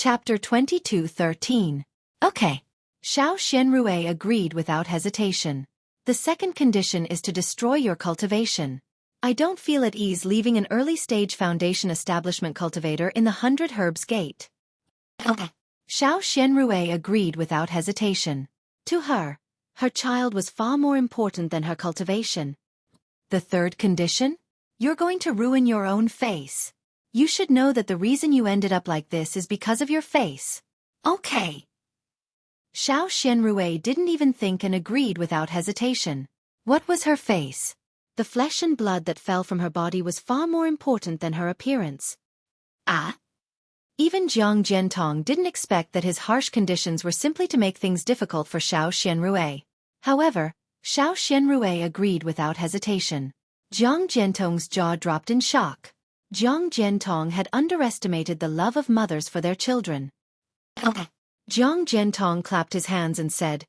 Chapter 22:13. Okay. Xiao Xianrui agreed without hesitation. The second condition is to destroy your cultivation. I don't feel at ease leaving an early-stage foundation establishment cultivator in the 100 Herbs Gate. Okay. Xiao Xianrui agreed without hesitation. To her, her child was far more important than her cultivation. The third condition? You're going to ruin your own face. You should know that the reason you ended up like this is because of your face. Okay. Xiao Xianrui didn't even think and agreed without hesitation. What was her face? The flesh and blood that fell from her body was far more important than her appearance. Ah? Even Jiang Jiantong didn't expect that his harsh conditions were simply to make things difficult for Xiao Xianrui. However, Xiao Xianrui agreed without hesitation. Jiang Jiantong's jaw dropped in shock. Jiang Jiantong had underestimated the love of mothers for their children. Okay. Jiang Jiantong clapped his hands and said,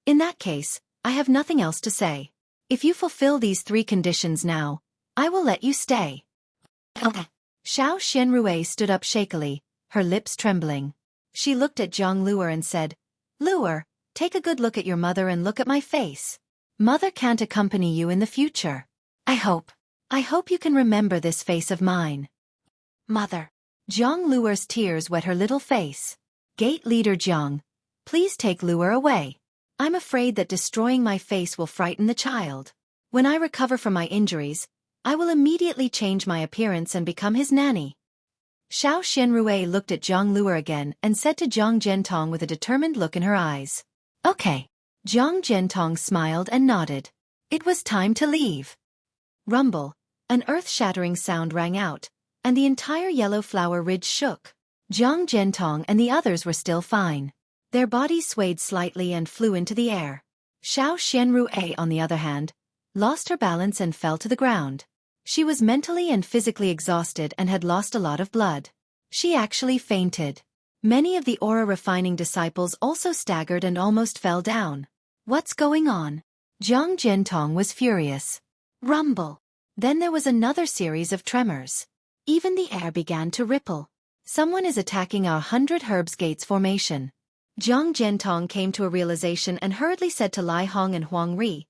"In that case, I have nothing else to say. If you fulfill these 3 conditions now, I will let you stay." Okay. Xiao Xianrui stood up shakily, her lips trembling. She looked at Zhang Luer and said, "Luer, take a good look at your mother and look at my face. Mother can't accompany you in the future. I hope you can remember this face of mine." Mother. Zhang Luer's tears wet her little face. Gate leader Zhang, please take Luer away. I'm afraid that destroying my face will frighten the child. When I recover from my injuries, I will immediately change my appearance and become his nanny. Xiao Xianrui looked at Zhang Luer again and said to Jiang Jiantong with a determined look in her eyes. Okay. Jiang Jiantong smiled and nodded. It was time to leave. Rumble, an earth-shattering sound rang out, and the entire yellow flower ridge shook. Jiang Jiantong and the others were still fine. Their bodies swayed slightly and flew into the air. Xiao Xianrui, on the other hand, lost her balance and fell to the ground. She was mentally and physically exhausted and had lost a lot of blood. She actually fainted. Many of the aura-refining disciples also staggered and almost fell down. What's going on? Jiang Jiantong was furious. Rumble. Then there was another series of tremors. Even the air began to ripple. Someone is attacking our 100 Herbs Gates formation. Jiang Jiantong came to a realization and hurriedly said to Lai Hong and Huang Ri,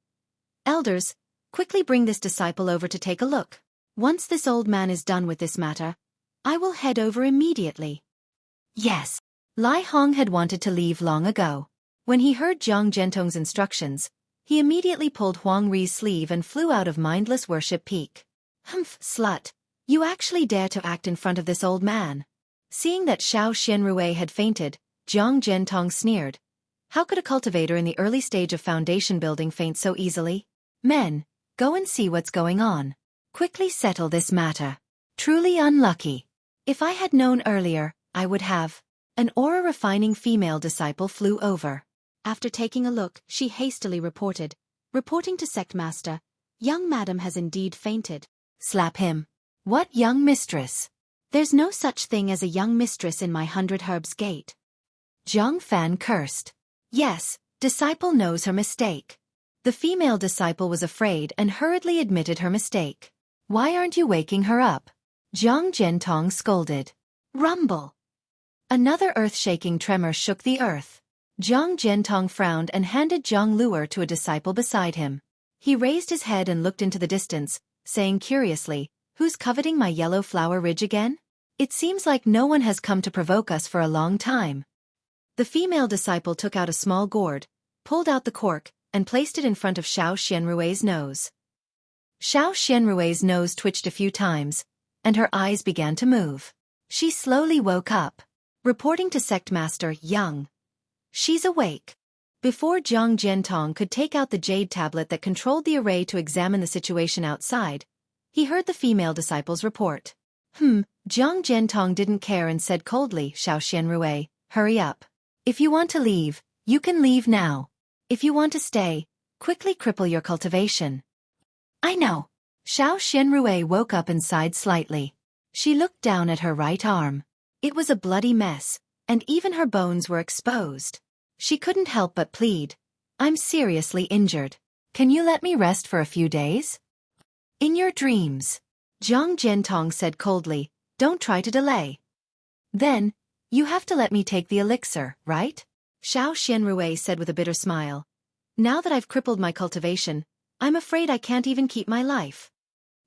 "Elders, quickly bring this disciple over to take a look. Once this old man is done with this matter, I will head over immediately." Yes. Lai Hong had wanted to leave long ago. When he heard Jiang Jiantong's instructions, he immediately pulled Huang Ri's sleeve and flew out of mindless worship peak. "Humph, slut. You actually dare to act in front of this old man." Seeing that Xiao Xianrui had fainted, Jiang Jiantong sneered. How could a cultivator in the early stage of foundation building faint so easily? Men, go and see what's going on. Quickly settle this matter. Truly unlucky. If I had known earlier, I would have. An aura-refining female disciple flew over. After taking a look, she hastily reported. Reporting to Sect Master, "Young madam has indeed fainted." Slap him. What young mistress? There's no such thing as a young mistress in my 100 Herbs Gate. Zhang Fan cursed. Yes, disciple knows her mistake. The female disciple was afraid and hurriedly admitted her mistake. Why aren't you waking her up? Jiang Jiantong scolded. Rumble. Another earth-shaking tremor shook the earth. Jiang Jiantong frowned and handed Zhang Luer to a disciple beside him. He raised his head and looked into the distance, saying curiously, "Who's coveting my yellow flower ridge again? It seems like no one has come to provoke us for a long time." The female disciple took out a small gourd, pulled out the cork, and placed it in front of Xiao Xianrui's nose. Xiao Xianrui's nose twitched a few times, and her eyes began to move. She slowly woke up. Reporting to Sect Master Yang. She's awake. Before Jiang Jiantong could take out the jade tablet that controlled the array to examine the situation outside, he heard the female disciple's report. Jiang Jiantong didn't care and said coldly, "Xiao Xianrui, hurry up. If you want to leave, you can leave now. If you want to stay, quickly cripple your cultivation." "I know." Xiao Xianrui woke up and sighed slightly. She looked down at her right arm. It was a bloody mess, and even her bones were exposed. She couldn't help but plead. "I'm seriously injured. Can you let me rest for a few days?" "In your dreams." Jiang Jiantong said coldly, "Don't try to delay." Then, You have to let me take the elixir, right? Xiao Xianrui said with a bitter smile. Now that I've crippled my cultivation, I'm afraid I can't even keep my life.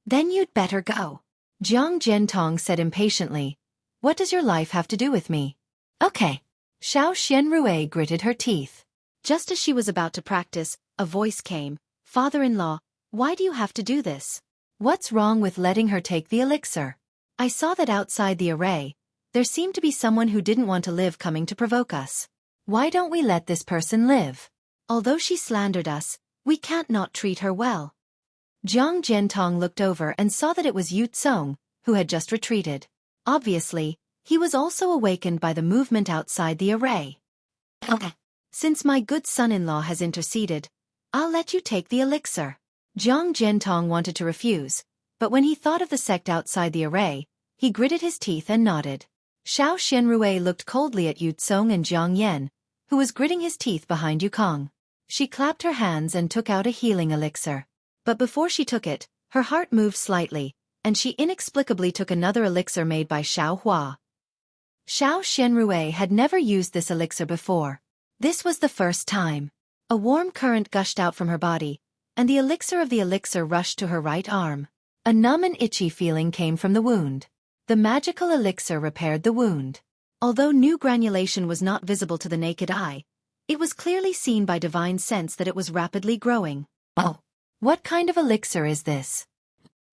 Then you'd better go. Jiang Jiantong said impatiently. What does your life have to do with me? Okay. Xiao Xianrui gritted her teeth. Just as she was about to practice, a voice came. Father-in-law, why do you have to do this? What's wrong with letting her take the elixir? I saw that outside the array, there seemed to be someone who didn't want to live coming to provoke us. Why don't we let this person live? Although she slandered us, we can't not treat her well. Jiang Jiantong looked over and saw that it was Yu Tsong, who had just retreated. Obviously, he was also awakened by the movement outside the array. Okay. Since my good son-in-law has interceded, I'll let you take the elixir. Jiang Jiantong wanted to refuse, but when he thought of the sect outside the array, he gritted his teeth and nodded. Xiao Xianrui looked coldly at Yu Tsong and Jiang Yan, who was gritting his teeth behind Yukong. She clapped her hands and took out a healing elixir. But before she took it, her heart moved slightly, and she inexplicably took another elixir made by Xiao Hua. Xiao Xianrui had never used this elixir before. This was the first time. A warm current gushed out from her body, and the elixir rushed to her right arm. A numb and itchy feeling came from the wound. The magical elixir repaired the wound. Although new granulation was not visible to the naked eye, it was clearly seen by divine sense that it was rapidly growing. Oh, what kind of elixir is this?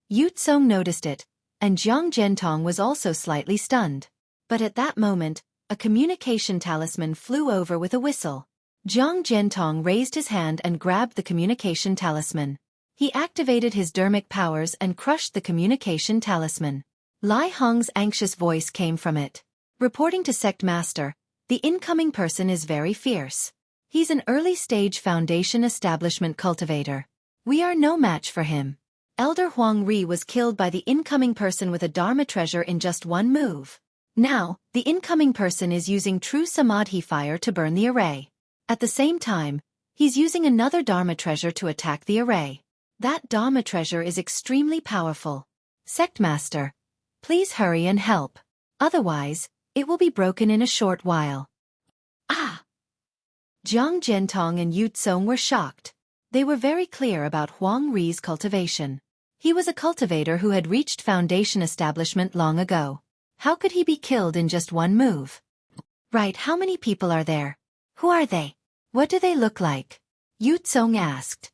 Yu Tsong noticed it, and Jiang Jiantong was also slightly stunned. But at that moment, a communication talisman flew over with a whistle. Jiang Jiantong raised his hand and grabbed the communication talisman. He activated his dermic powers and crushed the communication talisman. Lai Hong's anxious voice came from it. Reporting to Sect Master, the incoming person is very fierce. He's an early-stage foundation establishment cultivator. We are no match for him. Elder Huang Ri was killed by the incoming person with a Dharma treasure in just one move. Now, the incoming person is using true Samadhi fire to burn the array. At the same time, he's using another Dharma treasure to attack the array. That Dharma treasure is extremely powerful. Sect Master, please hurry and help. Otherwise, it will be broken in a short while. Ah! Jiang Jiantong and Yu Tsong were shocked. They were very clear about Huang Ri's cultivation. He was a cultivator who had reached foundation establishment long ago. How could he be killed in just one move? Right, how many people are there? Who are they? What do they look like? Yu Tsong asked.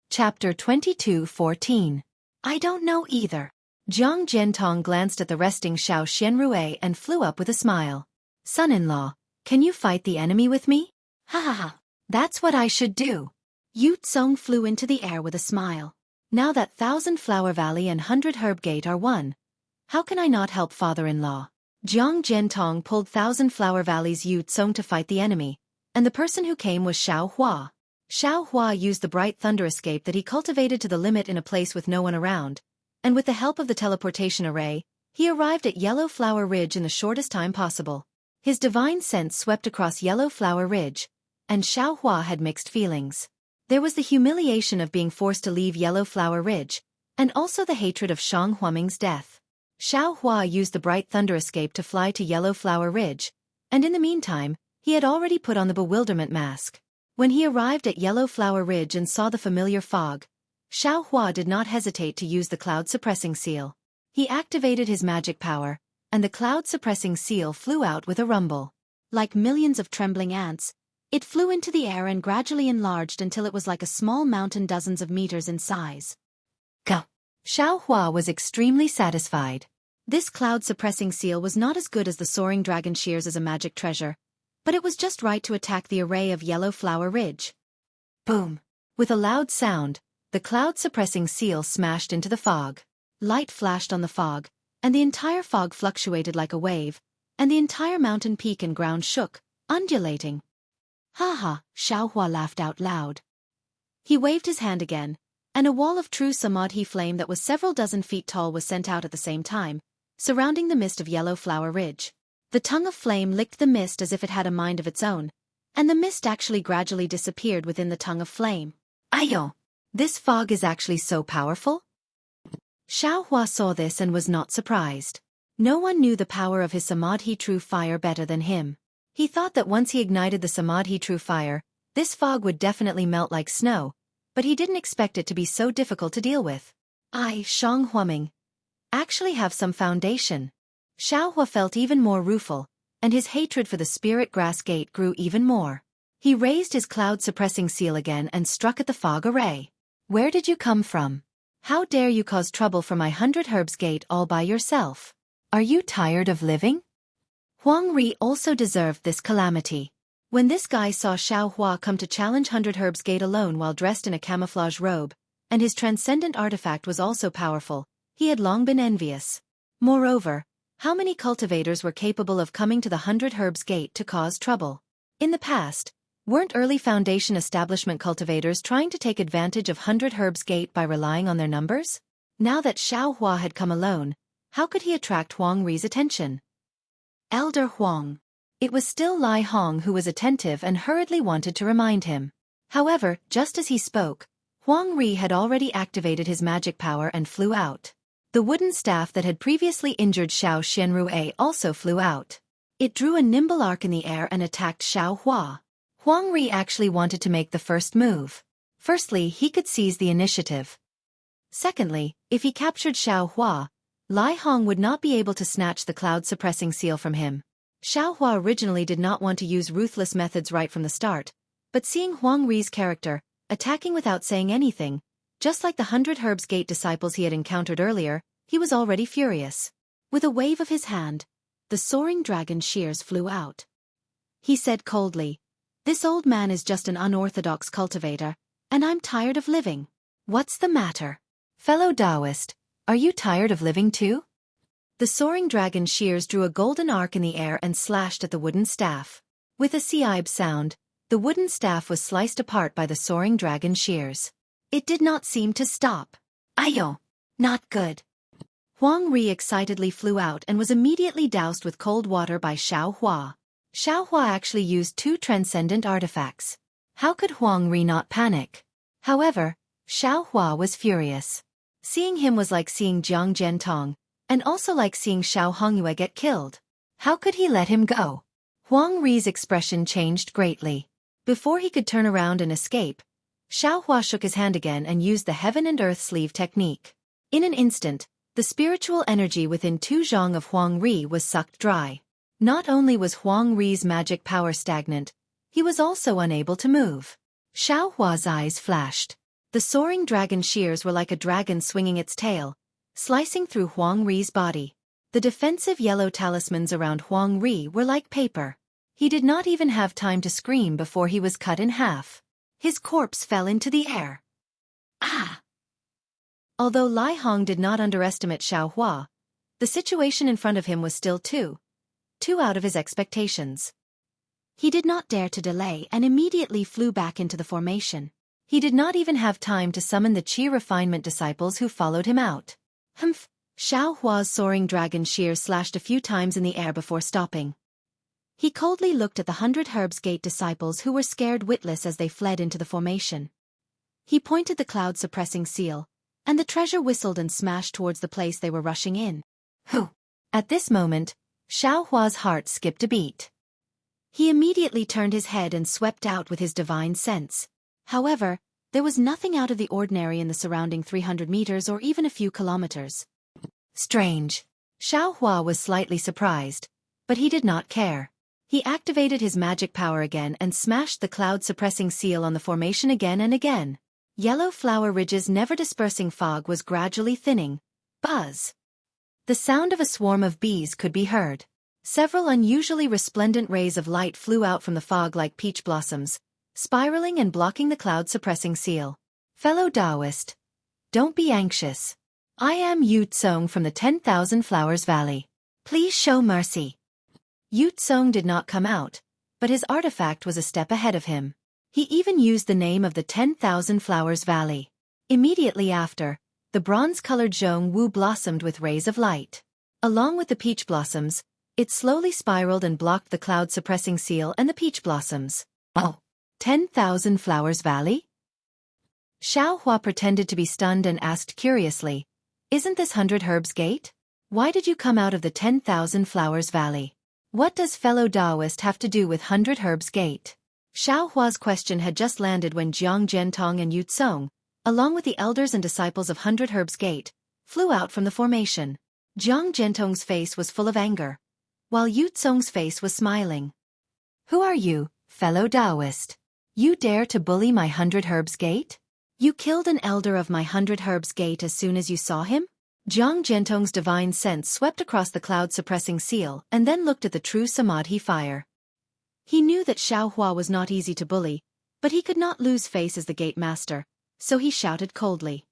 Chapter 22:14. I don't know either. Jiang Jiantong glanced at the resting Xiao Xianrui and flew up with a smile. Son-in-law, can you fight the enemy with me? Ha ha ha. That's what I should do. Yu Tsong flew into the air with a smile. Now that 1,000 Flower Valley and 100 Herb Gate are one, how can I not help father-in-law? Jiang Jiantong pulled 1,000 Flower Valley's Yu Tsong to fight the enemy, and the person who came was Xiao Hua. Xiao Hua used the bright thunder escape that he cultivated to the limit in a place with no one around, and with the help of the teleportation array, he arrived at Yellow Flower Ridge in the shortest time possible. His divine sense swept across Yellow Flower Ridge, and Xiao Hua had mixed feelings. There was the humiliation of being forced to leave Yellow Flower Ridge, and also the hatred of Shang Huaming's death. Xiao Hua used the bright thunder escape to fly to Yellow Flower Ridge, and in the meantime, he had already put on the bewilderment mask. When he arrived at Yellow Flower Ridge and saw the familiar fog, Xiao Hua did not hesitate to use the cloud-suppressing seal. He activated his magic power, and the cloud-suppressing seal flew out with a rumble. Like millions of trembling ants, it flew into the air and gradually enlarged until it was like a small mountain dozens of meters in size. Go! Xiao Hua was extremely satisfied. This cloud-suppressing seal was not as good as the soaring dragon shears as a magic treasure, but it was just right to attack the array of Yellow Flower Ridge. Boom! With a loud sound, the cloud-suppressing seal smashed into the fog. Light flashed on the fog, and the entire fog fluctuated like a wave, and the entire mountain peak and ground shook, undulating. Ha ha, Xiao Hua laughed out loud. He waved his hand again, and a wall of true Samadhi flame that was several dozen feet tall was sent out at the same time, surrounding the mist of Yellow Flower Ridge. The tongue of flame licked the mist as if it had a mind of its own, and the mist actually gradually disappeared within the tongue of flame. Ayo! This fog is actually so powerful? Xiao Hua saw this and was not surprised. No one knew the power of his Samadhi true fire better than him. He thought that once he ignited the Samadhi true fire, this fog would definitely melt like snow, but he didn't expect it to be so difficult to deal with. I, Shang Huaming, actually have some foundation. Xiao Hua felt even more rueful, and his hatred for the spirit grass gate grew even more. He raised his cloud-suppressing seal again and struck at the fog array. Where did you come from? How dare you cause trouble for my 100 Herbs Gate all by yourself? Are you tired of living? Huang Ri also deserved this calamity. When this guy saw Xiao Hua come to challenge 100 Herbs Gate alone while dressed in a camouflage robe, and his transcendent artifact was also powerful, he had long been envious. Moreover, how many cultivators were capable of coming to the 100 Herbs Gate to cause trouble? In the past, weren't early Foundation establishment cultivators trying to take advantage of 100 Herbs Gate by relying on their numbers? Now that Xiao Hua had come alone, how could he attract Huang Ri's attention? Elder Huang. It was still Lai Hong who was attentive and hurriedly wanted to remind him. However, just as he spoke, Huang Ri had already activated his magic power and flew out. The wooden staff that had previously injured Xiao Xianrue also flew out. It drew a nimble arc in the air and attacked Xiao Hua. Huang Ri actually wanted to make the first move. Firstly, he could seize the initiative. Secondly, if he captured Xiao Hua, Lai Hong would not be able to snatch the cloud-suppressing seal from him. Xiao Hua originally did not want to use ruthless methods right from the start, but seeing Huang Ri's character, attacking without saying anything, just like the 100 Herbs Gate disciples he had encountered earlier, he was already furious. With a wave of his hand, the soaring dragon shears flew out. He said coldly, "This old man is just an unorthodox cultivator, and I'm tired of living. What's the matter? Fellow Taoist, are you tired of living too?" The soaring dragon shears drew a golden arc in the air and slashed at the wooden staff. With a sibe sound, the wooden staff was sliced apart by the soaring dragon shears. It did not seem to stop. Ayo! Not good. Huang Ri excitedly flew out and was immediately doused with cold water by Xiao Hua. Xiao Hua actually used 2 transcendent artifacts. How could Huang Ri not panic? However, Xiao Hua was furious. Seeing him was like seeing Jiang Jiantong, and also like seeing Xiao Hongyue get killed. How could he let him go? Huang Ri's expression changed greatly. Before he could turn around and escape, Xiao Hua shook his hand again and used the heaven and earth sleeve technique. In an instant, the spiritual energy within 2 zhang of Huang Ri was sucked dry. Not only was Huang Ri's magic power stagnant, he was also unable to move. Xiao Hua's eyes flashed. The soaring dragon shears were like a dragon swinging its tail, slicing through Huang Ri's body. The defensive yellow talismans around Huang Ri were like paper. He did not even have time to scream before he was cut in half. His corpse fell into the air. Ah! Although Lai Hong did not underestimate Xiao Hua, the situation in front of him was still too out of his expectations. He did not dare to delay and immediately flew back into the formation. He did not even have time to summon the Qi refinement disciples who followed him out. Humph! Xiao Hua's soaring dragon shears slashed a few times in the air before stopping. He coldly looked at the 100 Herbs Gate disciples who were scared witless as they fled into the formation. He pointed the cloud-suppressing seal, and the treasure whistled and smashed towards the place they were rushing in. Whew! At this moment, Xiao Hua's heart skipped a beat. He immediately turned his head and swept out with his divine sense. However, there was nothing out of the ordinary in the surrounding 300 meters or even a few kilometers. Strange. Xiao Hua was slightly surprised, but he did not care. He activated his magic power again and smashed the cloud-suppressing seal on the formation again and again. Yellow flower ridges never dispersing fog was gradually thinning. Buzz! The sound of a swarm of bees could be heard. Several unusually resplendent rays of light flew out from the fog like peach blossoms, spiraling and blocking the cloud-suppressing seal. Fellow Taoist, don't be anxious. I am Yu Tsong from the 10,000 Flowers Valley. Please show mercy. Yu Tsong did not come out, but his artifact was a step ahead of him. He even used the name of the 10,000 Flowers Valley. Immediately after, the bronze-colored Zhong Wu blossomed with rays of light. Along with the peach blossoms, it slowly spiraled and blocked the cloud-suppressing seal and the peach blossoms. Oh, 10,000 Flowers Valley? Xiao Hua pretended to be stunned and asked curiously, "Isn't this 100 Herbs Gate?" Why did you come out of the 10,000 Flowers Valley? What does fellow Taoist have to do with 100 Herbs Gate? Xiao Hua's question had just landed when Jiang Zhentong and Yu Tsong, along with the elders and disciples of 100 Herbs Gate, flew out from the formation. Jiang Zhentong's face was full of anger, while Yu Tsong's face was smiling. Who are you, fellow Taoist? You dare to bully my 100 Herbs Gate? You killed an elder of my 100 Herbs Gate as soon as you saw him? Jiang Zhentong's divine sense swept across the cloud-suppressing seal and then looked at the true Samadhi fire. He knew that Xiao Hua was not easy to bully, but he could not lose face as the gate master, so he shouted coldly.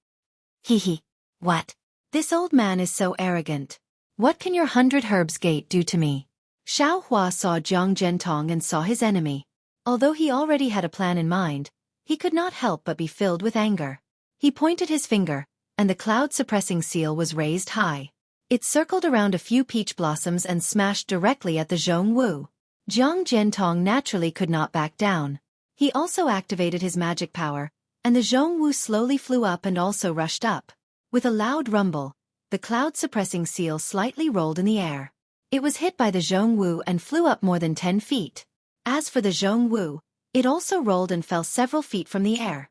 Hee. What? This old man is so arrogant. What can your 100 Herbs Gate do to me? Xiao Hua saw Jiang Zhentong and saw his enemy. Although he already had a plan in mind, he could not help but be filled with anger. He pointed his finger, and the cloud-suppressing seal was raised high. It circled around a few peach blossoms and smashed directly at the Zhongwu. Jiang Zhentong naturally could not back down. He also activated his magic power, and the Zhongwu slowly flew up and also rushed up. With a loud rumble, the cloud-suppressing seal slightly rolled in the air. It was hit by the Zhongwu and flew up more than 10 feet. As for the Zhongwu, it also rolled and fell several feet from the air.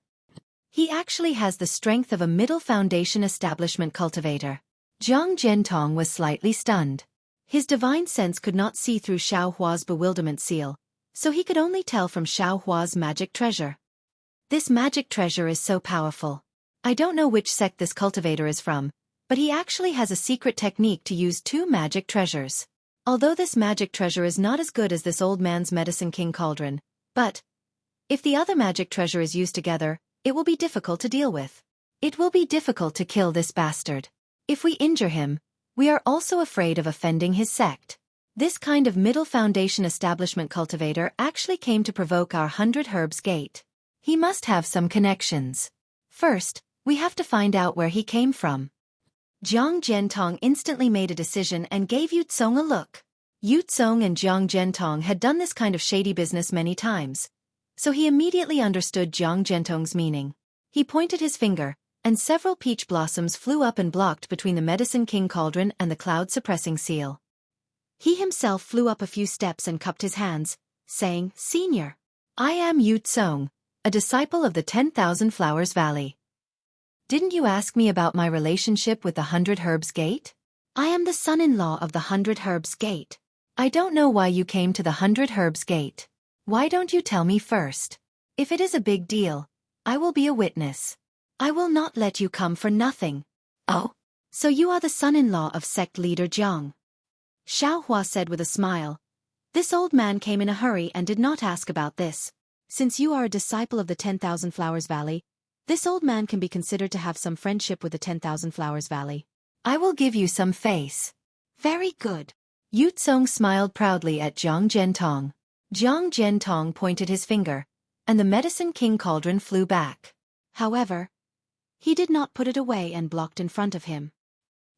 He actually has the strength of a middle foundation establishment cultivator. Jiang Zhentong was slightly stunned. His divine sense could not see through Xiao Hua's bewilderment seal, so he could only tell from Xiao Hua's magic treasure. This magic treasure is so powerful. I don't know which sect this cultivator is from, but he actually has a secret technique to use 2 magic treasures. Although this magic treasure is not as good as this old man's Medicine King cauldron, but if the other magic treasure is used together, it will be difficult to deal with. It will be difficult to kill this bastard. If we injure him, we are also afraid of offending his sect. This kind of middle foundation establishment cultivator actually came to provoke our 100 Herbs Gate. He must have some connections. First, we have to find out where he came from. Jiang Zhentong instantly made a decision and gave Yu Tsong a look. Yu Tsong and Jiang Zhentong had done this kind of shady business many times, so he immediately understood Jiang Zhentong's meaning. He pointed his finger, and several peach blossoms flew up and blocked between the Medicine King cauldron and the cloud-suppressing seal. He himself flew up a few steps and cupped his hands, saying, "Senior, I am Yu Tsong, a disciple of the 10,000 Flowers Valley. Didn't you ask me about my relationship with the 100 Herbs Gate? I am the son-in-law of the 100 Herbs Gate. I don't know why you came to the 100 Herbs Gate. Why don't you tell me first? If it is a big deal, I will be a witness. I will not let you come for nothing." "Oh, so you are the son-in-law of sect leader Jiang?" Xiao Hua said with a smile. "This old man came in a hurry and did not ask about this. Since you are a disciple of the 10,000 Flowers Valley, this old man can be considered to have some friendship with the 10,000 Flowers Valley. I will give you some face." "Very good." Yu Tsong smiled proudly at Jiang Zhentong. Jiang Zhentong pointed his finger, and the Medicine King cauldron flew back. However, he did not put it away and blocked in front of him.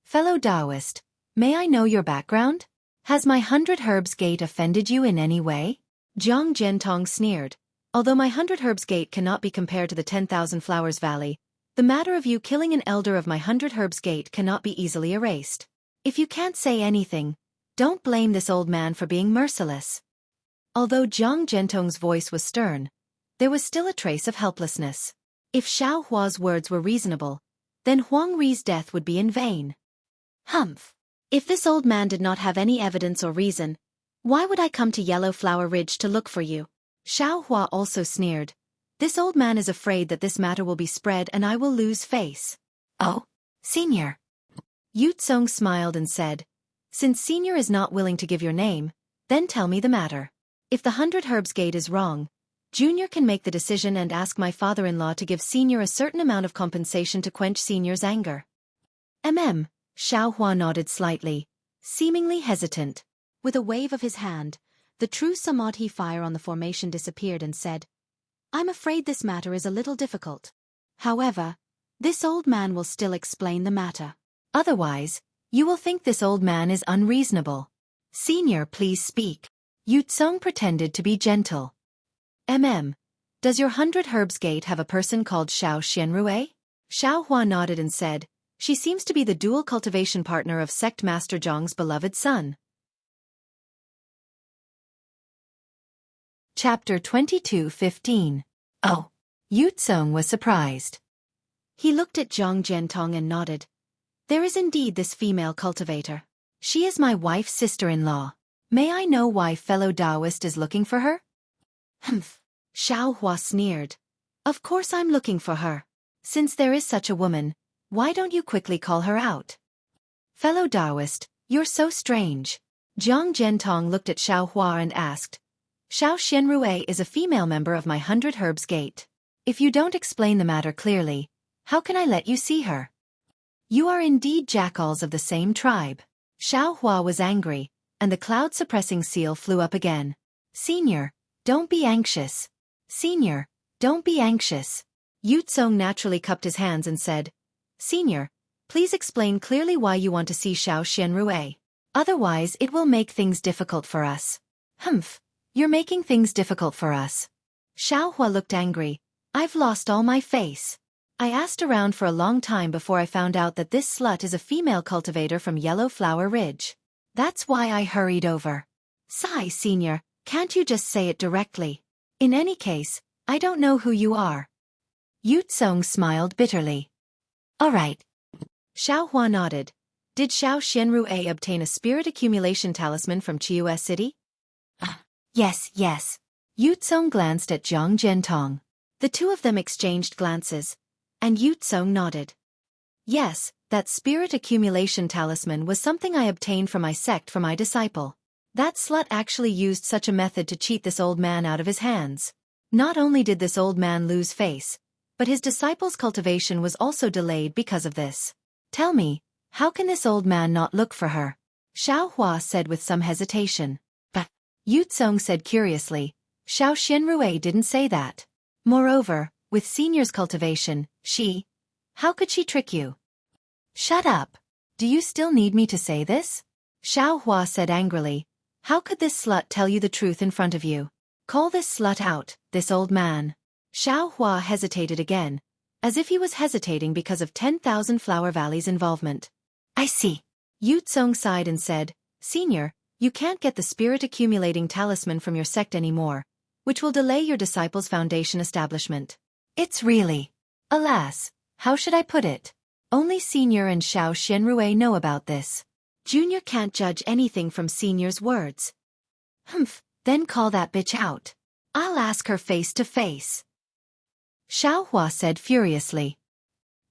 "Fellow Taoist, may I know your background? Has my 100 Herbs Gate offended you in any way?" Jiang Zhentong sneered. "Although my 100 Herbs Gate cannot be compared to the 10,000 Flowers Valley, the matter of you killing an elder of my 100 Herbs Gate cannot be easily erased. If you can't say anything, don't blame this old man for being merciless." Although Jiang Zhentong's voice was stern, there was still a trace of helplessness. If Xiao Hua's words were reasonable, then Huang Ri's death would be in vain. Humph! If this old man did not have any evidence or reason, why would I come to Yellow Flower Ridge to look for you? Xiao Hua also sneered. This old man is afraid that this matter will be spread and I will lose face. "Oh, Senior." Yu Tsong smiled and said, "Since Senior is not willing to give your name, then tell me the matter. If the 100 Herbs Gate is wrong, Junior can make the decision and ask my father-in-law to give Senior a certain amount of compensation to quench Senior's anger." Xiao Hua nodded slightly, seemingly hesitant. With a wave of his hand, the true Samadhi fire on the formation disappeared and said, "I'm afraid this matter is a little difficult. However, this old man will still explain the matter. Otherwise, you will think this old man is unreasonable. Senior, please speak." Yu Tsong pretended to be gentle. Does your 100 Herbs Gate have a person called Xiao Xianrui?" Xiao Hua nodded and said, She seems to be the dual cultivation partner of Sect Master Zhang's beloved son. Chapter 22:15. Oh. Yutsong was surprised. He looked at Zhang Jiantong and nodded. There is indeed this female cultivator. She is my wife's sister-in-law. May I know why fellow Taoist is looking for her? Humph. Xiao Hua sneered. Of course I'm looking for her. Since there is such a woman, why don't you quickly call her out? Fellow Taoist, you're so strange. Zhang Jiantong looked at Xiao Hua and asked. Xiao Xianrui is a female member of my 100 Herbs Gate. If you don't explain the matter clearly, how can I let you see her? You are indeed jackals of the same tribe. Xiao Hua was angry, and the cloud-suppressing seal flew up again. Senior, don't be anxious. Senior, don't be anxious. Yutsong naturally cupped his hands and said, Senior, please explain clearly why you want to see Xiao Xianrui. Otherwise it will make things difficult for us. Humph, you're making things difficult for us. Xiao Hua looked angry. I've lost all my face. I asked around for a long time before I found out that this slut is a female cultivator from Yellow Flower Ridge. That's why I hurried over. Sigh, Senior, can't you just say it directly? In any case, I don't know who you are. Yutsong smiled bitterly. All right. Xiao Hua nodded. Did Xiao Xianrui obtain a spirit accumulation talisman from Chiu's city? Yes. Yutsong glanced at Zhang Jiantong. The two of them exchanged glances, and Yutsong nodded. Yes, that spirit accumulation talisman was something I obtained from my sect for my disciple. That slut actually used such a method to cheat this old man out of his hands. Not only did this old man lose face, but his disciple's cultivation was also delayed because of this. Tell me, how can this old man not look for her? Xiao Hua said with some hesitation. But Yutsong said curiously, Xiao Xianrui didn't say that. Moreover, with Senior's cultivation, how could she trick you? Shut up. Do you still need me to say this? Xiao Hua said angrily. How could this slut tell you the truth in front of you? Call this slut out, this old man. Xiao Hua hesitated again, as if he was hesitating because of 10,000 Flower Valley's involvement. I see. Yutsong sighed and said, Senior, you can't get the spirit accumulating talisman from your sect anymore, which will delay your disciple's foundation establishment. It's really. Alas, how should I put it? Only Senior and Xiao Xianrui know about this. Junior can't judge anything from Senior's words. Humph, then call that bitch out. I'll ask her face to face. Xiao Hua said furiously.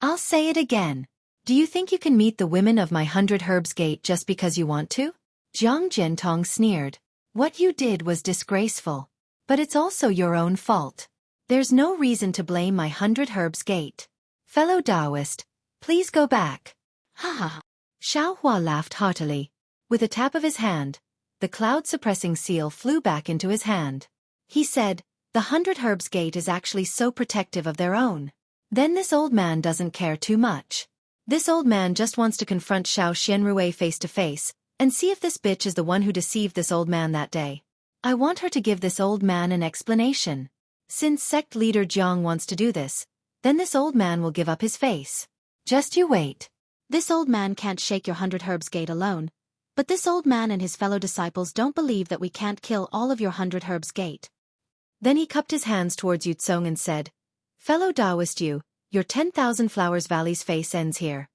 I'll say it again. Do you think you can meet the women of my 100 Herbs Gate just because you want to? Zhang Jiantong sneered. What you did was disgraceful. But it's also your own fault. There's no reason to blame my 100 Herbs Gate. Fellow Taoist, please go back. Ha. Xiao Hua laughed heartily. With a tap of his hand, the cloud-suppressing seal flew back into his hand. He said, the 100 Herbs Gate is actually so protective of their own. Then this old man doesn't care too much. This old man just wants to confront Xiao Xianrui face to face, and see if this bitch is the one who deceived this old man that day. I want her to give this old man an explanation. Since sect leader Jiang wants to do this, then this old man will give up his face. Just you wait. This old man can't shake your 100 Herbs Gate alone, but this old man and his fellow disciples don't believe that we can't kill all of your 100 Herbs Gate. Then he cupped his hands towards Yutsong and said, Fellow Taoist your 10,000 Flowers Valley's face ends here.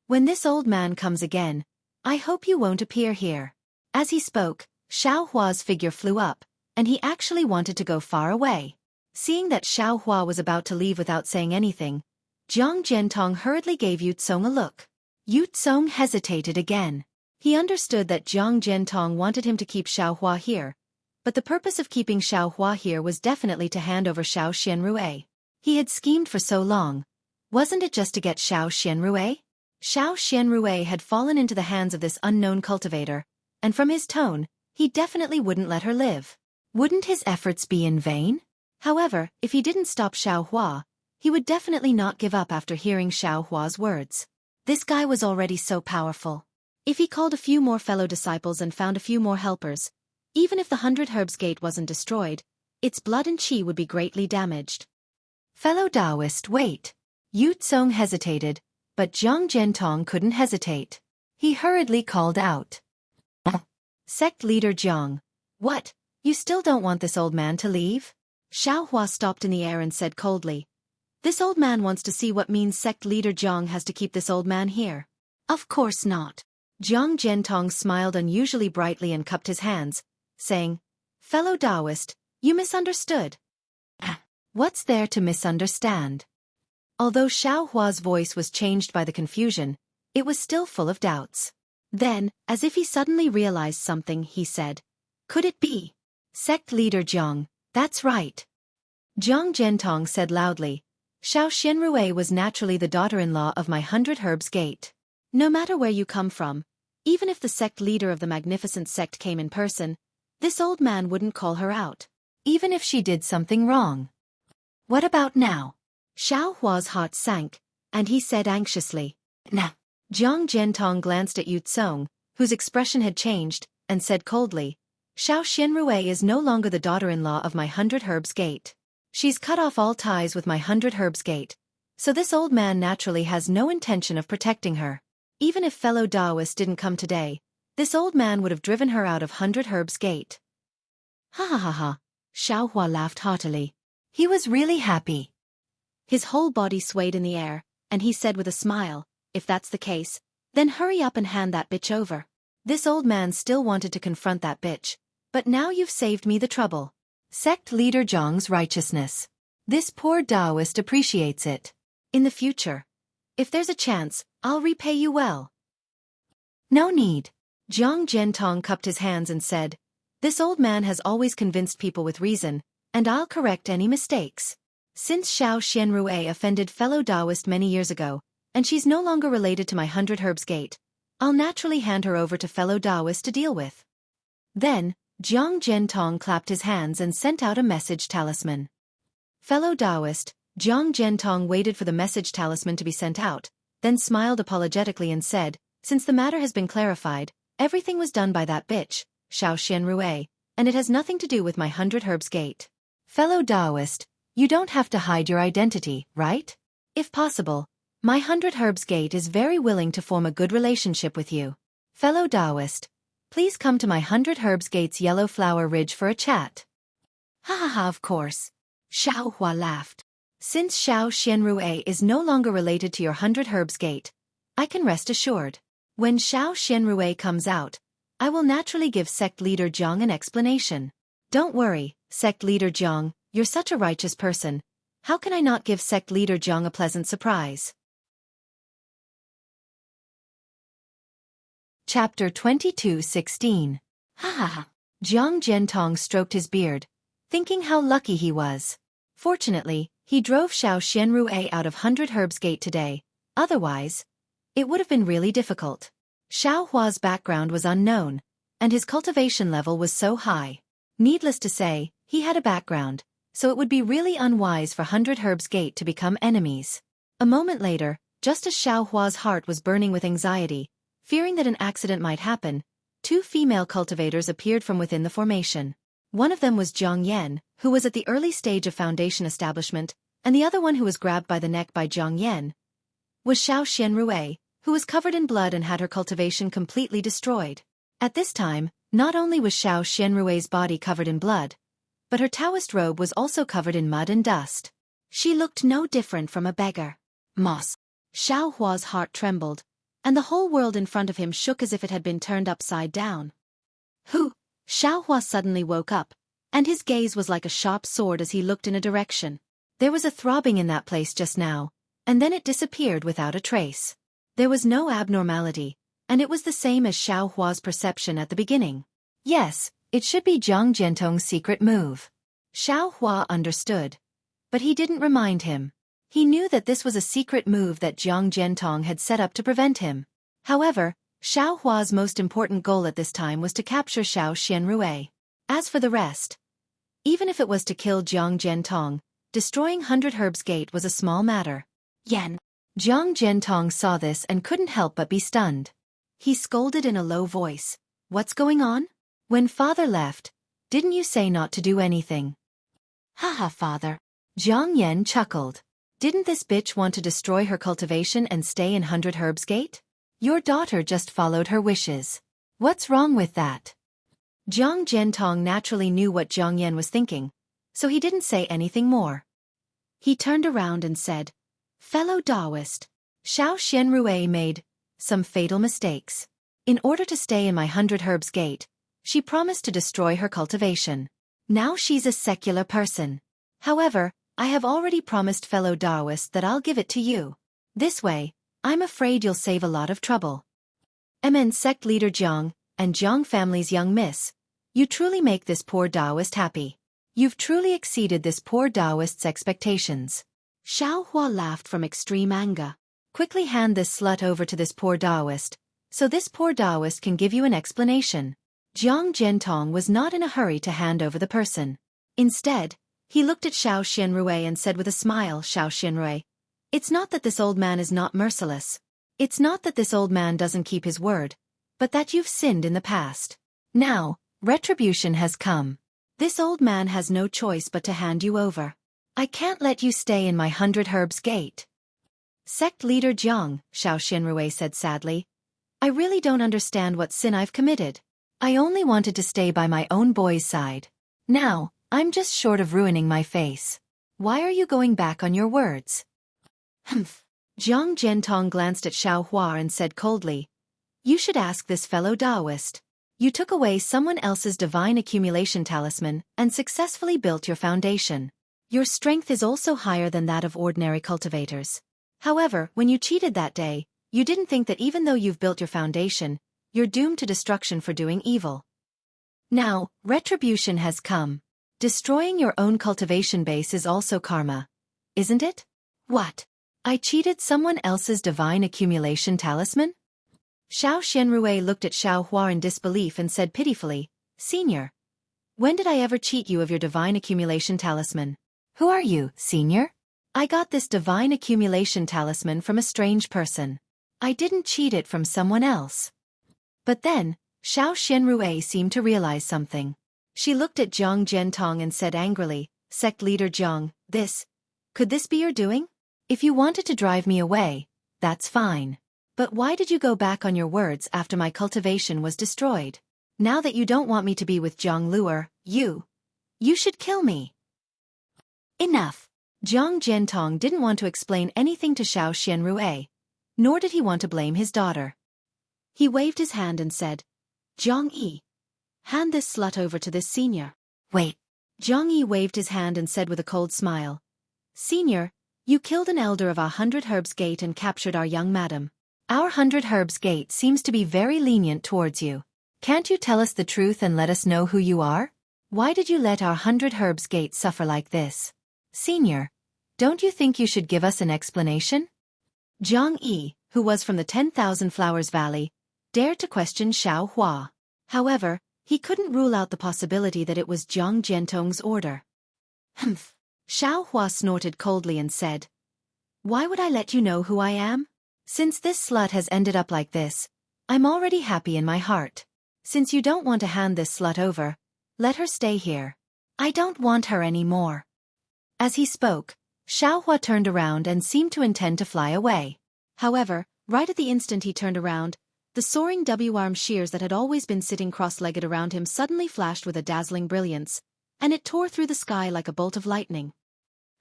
When this old man comes again, I hope you won't appear here. As he spoke, Xiao Hua's figure flew up, and he actually wanted to go far away. Seeing that Xiao Hua was about to leave without saying anything, Zhang Jiantong hurriedly gave Yutsong a look. Yutsong hesitated again. He understood that Zhang Jiantong wanted him to keep Xiao Hua here, but the purpose of keeping Xiao Hua here was definitely to hand over Xiao Xianrui. He had schemed for so long. Wasn't it just to get Xiao Xianrui? Xiao Xianrui had fallen into the hands of this unknown cultivator, and from his tone, he definitely wouldn't let her live. Wouldn't his efforts be in vain? However, if he didn't stop Xiao Hua, he would definitely not give up after hearing Xiao Hua's words. This guy was already so powerful. If he called a few more fellow disciples and found a few more helpers, even if the 100 Herbs Gate wasn't destroyed, its blood and chi would be greatly damaged. Fellow Taoist, wait. Yutsong hesitated. but Jiang Jiantong couldn't hesitate. He hurriedly called out. Sect leader Jiang. What? You still don't want this old man to leave? Xiaohua stopped in the air and said coldly. This old man wants to see what means sect leader Jiang has to keep this old man here. Of course not. Jiang Jiantong smiled unusually brightly and cupped his hands, saying, Fellow Taoist, you misunderstood. What's there to misunderstand? Although Xiaohua's voice was changed by the confusion, it was still full of doubts. Then, as if he suddenly realized something, he said, Could it be? Sect leader Jiang, that's right. Jiang Jiantong said loudly, Xiao Xianrui was naturally the daughter-in-law of my 100 Herbs Gate. No matter where you come from, even if the sect leader of the magnificent sect came in person, this old man wouldn't call her out, even if she did something wrong. What about now? Xiaohua's heart sank, and he said anxiously, Nah. Jiang Jiantong glanced at Yu Tsong, whose expression had changed, and said coldly, Xiao Xianrui is no longer the daughter-in-law of my 100 Herbs Gate. She's cut off all ties with my 100 Herbs Gate, so this old man naturally has no intention of protecting her. Even if fellow Taoists didn't come today, this old man would have driven her out of 100 Herbs Gate. Ha ha ha ha, Xiaohua laughed heartily. He was really happy. His whole body swayed in the air, and he said with a smile, If that's the case, then hurry up and hand that bitch over. This old man still wanted to confront that bitch, but now you've saved me the trouble. Sect leader Jiang's righteousness. This poor Taoist appreciates it. In the future, if there's a chance, I'll repay you well. No need. Jiang Jiantong cupped his hands and said, This old man has always convinced people with reason, and I'll correct any mistakes. Since Xiao Xianrui offended fellow Taoist many years ago, and she's no longer related to my 100 Herbs Gate, I'll naturally hand her over to fellow Taoist to deal with. Then, Jiang Jiantong clapped his hands and sent out a message talisman. Fellow Taoist, Jiang Jiantong waited for the message talisman to be sent out, then smiled apologetically and said, Since the matter has been clarified, everything was done by that bitch, Xiao Xianrui, and it has nothing to do with my 100 Herbs Gate. Fellow Taoist, you don't have to hide your identity, right? If possible, my 100 Herbs Gate is very willing to form a good relationship with you. Fellow Taoist, please come to my 100 Herbs Gate's Yellow Flower Ridge for a chat. Ha ha ha, of course. Xiaohua laughed. Since Xiao Xianrui is no longer related to your 100 Herbs Gate, I can rest assured. When Xiao Xianrui comes out, I will naturally give sect leader Jiang an explanation. Don't worry, sect leader Jiang, you're such a righteous person. How can I not give sect leader Jiang a pleasant surprise? Chapter 22:16. Ha ha ha. Jiang Jiantong stroked his beard, thinking how lucky he was. Fortunately, he drove Xiao Xianrui out of 100 Herbs Gate today, otherwise, it would have been really difficult. Xiaohua's background was unknown, and his cultivation level was so high. Needless to say, he had a background, so it would be really unwise for 100 Herbs Gate to become enemies. A moment later, just as Xiaohua's heart was burning with anxiety, fearing that an accident might happen, two female cultivators appeared from within the formation. One of them was Jiang Yan, who was at the early stage of foundation establishment, and the other one who was grabbed by the neck by Jiang Yan was Xiao Xianrui, who was covered in blood and had her cultivation completely destroyed. At this time, not only was Xiao Xianrui's body covered in blood, but her Taoist robe was also covered in mud and dust. She looked no different from a beggar. Moss. Xiaohua's heart trembled, and the whole world in front of him shook as if it had been turned upside down. Who? Xiaohua suddenly woke up, and his gaze was like a sharp sword as he looked in a direction. There was a throbbing in that place just now, and then it disappeared without a trace. There was no abnormality, and it was the same as Xiaohua's perception at the beginning. Yes, it should be Jiang Jiantong's secret move. Xiaohua understood, but he didn't remind him. He knew that this was a secret move that Jiang Jiantong had set up to prevent him. However, Xiaohua's most important goal at this time was to capture Xiao Xianrui. As for the rest, even if it was to kill Jiang Jiantong, destroying 100 Herbs Gate was a small matter. Yan. Jiang Jiantong saw this and couldn't help but be stunned. He scolded in a low voice. What's going on? When father left, didn't you say not to do anything? Ha ha, father. Jiang Yan chuckled. Didn't this bitch want to destroy her cultivation and stay in 100 Herbs Gate? Your daughter just followed her wishes. What's wrong with that? Jiang Jiantong naturally knew what Jiang Yan was thinking, so he didn't say anything more. He turned around and said, "Fellow Taoist, Xiao Xianrui made some fatal mistakes. In order to stay in my 100 Herbs Gate, she promised to destroy her cultivation. Now she's a secular person. However, I have already promised fellow Taoists that I'll give it to you. This way, I'm afraid you'll save a lot of trouble. MN sect leader Jiang, and Jiang family's young miss, you truly make this poor Taoist happy. You've truly exceeded this poor Taoist's expectations." Xiao Hua laughed from extreme anger. "Quickly hand this slut over to this poor Taoist, so this poor Taoist can give you an explanation." Jiang Jiantong was not in a hurry to hand over the person. Instead, he looked at Xiao Xianrui and said with a smile, "Xiao Xianrui, it's not that this old man is not merciless. It's not that this old man doesn't keep his word, but that you've sinned in the past. Now, retribution has come. This old man has no choice but to hand you over. I can't let you stay in my 100 Herbs Gate." "Sect leader Jiang," Xiao Xianrui said sadly, "I really don't understand what sin I've committed. I only wanted to stay by my own boy's side. Now, I'm just short of ruining my face. Why are you going back on your words?" "Humph." Jiang Jiantong glanced at Xiao Hua and said coldly, "You should ask this fellow Taoist. You took away someone else's divine accumulation talisman and successfully built your foundation. Your strength is also higher than that of ordinary cultivators. However, when you cheated that day, you didn't think that even though you've built your foundation, you're doomed to destruction for doing evil. Now, retribution has come. Destroying your own cultivation base is also karma, isn't it?" "What? I cheated someone else's divine accumulation talisman?" Xiao Xianrui looked at Xiao Hua in disbelief and said pitifully, "Senior, when did I ever cheat you of your divine accumulation talisman? Who are you, senior?" "I got this divine accumulation talisman from a strange person. I didn't cheat it from someone else." But then, Xiao Xianrui seemed to realize something. She looked at Jiang Jiantong and said angrily, "Sect leader Jiang, could this be your doing? If you wanted to drive me away, that's fine. But why did you go back on your words after my cultivation was destroyed? Now that you don't want me to be with Jiang Luer, you should kill me." "Enough." Jiang Jiantong didn't want to explain anything to Xiao Xianrui, nor did he want to blame his daughter. He waved his hand and said, "Jiang Yi, hand this slut over to this senior." "Wait." Jiang Yi waved his hand and said with a cold smile, "Senior, you killed an elder of our 100 Herbs Gate and captured our young madam. Our 100 Herbs Gate seems to be very lenient towards you. Can't you tell us the truth and let us know who you are? Why did you let our 100 Herbs Gate suffer like this? Senior, don't you think you should give us an explanation?" Jiang Yi, who was from the 10,000 Flowers Valley, dared to question Xiao Hua. However, he couldn't rule out the possibility that it was Jiang Jiantong's order. "Humph." Xiao Hua snorted coldly and said, "Why would I let you know who I am? Since this slut has ended up like this, I'm already happy in my heart. Since you don't want to hand this slut over, let her stay here. I don't want her anymore." As he spoke, Xiao Hua turned around and seemed to intend to fly away. However, right at the instant he turned around, the soaring W-arm shears that had always been sitting cross-legged around him suddenly flashed with a dazzling brilliance, and it tore through the sky like a bolt of lightning.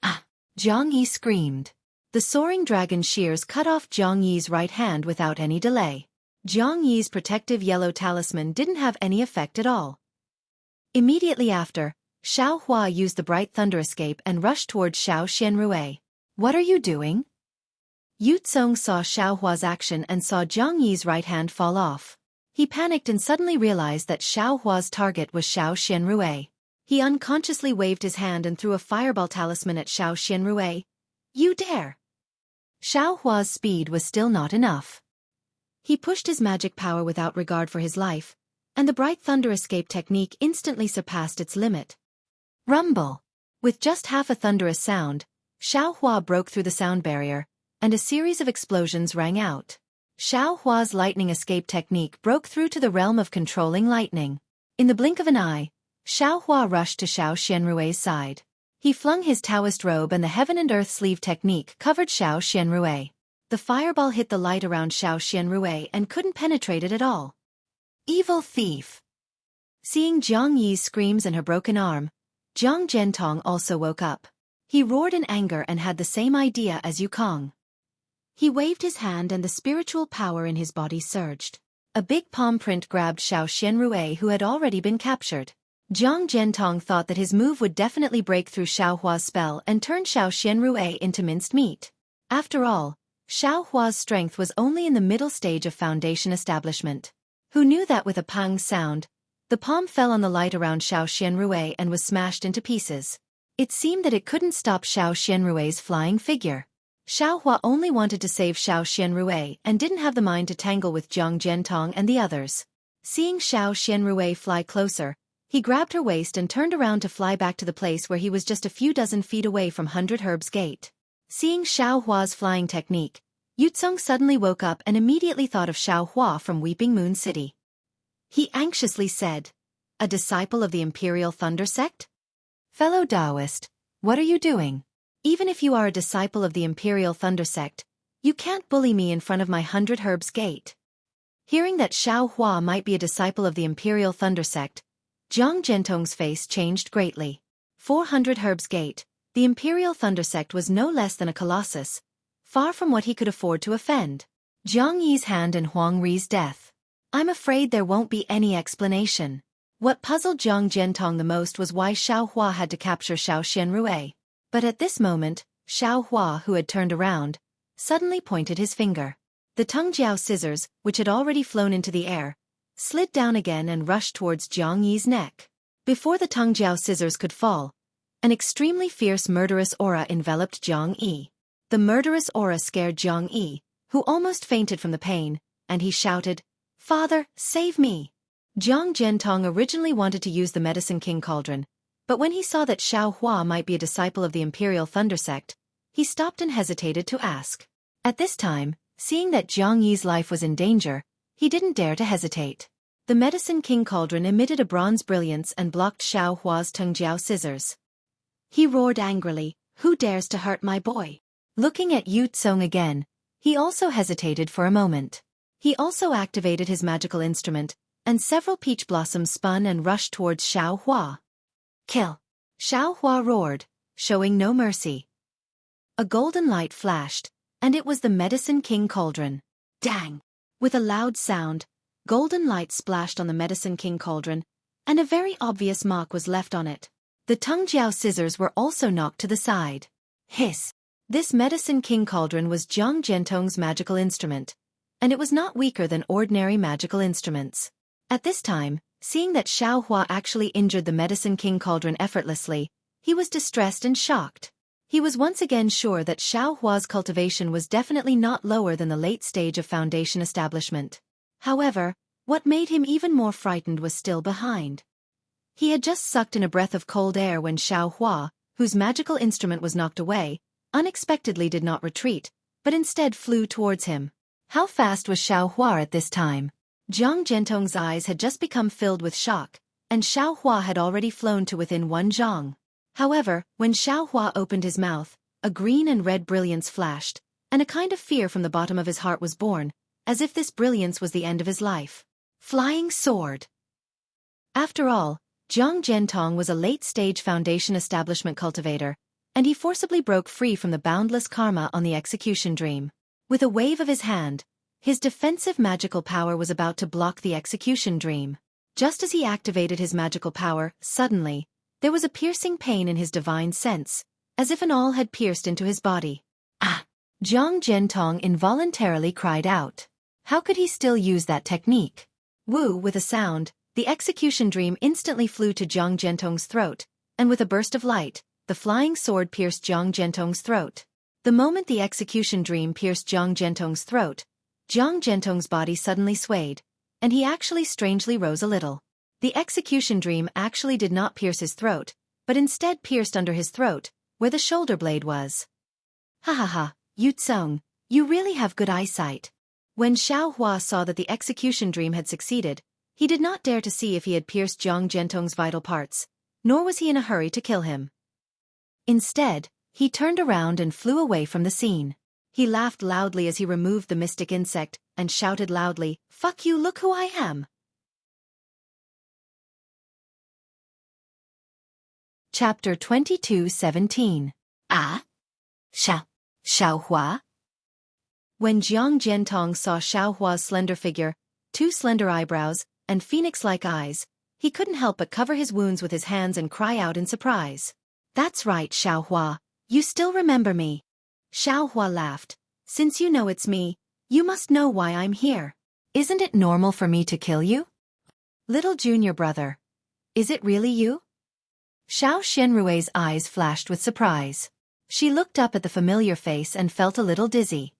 "Ah!" Jiang Yi screamed. The soaring dragon shears cut off Jiang Yi's right hand without any delay. Jiang Yi's protective yellow talisman didn't have any effect at all. Immediately after, Xiao Hua used the bright thunder escape and rushed towards Xiao Xianrui. "What are you doing?" Yu Tsong saw Xiao Hua's action and saw Jiang Yi's right hand fall off. He panicked and suddenly realized that Xiao Hua's target was Xiao Xianrui. He unconsciously waved his hand and threw a fireball talisman at Xiao Xianrui. "You dare!" Xiao Hua's speed was still not enough. He pushed his magic power without regard for his life, and the bright thunder escape technique instantly surpassed its limit. Rumble! With just half a thunderous sound, Xiao Hua broke through the sound barrier, and a series of explosions rang out. Xiao Hua's lightning escape technique broke through to the realm of controlling lightning. In the blink of an eye, Xiao Hua rushed to Xiao Xianrui's side. He flung his Taoist robe and the heaven and earth sleeve technique covered Xiao Xianrui. The fireball hit the light around Xiao Xianrui and couldn't penetrate it at all. Evil thief! Seeing Jiang Yi's screams and her broken arm, Zhang Zhentong also woke up. He roared in anger and had the same idea as Yukong. He waved his hand and the spiritual power in his body surged. A big palm print grabbed Xiao Xianrui, who had already been captured. Zhang Zhentong thought that his move would definitely break through Xiao Hua's spell and turn Xiao Xianrui into minced meat. After all, Xiao Hua's strength was only in the middle stage of foundation establishment. Who knew that with a pang sound, the palm fell on the light around Xiao Xianrui and was smashed into pieces. It seemed that it couldn't stop Xiao Xianrui's flying figure. Xiao Hua only wanted to save Xiao Xianrui and didn't have the mind to tangle with Zhang Zhentong and the others. Seeing Xiao Xianrui fly closer, he grabbed her waist and turned around to fly back to the place where he was just a few dozen feet away from 100 Herbs Gate. Seeing Xiao Hua's flying technique, Yutsong suddenly woke up and immediately thought of Xiao Hua from Weeping Moon City. He anxiously said, "A disciple of the Imperial Thunder Sect? Fellow Taoist, what are you doing? Even if you are a disciple of the Imperial Thunder Sect, you can't bully me in front of my 100 Herbs Gate." Hearing that Xiao Hua might be a disciple of the Imperial Thunder Sect, Zhang Zhentong's face changed greatly. 400 Herbs Gate, the Imperial Thunder Sect was no less than a colossus, far from what he could afford to offend. Jiang Yi's hand in Huang Ri's death. I'm afraid there won't be any explanation. What puzzled Zhang Zhentong the most was why Xiao Hua had to capture Xiao Xianrui. But at this moment, Xiao Hua, who had turned around, suddenly pointed his finger. The Tongjiao scissors, which had already flown into the air, slid down again and rushed towards Jiang Yi's neck. Before the Tongjiao scissors could fall, an extremely fierce murderous aura enveloped Jiang Yi. The murderous aura scared Jiang Yi, who almost fainted from the pain, and he shouted, "Father, save me!" Zhang Zhentong originally wanted to use the Medicine King Cauldron, but when he saw that Xiao Hua might be a disciple of the Imperial Thunder Sect, he stopped and hesitated to ask. At this time, seeing that Jiang Yi's life was in danger, he didn't dare to hesitate. The Medicine King Cauldron emitted a bronze brilliance and blocked Xiao Hua's Tongjiao scissors. He roared angrily, "Who dares to hurt my boy?" Looking at Yu Tsong again, he also hesitated for a moment. He also activated his magical instrument, and several peach blossoms spun and rushed towards Xiao Hua. "Kill!" Xiao Hua roared, showing no mercy. A golden light flashed, and it was the Medicine King Cauldron. Dang! With a loud sound, golden light splashed on the Medicine King Cauldron, and a very obvious mark was left on it. The Tongjiao scissors were also knocked to the side. Hiss! This Medicine King Cauldron was Zhang Zhentong's magical instrument, and it was not weaker than ordinary magical instruments. At this time, seeing that Xiao Hua actually injured the Medicine King Cauldron effortlessly, he was distressed and shocked. He was once again sure that Xiao Hua's cultivation was definitely not lower than the late stage of foundation establishment. However, what made him even more frightened was still behind. He had just sucked in a breath of cold air when Xiao Hua, whose magical instrument was knocked away, unexpectedly did not retreat, but instead flew towards him. How fast was Xiao Hua at this time? Zhang Zhentong's eyes had just become filled with shock, and Xiao Hua had already flown to within one zhang. However, when Xiao Hua opened his mouth, a green and red brilliance flashed, and a kind of fear from the bottom of his heart was born, as if this brilliance was the end of his life. Flying sword! After all, Zhang Zhentong was a late-stage foundation establishment cultivator, and he forcibly broke free from the boundless karma on the execution dream. With a wave of his hand, his defensive magical power was about to block the execution dream. Just as he activated his magical power, suddenly, there was a piercing pain in his divine sense, as if an awl had pierced into his body. Ah! Zhang Zhentong involuntarily cried out. How could he still use that technique? Woo! With a sound, the execution dream instantly flew to Zhang Zhentong's throat, and with a burst of light, the flying sword pierced Zhang Zhentong's throat. The moment the execution dream pierced Zhang Zhentong's throat, Zhang Zhentong's body suddenly swayed, and he actually strangely rose a little. The execution dream actually did not pierce his throat, but instead pierced under his throat, where the shoulder blade was. Ha ha ha, Yu Tsong, you really have good eyesight. When Xiao Hua saw that the execution dream had succeeded, he did not dare to see if he had pierced Zhang Zhentong's vital parts, nor was he in a hurry to kill him. Instead, he turned around and flew away from the scene. He laughed loudly as he removed the mystic insect, and shouted loudly, "Fuck you, look who I am!" Chapter 22:17. Ah? Xiaohua? When Jiang Jiantong saw Xiaohua's slender figure, 2 slender eyebrows, and phoenix-like eyes, he couldn't help but cover his wounds with his hands and cry out in surprise. "That's right, Xiaohua, you still remember me." Xiaohua laughed. "Since you know it's me, you must know why I'm here. Isn't it normal for me to kill you? Little junior brother. Is it really you?" Xiao Xianrui's eyes flashed with surprise. She looked up at the familiar face and felt a little dizzy.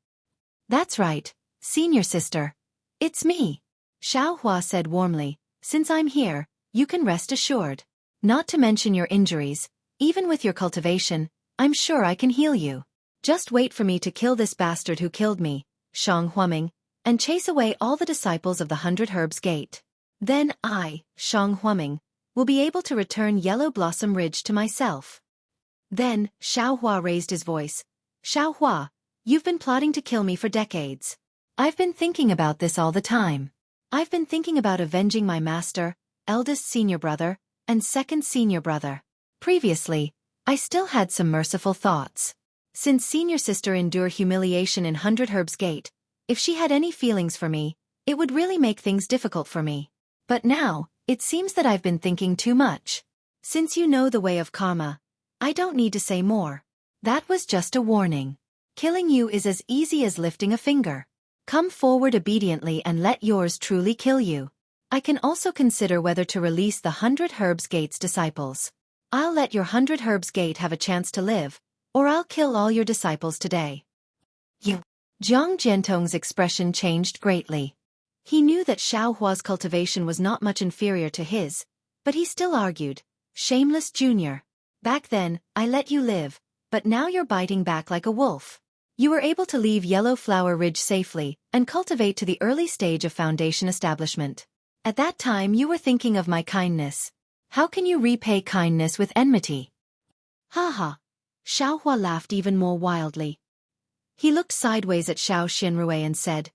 "That's right, senior sister. It's me," Xiaohua said warmly. "Since I'm here, you can rest assured. Not to mention your injuries, even with your cultivation, I'm sure I can heal you. Just wait for me to kill this bastard who killed me, Shang Huaming, and chase away all the disciples of the 100 Herbs Gate. Then I, Shang Huaming, will be able to return Yellow Blossom Ridge to myself." Then, Xiaohua raised his voice. "Xiaohua, you've been plotting to kill me for decades. I've been thinking about this all the time. I've been thinking about avenging my master, eldest senior brother, and second senior brother. Previously, I still had some merciful thoughts. Since senior sister endured humiliation in 100 Herbs Gate, if she had any feelings for me, it would really make things difficult for me. But now, it seems that I've been thinking too much. Since you know the way of karma, I don't need to say more. That was just a warning. Killing you is as easy as lifting a finger. Come forward obediently and let yours truly kill you. I can also consider whether to release the 100 Herbs Gate's disciples. I'll let your 100 Herbs Gate have a chance to live, or I'll kill all your disciples today." You. Jiang Jiantong's expression changed greatly. He knew that Xiaohua's cultivation was not much inferior to his, but he still argued, "Shameless junior. Back then, I let you live, but now you're biting back like a wolf. You were able to leave Yellow Flower Ridge safely and cultivate to the early stage of foundation establishment. At that time you were thinking of my kindness. How can you repay kindness with enmity?" "Ha ha." Xiaohua laughed even more wildly. He looked sideways at Xiao Xianrui and said,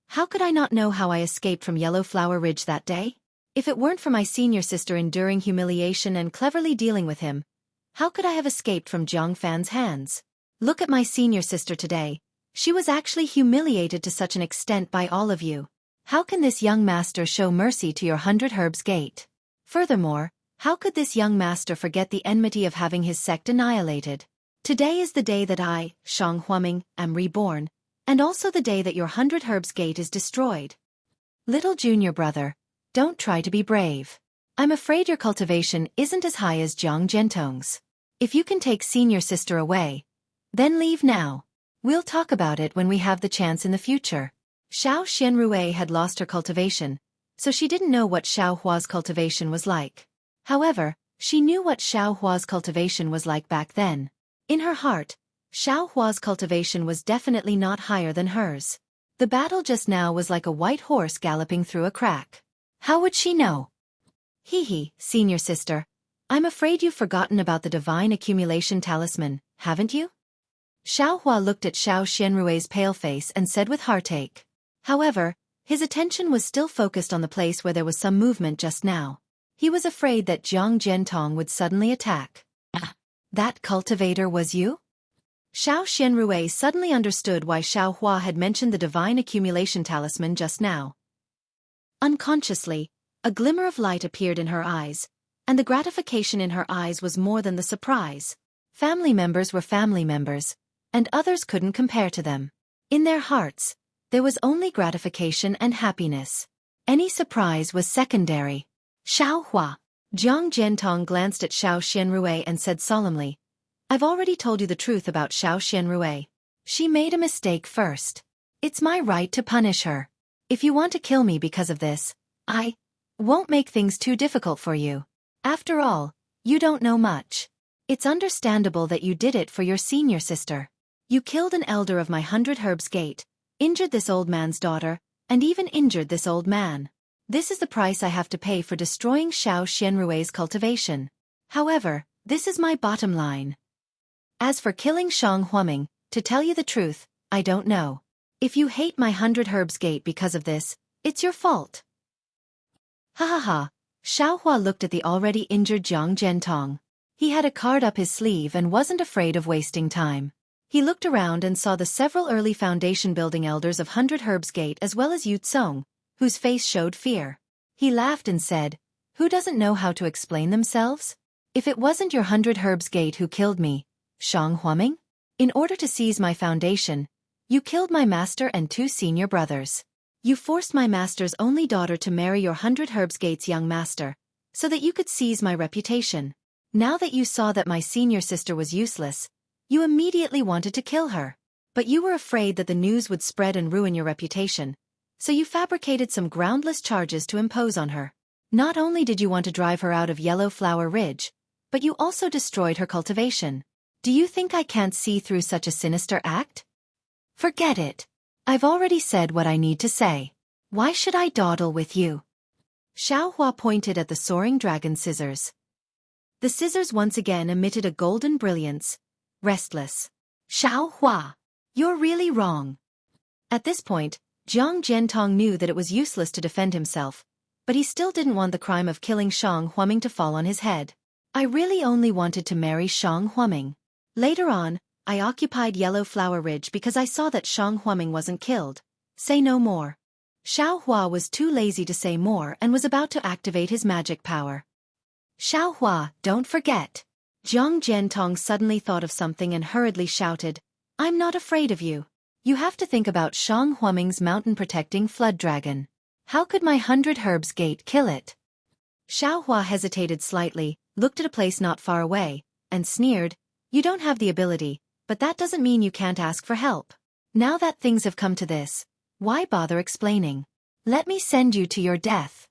"How could I not know how I escaped from Yellow Flower Ridge that day? If it weren't for my senior sister enduring humiliation and cleverly dealing with him, how could I have escaped from Jiang Fan's hands? Look at my senior sister today. She was actually humiliated to such an extent by all of you. How can this young master show mercy to your 100 Herbs Gate? Furthermore, how could this young master forget the enmity of having his sect annihilated? Today is the day that I, Shang Huaming, am reborn, and also the day that your 100 Herbs Gate is destroyed. Little junior brother, don't try to be brave. I'm afraid your cultivation isn't as high as Jiang Jiantong's. If you can take senior sister away, then leave now. We'll talk about it when we have the chance in the future." Xiao Xianrui had lost her cultivation, so she didn't know what Xiaohua's cultivation was like. However, she knew what Xiaohua's cultivation was like back then. In her heart, Xiaohua's cultivation was definitely not higher than hers. The battle just now was like a white horse galloping through a crack. How would she know? Hee, senior sister. I'm afraid you've forgotten about the divine accumulation talisman, haven't you? Xiaohua looked at Xiao Xianrui's pale face and said with heartache. However, his attention was still focused on the place where there was some movement just now. He was afraid that Jiang Jiantong would suddenly attack. That cultivator was you? Xiao Xianrui suddenly understood why Xiaohua had mentioned the divine accumulation talisman just now. Unconsciously, a glimmer of light appeared in her eyes, and the gratification in her eyes was more than the surprise. Family members were family members, and others couldn't compare to them. In their hearts, there was only gratification and happiness. Any surprise was secondary. Xiaohua. Jiang Jiantong glanced at Xiao Xianrui and said solemnly, "I've already told you the truth about Xiao Xianrui. She made a mistake first. It's my right to punish her. If you want to kill me because of this, I won't make things too difficult for you. After all, you don't know much. It's understandable that you did it for your senior sister. You killed an elder of my 100 Herbs Gate, injured this old man's daughter, and even injured this old man. This is the price I have to pay for destroying Xiao Xianrui's cultivation. However, this is my bottom line. As for killing Shang Huaming, to tell you the truth, I don't know. If you hate my 100 Herbs Gate because of this, it's your fault. Ha ha ha. Xiao Hua looked at the already injured Jiang Zhentong. He had a card up his sleeve and wasn't afraid of wasting time. He looked around and saw the several early foundation building elders of 100 Herbs Gate as well as Yu Tsong, whose face showed fear. He laughed and said, "Who doesn't know how to explain themselves? If it wasn't your 100 Herbs Gate who killed me, Shang Huaming, in order to seize my foundation, you killed my master and 2 senior brothers. You forced my master's only daughter to marry your 100 Herbs Gate's young master, so that you could seize my reputation. Now that you saw that my senior sister was useless, you immediately wanted to kill her. But you were afraid that the news would spread and ruin your reputation, so you fabricated some groundless charges to impose on her. Not only did you want to drive her out of Yellow Flower Ridge, but you also destroyed her cultivation. Do you think I can't see through such a sinister act? Forget it. I've already said what I need to say. Why should I dawdle with you?" Xiao Hua pointed at the soaring dragon scissors. The scissors once again emitted a golden brilliance. Restless. "Xiao Hua, you're really wrong." At this point, Jiang Zhentong knew that it was useless to defend himself, but he still didn't want the crime of killing Shang Huaming to fall on his head. "I really only wanted to marry Shang Huaming. Later on, I occupied Yellow Flower Ridge because I saw that Shang Huaming wasn't killed. Say no more." Xiao Hua was too lazy to say more and was about to activate his magic power. "Xiao Hua, don't forget." Jiang Zhentong suddenly thought of something and hurriedly shouted, "I'm not afraid of you. You have to think about Shang Huaming's mountain-protecting flood dragon. How could my 100 Herbs Gate kill it?" Xiao Hua hesitated slightly, looked at a place not far away, and sneered, "You don't have the ability, but that doesn't mean you can't ask for help. Now that things have come to this, why bother explaining? Let me send you to your death."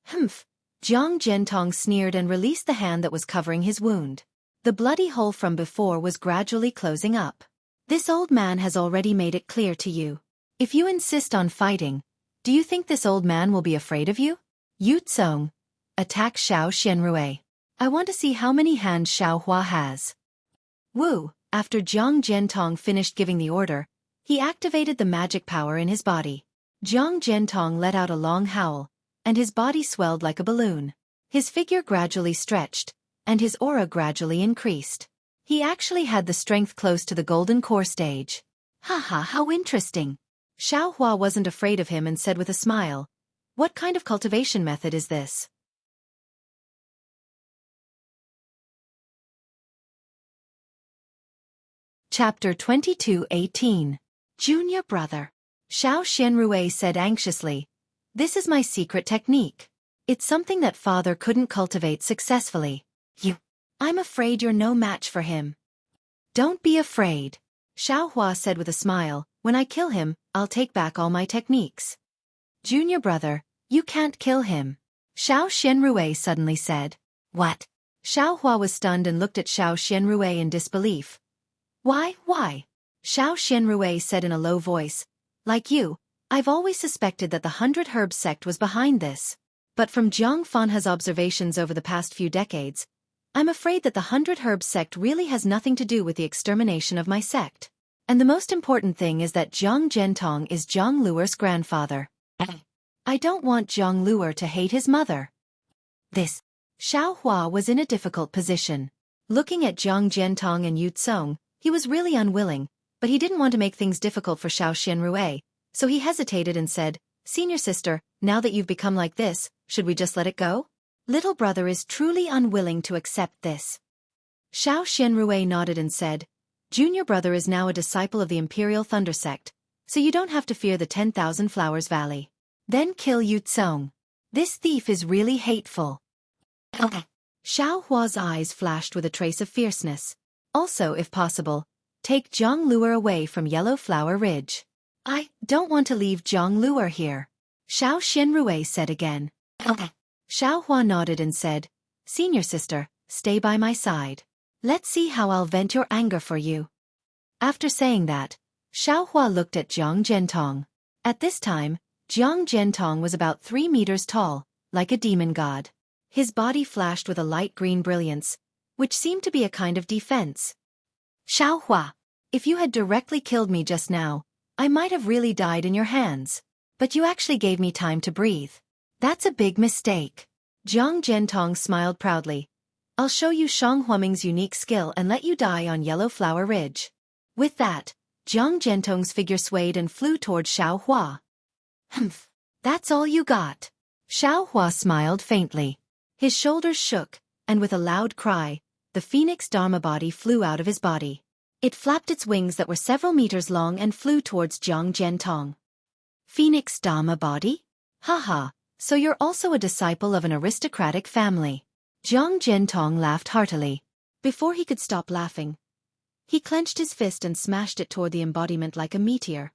"Humph." Jiang Zhentong sneered and released the hand that was covering his wound. The bloody hole from before was gradually closing up. "This old man has already made it clear to you. If you insist on fighting, do you think this old man will be afraid of you? Yu Tsong, attack Xiao Xianrui. I want to see how many hands Xiao Hua has." Wu, after Jiang Zhentong finished giving the order, he activated the magic power in his body. Jiang Zhentong let out a long howl, and his body swelled like a balloon. His figure gradually stretched, and his aura gradually increased. He actually had the strength close to the golden core stage. "Haha, how interesting." Xiao Hua wasn't afraid of him and said with a smile, "What kind of cultivation method is this?" Chapter 22:18. Junior Brother. Xiao Xianrui said anxiously, "This is my secret technique. It's something that father couldn't cultivate successfully. I'm afraid you're no match for him." "Don't be afraid," Xiao Hua said with a smile, "when I kill him, I'll take back all my techniques." "Junior brother, you can't kill him," Xiao Xianrui suddenly said. "What?" Xiao Hua was stunned and looked at Xiao Xianrui in disbelief. Why? Xiao Xianrui said in a low voice, "Like you, I've always suspected that the 100 Herbs sect was behind this. But from Jiang Fanha's observations over the past few decades, I'm afraid that the 100 Herbs sect really has nothing to do with the extermination of my sect. And the most important thing is that Jiang Zhentong is Jiang Luer's grandfather. I don't want Jiang Luer to hate his mother." This. Xiao Hua was in a difficult position. Looking at Jiang Zhentong and Yu Tsong, he was really unwilling, but he didn't want to make things difficult for Xiao Xianrui, so he hesitated and said, "Senior sister, now that you've become like this, should we just let it go? Little brother is truly unwilling to accept this." Xiao Xianrui nodded and said, "Junior brother is now a disciple of the Imperial Thunder Sect, so you don't have to fear the 10,000 Flowers Valley. Then kill Yu Tsong. This thief is really hateful." Xiao Hua's eyes flashed with a trace of fierceness. "Also, if possible, take Jiang Luer away from Yellow Flower Ridge." "I don't want to leave Jiang Luer here," Xiao Xianrui said again. Xiao Hua nodded and said, "Senior sister, stay by my side. Let's see how I'll vent your anger for you." After saying that, Xiao Hua looked at Jiang Zhentong. At this time, Jiang Zhentong was about 3 meters tall, like a demon god. His body flashed with a light green brilliance, which seemed to be a kind of defense. Xiao Hua, if you had directly killed me just now, I might have really died in your hands. But you actually gave me time to breathe. That's a big mistake. Zhang Jiantong smiled proudly. I'll show you Shang Huaming's unique skill and let you die on Yellow Flower Ridge. With that, Zhang Jiantong's figure swayed and flew toward Xiao Hua. Humph. That's all you got. Xiao Hua smiled faintly. His shoulders shook, and with a loud cry, the phoenix Dharma body flew out of his body. It flapped its wings that were several meters long and flew towards Zhang Jiantong. Phoenix Dharma body? Haha, so you're also a disciple of an aristocratic family. Zhang Jiantong laughed heartily. Before he could stop laughing, he clenched his fist and smashed it toward the embodiment like a meteor.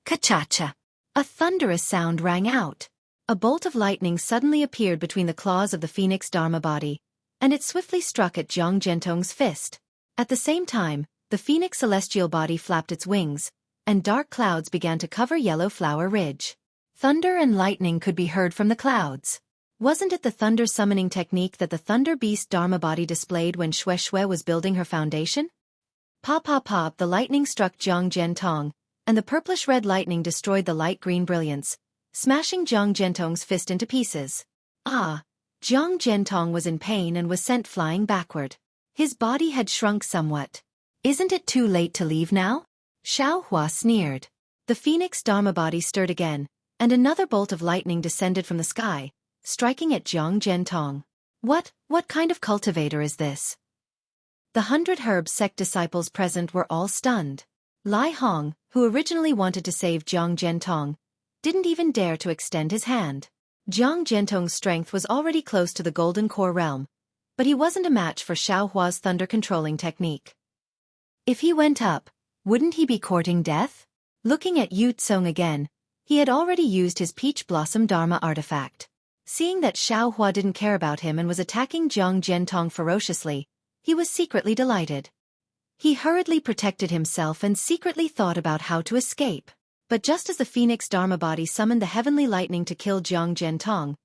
Ka-cha-cha! A thunderous sound rang out. A bolt of lightning suddenly appeared between the claws of the phoenix Dharma body, and it swiftly struck at Zhang Jiantong's fist. At the same time, the phoenix celestial body flapped its wings, and dark clouds began to cover Yellow Flower Ridge. Thunder and lightning could be heard from the clouds. Wasn't it the thunder summoning technique that the Thunder Beast Dharma body displayed when Xueqi was building her foundation? Pop pop pop, the lightning struck Zhang Jiantong, and the purplish-red lightning destroyed the light green brilliance, smashing Zhang Jiantong's fist into pieces. Ah! Zhang Jiantong was in pain and was sent flying backward. His body had shrunk somewhat. Isn't it too late to leave now? Xiao Hua sneered. The phoenix Dharma body stirred again, and another bolt of lightning descended from the sky, striking at Zhang Jiantong. What kind of cultivator is this? The 100 Herbs sect disciples present were all stunned. Lai Hong, who originally wanted to save Zhang Jiantong, didn't even dare to extend his hand. Zhang Jiantong's strength was already close to the Golden Core realm, but he wasn't a match for Xiao Hua's thunder-controlling technique. If he went up, wouldn't he be courting death? Looking at Yu Tsong again, he had already used his Peach Blossom Dharma artifact. Seeing that Xiao Hua didn't care about him and was attacking Zhang Jiantong ferociously, he was secretly delighted. He hurriedly protected himself and secretly thought about how to escape. But just as the Phoenix Dharma body summoned the heavenly lightning to kill Zhang Jiantong,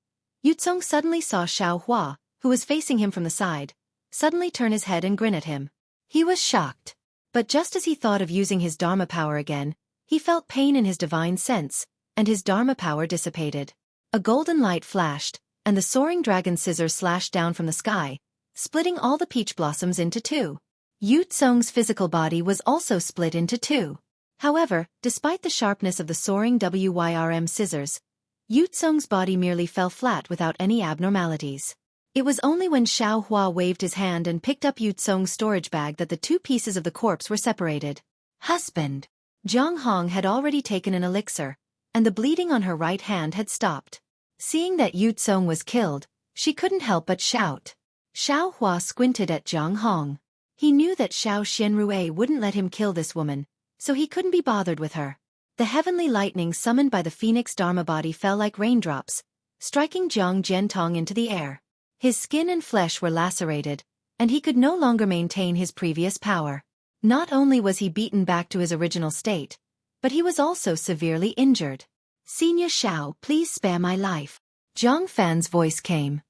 Yu Tsong suddenly saw Xiao Hua, who was facing him from the side, suddenly turn his head and grin at him. He was shocked. But just as he thought of using his Dharma power again, he felt pain in his divine sense, and his Dharma power dissipated. A golden light flashed, and the soaring dragon scissors slashed down from the sky, splitting all the peach blossoms into two. Yu Tsong's physical body was also split into two. However, despite the sharpness of the soaring WYRM scissors, Yu Tsong's body merely fell flat without any abnormalities. It was only when Xiao Hua waved his hand and picked up Yu Tsong's storage bag that the two pieces of the corpse were separated. Husband! Zhang Hong had already taken an elixir, and the bleeding on her right hand had stopped. Seeing that Yu Tsong was killed, she couldn't help but shout. Xiao Hua squinted at Zhang Hong. He knew that Xiao Xianrui wouldn't let him kill this woman, so he couldn't be bothered with her. The heavenly lightning summoned by the Phoenix Dharma body fell like raindrops, striking Zhang Jiantong into the air. His skin and flesh were lacerated, and he could no longer maintain his previous power. Not only was he beaten back to his original state, but he was also severely injured. Senior Xiao, please spare my life. Zhang Fan's voice came.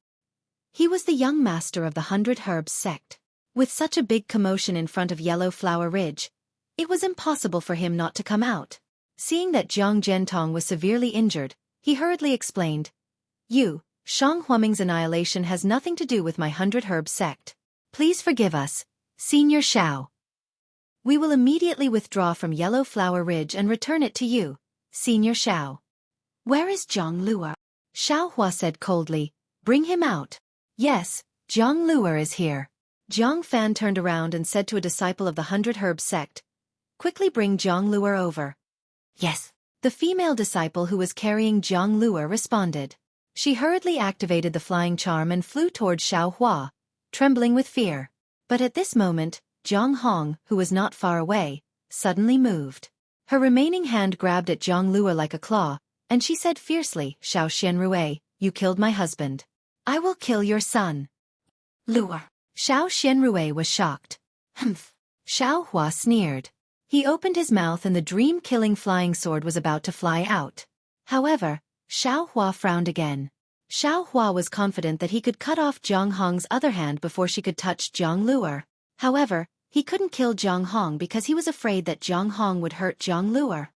He was the young master of the 100 Herbs sect. With such a big commotion in front of Yellow Flower Ridge, it was impossible for him not to come out. Seeing that Zhang Jiantong was severely injured, he hurriedly explained, Shang Huaming's annihilation has nothing to do with my 100 Herbs sect. Please forgive us, Senior Xiao. We will immediately withdraw from Yellow Flower Ridge and return it to you, Senior Xiao. Where is Zhang Luer? Xiao Hua said coldly. Bring him out. Yes, Zhang Luer is here. Zhang Fan turned around and said to a disciple of the 100 Herbs sect, quickly bring Zhang Luer over. Yes. The female disciple who was carrying Zhang Luer responded. She hurriedly activated the flying charm and flew toward Xiao Hua, trembling with fear. But at this moment, Zhang Hong, who was not far away, suddenly moved. Her remaining hand grabbed at Zhang Luer like a claw, and she said fiercely, Xiao Xianrui, you killed my husband. I will kill your son. Luer. Xiao Xianrui was shocked. Humph. Xiao Hua sneered. He opened his mouth and the dream-killing flying sword was about to fly out. However, Xiao Hua frowned again. Xiao Hua was confident that he could cut off Zhang Hong's other hand before she could touch Zhang Luer. However, He couldn't kill Zhang Hong because he was afraid that Zhang Hong would hurt Zhang Luer.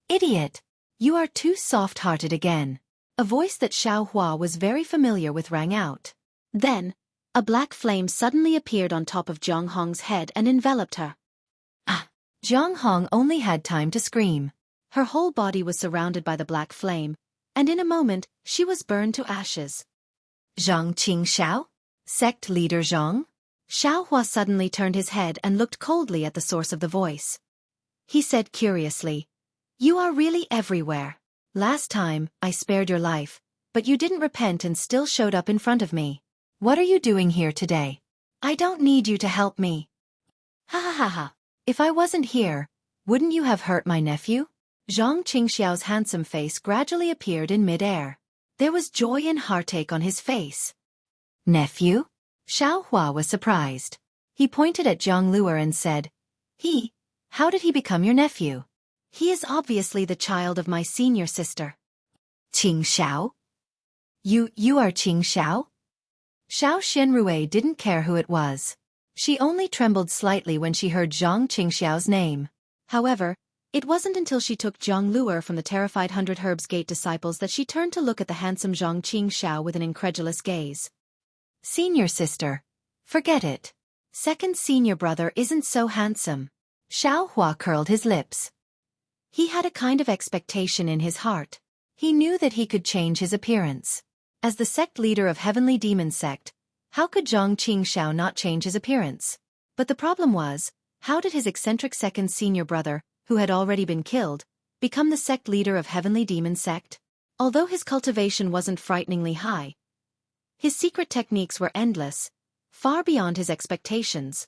Idiot! You are too soft-hearted again. A voice that Xiao Hua was very familiar with rang out. Then, a black flame suddenly appeared on top of Zhang Hong's head and enveloped her. Ah! Zhang Hong only had time to scream. Her whole body was surrounded by the black flame, and in a moment, she was burned to ashes. Zhang Qingxiao? Sect leader Zhang? Xiao Hua suddenly turned his head and looked coldly at the source of the voice. He said curiously, "You are really everywhere. Last time, I spared your life, but you didn't repent and still showed up in front of me. What are you doing here today? I don't need you to help me." Ha ha ha ha. If I wasn't here, wouldn't you have hurt my nephew? Zhang Qingxiao's handsome face gradually appeared in mid-air. There was joy and heartache on his face. Nephew? Xiao Hua was surprised. He pointed at Zhang Luer and said, How did he become your nephew? He is obviously the child of my senior sister. Qingxiao? You are Qingxiao? Xiao Xianrui didn't care who it was. She only trembled slightly when she heard Zhang Qingxiao's name. However, it wasn't until she took Zhang Luer from the terrified 100 Herbs Gate disciples that she turned to look at the handsome Zhang Qingxiao with an incredulous gaze. Senior sister. Forget it. Second senior brother isn't so handsome. Xiao Hua curled his lips. He had a kind of expectation in his heart. He knew that he could change his appearance. As the sect leader of Heavenly Demon Sect, how could Zhang Qingxiao not change his appearance? But the problem was, how did his eccentric second senior brother, who had already been killed, become the sect leader of Heavenly Demon Sect? Although his cultivation wasn't frighteningly high, his secret techniques were endless, far beyond his expectations.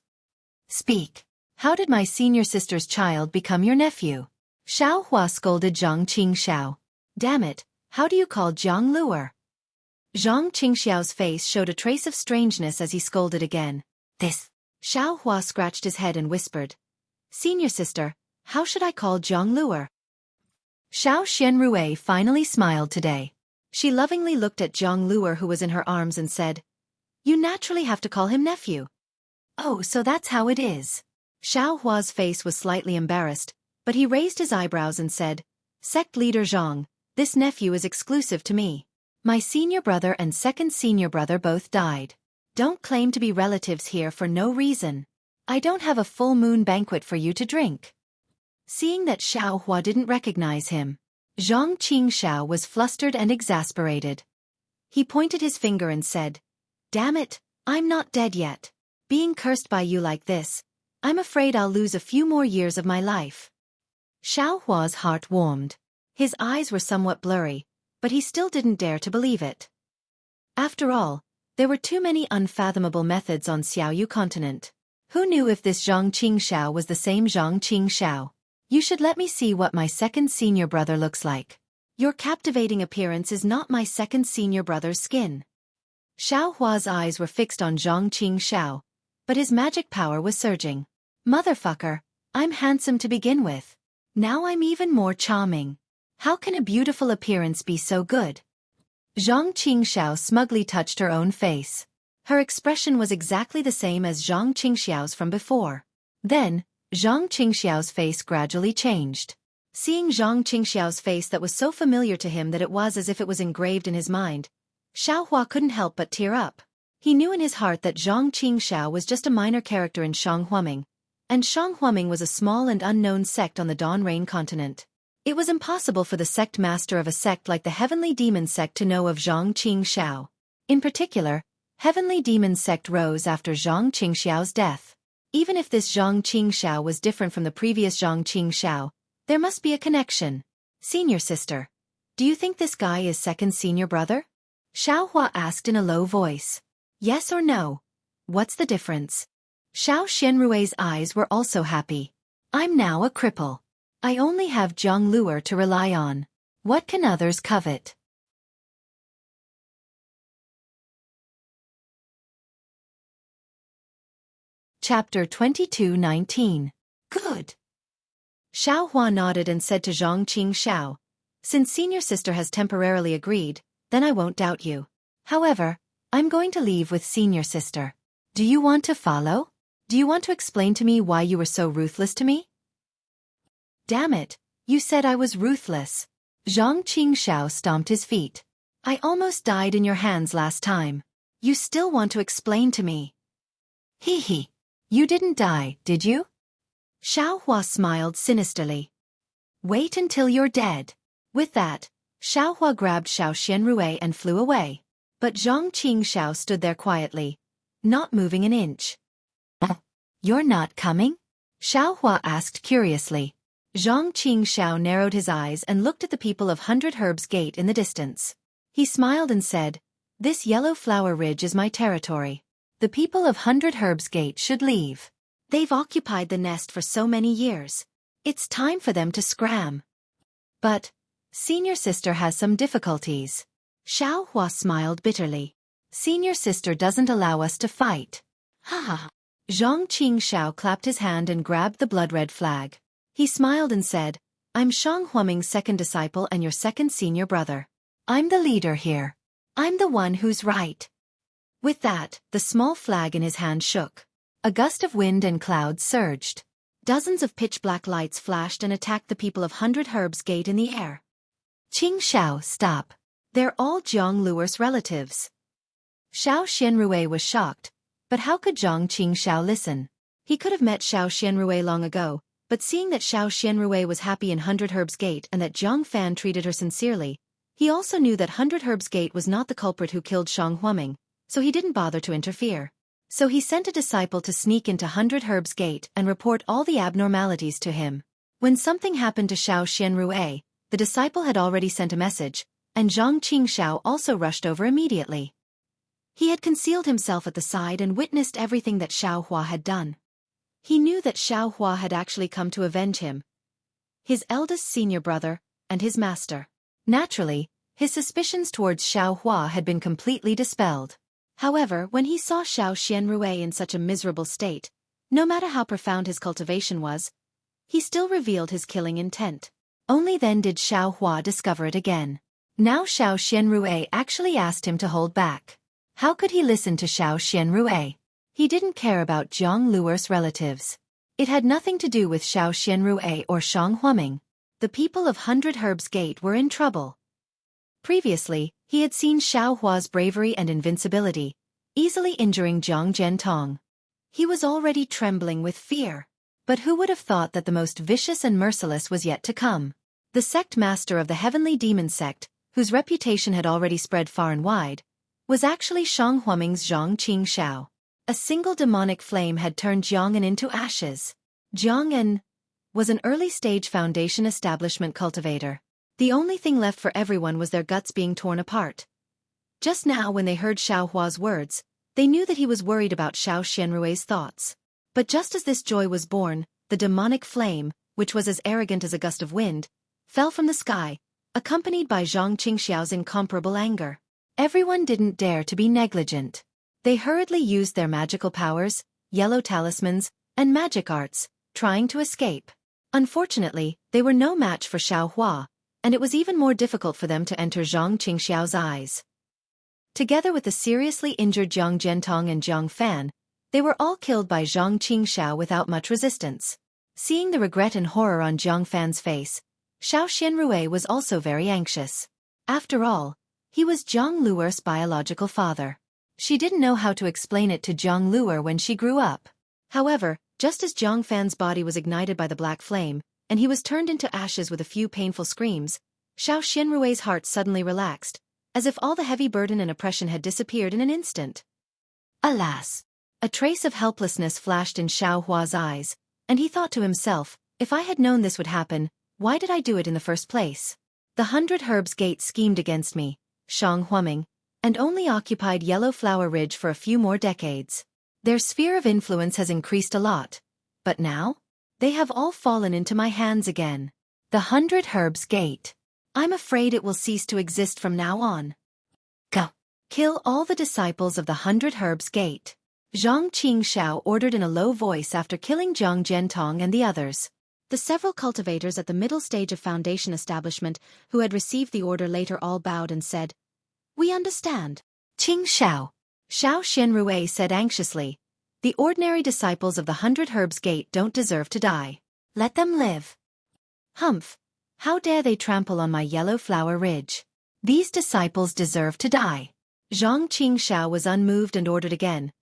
Speak. How did my senior sister's child become your nephew? Xiao Hua scolded Zhang Qingxiao. Damn it, how do you call Zhang Luer? Zhang Qingxiao's face showed a trace of strangeness as he scolded again. This. Xiao Hua scratched his head and whispered. Senior sister, how should I call Zhang Luer? Xiao Xianrui finally smiled today. She lovingly looked at Zhang Luer who was in her arms and said, You naturally have to call him nephew. Oh, so that's how it is. Xiao Hua's face was slightly embarrassed, but he raised his eyebrows and said, Sect leader Zhang, this nephew is exclusive to me. My senior brother and second senior brother both died. Don't claim to be relatives here for no reason. I don't have a full moon banquet for you to drink. Seeing that Xiao Hua didn't recognize him, Zhang Qingxiao was flustered and exasperated. He pointed his finger and said, Damn it, I'm not dead yet. Being cursed by you like this, I'm afraid I'll lose a few more years of my life. Xiao Hua's heart warmed. His eyes were somewhat blurry, but he still didn't dare to believe it. After all, there were too many unfathomable methods on Xiaoyu continent. Who knew if this Zhang Qingxiao was the same Zhang Qingxiao? You should let me see what my second senior brother looks like. Your captivating appearance is not my second senior brother's skin. Xiao Hua's eyes were fixed on Zhang Qingxiao, but his magic power was surging. Motherfucker, I'm handsome to begin with. Now I'm even more charming. How can a beautiful appearance be so good? Zhang Qingxiao smugly touched her own face. Her expression was exactly the same as Zhang Qingxiao's from before. Then, Zhang Qingxiao's face gradually changed. Seeing Zhang Qingxiao's face that was so familiar to him that it was as if it was engraved in his mind, Xiao Hua couldn't help but tear up. He knew in his heart that Zhang Qingxiao was just a minor character in Shanghuaming, and Shanghuaming was a small and unknown sect on the Dawn Rain continent. It was impossible for the sect master of a sect like the Heavenly Demon Sect to know of Zhang Qingxiao. In particular, Heavenly Demon Sect rose after Zhang Qingxiao's death. Even if this Zhang Qingxiao was different from the previous Zhang Qingxiao, there must be a connection. Senior sister. Do you think this guy is second senior brother? Xiao Hua asked in a low voice. Yes or no? What's the difference? Xiao Xianrui's eyes were also happy. I'm now a cripple. I only have Zhang Luer to rely on. What can others covet? Chapter 22:19. Good. Xiao Hua nodded and said to Zhang Qingxiao, Since senior sister has temporarily agreed, then I won't doubt you. However, I'm going to leave with senior sister. Do you want to follow? Do you want to explain to me why you were so ruthless to me? Damn it, you said I was ruthless. Zhang Qingxiao stomped his feet. I almost died in your hands last time. You still want to explain to me? Hee hee. You didn't die, did you? Xiao Hua smiled sinisterly. Wait until you're dead. With that, Xiao Hua grabbed Xiao Xianrui and flew away. But Zhang Qingxiao stood there quietly, not moving an inch. You're not coming? Xiao Hua asked curiously. Zhang Qingxiao narrowed his eyes and looked at the people of 100 Herbs Gate in the distance. He smiled and said, This yellow flower ridge is my territory. The people of 100 Herbs Gate should leave. They've occupied the nest for so many years. It's time for them to scram. But, senior sister has some difficulties. Xiao Hua smiled bitterly. Senior sister doesn't allow us to fight. Ha ha. Zhang Qingxiao clapped his hand and grabbed the blood-red flag. He smiled and said, I'm Shang Huaming's second disciple and your second senior brother. I'm the leader here. I'm the one who's right. With that, the small flag in his hand shook. A gust of wind and clouds surged. Dozens of pitch-black lights flashed and attacked the people of 100 Herbs Gate in the air. Qingxiao, stop. They're all Zhang Luer's relatives. Xiao Xianrui was shocked. But how could Zhang Qingxiao listen? He could have met Xiao Xianrui long ago, but seeing that Xiao Xianrui was happy in 100 Herbs Gate and that Zhang Fan treated her sincerely, he also knew that 100 Herbs Gate was not the culprit who killed Shang Huaming, so he didn't bother to interfere. So he sent a disciple to sneak into 100 Herbs Gate and report all the abnormalities to him. When something happened to Xiao Xianrui, the disciple had already sent a message, and Zhang Qingxiao also rushed over immediately. He had concealed himself at the side and witnessed everything that Xiao Hua had done. He knew that Xiao Hua had actually come to avenge him, his eldest senior brother, and his master. Naturally, his suspicions towards Xiao Hua had been completely dispelled. However, when he saw Xiao Xianrui in such a miserable state, no matter how profound his cultivation was, he still revealed his killing intent. Only then did Xiao Hua discover it again. Now Xiao Xianrui actually asked him to hold back. How could he listen to Xiao Xianrui? He didn't care about Zhang Luer's relatives. It had nothing to do with Xiao Xianrui or Shang Huaming. The people of 100 Herbs Gate were in trouble. Previously, he had seen Xiao Hua's bravery and invincibility, easily injuring Zhang Zhentong. He was already trembling with fear. But who would have thought that the most vicious and merciless was yet to come? The sect master of the Heavenly Demon Sect, whose reputation had already spread far and wide, was actually Shang Huaming's Zhang Qingxiao. A single demonic flame had turned Jiang'an into ashes. Jiang'an was an early-stage Foundation establishment cultivator. The only thing left for everyone was their guts being torn apart. Just now when they heard Xiao Hua's words, they knew that he was worried about Xiao Xianrui's thoughts. But just as this joy was born, the demonic flame, which was as arrogant as a gust of wind, fell from the sky, accompanied by Zhang Qingxiao's incomparable anger. Everyone didn't dare to be negligent. They hurriedly used their magical powers, yellow talismans, and magic arts, trying to escape. Unfortunately, they were no match for Xiao Hua, and it was even more difficult for them to enter Zhang Qingxiao's eyes. Together with the seriously injured Zhang Zhentong and Zhang Fan, they were all killed by Zhang Qingxiao without much resistance. Seeing the regret and horror on Zhang Fan's face, Xiao Xianrui was also very anxious. After all, he was Zhang Luer's biological father. She didn't know how to explain it to Zhang Luer when she grew up. However, just as Zhang Fan's body was ignited by the black flame, and he was turned into ashes with a few painful screams, Xiao Xianrui's heart suddenly relaxed, as if all the heavy burden and oppression had disappeared in an instant. Alas! A trace of helplessness flashed in Xiao Hua's eyes, and he thought to himself, if I had known this would happen, why did I do it in the first place? The 100 Herbs Gate schemed against me, Shang Huaming, and only occupied Yellow Flower Ridge for a few more decades. Their sphere of influence has increased a lot. But now? They have all fallen into my hands again. The 100 Herbs Gate. I'm afraid it will cease to exist from now on. Go. Kill all the disciples of the 100 Herbs Gate. Zhang Qingxiao ordered in a low voice after killing Zhang Zhentong and the others. The several cultivators at the middle stage of Foundation establishment who had received the order later all bowed and said, "We understand." Qingxiao. Xiao Xianrui said anxiously, The ordinary disciples of the 100 Herbs Gate don't deserve to die. Let them live. Humph! How dare they trample on my yellow flower ridge? These disciples deserve to die. Zhang Qingxiao was unmoved and ordered again.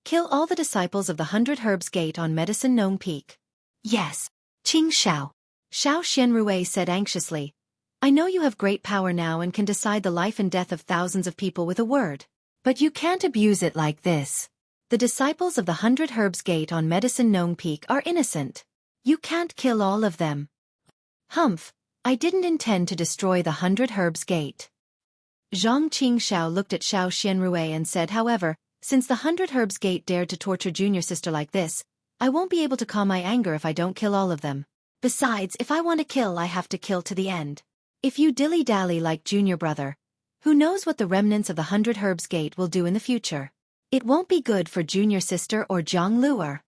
Kill all the disciples of the 100 Herbs Gate on Medicine Nong Peak. Yes, Qingxiao. Xiao Xianrui said anxiously. I know you have great power now and can decide the life and death of thousands of people with a word. But you can't abuse it like this. The disciples of the 100 Herbs Gate on Medicine Nong Peak are innocent. You can't kill all of them. Humph, I didn't intend to destroy the 100 Herbs Gate. Zhang Qingxiao looked at Xiao Xianrui and said, however, since the 100 Herbs Gate dared to torture junior sister like this, I won't be able to calm my anger if I don't kill all of them. Besides, if I want to kill, I have to kill to the end. If you dilly-dally like junior brother, who knows what the remnants of the 100 Herbs Gate will do in the future? It won't be good for junior sister or Zhang Luer.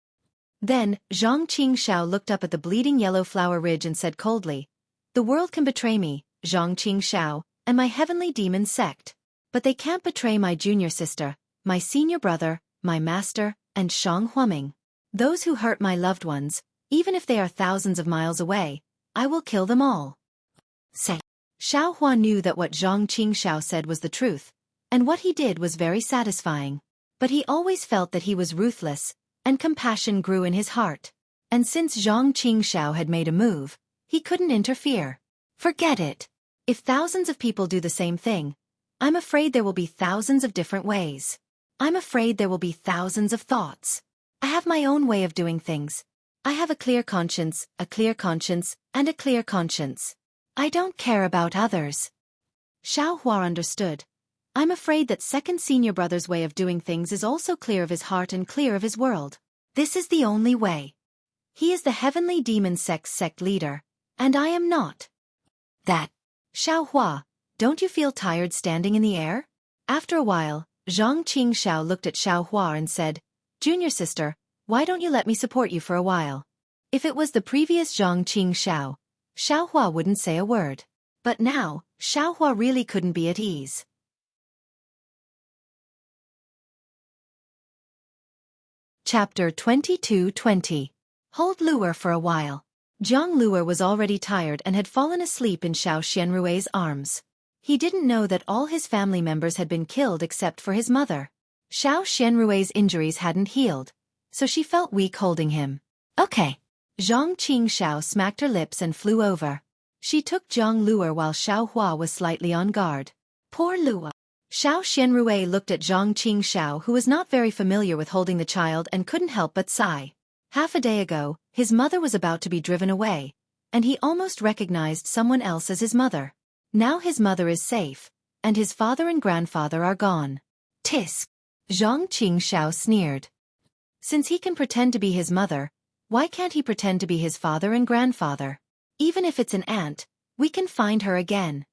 Then, Zhang Qingxiao looked up at the bleeding yellow flower ridge and said coldly, the world can betray me, Zhang Qingxiao, and my heavenly demon sect. But they can't betray my junior sister, my senior brother, my master, and Shang Huaming. Those who hurt my loved ones, even if they are thousands of miles away, I will kill them all. Say. Xiao Hua knew that what Zhang Qingxiao said was the truth, and what he did was very satisfying. But he always felt that he was ruthless, and compassion grew in his heart. And since Zhang Qingxiao had made a move, he couldn't interfere. Forget it. If thousands of people do the same thing, I'm afraid there will be thousands of different ways. I'm afraid there will be thousands of thoughts. I have my own way of doing things. I have a clear conscience, and a clear conscience. I don't care about others. Xiao Hua understood. I'm afraid that second senior brother's way of doing things is also clear of his heart and clear of his world. This is the only way. He is the heavenly demon sect leader, and I am not. That. Xiao Hua, don't you feel tired standing in the air? After a while, Zhang Qingxiao looked at Xiao Hua and said, Junior sister, why don't you let me support you for a while? If it was the previous Zhang Qingxiao, Xiao Hua wouldn't say a word. But now, Xiao Hua really couldn't be at ease. Chapter 22:20. Hold Luer for a while. Zhang Luer was already tired and had fallen asleep in Xiao Xianrui's arms. He didn't know that all his family members had been killed except for his mother. Xiao Xianrui's injuries hadn't healed, so she felt weak holding him. Okay. Zhang Qingxiao smacked her lips and flew over. She took Zhang Luer while Xiao Hua was slightly on guard. Poor Luer. Xiao Xianrui looked at Zhang Qingxiao, who was not very familiar with holding the child, and couldn't help but sigh. Half a day ago, his mother was about to be driven away, and he almost recognized someone else as his mother. Now his mother is safe, and his father and grandfather are gone. Tisk! Zhang Qingxiao sneered. Since he can pretend to be his mother, why can't he pretend to be his father and grandfather? Even if it's an aunt, we can find her again.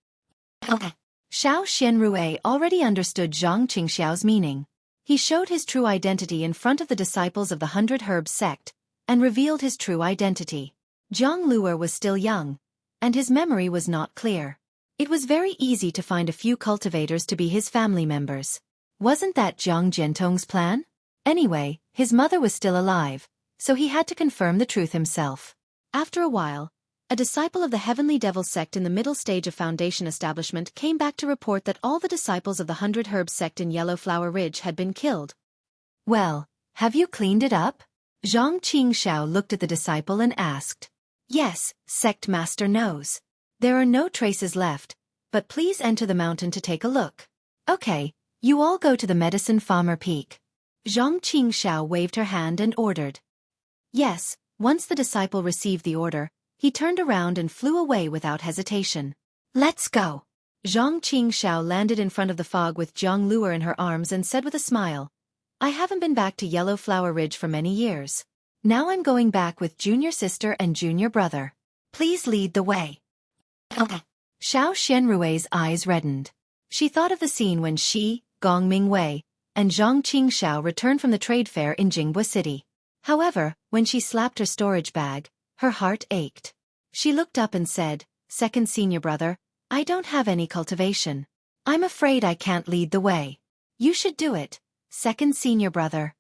Okay. Xiao Xianrui already understood Zhang Qingxiao's meaning. He showed his true identity in front of the disciples of the 100 Herbs sect, and revealed his true identity. Zhang Luer was still young, and his memory was not clear. It was very easy to find a few cultivators to be his family members. Wasn't that Zhang Jiantong's plan? Anyway, his mother was still alive, so he had to confirm the truth himself. After a while, a disciple of the Heavenly Devil sect in the middle stage of Foundation establishment came back to report that all the disciples of the 100 Herbs sect in Yellow Flower Ridge had been killed. Well, have you cleaned it up? Zhang Qingxiao looked at the disciple and asked. Yes, sect master knows. There are no traces left, but please enter the mountain to take a look. Okay, you all go to the Medicine Farmer Peak. Zhang Qingxiao waved her hand and ordered. Yes, once the disciple received the order, he turned around and flew away without hesitation. Let's go. Zhang Qingxiao landed in front of the fog with Zhang Luer in her arms and said with a smile, I haven't been back to Yellow Flower Ridge for many years. Now I'm going back with junior sister and junior brother. Please lead the way. Okay. Xiao Xianrui's eyes reddened. She thought of the scene when she, Gong Mingwei, and Zhang Qingxiao returned from the trade fair in Jinghua City. However, when she slapped her storage bag, her heart ached. She looked up and said, Second senior brother, I don't have any cultivation. I'm afraid I can't lead the way. You should do it, second senior brother.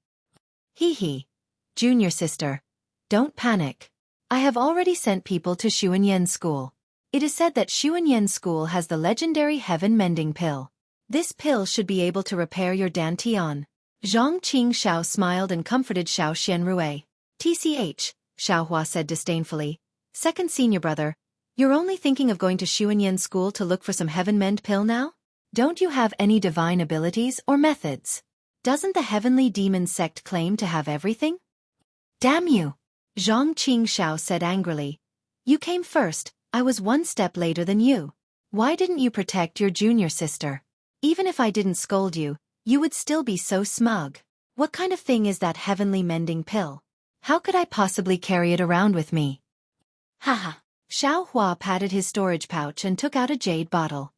Hee hee. Junior sister. Don't panic. I have already sent people to Xueqi school. It is said that Xueqi school has the legendary heaven mending pill. This pill should be able to repair your dantian. Zhang Qingxiao smiled and comforted Xiao Xianrui. TCH, Xiaohua said disdainfully. Second senior brother, you're only thinking of going to Xueqi school to look for some heaven mend pill now? Don't you have any divine abilities or methods? Doesn't the heavenly demon sect claim to have everything? Damn you! Zhang Qingxiao said angrily. You came first, I was one step later than you. Why didn't you protect your junior sister? Even if I didn't scold you, you would still be so smug. What kind of thing is that heavenly mending pill? How could I possibly carry it around with me? Haha. Xiao Hua patted his storage pouch and took out a jade bottle.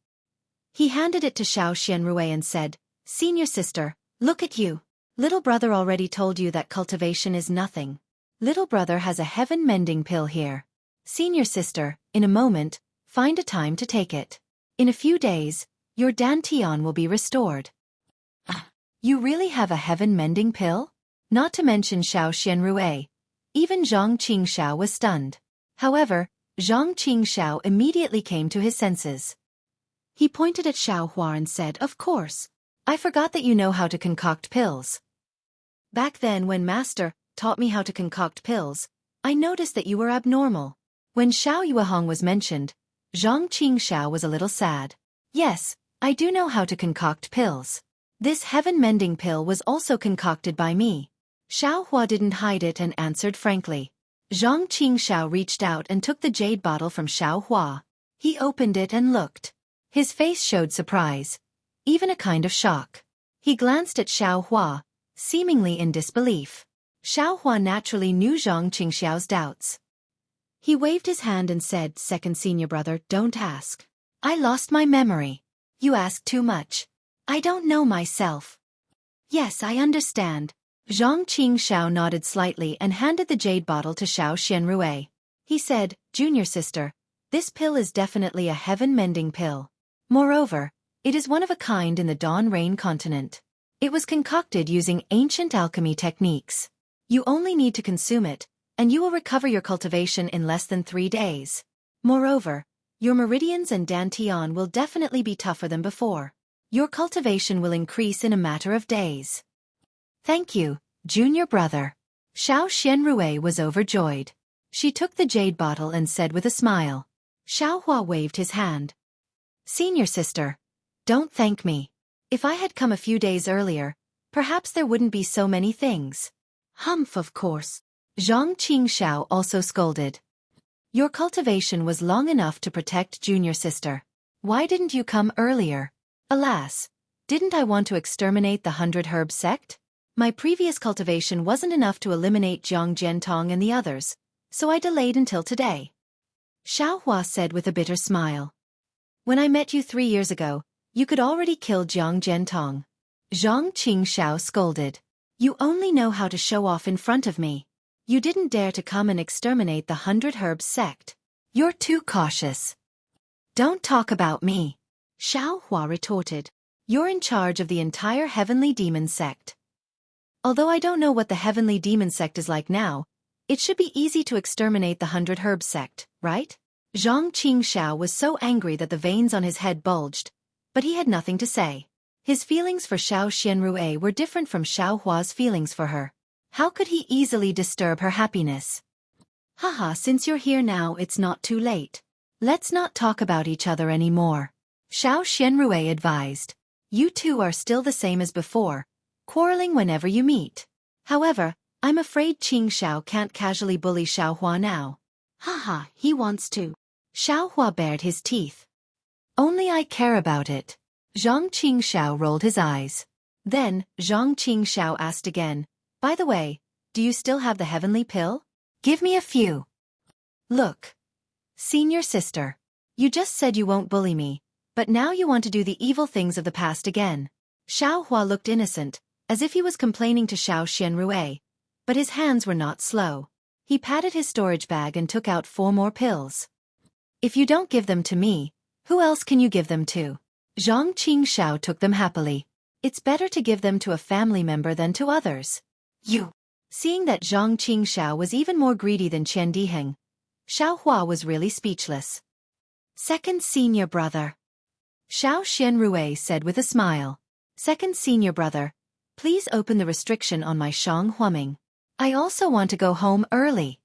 He handed it to Xiao Xianrui and said, Senior sister, look at you. Little brother already told you that cultivation is nothing. Little brother has a heaven mending pill here. Senior sister, in a moment, find a time to take it. In a few days, your dantian will be restored. You really have a heaven mending pill? Not to mention Xiao Xianrui. Even Zhang Qingxiao was stunned. However, Zhang Qingxiao immediately came to his senses. He pointed at Xiao Hua and said, Of course. I forgot that you know how to concoct pills. Back then when Master taught me how to concoct pills, I noticed that you were abnormal. When Xiao Yuehong was mentioned, Zhang Qingxiao was a little sad. Yes, I do know how to concoct pills. This heaven-mending pill was also concocted by me. Xiao Hua didn't hide it and answered frankly. Zhang Qingxiao reached out and took the jade bottle from Xiao Hua. He opened it and looked. His face showed surprise, even a kind of shock. He glanced at Xiao Hua, seemingly in disbelief. Xiao Hua naturally knew Zhang Qingxiao's doubts. He waved his hand and said, Second senior brother, don't ask. I lost my memory. You ask too much. I don't know myself. Yes, I understand. Zhang Qingxiao nodded slightly and handed the jade bottle to Xiao Xianrui. He said, Junior sister, this pill is definitely a heaven-mending pill. Moreover, it is one of a kind in the Dawn Rain continent. It was concocted using ancient alchemy techniques. You only need to consume it, and you will recover your cultivation in less than 3 days. Moreover, your meridians and dantian will definitely be tougher than before. Your cultivation will increase in a matter of days. Thank you, junior brother. Xiao Xianrui was overjoyed. She took the jade bottle and said with a smile. Xiao Hua waved his hand. Senior sister, don't thank me. If I had come a few days earlier, perhaps there wouldn't be so many things. Humph, of course. Zhang Qingxiao also scolded. Your cultivation was long enough to protect junior sister. Why didn't you come earlier? Alas, didn't I want to exterminate the 100 Herb sect? My previous cultivation wasn't enough to eliminate Jiang Jiantong and the others, so I delayed until today. Xiao Hua said with a bitter smile. When I met you 3 years ago, you could already kill Jiang Jiantong. Zhang Qingxiao scolded. You only know how to show off in front of me. You didn't dare to come and exterminate the 100 Herb sect. You're too cautious. Don't talk about me. Xiao Hua retorted. You're in charge of the entire Heavenly Demon sect. Although I don't know what the Heavenly Demon sect is like now, it should be easy to exterminate the 100 Herb sect, right? Zhang Qingxiao was so angry that the veins on his head bulged, but he had nothing to say. His feelings for Xiao Xianrui were different from Xiao Hua's feelings for her. How could he easily disturb her happiness? Haha, since you're here now, it's not too late. Let's not talk about each other anymore. Xiao Xianrui advised. You two are still the same as before, quarreling whenever you meet. However, I'm afraid Qing Xiao can't casually bully Xiao Hua now. Haha, he wants to. Xiao Hua bared his teeth. Only I care about it. Zhang Qingxiao rolled his eyes. Then, Zhang Qingxiao asked again, By the way, do you still have the heavenly pill? Give me a few. Look. Senior sister. You just said you won't bully me, but now you want to do the evil things of the past again. Xiao Hua looked innocent, as if he was complaining to Xiao Xianrui, but his hands were not slow. He patted his storage bag and took out 4 more pills. If you don't give them to me, who else can you give them to? Zhang Qingxiao took them happily. It's better to give them to a family member than to others. You. Seeing that Zhang Qingxiao was even more greedy than Qian Diheng, Xiao Hua was really speechless. Second senior brother. Xiao Xianrui said with a smile. Second senior brother, please open the restriction on my Shang Huaming. I also want to go home early.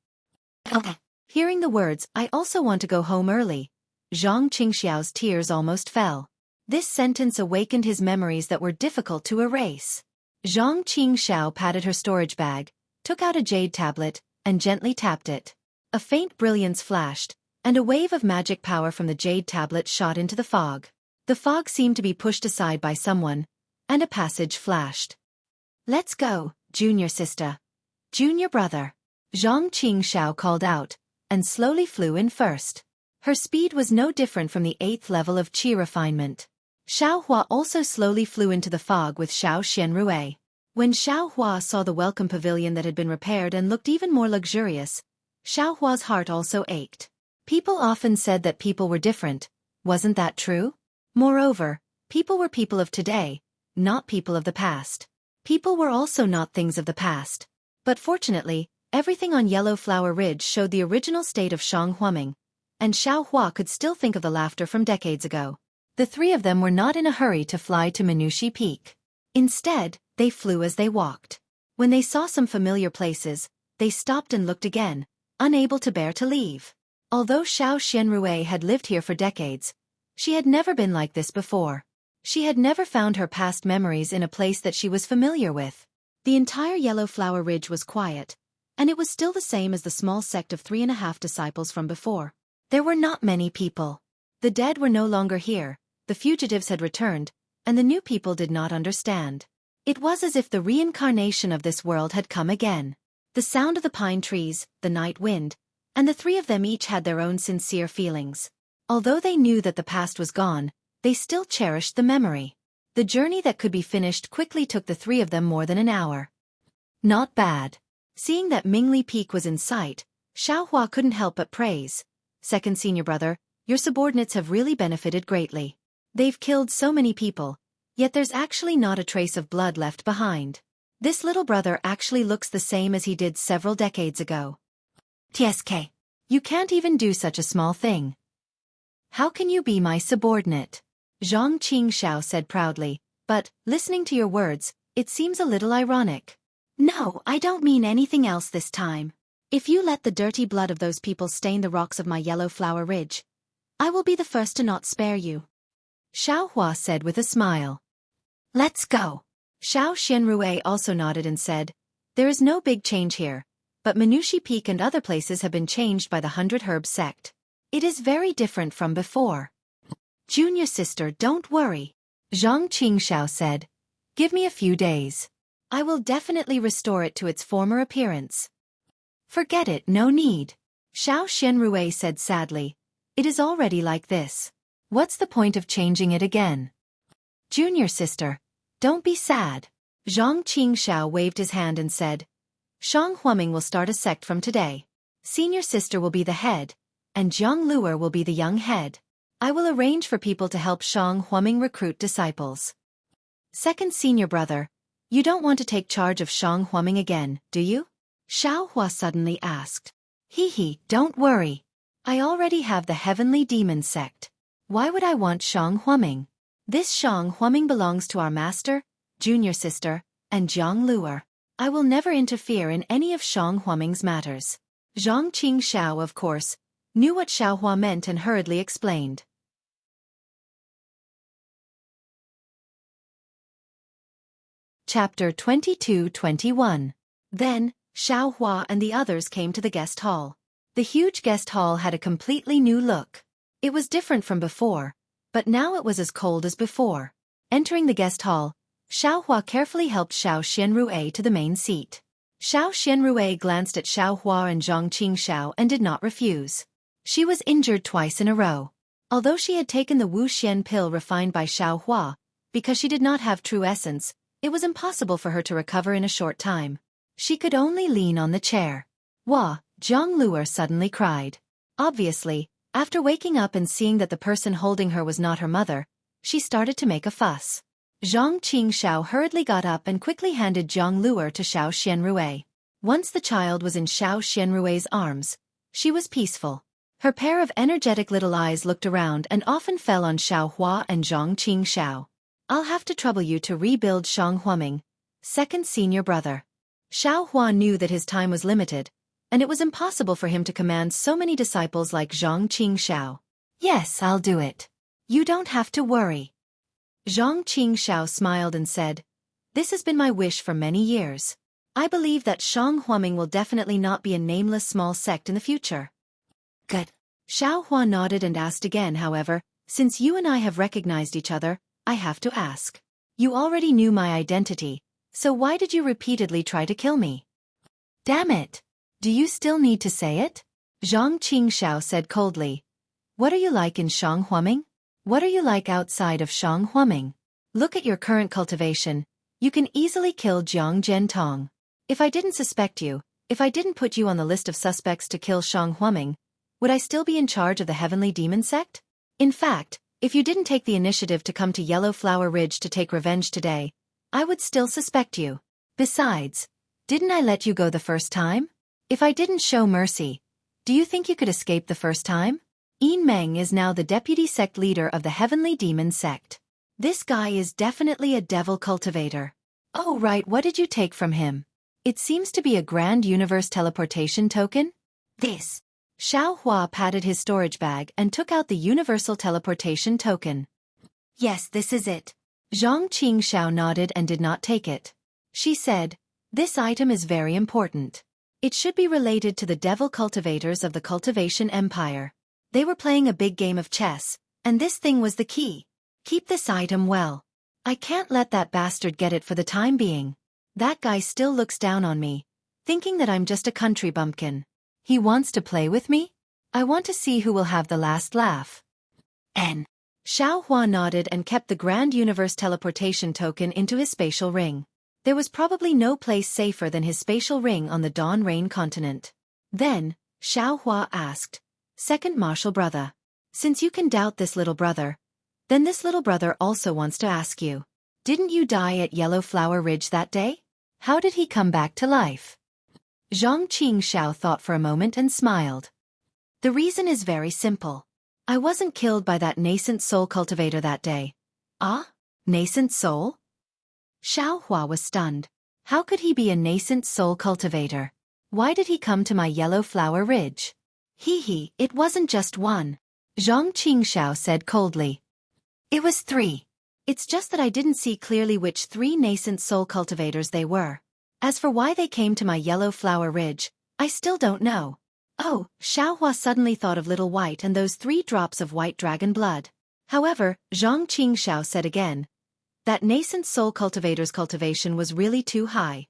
Hearing the words, I also want to go home early, Zhang Qingxiao's tears almost fell. This sentence awakened his memories that were difficult to erase. Zhang Qingxiao patted her storage bag, took out a jade tablet, and gently tapped it. A faint brilliance flashed, and a wave of magic power from the jade tablet shot into the fog. The fog seemed to be pushed aside by someone, and a passage flashed. Let's go, junior sister. Junior brother. Zhang Qingxiao called out, and slowly flew in first. Her speed was no different from the 8th level of qi refinement. Xiao Hua also slowly flew into the fog with Xiao Xianrui. When Xiao Hua saw the welcome pavilion that had been repaired and looked even more luxurious, Xiao Hua's heart also ached. People often said that people were different. Wasn't that true? Moreover, people were people of today, not people of the past. People were also not things of the past. But fortunately, everything on Yellow Flower Ridge showed the original state of Shang Huaming, and Xiao Hua could still think of the laughter from decades ago. The three of them were not in a hurry to fly to Minushi Peak. Instead, they flew as they walked. When they saw some familiar places, they stopped and looked again, unable to bear to leave. Although Xiao Xianrui had lived here for decades, she had never been like this before. She had never found her past memories in a place that she was familiar with. The entire Yellow Flower Ridge was quiet, and it was still the same as the small sect of 3.5 disciples from before. There were not many people. The dead were no longer here, the fugitives had returned, and the new people did not understand. It was as if the reincarnation of this world had come again. The sound of the pine trees, the night wind, and the three of them each had their own sincere feelings. Although they knew that the past was gone, they still cherished the memory. The journey that could be finished quickly took the three of them more than an hour. Not bad. Seeing that Mingli Peak was in sight, Xiao Hua couldn't help but praise. Second senior brother, your subordinates have really benefited greatly. They've killed so many people, yet there's actually not a trace of blood left behind. This little brother actually looks the same as he did several decades ago. TSK. You can't even do such a small thing. How can you be my subordinate? Zhang Qingxiao said proudly, but, listening to your words, it seems a little ironic. No, I don't mean anything else this time. If you let the dirty blood of those people stain the rocks of my Yellow Flower Ridge, I will be the first to not spare you. Xiao Hua said with a smile. Let's go. Xiao Xianrui also nodded and said, there is no big change here, but Minushi Peak and other places have been changed by the 100 Herb sect. It is very different from before. Junior sister, don't worry. Zhang Qingxiao said, give me a few days. I will definitely restore it to its former appearance. Forget it, no need. Xiao Xianrui said sadly, it is already like this. What's the point of changing it again? Junior sister, don't be sad. Zhang Qingxiao waved his hand and said, Shang Huaming will start a sect from today. Senior sister will be the head, and Jiang Luer will be the young head. I will arrange for people to help Shang Huaming recruit disciples. Second senior brother, you don't want to take charge of Shang Huaming again, do you? Xiao Hua suddenly asked. Don't worry. I already have the Heavenly Demon sect. Why would I want Shang Huaming? This Shang Huaming belongs to our master, junior sister, and Jiang Luer. I will never interfere in any of Shang Huaming's matters. Zhang Qingxiao, of course, knew what Xiao Hua meant and hurriedly explained. Chapter 22-21. Then, Xiao Hua and the others came to the guest hall. The huge guest hall had a completely new look. It was different from before, but now it was as cold as before. Entering the guest hall, Xiao Hua carefully helped Xiao Xianrui to the main seat. Xiao Xianrui glanced at Xiao Hua and Zhang Qingxiao and did not refuse. She was injured twice in a row. Although she had taken the Wu Xian pill refined by Xiao Hua, because she did not have true essence, it was impossible for her to recover in a short time. She could only lean on the chair. Wah, Jiang Luer suddenly cried. Obviously, after waking up and seeing that the person holding her was not her mother, she started to make a fuss. Zhang Qingxiao hurriedly got up and quickly handed Jiang Luer to Xiao Xianrui. Once the child was in Xiao Xianrui's arms, she was peaceful. Her pair of energetic little eyes looked around and often fell on Xiao Hua and Zhang Qingxiao. I'll have to trouble you to rebuild Shang Huaming, second senior brother. Xiao Hua knew that his time was limited, and it was impossible for him to command so many disciples like Zhang Qingxiao. Yes, I'll do it. You don't have to worry. Zhang Qingxiao smiled and said, This has been my wish for many years. I believe that Shang Huaming will definitely not be a nameless small sect in the future. Good. Xiao Hua nodded and asked again, however, since you and I have recognized each other, I have to ask. You already knew my identity, so why did you repeatedly try to kill me? Damn it! Do you still need to say it? Zhang Qingxiao said coldly. What are you like in Shang Huaming? What are you like outside of Shang Huaming? Look at your current cultivation. You can easily kill Jiang Zhentong. If I didn't suspect you, if I didn't put you on the list of suspects to kill Shang Huaming, would I still be in charge of the Heavenly Demon Sect? In fact, if you didn't take the initiative to come to Yellow Flower Ridge to take revenge today, I would still suspect you. Besides, didn't I let you go the first time? If I didn't show mercy, do you think you could escape the first time? Yin Meng is now the deputy sect leader of the Heavenly Demon Sect. This guy is definitely a devil cultivator. Oh right, what did you take from him? It seems to be a Grand Universe teleportation token? This. Xiao Hua patted his storage bag and took out the Universal Teleportation Token. Yes, this is it. Zhang Qingxiao nodded and did not take it. She said, This item is very important. It should be related to the devil cultivators of the Cultivation Empire. They were playing a big game of chess, and this thing was the key. Keep this item well. I can't let that bastard get it for the time being. That guy still looks down on me, thinking that I'm just a country bumpkin. He wants to play with me? I want to see who will have the last laugh. N. Xiao Hua nodded and kept the Grand Universe teleportation token into his spatial ring. There was probably no place safer than his spatial ring on the Dawn Rain continent. Then, Xiao Hua asked, Second martial brother. Since you can doubt this little brother, then this little brother also wants to ask you. Didn't you die at Yellow Flower Ridge that day? How did he come back to life? Zhang Qingxiao thought for a moment and smiled. The reason is very simple. I wasn't killed by that nascent soul cultivator that day. Ah? Nascent soul? Xiao Hua was stunned. How could he be a nascent soul cultivator? Why did he come to my Yellow Flower Ridge? It wasn't just one. Zhang Qingxiao said coldly. It was 3. It's just that I didn't see clearly which 3 nascent soul cultivators they were. As for why they came to my Yellow Flower Ridge, I still don't know. Oh, Xiao Hua suddenly thought of Little White and those 3 drops of white dragon blood. However, Zhang Qingxiao said again, that nascent soul cultivator's cultivation was really too high.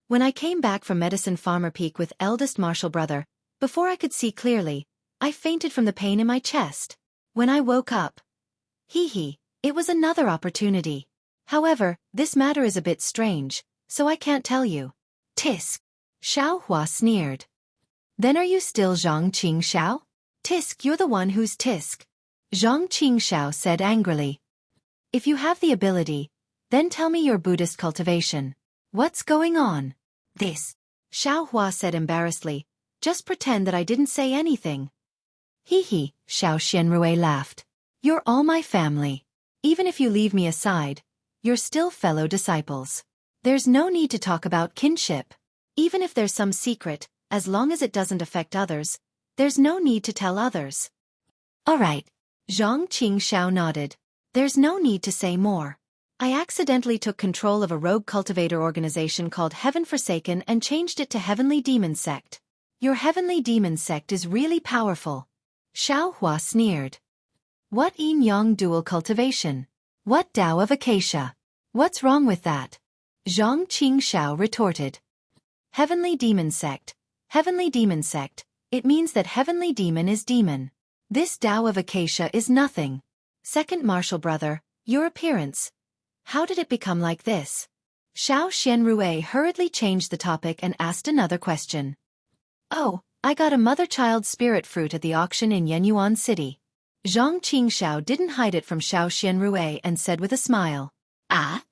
When I came back from Medicine Farmer Peak with eldest martial brother, before I could see clearly, I fainted from the pain in my chest. When I woke up, it was another opportunity. However, this matter is a bit strange, so I can't tell you. Tisk. Xiao Hua sneered. Then are you still Zhang Qingxiao? Tisk, you're the one who's Tisk. Zhang Qingxiao said angrily. If you have the ability, then tell me your Buddhist cultivation. What's going on? This. Xiao Hua said embarrassedly. Just pretend that I didn't say anything. Xiao Xianrui laughed. You're all my family. Even if you leave me aside, you're still fellow disciples. There's no need to talk about kinship. Even if there's some secret, as long as it doesn't affect others, there's no need to tell others. All right. Zhang Qingxiao nodded. There's no need to say more. I accidentally took control of a rogue cultivator organization called Heaven Forsaken and changed it to Heavenly Demon Sect. Your Heavenly Demon Sect is really powerful. Xiao Hua sneered. What yin-yang dual cultivation? What Tao of Acacia? What's wrong with that? Zhang Qingxiao retorted. Heavenly Demon Sect. Heavenly Demon Sect. It means that Heavenly Demon is demon. This Tao of Acacia is nothing. Second martial brother, your appearance. How did it become like this? Xiao Xianrui hurriedly changed the topic and asked another question. Oh, I got a mother-child spirit fruit at the auction in Yenyuan City. Zhang Qingxiao didn't hide it from Xiao Xianrui and said with a smile. Ah?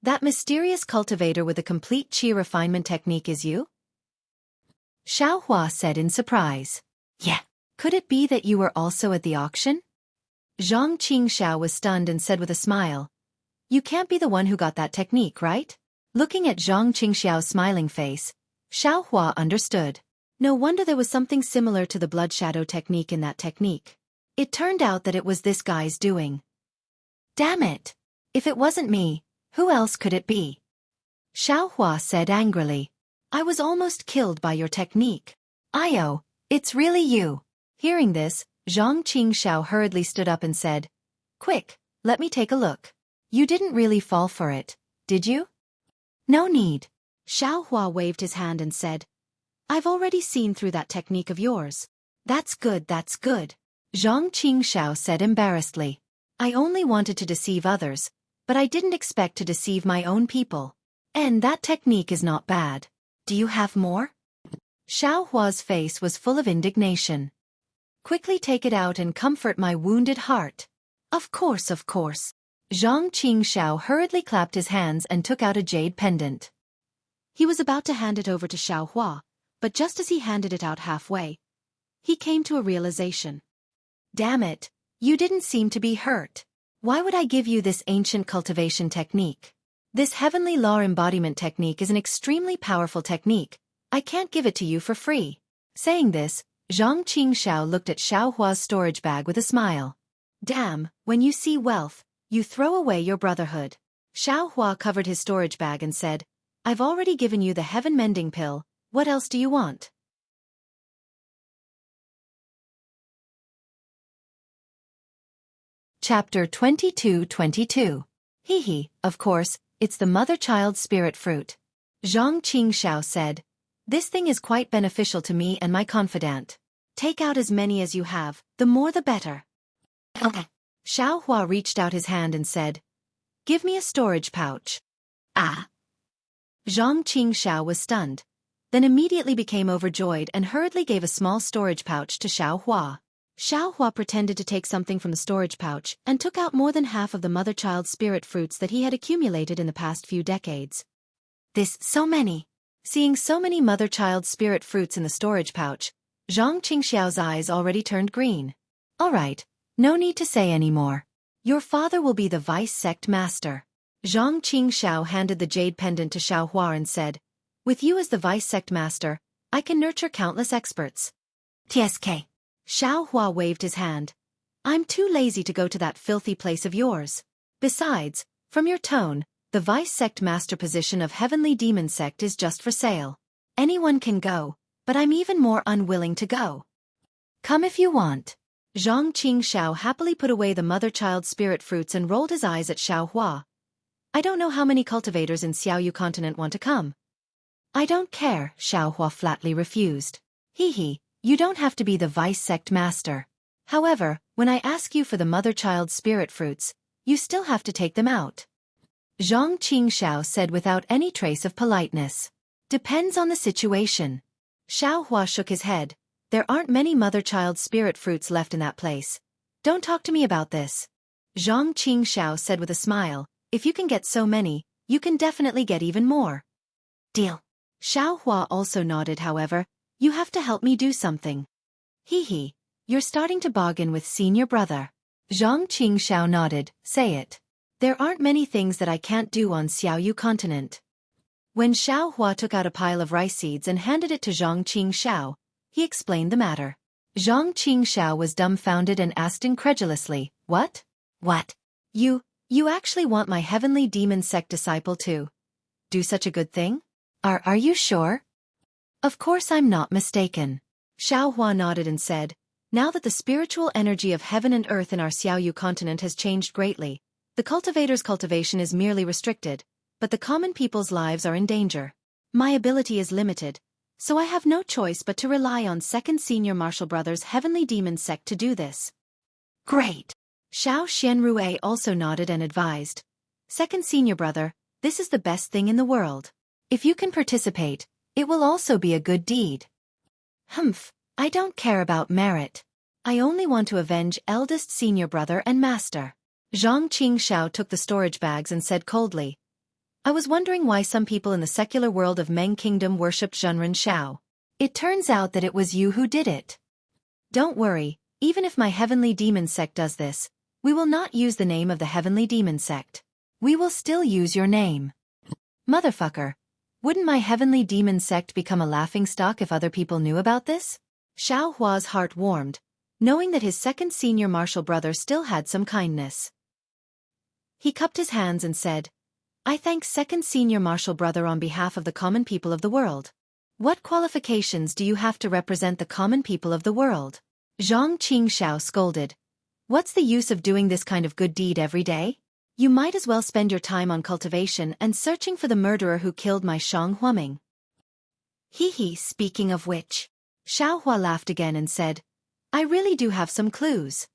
That mysterious cultivator with a complete qi refinement technique is you? Xiao Hua said in surprise. Yeah. Could it be that you were also at the auction? Zhang Qingxiao was stunned and said with a smile. You can't be the one who got that technique, right? Looking at Zhang Qingxiao's smiling face, Xiao Hua understood. No wonder there was something similar to the blood shadow technique in that technique. It turned out that it was this guy's doing. Damn it! If it wasn't me, who else could it be? Xiao Hua said angrily. I was almost killed by your technique. Io, it's really you. Hearing this, Zhang Qingxiao hurriedly stood up and said, Quick, let me take a look. You didn't really fall for it, did you? No need. Xiao Hua waved his hand and said, I've already seen through that technique of yours. That's good, that's good. Zhang Qingxiao said embarrassedly. I only wanted to deceive others, but I didn't expect to deceive my own people. And that technique is not bad. Do you have more? Xiao Hua's face was full of indignation. Quickly take it out and comfort my wounded heart. Of course, of course. Zhang Qingxiao hurriedly clapped his hands and took out a jade pendant. He was about to hand it over to Xiao Hua, but just as he handed it out halfway, he came to a realization. Damn it, you didn't seem to be hurt. Why would I give you this ancient cultivation technique? This heavenly law embodiment technique is an extremely powerful technique. I can't give it to you for free. Saying this, Zhang Qingxiao looked at Xiao Hua's storage bag with a smile. Damn, when you see wealth, you throw away your brotherhood. Xiao Hua covered his storage bag and said, I've already given you the heaven mending pill, what else do you want? Chapter 22-22. Hee, of course, it's the mother-child spirit fruit. Zhang Qingxiao said, This thing is quite beneficial to me and my confidant. Take out as many as you have, the more the better. Okay. Xiao Hua reached out his hand and said, Give me a storage pouch. Ah. Zhang Qingxiao was stunned, then immediately became overjoyed and hurriedly gave a small storage pouch to Xiao Hua. Xiao Hua pretended to take something from the storage pouch and took out more than half of the mother-child spirit fruits that he had accumulated in the past few decades. So many. Seeing so many mother-child spirit fruits in the storage pouch, Zhang Qingxiao's eyes already turned green. All right, no need to say any more. Your father will be the vice sect master. Zhang Qingxiao handed the jade pendant to Xiao Hua and said, With you as the vice sect master, I can nurture countless experts. TSK. Xiao Hua waved his hand. I'm too lazy to go to that filthy place of yours. Besides, from your tone, the vice sect master position of heavenly demon sect is just for sale. Anyone can go, but I'm even more unwilling to go. Come if you want. Zhang Qingxiao happily put away the mother-child spirit fruits and rolled his eyes at Xiao Hua. I don't know how many cultivators in Xiaoyu continent want to come. I don't care, Xiao Hua flatly refused. Hee, you don't have to be the vice sect master. However, when I ask you for the mother-child spirit fruits, you still have to take them out. Zhang Qingxiao said without any trace of politeness. Depends on the situation. Xiao Hua shook his head. There aren't many mother-child spirit fruits left in that place. Don't talk to me about this. Zhang Qingxiao said with a smile, If you can get so many, you can definitely get even more. Deal. Xiao Hua also nodded. However, you have to help me do something. Hee, you're starting to bargain with senior brother. Zhang Qingxiao nodded. Say it. There aren't many things that I can't do on Xiaoyu continent. When Xiao Hua took out a pile of rice seeds and handed it to Zhang Qingxiao, he explained the matter. Zhang Qingxiao was dumbfounded and asked incredulously, What? What? You actually want my heavenly demon sect disciple to do such a good thing? Are you sure? Of course I'm not mistaken. Xiao Hua nodded and said, Now that the spiritual energy of heaven and earth in our Xiaoyu continent has changed greatly, the cultivator's cultivation is merely restricted, but the common people's lives are in danger. My ability is limited, so I have no choice but to rely on second senior martial brother's heavenly demon sect to do this. Great! Xiao Xianrue also nodded and advised. Second senior brother, this is the best thing in the world. If you can participate, it will also be a good deed. Humph, I don't care about merit. I only want to avenge eldest senior brother and master. Zhang Qingxiao took the storage bags and said coldly, I was wondering why some people in the secular world of Meng Kingdom worshipped Zhenren Shao. It turns out that it was you who did it. Don't worry, even if my heavenly demon sect does this, we will not use the name of the heavenly demon sect. We will still use your name. Motherfucker. Wouldn't my heavenly demon sect become a laughingstock if other people knew about this? Xiao Hua's heart warmed, knowing that his second senior martial brother still had some kindness. He cupped his hands and said, I thank second senior martial brother on behalf of the common people of the world. What qualifications do you have to represent the common people of the world? Zhang Qingxiao scolded. What's the use of doing this kind of good deed every day? You might as well spend your time on cultivation and searching for the murderer who killed my Shang Huaming. Hee, speaking of which. Xiao Hua laughed again and said, I really do have some clues.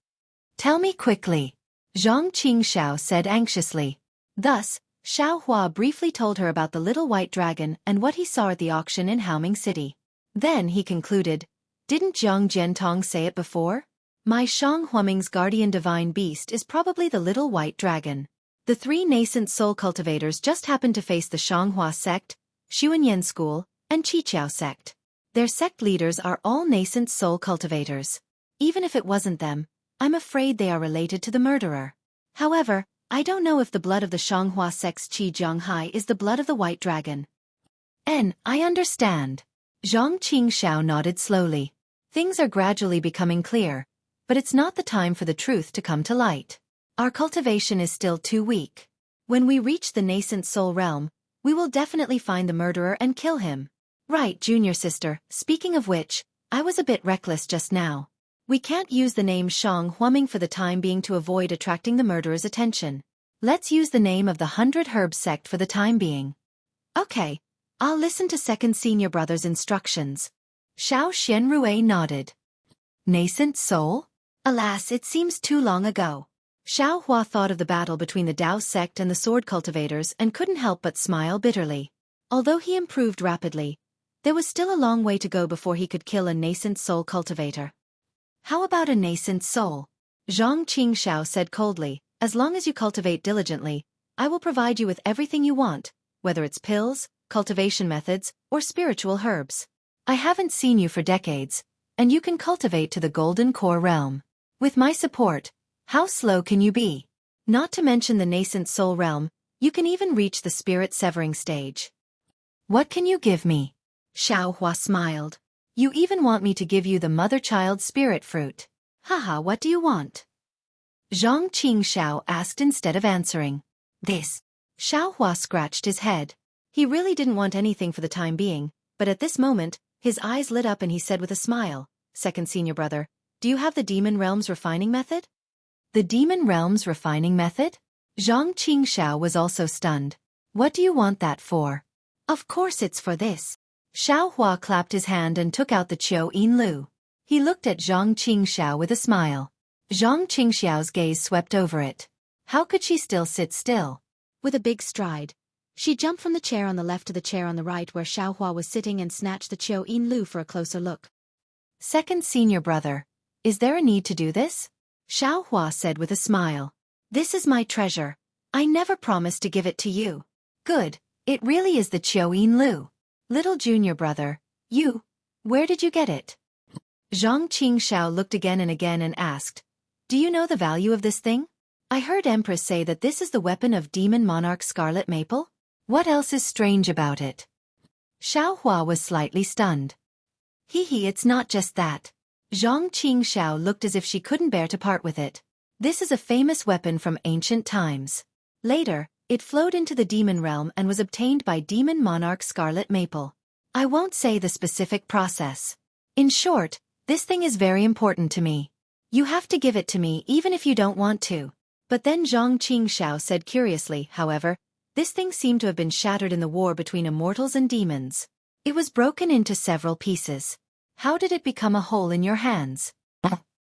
Tell me quickly. Zhang Qingxiao said anxiously. Thus, Xiao Hua briefly told her about the little white dragon and what he saw at the auction in Haoming City. Then he concluded, didn't Zhang Jiantong say it before? My Shang Huaming's guardian divine beast is probably the little white dragon. The three nascent soul cultivators just happened to face the Shanghua sect, Xuanyan school, and Qiqiao sect. Their sect leaders are all nascent soul cultivators. Even if it wasn't them, I'm afraid they are related to the murderer. However, I don't know if the blood of the Shanghua sect's Qi Jianghai is the blood of the white dragon. I understand. Zhang Qingxiao nodded slowly. Things are gradually becoming clear, but it's not the time for the truth to come to light. Our cultivation is still too weak. When we reach the nascent soul realm, we will definitely find the murderer and kill him. Right, junior sister, speaking of which, I was a bit reckless just now. We can't use the name Shang Huaming for the time being to avoid attracting the murderer's attention. Let's use the name of the 100 Herb sect for the time being. Okay, I'll listen to second senior brother's instructions. Xiao Xianrui nodded. Nascent soul? Alas, it seems too long ago. Xiao Hua thought of the battle between the Dao sect and the sword cultivators and couldn't help but smile bitterly. Although he improved rapidly, there was still a long way to go before he could kill a nascent soul cultivator. How about a nascent soul? Zhang Qingxiao said coldly, as long as you cultivate diligently, I will provide you with everything you want, whether it's pills, cultivation methods, or spiritual herbs. I haven't seen you for decades, and you can cultivate to the golden core realm. With my support, how slow can you be? Not to mention the nascent soul realm, you can even reach the spirit severing stage. What can you give me? Xiao Hua smiled. You even want me to give you the mother-child spirit fruit. Haha, what do you want? Zhang Qingxiao asked instead of answering. This. Xiao Hua scratched his head. He really didn't want anything for the time being, but at this moment, his eyes lit up and he said with a smile, second senior brother, do you have the Demon Realms refining method? The Demon Realms refining method? Zhang Qingxiao was also stunned. What do you want that for? Of course it's for this. Xiao Hua clapped his hand and took out the Qiu Yin Lu. He looked at Zhang Qingxiao with a smile. Zhang Qingxiao's gaze swept over it. How could she still sit still? With a big stride, she jumped from the chair on the left to the chair on the right where Xiao Hua was sitting and snatched the Qiu Yin Lu for a closer look. Second senior brother, is there a need to do this? Xiao Hua said with a smile. This is my treasure. I never promised to give it to you. Good, it really is the Qiu Yin Lu. Little junior brother, where did you get it? Zhang Qingxiao looked again and asked, do you know the value of this thing? I heard Empress say that this is the weapon of Demon Monarch Scarlet Maple. What else is strange about it? Xiao Hua was slightly stunned. It's not just that. Zhang Qingxiao looked as if she couldn't bear to part with it. This is a famous weapon from ancient times. Later, it flowed into the demon realm and was obtained by Demon Monarch Scarlet Maple. I won't say the specific process. In short, this thing is very important to me. You have to give it to me even if you don't want to. But then Zhang Qingxiao said curiously, however, this thing seemed to have been shattered in the war between immortals and demons. It was broken into several pieces. How did it become a hole in your hands?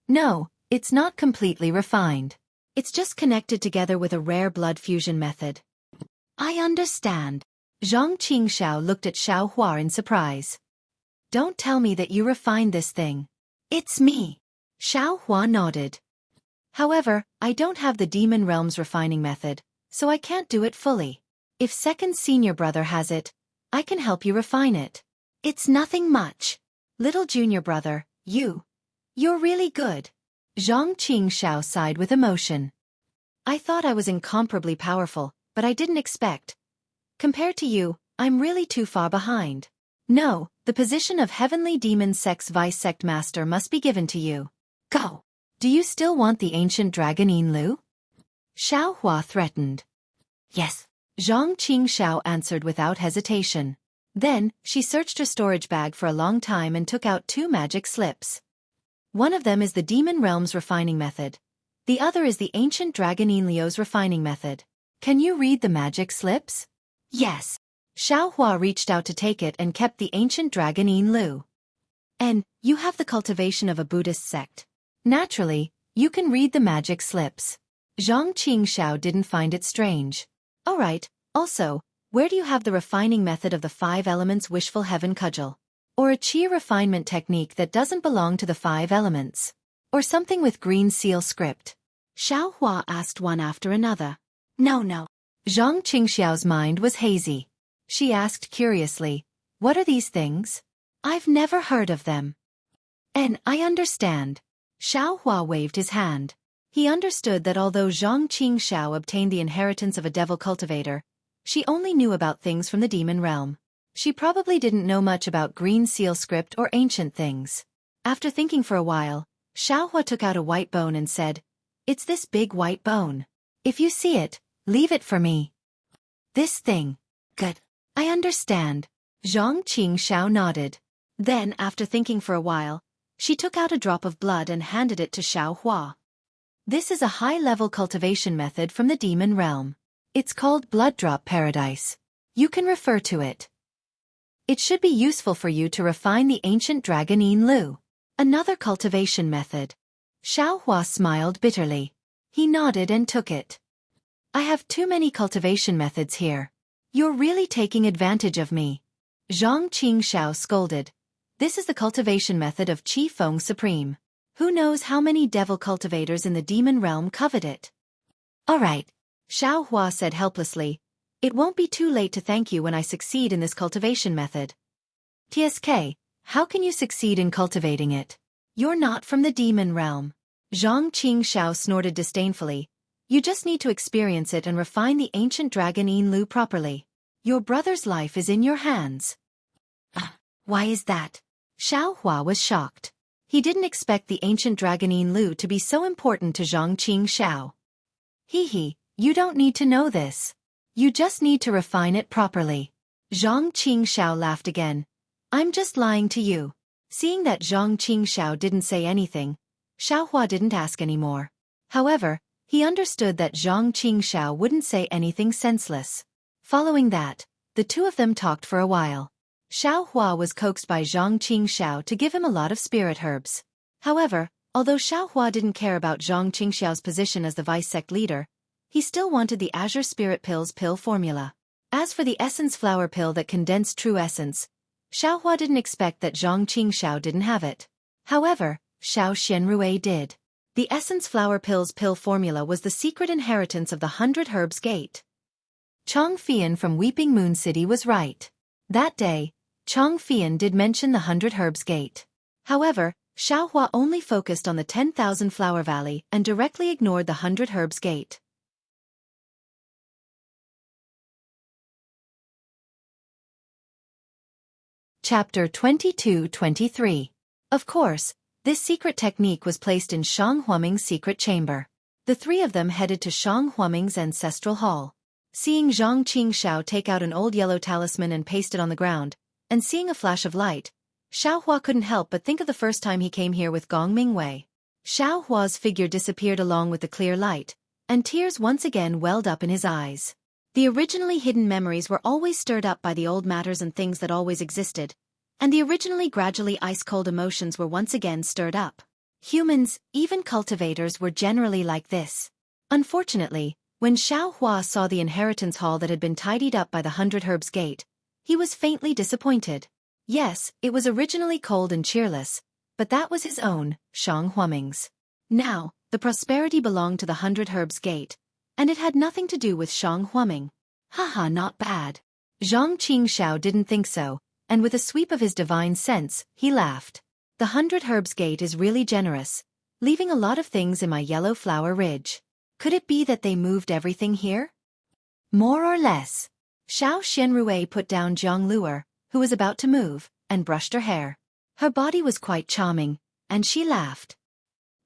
No, it's not completely refined. It's just connected together with a rare blood fusion method. I understand. Zhang Qingxiao looked at Xiao Hua in surprise. Don't tell me that you refined this thing. It's me. Xiao Hua nodded. However, I don't have the Demon Realms refining method, so I can't do it fully. If second senior brother has it, I can help you refine it. It's nothing much. Little junior brother, you're really good. Zhang Qingxiao sighed with emotion. I thought I was incomparably powerful, but I didn't expect. Compared to you, I'm really too far behind. No, the position of Heavenly Demon Sect's Vice Sect Master must be given to you. Go! Do you still want the ancient dragon Yinlu? Xiao Hua threatened. Yes. Zhang Qingxiao answered without hesitation. Then, she searched her storage bag for a long time and took out 2 magic slips. One of them is the Demon Realm's refining method. The other is the ancient dragon Yinlu's refining method. Can you read the magic slips? Yes. Xiao Hua reached out to take it and kept the ancient dragon Yinlu. And, you have the cultivation of a Buddhist sect. Naturally, you can read the magic slips. Zhang Qingxiao didn't find it strange. Alright, also, where do you have the refining method of the 5 elements wishful heaven cudgel? Or a qi refinement technique that doesn't belong to the 5 elements? Or something with green seal script? Xiao Hua asked one after another. No. Zhang Qingxiao's mind was hazy. She asked curiously, what are these things? I've never heard of them. And I understand. Xiao Hua waved his hand. He understood that although Zhang Qingxiao obtained the inheritance of a devil cultivator, she only knew about things from the demon realm. She probably didn't know much about green seal script or ancient things. After thinking for a while, Xiao Hua took out a white bone and said, it's this big white bone. If you see it, leave it for me. This thing. Good. I understand. Zhang Qingxiao nodded. Then, after thinking for a while, she took out a drop of blood and handed it to Xiao Hua. This is a high-level cultivation method from the demon realm. It's called Blood Drop Paradise. You can refer to it. It should be useful for you to refine the ancient dragon Yinlu. Another cultivation method. Xiao Hua smiled bitterly. He nodded and took it. I have too many cultivation methods here. You're really taking advantage of me. Zhang Qingxiao scolded. This is the cultivation method of Qi Feng Supreme. Who knows how many devil cultivators in the demon realm covet it? Alright. Xiao Hua said helplessly. It won't be too late to thank you when I succeed in this cultivation method. TSK, how can you succeed in cultivating it? You're not from the demon realm. Zhang Qingxiao snorted disdainfully. You just need to experience it and refine the ancient dragon Yinlu properly. Your brother's life is in your hands. Why is that? Xiao Hua was shocked. He didn't expect the ancient dragon Yinlu to be so important to Zhang Qingxiao. You don't need to know this. You just need to refine it properly. Zhang Qingxiao laughed again. I'm just lying to you. Seeing that Zhang Qingxiao didn't say anything, Xiao Hua didn't ask anymore. However, he understood that Zhang Qingxiao wouldn't say anything senseless. Following that, the two of them talked for a while. Xiao Hua was coaxed by Zhang Qingxiao to give him a lot of spirit herbs. However, although Xiao Hua didn't care about Zhang Qingxiao's position as the vice sect leader, he still wanted the Azure Spirit Pill's pill formula. As for the essence flower pill that condensed true essence, Xiao Hua didn't expect that Zhang Qingxiao didn't have it. However, Xiao Xianrui did. The essence flower pill's pill formula was the secret inheritance of the 100 Herbs Gate. Chong Fian from Weeping Moon City was right. That day, Chong Fian did mention the 100 Herbs Gate. However, Xiao Hua only focused on the 10,000 Flower Valley and directly ignored the 100 Herbs Gate. Chapter 22-23. Of course, this secret technique was placed in Shang Huaming's secret chamber. The three of them headed to Shang Huaming's ancestral hall. Seeing Zhang Qingxiao take out an old yellow talisman and paste it on the ground, and seeing a flash of light, Xiao Hua couldn't help but think of the first time he came here with Gong Mingwei. Xiao Hua's figure disappeared along with the clear light, and tears once again welled up in his eyes. The originally hidden memories were always stirred up by the old matters and things that always existed, and the originally gradually ice-cold emotions were once again stirred up. Humans, even cultivators, were generally like this. Unfortunately, when Xiao Hua saw the inheritance hall that had been tidied up by the 100 Herbs Gate, he was faintly disappointed. Yes, it was originally cold and cheerless, but that was his own, Shang Huaming's. Now, the prosperity belonged to the 100 Herbs Gate, and it had nothing to do with Shang Huaming. Haha, not bad. Zhang Qingxiao didn't think so, and with a sweep of his divine sense, he laughed. The 100 Herbs Gate is really generous, leaving a lot of things in my yellow flower ridge. Could it be that they moved everything here? More or less. Xiao Xianrui put down Jiang Luer, who was about to move, and brushed her hair. Her body was quite charming, and she laughed.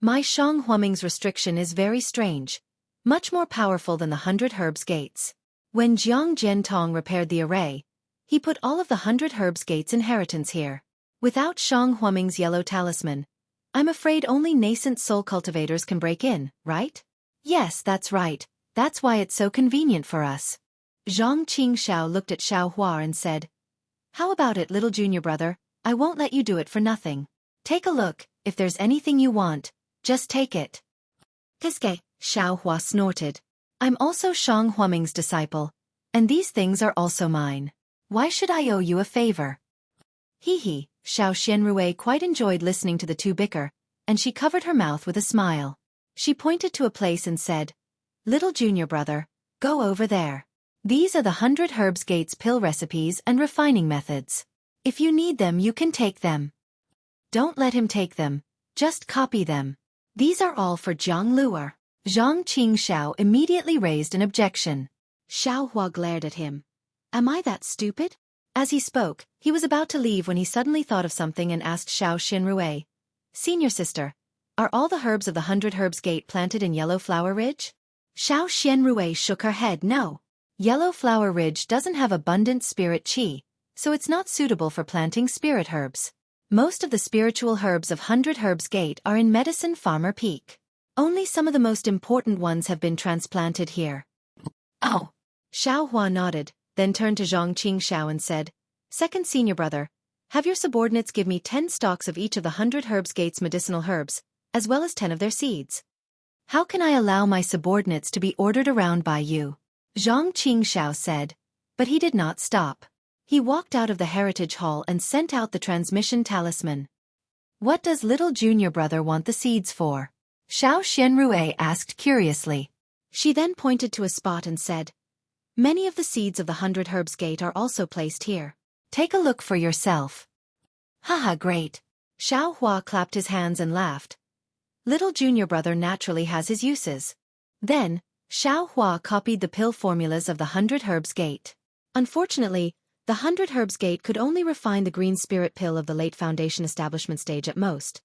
My Shang Huaming's restriction is very strange, much more powerful than the 100 Herbs Gates. When Jiang Jiantong repaired the array, he put all of the 100 Herbs Gates inheritance here. Without Shang Huaming's yellow talisman, I'm afraid only nascent soul cultivators can break in, right? Yes, that's right. That's why it's so convenient for us. Zhang Qingxiao looked at Xiao Hua and said, How about it, little junior brother? I won't let you do it for nothing. Take a look, if there's anything you want, just take it. Kiske, Xiao Hua snorted. I'm also Shang Huaming's disciple, and these things are also mine. Why should I owe you a favor? Hee, Xiao Xianrui quite enjoyed listening to the two bicker, and she covered her mouth with a smile. She pointed to a place and said, Little junior brother, go over there. These are the 100 Herbs Gates pill recipes and refining methods. If you need them, you can take them. Don't let him take them, just copy them. These are all for Jiang Luer. Zhang Qingxiao immediately raised an objection. Xiao Hua glared at him. Am I that stupid? As he spoke, he was about to leave when he suddenly thought of something and asked Xiao Xinrui, Senior sister, are all the herbs of the 100 Herbs Gate planted in Yellow Flower Ridge? Xiao Xianrui shook her head. No. Yellow Flower Ridge doesn't have abundant spirit qi, so it's not suitable for planting spirit herbs. Most of the spiritual herbs of 100 Herbs Gate are in Medicine Farmer Peak. Only some of the most important ones have been transplanted here. Oh. Xiao Hua nodded, then turned to Zhang Qingxiao and said, Second senior brother, have your subordinates give me 10 stalks of each of the 100 Herbs Gate's medicinal herbs, as well as 10 of their seeds. How can I allow my subordinates to be ordered around by you? Zhang Qingxiao said, but he did not stop. He walked out of the heritage hall and sent out the transmission talisman. What does little junior brother want the seeds for? Xiao Xianrui asked curiously. She then pointed to a spot and said, Many of the seeds of the 100 Herbs Gate are also placed here. Take a look for yourself. Haha, great. Xiao Hua clapped his hands and laughed. Little junior brother naturally has his uses. Then, Xiao Hua copied the pill formulas of the 100 Herbs Gate. Unfortunately, the 100 Herbs Gate could only refine the green spirit pill of the late Foundation establishment stage at most.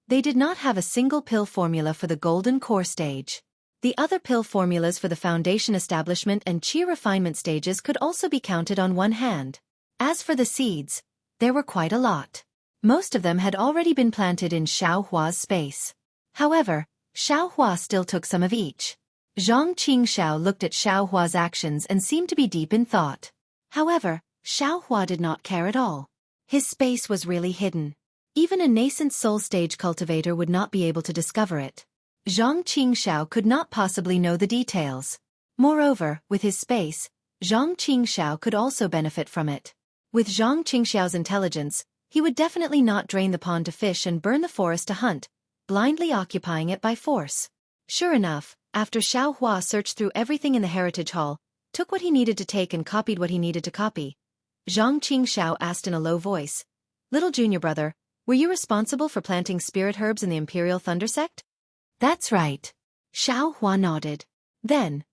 They did not have a single pill formula for the golden core stage. The other pill formulas for the Foundation establishment and Qi refinement stages could also be counted on one hand. As for the seeds, there were quite a lot. Most of them had already been planted in Xiao Hua's space. However, Xiao Hua still took some of each. Zhang Qingxiao looked at Xiao Hua's actions and seemed to be deep in thought. However, Xiao Hua did not care at all. His space was really hidden. Even a nascent soul stage cultivator would not be able to discover it. Zhang Qingxiao could not possibly know the details. Moreover, with his space, Zhang Qingxiao could also benefit from it. With Zhang Qingxiao's intelligence, he would definitely not drain the pond to fish and burn the forest to hunt, blindly occupying it by force. Sure enough, after Xiao Hua searched through everything in the heritage hall, took what he needed to take and copied what he needed to copy, Zhang Qingxiao asked in a low voice, Little junior brother, were you responsible for planting spirit herbs in the Imperial Thunder Sect? That's right. Xiao Hua nodded. Then,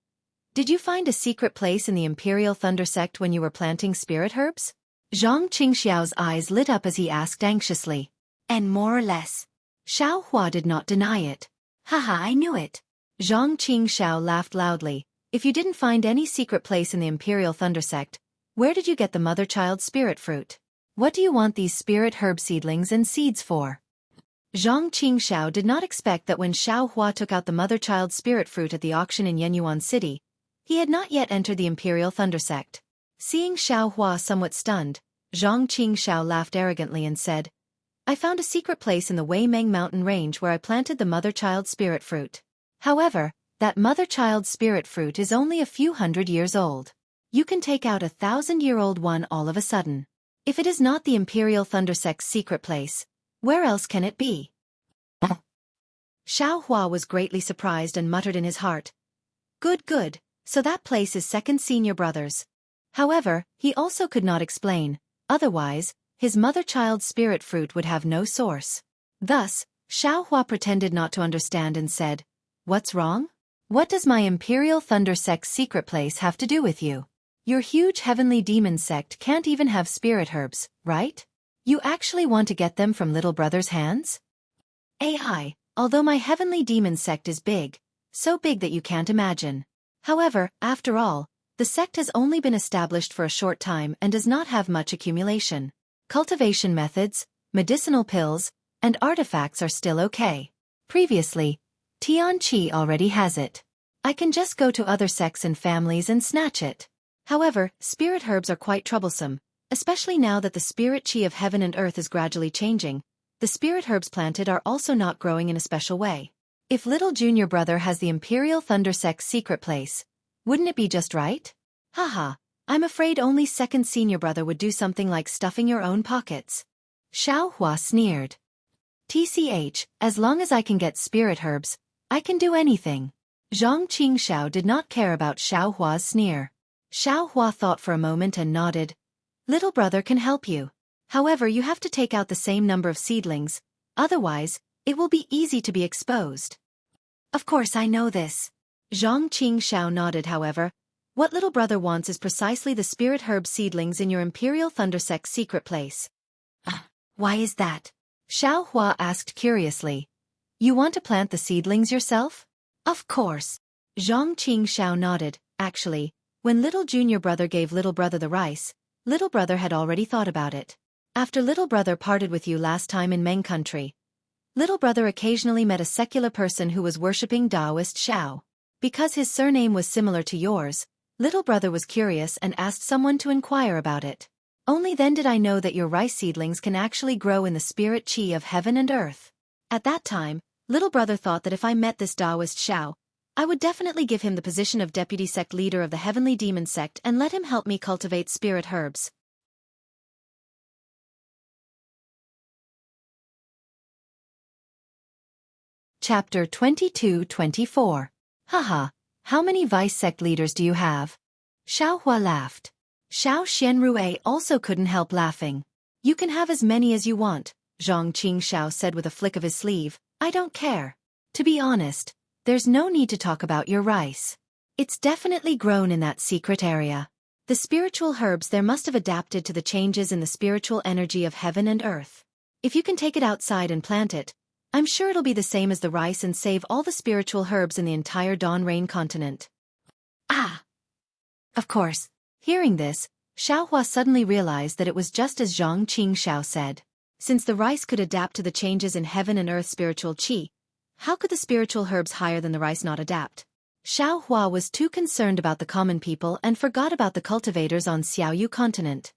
did you find a secret place in the Imperial Thunder Sect when you were planting spirit herbs? Zhang Qingxiao's eyes lit up as he asked anxiously. And more or less. Xiao Hua did not deny it. Haha, I knew it. Zhang Qingxiao laughed loudly. If you didn't find any secret place in the Imperial Thunder Sect, where did you get the mother-child spirit fruit? What do you want these spirit herb seedlings and seeds for? Zhang Qingxiao did not expect that when Xiao Hua took out the mother-child spirit fruit at the auction in Yenyuan City, he had not yet entered the Imperial Thunder Sect. Seeing Xiao Hua somewhat stunned, Zhang Qingxiao laughed arrogantly and said, I found a secret place in the Weimeng mountain range where I planted the mother-child spirit fruit. However, that mother-child spirit fruit is only a few hundred years old. You can take out 1,000-year-old one all of a sudden. If it is not the Imperial Thunder Sect's secret place, where else can it be? Xiao Hua was greatly surprised and muttered in his heart. Good, so that place is second senior brother's. However, he also could not explain, Otherwise, his mother-child spirit fruit would have no source. Thus, Xueqi pretended not to understand and said, "What's wrong? What does my Imperial Thunder Sect's secret place have to do with you? Your huge heavenly demon sect can't even have spirit herbs, right? You actually want to get them from little brother's hands?" AI, although my heavenly demon sect is big, so big that you can't imagine. However, after all, the sect has only been established for a short time and does not have much accumulation. Cultivation methods, medicinal pills, and artifacts are still okay. Previously, Tianqi already has it. I can just go to other sects and families and snatch it. However, spirit herbs are quite troublesome, especially now that the spirit qi of heaven and earth is gradually changing. The spirit herbs planted are also not growing in a special way. If little junior brother has the Imperial Thunder Sect's secret place, wouldn't it be just right? Haha, I'm afraid only second senior brother would do something like stuffing your own pockets. Xueqi sneered. TCH, as long as I can get spirit herbs, I can do anything. Zhang Qingxiao did not care about Xueqi's sneer. Xueqi thought for a moment and nodded. Little brother can help you. However, you have to take out the same number of seedlings, otherwise, it will be easy to be exposed. Of course I know this. Zhang Qingxiao nodded. However, what little brother wants is precisely the spirit herb seedlings in your Imperial Thunder Sect's secret place. Why is that? Xueqi asked curiously. You want to plant the seedlings yourself? Of course. Zhang Qingxiao nodded. Actually, when little junior brother gave little brother the rice, little brother had already thought about it. After little brother parted with you last time in Meng country, little brother occasionally met a secular person who was worshipping Taoist Shao. Because his surname was similar to yours, little brother was curious and asked someone to inquire about it. Only then did I know that your rice seedlings can actually grow in the spirit qi of heaven and earth. At that time, little brother thought that if I met this Taoist Shao, I would definitely give him the position of deputy sect leader of the heavenly demon sect and let him help me cultivate spirit herbs. Chapter 22-24. Haha, how many vice sect leaders do you have? Xueqi laughed. Xiao Xianrue also couldn't help laughing. You can have as many as you want, Zhang Qingxiao said with a flick of his sleeve. I don't care. To be honest, there's no need to talk about your rice. It's definitely grown in that secret area. The spiritual herbs there must have adapted to the changes in the spiritual energy of heaven and earth. If you can take it outside and plant it, I'm sure it'll be the same as the rice and save all the spiritual herbs in the entire Dawn Rain continent. Ah! Of course. Hearing this, Xueqi suddenly realized that it was just as Zhang Qingxiao said. Since the rice could adapt to the changes in heaven and earth spiritual qi, how could the spiritual herbs higher than the rice not adapt? Xueqi was too concerned about the common people and forgot about the cultivators on Xiaoyu continent.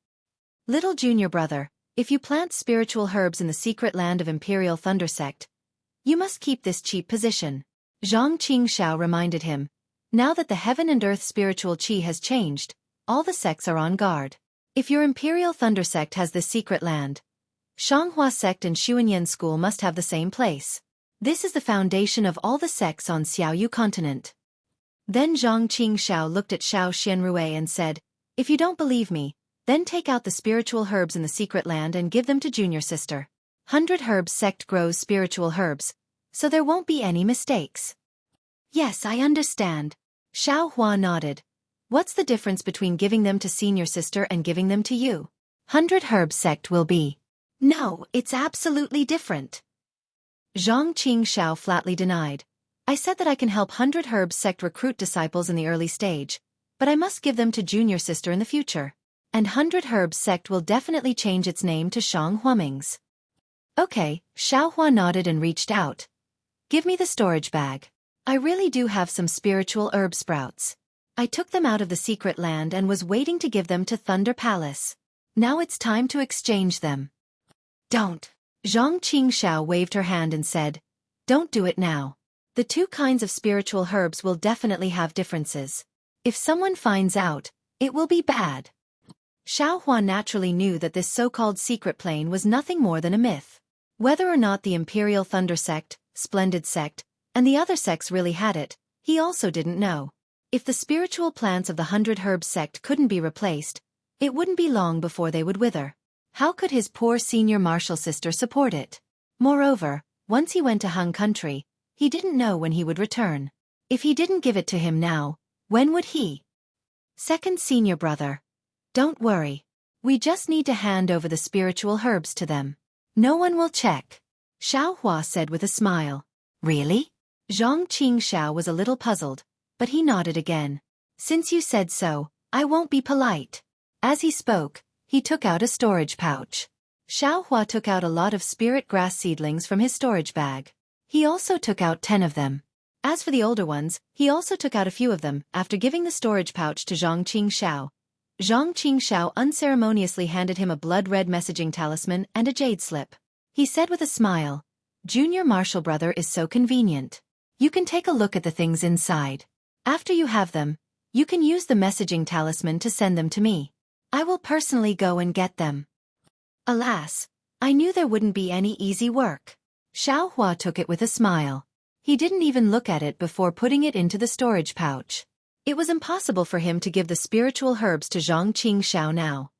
Little junior brother, if you plant spiritual herbs in the secret land of Imperial Thunder Sect, you must keep this cheap position. Zhang Qingxiao reminded him. Now that the heaven and earth spiritual qi has changed, all the sects are on guard. If your Imperial Thunder Sect has this secret land, Shanghua Sect and Xuanyan School must have the same place. This is the foundation of all the sects on Xiaoyu continent. Then Zhang Qingxiao looked at Xiao Xianrue and said, if you don't believe me, then take out the spiritual herbs in the secret land and give them to junior sister. 100 Herbs Sect grows spiritual herbs, so there won't be any mistakes. Yes, I understand. Xueqi nodded. What's the difference between giving them to senior sister and giving them to you? 100 Herbs Sect will be. No, it's absolutely different. Zhang Qingxiao flatly denied. I said that I can help 100 Herbs Sect recruit disciples in the early stage, but I must give them to junior sister in the future. And 100 Herbs Sect will definitely change its name to Shang Huaming's. Okay, Xueqi nodded and reached out. Give me the storage bag. I really do have some spiritual herb sprouts. I took them out of the secret land and was waiting to give them to Thunder Palace. Now it's time to exchange them. Don't. Zhang Qingxiao waved her hand and said, don't do it now. The two kinds of spiritual herbs will definitely have differences. If someone finds out, it will be bad. Xueqi naturally knew that this so-called secret plane was nothing more than a myth. Whether or not the Imperial Thunder Sect, Splendid Sect, and the other sects really had it, he also didn't know. If the spiritual plants of the 100 Herbs Sect couldn't be replaced, it wouldn't be long before they would wither. How could his poor senior martial sister support it? Moreover, once he went to Hung country, he didn't know when he would return. If he didn't give it to him now, when would he? Second senior brother. Don't worry. We just need to hand over the spiritual herbs to them. No one will check. Xiao Hua said with a smile. Really? Zhang Qingxiao was a little puzzled, but he nodded again. Since you said so, I won't be polite. As he spoke, he took out a storage pouch. Xiao Hua took out a lot of spirit grass seedlings from his storage bag. He also took out 10 of them. As for the older ones, he also took out a few of them after giving the storage pouch to Zhang Qingxiao. Zhang Qingxiao unceremoniously handed him a blood-red messaging talisman and a jade slip. He said with a smile, Junior martial brother is so convenient. You can take a look at the things inside. After you have them, you can use the messaging talisman to send them to me. I will personally go and get them. Alas, I knew there wouldn't be any easy work. Xiao Hua took it with a smile. He didn't even look at it before putting it into the storage pouch. It was impossible for him to give the spiritual herbs to Zhang Qingxiao now.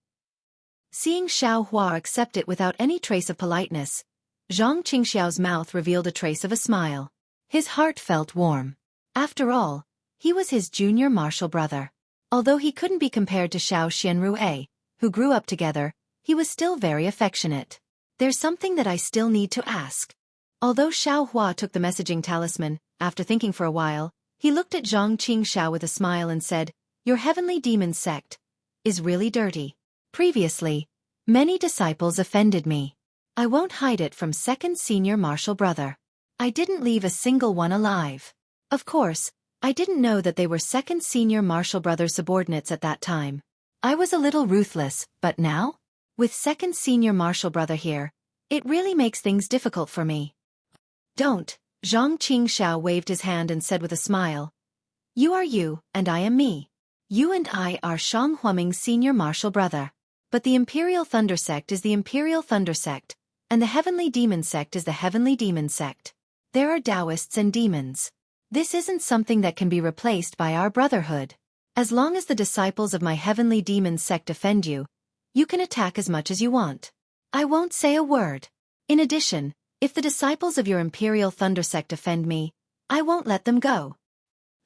Seeing Xiao Hua accept it without any trace of politeness, Zhang Qingxiao's mouth revealed a trace of a smile. His heart felt warm. After all, he was his junior martial brother. Although he couldn't be compared to Xianrui, who grew up together, he was still very affectionate. There's something that I still need to ask. Although Xiao Hua took the messaging talisman, after thinking for a while, he looked at Zhang Qingxiao with a smile and said, Your heavenly demon sect is really dirty. Previously, many disciples offended me. I won't hide it from second senior martial brother. I didn't leave a single one alive. Of course, I didn't know that they were second senior martial brother subordinates at that time. I was a little ruthless, but now? With second senior martial brother here, it really makes things difficult for me. Don't. Zhang Qingxiao waved his hand and said with a smile. You are you, and I am me. You and I are Shang Huaming's senior martial brother. But the Imperial Thunder Sect is the Imperial Thunder Sect, and the Heavenly Demon Sect is the Heavenly Demon Sect. There are Taoists and demons. This isn't something that can be replaced by our brotherhood. As long as the disciples of my Heavenly Demon Sect offend you, you can attack as much as you want. I won't say a word. In addition, if the disciples of your Imperial Thunder Sect offend me, I won't let them go.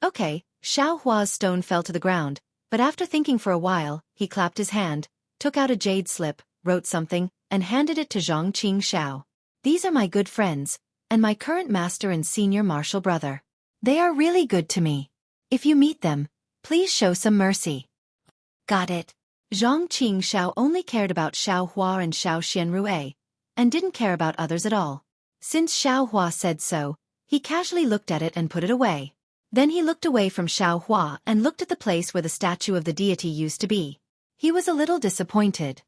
Okay, Xiao Hua's stone fell to the ground, but after thinking for a while, he clapped his hand, took out a jade slip, wrote something, and handed it to Zhang Qingxiao. These are my good friends, and my current master and senior martial brother. They are really good to me. If you meet them, please show some mercy. Got it. Zhang Qingxiao only cared about Xiao Hua and Xiao Xianrui, and didn't care about others at all. Since Xiao Hua said so, he casually looked at it and put it away. Then he looked away from Xiao Hua and looked at the place where the statue of the deity used to be. He was a little disappointed.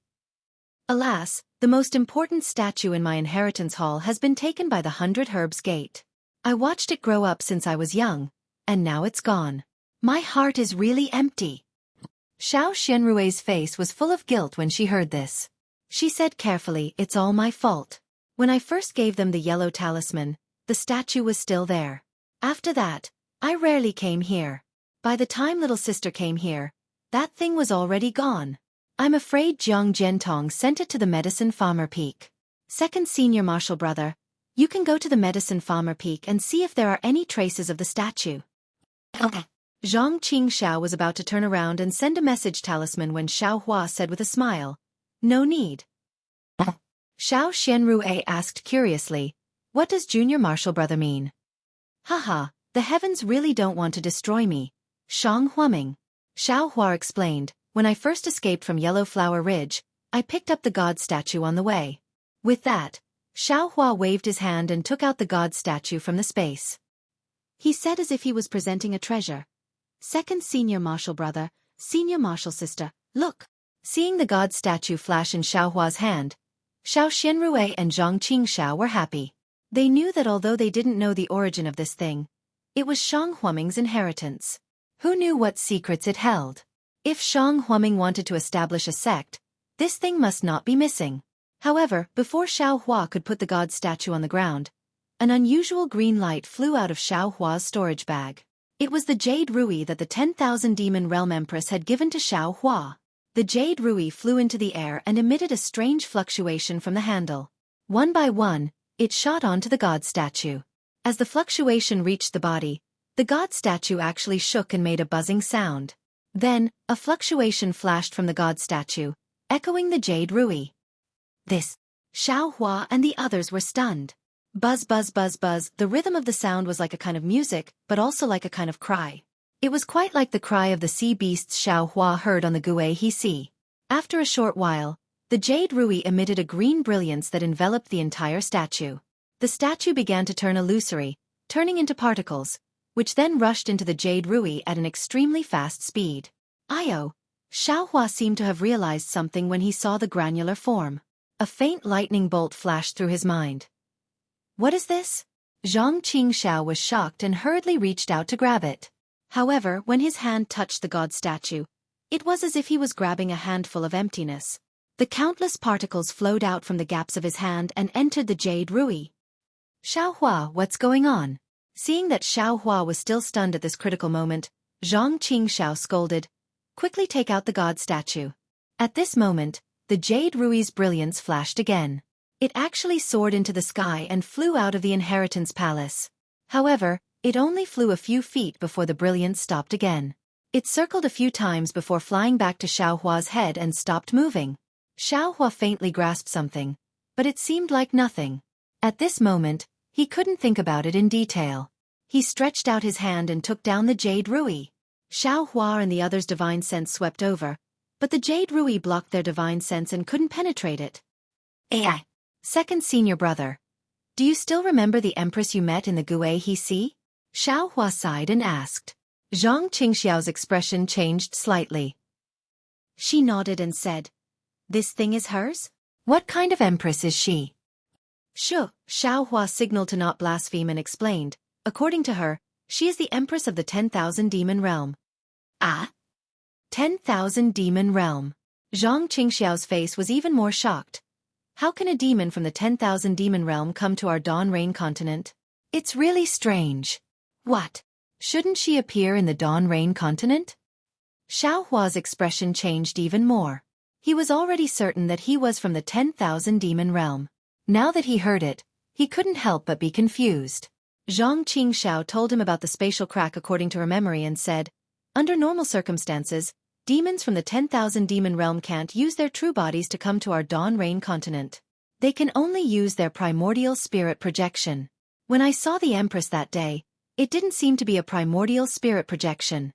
Alas, the most important statue in my inheritance hall has been taken by the 100 Herbs Gate. I watched it grow up since I was young, and now it's gone. My heart is really empty. Xiao Xianrui's face was full of guilt when she heard this. She said carefully, It's all my fault. When I first gave them the yellow talisman, the statue was still there. After that, I rarely came here. By the time little sister came here, that thing was already gone. I'm afraid Jiang Jiantong sent it to the Medicine Farmer Peak. Second senior martial brother, you can go to the Medicine Farmer Peak and see if there are any traces of the statue. Okay. Zhang Qingxiao was about to turn around and send a message talisman when Xiao Hua said with a smile, No need. Xiao Xianrui asked curiously, What does junior martial brother mean? Haha, the heavens really don't want to destroy me. Shang Huaming. Xiao Hua explained, When I first escaped from Yellow Flower Ridge, I picked up the god statue on the way. With that, Xiao Hua waved his hand and took out the god statue from the space. He said as if he was presenting a treasure. Second senior martial brother, senior martial sister, look. Seeing the god statue flash in Xiao Hua's hand, Xiao Xianrui and Zhang Qingxiao were happy. They knew that although they didn't know the origin of this thing, it was Shang Huaming's inheritance. Who knew what secrets it held? If Shang Huaming wanted to establish a sect, this thing must not be missing. However, before Xiao Hua could put the god statue on the ground, an unusual green light flew out of Xiao Hua's storage bag. It was the jade rui that the 10,000 Demon Realm Empress had given to Xiao Hua. The jade rui flew into the air and emitted a strange fluctuation from the handle. One by one, it shot onto the god statue. As the fluctuation reached the body, the god statue actually shook and made a buzzing sound. Then, a fluctuation flashed from the god statue, echoing the jade rui. This. Xiao Hua and the others were stunned. Buzz, buzz, buzz, buzz. The rhythm of the sound was like a kind of music, but also like a kind of cry. It was quite like the cry of the sea beasts Xiao Hua heard on the Xueqi Sea. After a short while, the jade rui emitted a green brilliance that enveloped the entire statue. The statue began to turn illusory, turning into particles, which then rushed into the jade rui at an extremely fast speed. Io! Xiao Hua seemed to have realized something when he saw the granular form. A faint lightning bolt flashed through his mind. What is this? Zhang Qingxiao was shocked and hurriedly reached out to grab it. However, when his hand touched the god statue, it was as if he was grabbing a handful of emptiness. The countless particles flowed out from the gaps of his hand and entered the jade rui. Xiao Hua, what's going on? Seeing that Xiao Hua was still stunned at this critical moment, Zhang Qingxiao scolded, "Quickly take out the god statue." At this moment, the jade rui's brilliance flashed again. It actually soared into the sky and flew out of the inheritance palace. However, it only flew a few feet before the brilliance stopped again. It circled a few times before flying back to Xiao Hua's head and stopped moving. Xiao Hua faintly grasped something, but it seemed like nothing. At this moment, he couldn't think about it in detail. He stretched out his hand and took down the jade rui. Xiao Hua and the others' divine sense swept over, but the jade rui blocked their divine sense and couldn't penetrate it. AI. Second senior brother. Do you still remember the empress you met in the Xueqi Sea? Xiao Hua sighed and asked. Zhang Qingxiao's expression changed slightly. She nodded and said, "This thing is hers? What kind of empress is she?" Sure, Xiao Hua signaled to not blaspheme and explained, according to her, she is the empress of the 10,000 demon realm. Ah? 10,000 demon realm. Zhang Qingxiao's face was even more shocked. How can a demon from the 10,000 demon realm come to our Dawn Rain continent? It's really strange. What? Shouldn't she appear in the Dawn Rain continent? Xiao Hua's expression changed even more. He was already certain that he was from the 10,000 demon realm. Now that he heard it, he couldn't help but be confused. Zhang Qingxiao told him about the spatial crack according to her memory and said, under normal circumstances, demons from the 10,000 demon realm can't use their true bodies to come to our Dawn Rain continent. They can only use their primordial spirit projection. When I saw the Empress that day, it didn't seem to be a primordial spirit projection.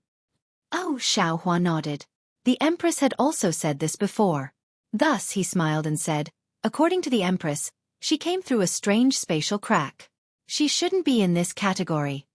Oh, Xiao Hua nodded. The Empress had also said this before. Thus he smiled and said, according to the Empress, she came through a strange spatial crack. She shouldn't be in this category.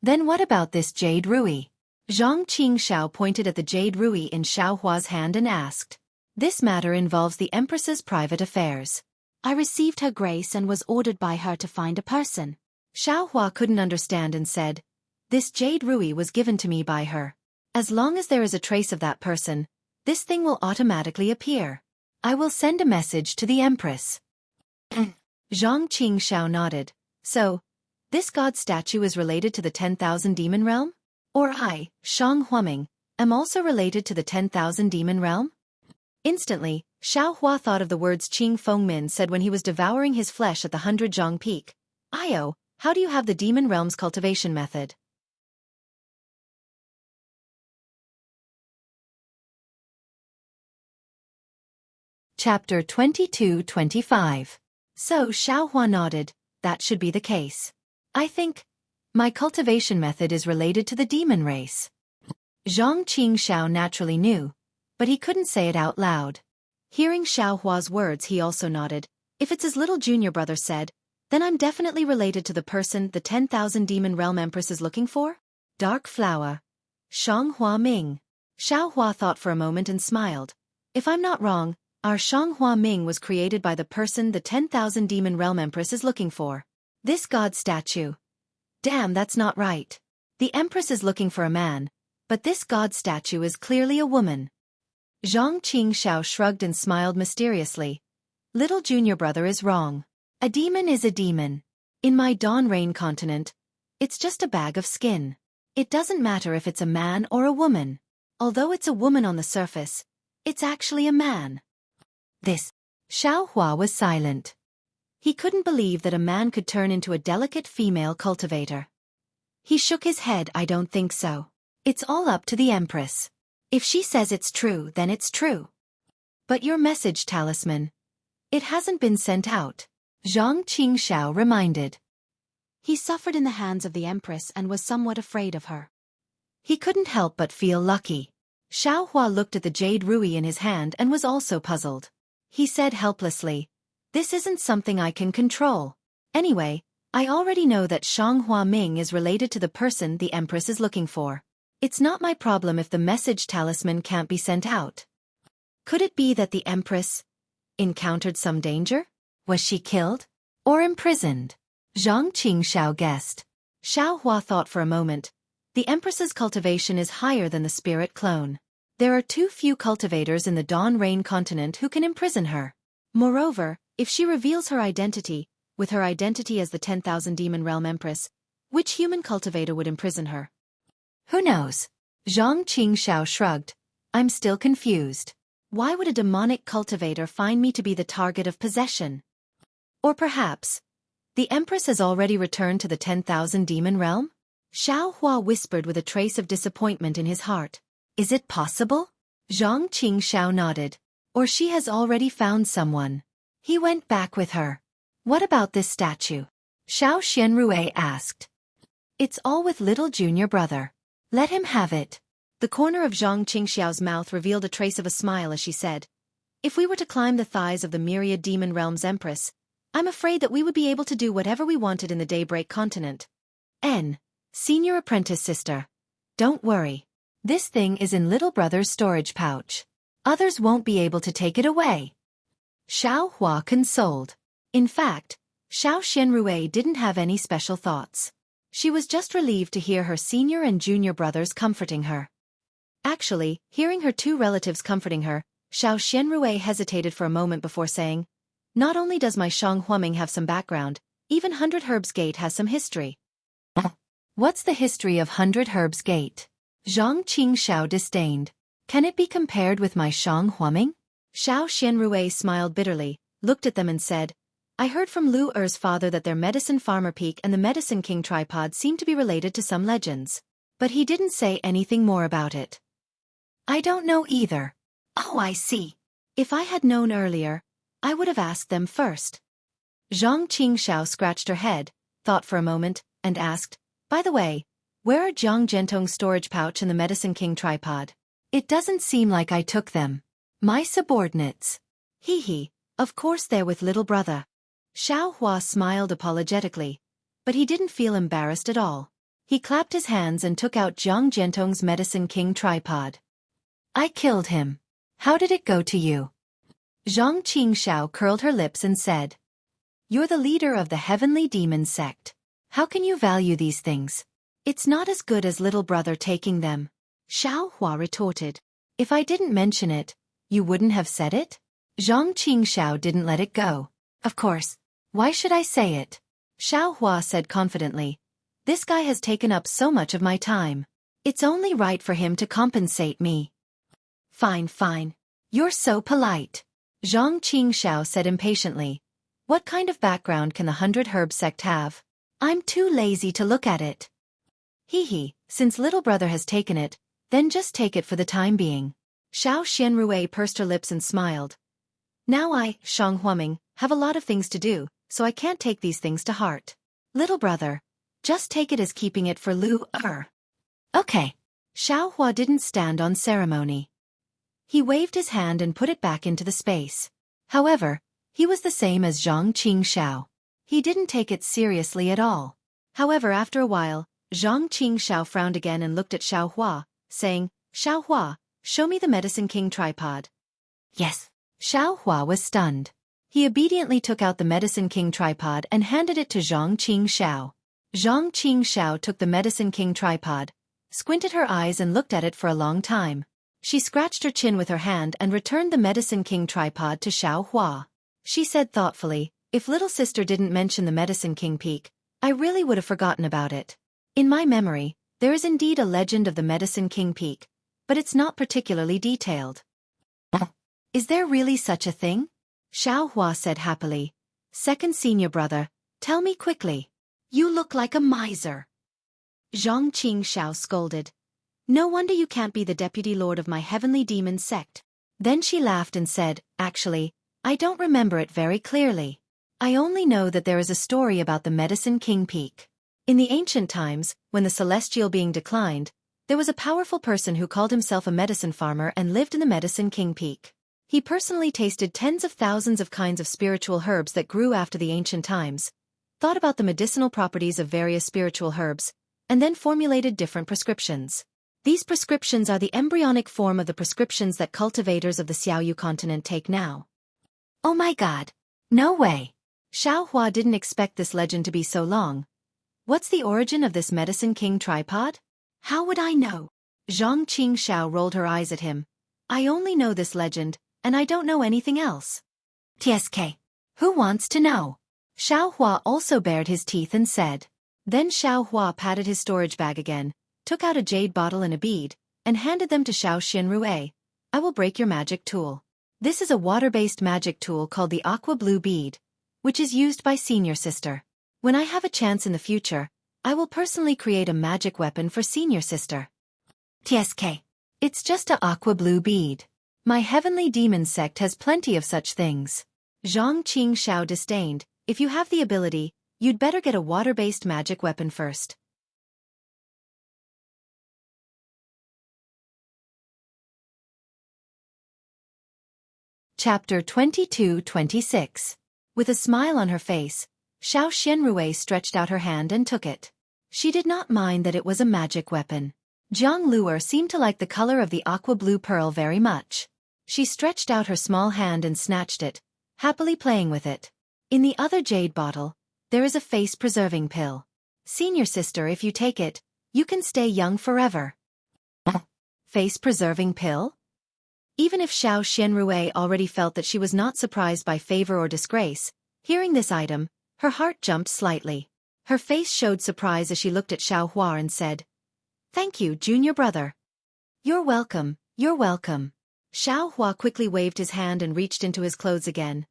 Then what about this jade rui? Zhang Qingxiao pointed at the jade rui in Xiao Hua's hand and asked. This matter involves the Empress's private affairs. I received her grace and was ordered by her to find a person. Xiao Hua couldn't understand and said, this jade rui was given to me by her. As long as there is a trace of that person, this thing will automatically appear. I will send a message to the Empress. Zhang Qingxiao nodded. So, this god statue is related to the 10,000 demon realm? Or I, Shang Huaming, am also related to the 10,000 demon realm? Instantly, Xiao Hua thought of the words Qing Fengmin said when he was devouring his flesh at the 100 Zhang Peak. Io, how do you have the demon realm's cultivation method? Chapter 22-25. So Xiao Hua nodded, that should be the case. I think my cultivation method is related to the demon race. Zhang Qingxiao naturally knew, but he couldn't say it out loud. Hearing Xiao Hua's words, he also nodded. If it's his little junior brother said, then I'm definitely related to the person the 10,000 demon realm empress is looking for? Dark flower. Shang Hua Ming. Xiao Hua thought for a moment and smiled. If I'm not wrong, our Shang Hua Ming was created by the person the 10,000 demon realm empress is looking for. This god statue. Damn, that's not right. The empress is looking for a man, but this god statue is clearly a woman. Zhang Qingxiao shrugged and smiled mysteriously. Little junior brother is wrong. A demon is a demon. In my Dawn Rain continent, it's just a bag of skin. It doesn't matter if it's a man or a woman. Although it's a woman on the surface, It's actually a man. This. Xiao Hua was silent. He couldn't believe that a man could turn into a delicate female cultivator. He shook his head. I don't think so. It's all up to the Empress. If she says it's true, then it's true. But your message talisman. It hasn't been sent out, Zhang Qingxiao reminded. He suffered in the hands of the Empress and was somewhat afraid of her. He couldn't help but feel lucky. Xiao Hua looked at the jade ruby in his hand and was also puzzled. He said helplessly, "This isn't something I can control. Anyway, I already know that Shang Hua Ming is related to the person the Empress is looking for. It's not my problem if the message talisman can't be sent out." Could it be that the Empress encountered some danger? Was she killed? Or imprisoned? Zhang Qingxiao guessed. Xiao Hua thought for a moment. The Empress's cultivation is higher than the spirit clone. There are too few cultivators in the Dawn Rain continent who can imprison her. Moreover, if she reveals her identity, with her identity as the 10,000 Demon Realm Empress, which human cultivator would imprison her? Who knows? Zhang Qingxiao shrugged. I'm still confused. Why would a demonic cultivator find me to be the target of possession? Or perhaps, the Empress has already returned to the 10,000 Demon Realm? Xiao Hua whispered with a trace of disappointment in his heart. Is it possible? Zhang Qingxiao nodded. Or she has already found someone. He went back with her. What about this statue? Xiao Xianrui asked. It's all with little junior brother. Let him have it. The corner of Zhang Qingxiao's mouth revealed a trace of a smile as she said, If we were to climb the thighs of the myriad demon realms Empress, I'm afraid that we would be able to do whatever we wanted in the Daybreak continent. Senior apprentice sister. Don't worry. This thing is in little brother's storage pouch. Others won't be able to take it away. Xiao Hua consoled. In fact, Xiao Xianrui didn't have any special thoughts. She was just relieved to hear her senior and junior brothers comforting her. Actually, hearing her two relatives comforting her, Xiao Xianrui hesitated for a moment before saying, Not only does my Shang Huaming have some background, even 100 Herbs Gate has some history. What's the history of 100 Herbs Gate? Zhang Qingxiao disdained. Can it be compared with my Shang Huaming? Xiao Xianrui smiled bitterly, looked at them and said, I heard from Lu Er's father that their Medicine Farmer Peak and the Medicine King tripod seem to be related to some legends. But he didn't say anything more about it. I don't know either. Oh, I see. If I had known earlier, I would have asked them first. Zhang Qingxiao scratched her head, thought for a moment, and asked, By the way, where are Jiang Zhentong's storage pouch and the Medicine King tripod? It doesn't seem like I took them. My subordinates. Hee, of course they're with little brother. Xiao Hua smiled apologetically, but he didn't feel embarrassed at all. He clapped his hands and took out Jiang Zhentong's Medicine King tripod. I killed him. How did it go to you? Zhang Qingxiao curled her lips and said, You're the leader of the Heavenly Demon sect. How can you value these things? It's not as good as little brother taking them. Xiao Hua retorted. If I didn't mention it, you wouldn't have said it? Zhang Qingxiao didn't let it go. Of course. Why should I say it? Xiao Hua said confidently. This guy has taken up so much of my time. It's only right for him to compensate me. Fine. You're so polite. Zhang Qingxiao said impatiently. What kind of background can the 100 Herb sect have? I'm too lazy to look at it. Hee, since little brother has taken it, then just take it for the time being. Xiao Xianrui pursed her lips and smiled. Now I, Shang Huaming, have a lot of things to do, so I can't take these things to heart. Little brother, just take it as keeping it for Lu Er. Okay. Xiao Hua didn't stand on ceremony. He waved his hand and put it back into the space. However, he was the same as Zhang Qingxiao. He didn't take it seriously at all. However, after a while, Zhang Qingxiao frowned again and looked at Xiao Hua, saying, Xiao Hua, show me the Medicine King tripod. Yes. Xiao Hua was stunned. He obediently took out the Medicine King tripod and handed it to Zhang Qingxiao. Zhang Qingxiao took the Medicine King tripod, squinted her eyes and looked at it for a long time. She scratched her chin with her hand and returned the Medicine King tripod to Xiao Hua. She said thoughtfully, If little sister didn't mention the Medicine King peak, I really would have forgotten about it. In my memory, there is indeed a legend of the Medicine King peak, but it's not particularly detailed. Is there really such a thing? Xiao Hua said happily. Second senior brother, tell me quickly. You look like a miser. Zhang Qingxiao scolded. No wonder you can't be the deputy lord of my heavenly demon sect. Then she laughed and said, actually, I don't remember it very clearly. I only know that there is a story about the Medicine King Peak. In the ancient times, when the celestial being declined, there was a powerful person who called himself a medicine farmer and lived in the Medicine King Peak. He personally tasted tens of thousands of kinds of spiritual herbs that grew after the ancient times, thought about the medicinal properties of various spiritual herbs, and then formulated different prescriptions. These prescriptions are the embryonic form of the prescriptions that cultivators of the Xiaoyu continent take now. Oh my god. No way. Xiao Hua didn't expect this legend to be so long. What's the origin of this Medicine King tripod? How would I know? Zhang Qingxiao rolled her eyes at him. I only know this legend, and I don't know anything else. TSK. Who wants to know? Xiao Hua also bared his teeth and said. Then Xiao Hua patted his storage bag again, took out a jade bottle and a bead, and handed them to Xiao Xinrui. I will break your magic tool. This is a water-based magic tool called the Aqua Blue Bead, which is used by Senior Sister. When I have a chance in the future, I will personally create a magic weapon for Senior Sister. TSK. It's just a Aqua Blue Bead. My heavenly demon sect has plenty of such things. Zhang Qingxiao disdained. If you have the ability, you'd better get a water-based magic weapon first. Chapter 22-26. With a smile on her face, Xiao Xianrui stretched out her hand and took it. She did not mind that it was a magic weapon. Jiang Luer seemed to like the color of the aqua blue pearl very much. She stretched out her small hand and snatched it, happily playing with it. In the other jade bottle, there is a face-preserving pill. Senior Sister, if you take it, you can stay young forever. Face-preserving pill? Even if Xiao Xianrui already felt that she was not surprised by favor or disgrace, hearing this item, her heart jumped slightly. Her face showed surprise as she looked at Xiao Hua and said, Thank you, junior brother. You're welcome, you're welcome. Xiao Hua quickly waved his hand and reached into his clothes again.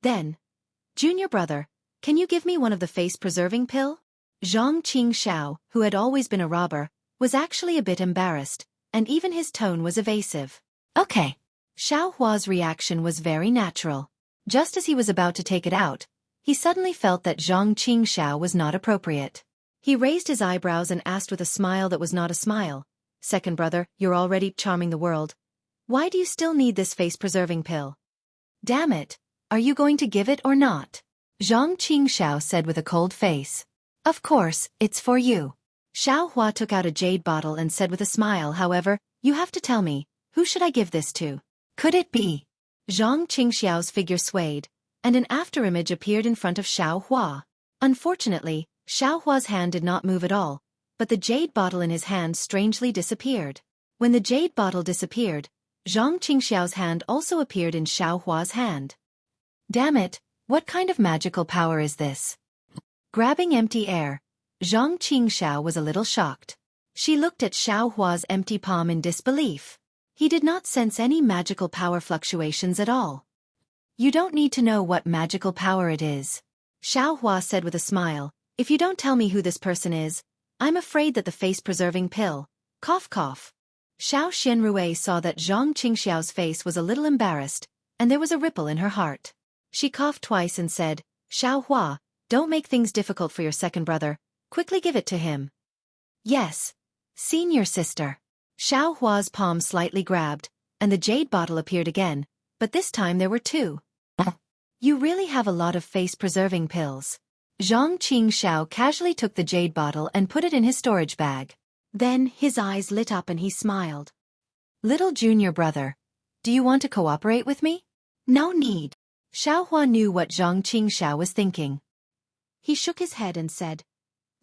Then, Junior brother, can you give me one of the face-preserving pill? Zhang Qingxiao, who had always been a robber, was actually a bit embarrassed, and even his tone was evasive. Okay. Xiao Hua's reaction was very natural. Just as he was about to take it out, he suddenly felt that Zhang Qingxiao was not appropriate. He raised his eyebrows and asked with a smile that was not a smile, Second brother, you're already charming the world. Why do you still need this face-preserving pill? Damn it, are you going to give it or not? Zhang Qingxiao said with a cold face. Of course, it's for you. Xiao Hua took out a jade bottle and said with a smile, however, you have to tell me, who should I give this to? Could it be? Zhang Qingxiao's figure swayed, and an afterimage appeared in front of Xiao Hua. Unfortunately, Xiao Hua's hand did not move at all, but the jade bottle in his hand strangely disappeared. When the jade bottle disappeared, Zhang Qingxiao's hand also appeared in Xiao Hua's hand. Damn it, what kind of magical power is this? Grabbing empty air, Zhang Qingxiao was a little shocked. She looked at Xiao Hua's empty palm in disbelief. He did not sense any magical power fluctuations at all. You don't need to know what magical power it is. Xiao Hua said with a smile, if you don't tell me who this person is, I'm afraid that the face-preserving pill, cough cough. Xiao Xianrui saw that Zhang Qingxiao's face was a little embarrassed, and there was a ripple in her heart. She coughed twice and said, Xiao Hua, don't make things difficult for your second brother, quickly give it to him. Yes. Senior sister. Xiao Hua's palm slightly grabbed, and the jade bottle appeared again, but this time there were two. You really have a lot of face-preserving pills. Zhang Qingxiao casually took the jade bottle and put it in his storage bag. Then his eyes lit up and he smiled. Little junior brother, do you want to cooperate with me? No need. Xiao Hua knew what Zhang Qingxiao was thinking. He shook his head and said,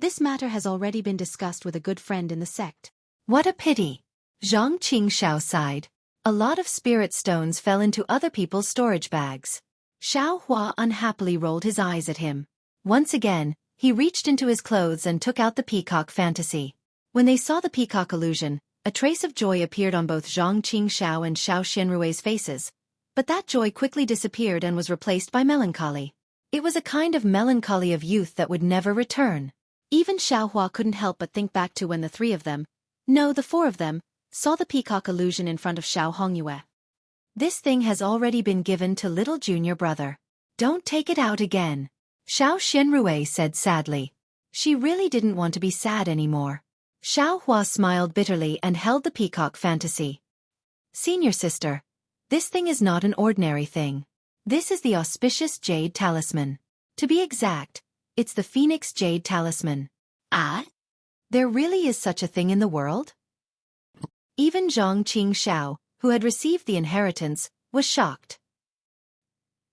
this matter has already been discussed with a good friend in the sect. What a pity. Zhang Qingxiao sighed. A lot of spirit stones fell into other people's storage bags. Xiao Hua unhappily rolled his eyes at him. Once again, he reached into his clothes and took out the peacock fantasy. When they saw the peacock illusion, a trace of joy appeared on both Zhang Qingxiao and Xiao Xianrui's faces, But that joy quickly disappeared and was replaced by melancholy. It was a kind of melancholy of youth that would never return. Even Xiaohua couldn't help but think back to when the three of them, no, the four of them, saw the peacock illusion in front of Xiao Hongyue. This thing has already been given to little junior brother. Don't take it out again, Xiao Xianrui said sadly. She really didn't want to be sad anymore. Xiaohua smiled bitterly and held the peacock fantasy. Senior sister, this thing is not an ordinary thing. This is the auspicious jade talisman. To be exact, it's the Phoenix Jade Talisman. Ah? There really is such a thing in the world? Even Zhang Qingxiao, who had received the inheritance, was shocked.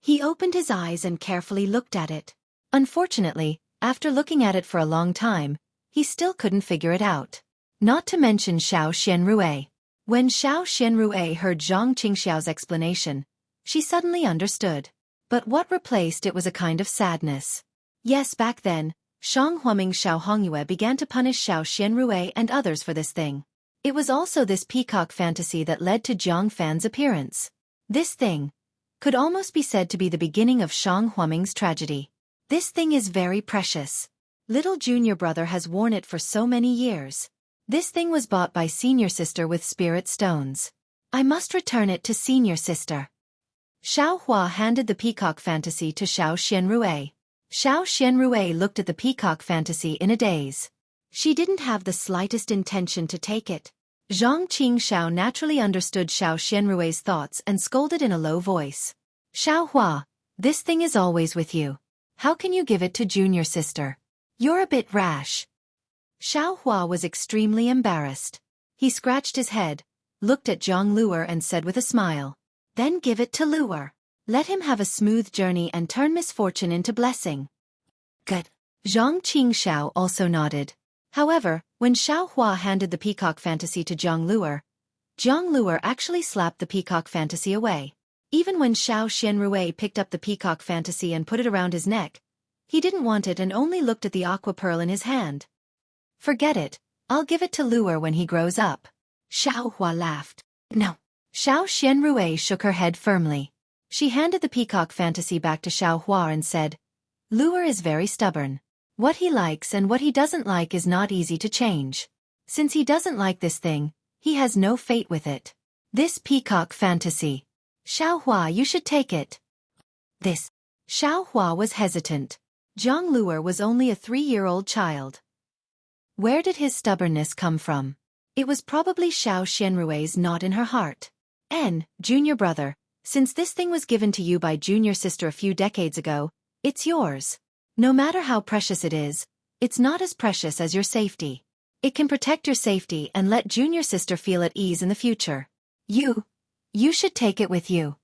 He opened his eyes and carefully looked at it. Unfortunately, after looking at it for a long time, he still couldn't figure it out. Not to mention Xiao Xianrui. When Xiao Xianrui heard Zhang Qingxiao's explanation, she suddenly understood. But what replaced it was a kind of sadness. Yes, back then, Shang Huaming Xiao Hongyue began to punish Xiao Xianrui and others for this thing. It was also this peacock fantasy that led to Jiang Fan's appearance. This thing could almost be said to be the beginning of Shang Huaming's tragedy. This thing is very precious. Little junior brother has worn it for so many years. This thing was bought by senior sister with spirit stones. I must return it to senior sister. Xiao Hua handed the peacock fantasy to Xiao Xianrui. Xiao Xianrui looked at the peacock fantasy in a daze. She didn't have the slightest intention to take it. Zhang Qingxiao naturally understood Xiao Xianrui's thoughts and scolded in a low voice. Xiao Hua, this thing is always with you. How can you give it to junior sister? You're a bit rash. Xiao Hua was extremely embarrassed. He scratched his head, looked at Zhang Luer and said with a smile, then give it to Luer. Let him have a smooth journey and turn misfortune into blessing. Good. Zhang Qingxiao also nodded. However, when Xiao Hua handed the peacock fantasy to Zhang Luer actually slapped the peacock fantasy away. Even when Xiao Xianrui picked up the peacock fantasy and put it around his neck, he didn't want it and only looked at the aqua pearl in his hand. Forget it, I'll give it to Luer when he grows up. Xiao Hua laughed. No. Xiao Xianrui shook her head firmly. She handed the peacock fantasy back to Xiao Hua and said, Luer is very stubborn. What he likes and what he doesn't like is not easy to change. Since he doesn't like this thing, he has no fate with it. This peacock fantasy. Xiao Hua, you should take it. This. Xiao Hua was hesitant. Zhang Luer was only a 3-year-old child. Where did his stubbornness come from? It was probably Xiao Xianrui's not in her heart. Junior brother, since this thing was given to you by junior sister a few decades ago, it's yours. No matter how precious it is, it's not as precious as your safety. It can protect your safety and let junior sister feel at ease in the future. You should take it with you.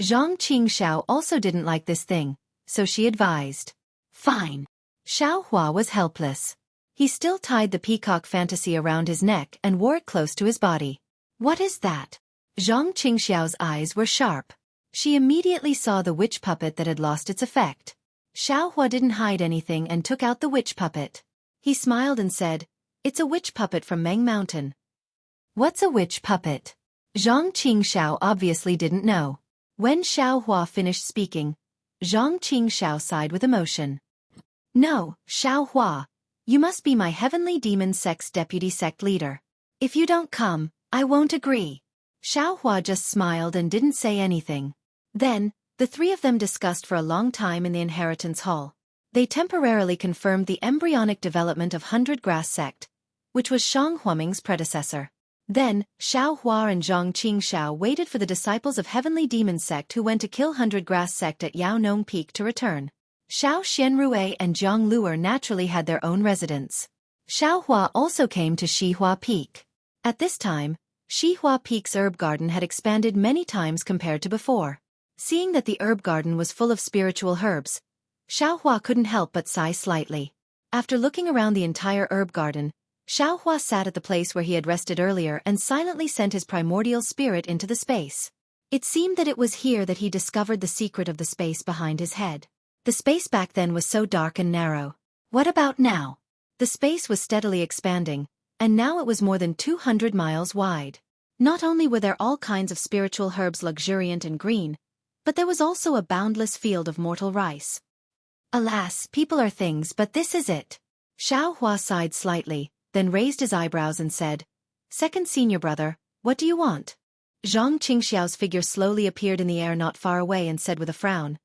Zhang Qingxiao also didn't like this thing, so she advised. Fine. Xiao Hua was helpless. He still tied the peacock fantasy around his neck and wore it close to his body. What is that? Zhang Qingxiao's eyes were sharp. She immediately saw the witch puppet that had lost its effect. Xiao Hua didn't hide anything and took out the witch puppet. He smiled and said, It's a witch puppet from Meng Mountain. What's a witch puppet? Zhang Qingxiao obviously didn't know. When Xiao Hua finished speaking, Zhang Qingxiao sighed with emotion. No, Xiao Hua, you must be my heavenly demon sect's deputy sect leader. If you don't come, I won't agree. Xiao Hua just smiled and didn't say anything. Then, the three of them discussed for a long time in the inheritance hall. They temporarily confirmed the embryonic development of 100 Grass sect, which was Shang Huaming's predecessor. Then, Xiao Hua and Zhang Qingxiao waited for the disciples of Heavenly Demon sect who went to kill 100 Grass sect at Yao Nong Peak to return. Xiao Xianrui and Zhang Luer naturally had their own residence. Xiao Hua also came to Shihua Peak. At this time, Shihua Peak's herb garden had expanded many times compared to before. Seeing that the herb garden was full of spiritual herbs, Xiao Hua couldn't help but sigh slightly. After looking around the entire herb garden, Xiao Hua sat at the place where he had rested earlier and silently sent his primordial spirit into the space. It seemed that it was here that he discovered the secret of the space behind his head. The space back then was so dark and narrow. What about now? The space was steadily expanding, and now it was more than 200 miles wide. Not only were there all kinds of spiritual herbs luxuriant and green, but there was also a boundless field of mortal rice. Alas, people are things, but this is it. Xiaohua sighed slightly, then raised his eyebrows and said, "Second senior brother, what do you want?" Zhang Qingxiao's figure slowly appeared in the air not far away and said with a frown,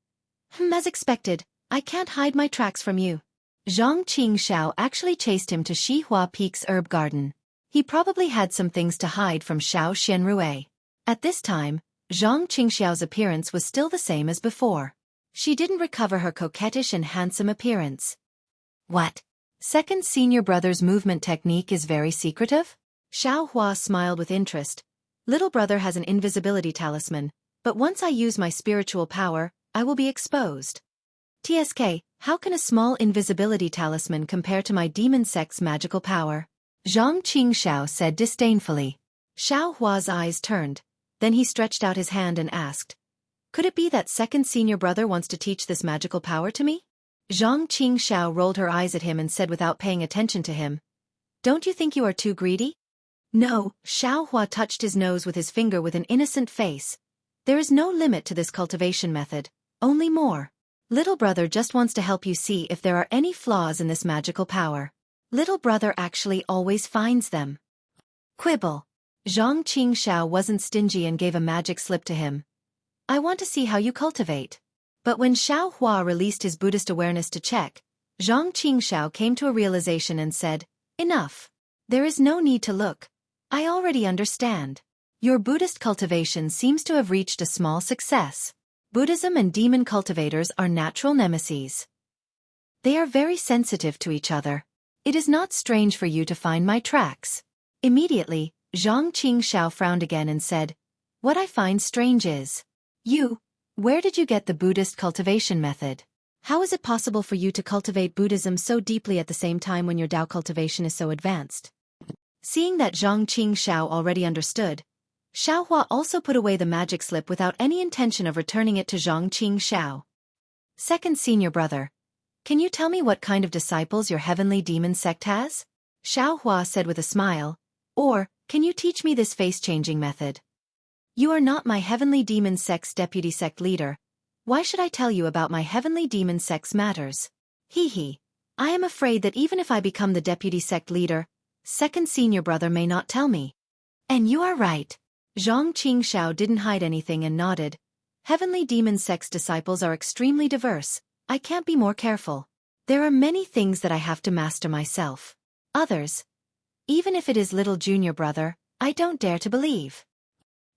As expected, I can't hide my tracks from you." Zhang Qingxiao actually chased him to Xihua Peak's herb garden. He probably had some things to hide from Xiao Xianrui. At this time, Zhang Qingxiao's appearance was still the same as before. She didn't recover her coquettish and handsome appearance. What? Second senior brother's movement technique is very secretive? Xiao Hua smiled with interest. Little brother has an invisibility talisman, but once I use my spiritual power, I will be exposed. TSK, how can a small invisibility talisman compare to my demon sect's magical power? Zhang Qingxiao said disdainfully. Xiao Hua's eyes turned. Then he stretched out his hand and asked, "Could it be that second senior brother wants to teach this magical power to me?" Zhang Qingxiao rolled her eyes at him and said without paying attention to him, "Don't you think you are too greedy?" "No," Xiao Hua touched his nose with his finger with an innocent face. "There is no limit to this cultivation method, only more. Little brother just wants to help you see if there are any flaws in this magical power. Little brother actually always finds them." Quibble. Zhang Qingxiao wasn't stingy and gave a magic slip to him. "I want to see how you cultivate." But when Xiao Hua released his Buddhist awareness to check, Zhang Qingxiao came to a realization and said, "Enough. There is no need to look. I already understand. Your Buddhist cultivation seems to have reached a small success. Buddhism and demon cultivators are natural nemesis. They are very sensitive to each other. It is not strange for you to find my tracks." Immediately, Zhang Qingxiao frowned again and said, "What I find strange is, where did you get the Buddhist cultivation method? How is it possible for you to cultivate Buddhism so deeply at the same time when your Tao cultivation is so advanced?" Seeing that Zhang Qingxiao already understood, Xiaohua also put away the magic slip without any intention of returning it to Zhang Qingxiao. "Second senior brother, can you tell me what kind of disciples your heavenly demon sect has?" Xiaohua said with a smile. "Or, can you teach me this face-changing method? You are not my heavenly demon sect's deputy sect leader. Why should I tell you about my heavenly demon sect's matters? Hee. I am afraid that even if I become the deputy sect leader, second senior brother may not tell me." "And you are right." Zhang Qingxiao didn't hide anything and nodded. "Heavenly demon sect's disciples are extremely diverse. I can't be more careful. There are many things that I have to master myself. Others, even if it is little junior brother, I don't dare to believe."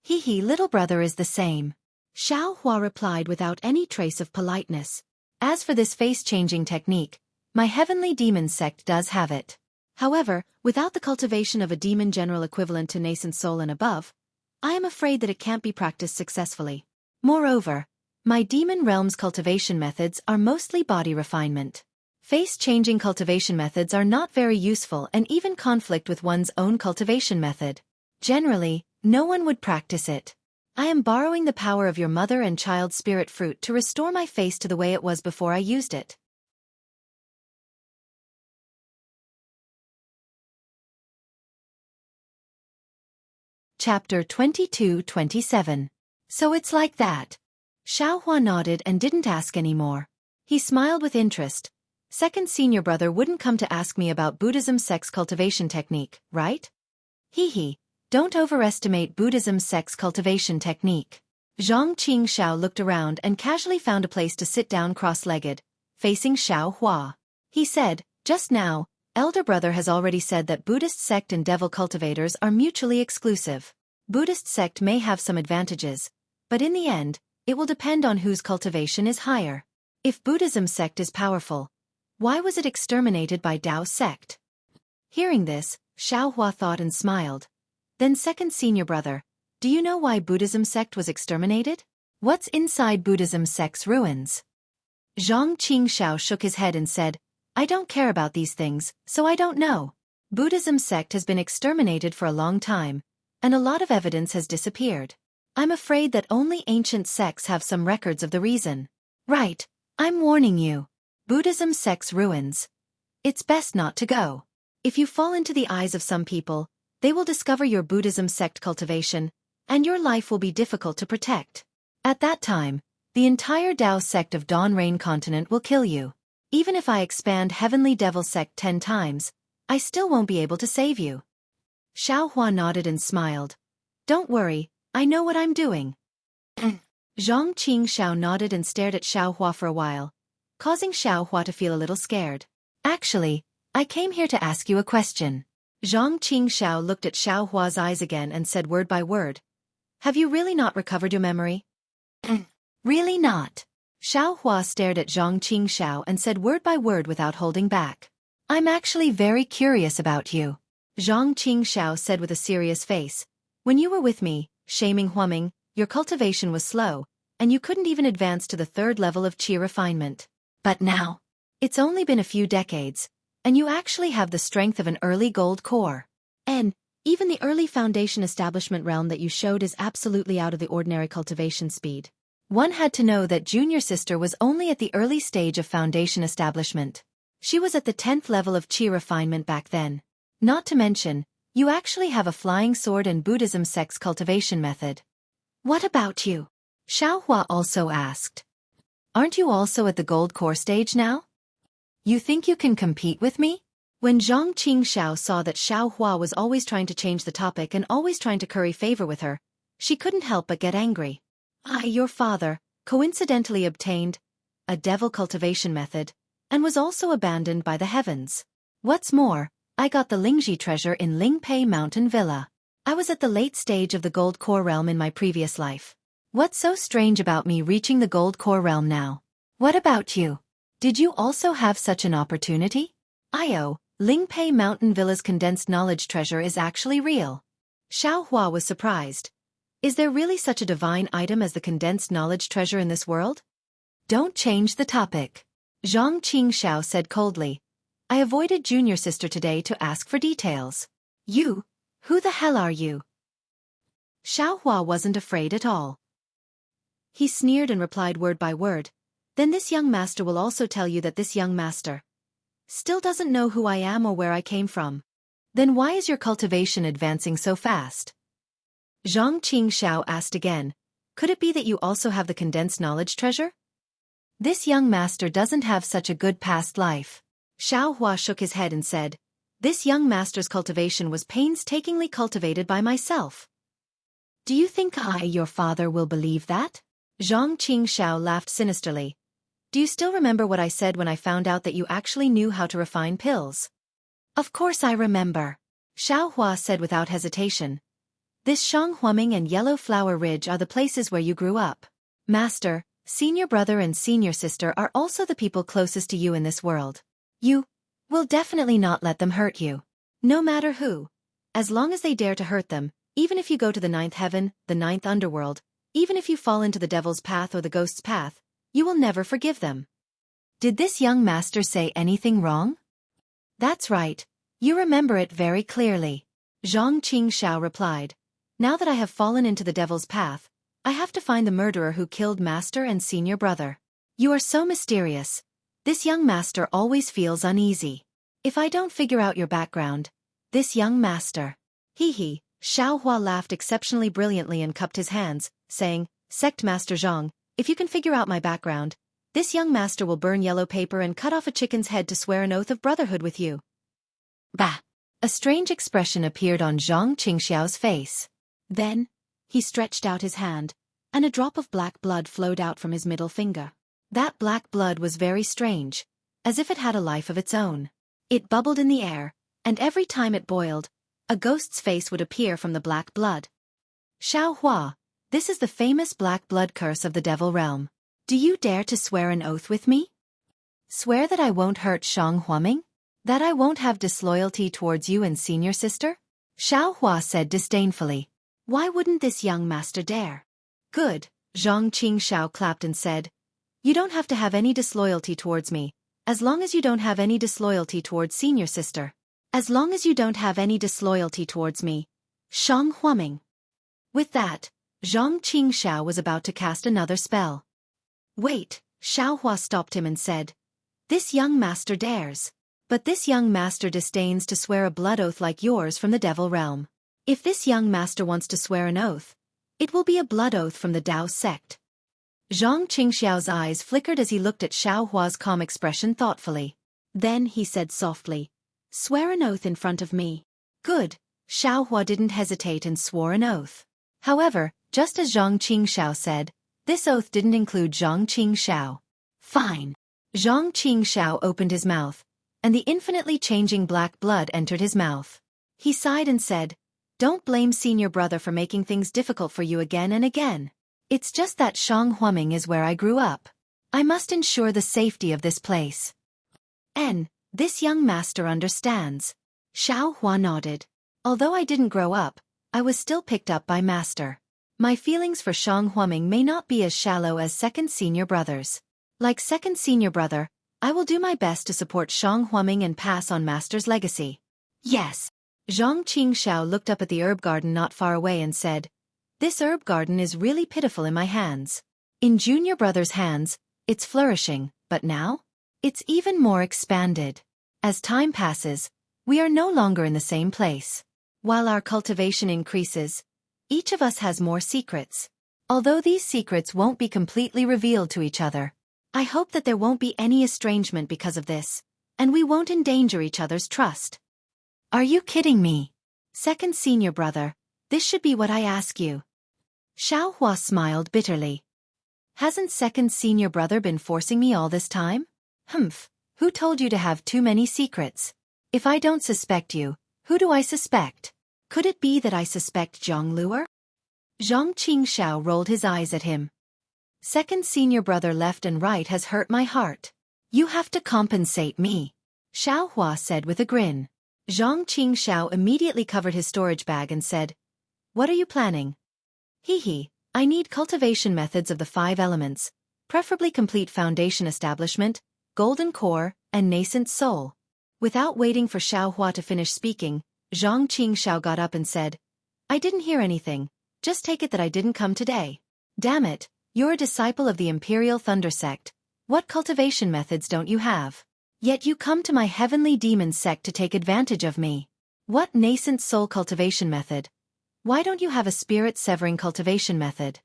Hee, little brother is the same. Xiao Hua replied without any trace of politeness. "As for this face-changing technique, my heavenly demon sect does have it. However, without the cultivation of a demon general equivalent to nascent soul and above, I am afraid that it can't be practiced successfully. Moreover, my demon realm's cultivation methods are mostly body refinement. Face-changing cultivation methods are not very useful and even conflict with one's own cultivation method. Generally, no one would practice it. I am borrowing the power of your mother and child spirit fruit to restore my face to the way it was before I used it." Chapter 22-27. So it's like that. Xiaohua nodded and didn't ask any more. He smiled with interest. Second senior brother wouldn't come to ask me about Buddhism sect's cultivation technique, right? Hee. Don't overestimate Buddhism sect's cultivation technique. Zhang Qingxiao looked around and casually found a place to sit down cross-legged, facing Xiao Hua. He said, "Just now, elder brother has already said that Buddhist sect and devil cultivators are mutually exclusive. Buddhist sect may have some advantages, but in the end, it will depend on whose cultivation is higher. If Buddhism sect is powerful, why was it exterminated by Tao sect?" Hearing this, Xiao Hua thought and smiled. "Then second senior brother, do you know why Buddhism sect was exterminated? What's inside Buddhism sect's ruins?" Zhang Qingxiao shook his head and said, "I don't care about these things, so I don't know. Buddhism sect has been exterminated for a long time, and a lot of evidence has disappeared. I'm afraid that only ancient sects have some records of the reason. Right, I'm warning you. Buddhism sect's ruins. It's best not to go. If you fall into the eyes of some people, They will discover your Buddhism sect cultivation, and your life will be difficult to protect. At that time, the entire Dao sect of Dawn Rain continent will kill you. Even if I expand Heavenly Devil sect 10 times, I still won't be able to save you. Xiaohua nodded and smiled. Don't worry, I know what I'm doing. Zhang Qingxiao nodded and stared at Xiaohua for a while, causing Xiaohua to feel a little scared. Actually, I came here to ask you a question. Zhang Qingxiao looked at Xiaohua's eyes again and said word by word. Have you really not recovered your memory? Really not. Xiaohua stared at Zhang Qingxiao and said word by word without holding back. I'm actually very curious about you. Zhang Qingxiao said with a serious face. When you were with me, Shaming Huaming, your cultivation was slow, and you couldn't even advance to the 3rd level of qi refinement. But now, it's only been a few decades, and you actually have the strength of an early gold core. And even the early foundation establishment realm that you showed is absolutely out of the ordinary cultivation speed. One had to know that junior sister was only at the early stage of foundation establishment. She was at the 10th level of qi refinement back then. Not to mention, you actually have a flying sword and Buddhism sect's cultivation method. What about you? Xiaohua also asked. Aren't you also at the gold core stage now? You think you can compete with me? When Zhang Qingxiao saw that Xiaohua was always trying to change the topic and always trying to curry favor with her, she couldn't help but get angry. Your father, coincidentally obtained a devil cultivation method, and was also abandoned by the heavens. What's more, I got the Lingji treasure in Lingpei Mountain Villa. I was at the late stage of the gold core realm in my previous life. What's so strange about me reaching the gold core realm now? What about you? Did you also have such an opportunity? Lingpei Mountain Villa's condensed knowledge treasure is actually real. Xiaohua was surprised. Is there really such a divine item as the condensed knowledge treasure in this world? Don't change the topic. Zhang Qingxiao said coldly. I avoided junior sister today to ask for details. You? Who the hell are you? Xiaohua wasn't afraid at all. He sneered and replied word by word. Then this young master will also tell you that this young master still doesn't know who I am or where I came from. Then why is your cultivation advancing so fast? Zhang Qingxiao asked again. Could it be that you also have the condensed knowledge treasure? This young master doesn't have such a good past life. Xiaohua shook his head and said, this young master's cultivation was painstakingly cultivated by myself. Do you think I, your father, will believe that? Zhang Qingxiao laughed sinisterly. Do you still remember what I said when I found out that you actually knew how to refine pills? Of course I remember. Xiaohua said without hesitation. This Shanghuaming and Yellow Flower Ridge are the places where you grew up. Master, senior brother and senior sister are also the people closest to you in this world. You will definitely not let them hurt you. No matter who. As long as they dare to hurt them, even if you go to the 9th heaven, the 9th underworld, even if you fall into the devil's path or the ghost's path, you will never forgive them. Did this young master say anything wrong? That's right. You remember it very clearly. Zhang Qingxiao replied. Now that I have fallen into the devil's path, I have to find the murderer who killed master and senior brother. You are so mysterious. This young master always feels uneasy. If I don't figure out your background, this young master. Hee. Xiaohua laughed exceptionally brilliantly and cupped his hands, saying, Sect Master Zhang, if you can figure out my background, this young master will burn yellow paper and cut off a chicken's head to swear an oath of brotherhood with you. Bah! A strange expression appeared on Zhang Qingxiao's face. Then, he stretched out his hand, and a drop of black blood flowed out from his middle finger. That black blood was very strange, as if it had a life of its own. It bubbled in the air, and every time it boiled, a ghost's face would appear from the black blood. Xiaohua, this is the famous black blood curse of the devil realm. Do you dare to swear an oath with me? Swear that I won't hurt Shang Huaming? That I won't have disloyalty towards you and senior sister? Xiaohua said disdainfully. Why wouldn't this young master dare? Good, Zhang Qingxiao clapped and said. You don't have to have any disloyalty towards me, as long as you don't have any disloyalty towards senior sister. As long as you don't have any disloyalty towards me. Shang Huaming. With that, Zhang Qingxiao was about to cast another spell. Wait, Xiaohua stopped him and said. This young master dares. But this young master disdains to swear a blood oath like yours from the devil realm. If this young master wants to swear an oath, it will be a blood oath from the Tao sect. Zhang Qingxiao's eyes flickered as he looked at Xiao Hua's calm expression thoughtfully. Then he said softly, "Swear an oath in front of me." Good. Xiao Hua didn't hesitate and swore an oath. However, just as Zhang Qingxiao said, this oath didn't include Zhang Qingxiao. Fine. Zhang Qingxiao opened his mouth, and the infinitely changing black blood entered his mouth. He sighed and said, "Don't blame senior brother for making things difficult for you again and again. It's just that Shang Huaming is where I grew up. I must ensure the safety of this place." This young master understands. Xiao Hua nodded. Although I didn't grow up, I was still picked up by master. My feelings for Shang Huaming may not be as shallow as second senior brothers. Like second senior brother, I will do my best to support Shang Huaming and pass on master's legacy. Yes. Zhang Qingxiao looked up at the herb garden not far away and said, "This herb garden is really pitiful in my hands. In junior brother's hands, it's flourishing, but now? It's even more expanded. As time passes, we are no longer in the same place. While our cultivation increases, each of us has more secrets. Although these secrets won't be completely revealed to each other, I hope that there won't be any estrangement because of this, and we won't endanger each other's trust." Are you kidding me? Second senior brother, this should be what I ask you. Xiao Hua smiled bitterly. Hasn't second senior brother been forcing me all this time? Humph, who told you to have too many secrets? If I don't suspect you, who do I suspect? Could it be that I suspect Zhang Luer? Zhang Qingxiao rolled his eyes at him. Second senior brother left and right has hurt my heart. You have to compensate me, Xiao Hua said with a grin. Zhang Qingxiao immediately covered his storage bag and said, "What are you planning?" I need cultivation methods of the 5 elements, preferably complete foundation establishment, golden core, and nascent soul. Without waiting for Xiao Hua to finish speaking, Zhang Qingxiao got up and said, "I didn't hear anything, just take it that I didn't come today. Damn it, you're a disciple of the Imperial Thunder Sect. What cultivation methods don't you have? Yet you come to my heavenly demon sect to take advantage of me. What nascent soul cultivation method? Why don't you have a spirit-severing cultivation method?"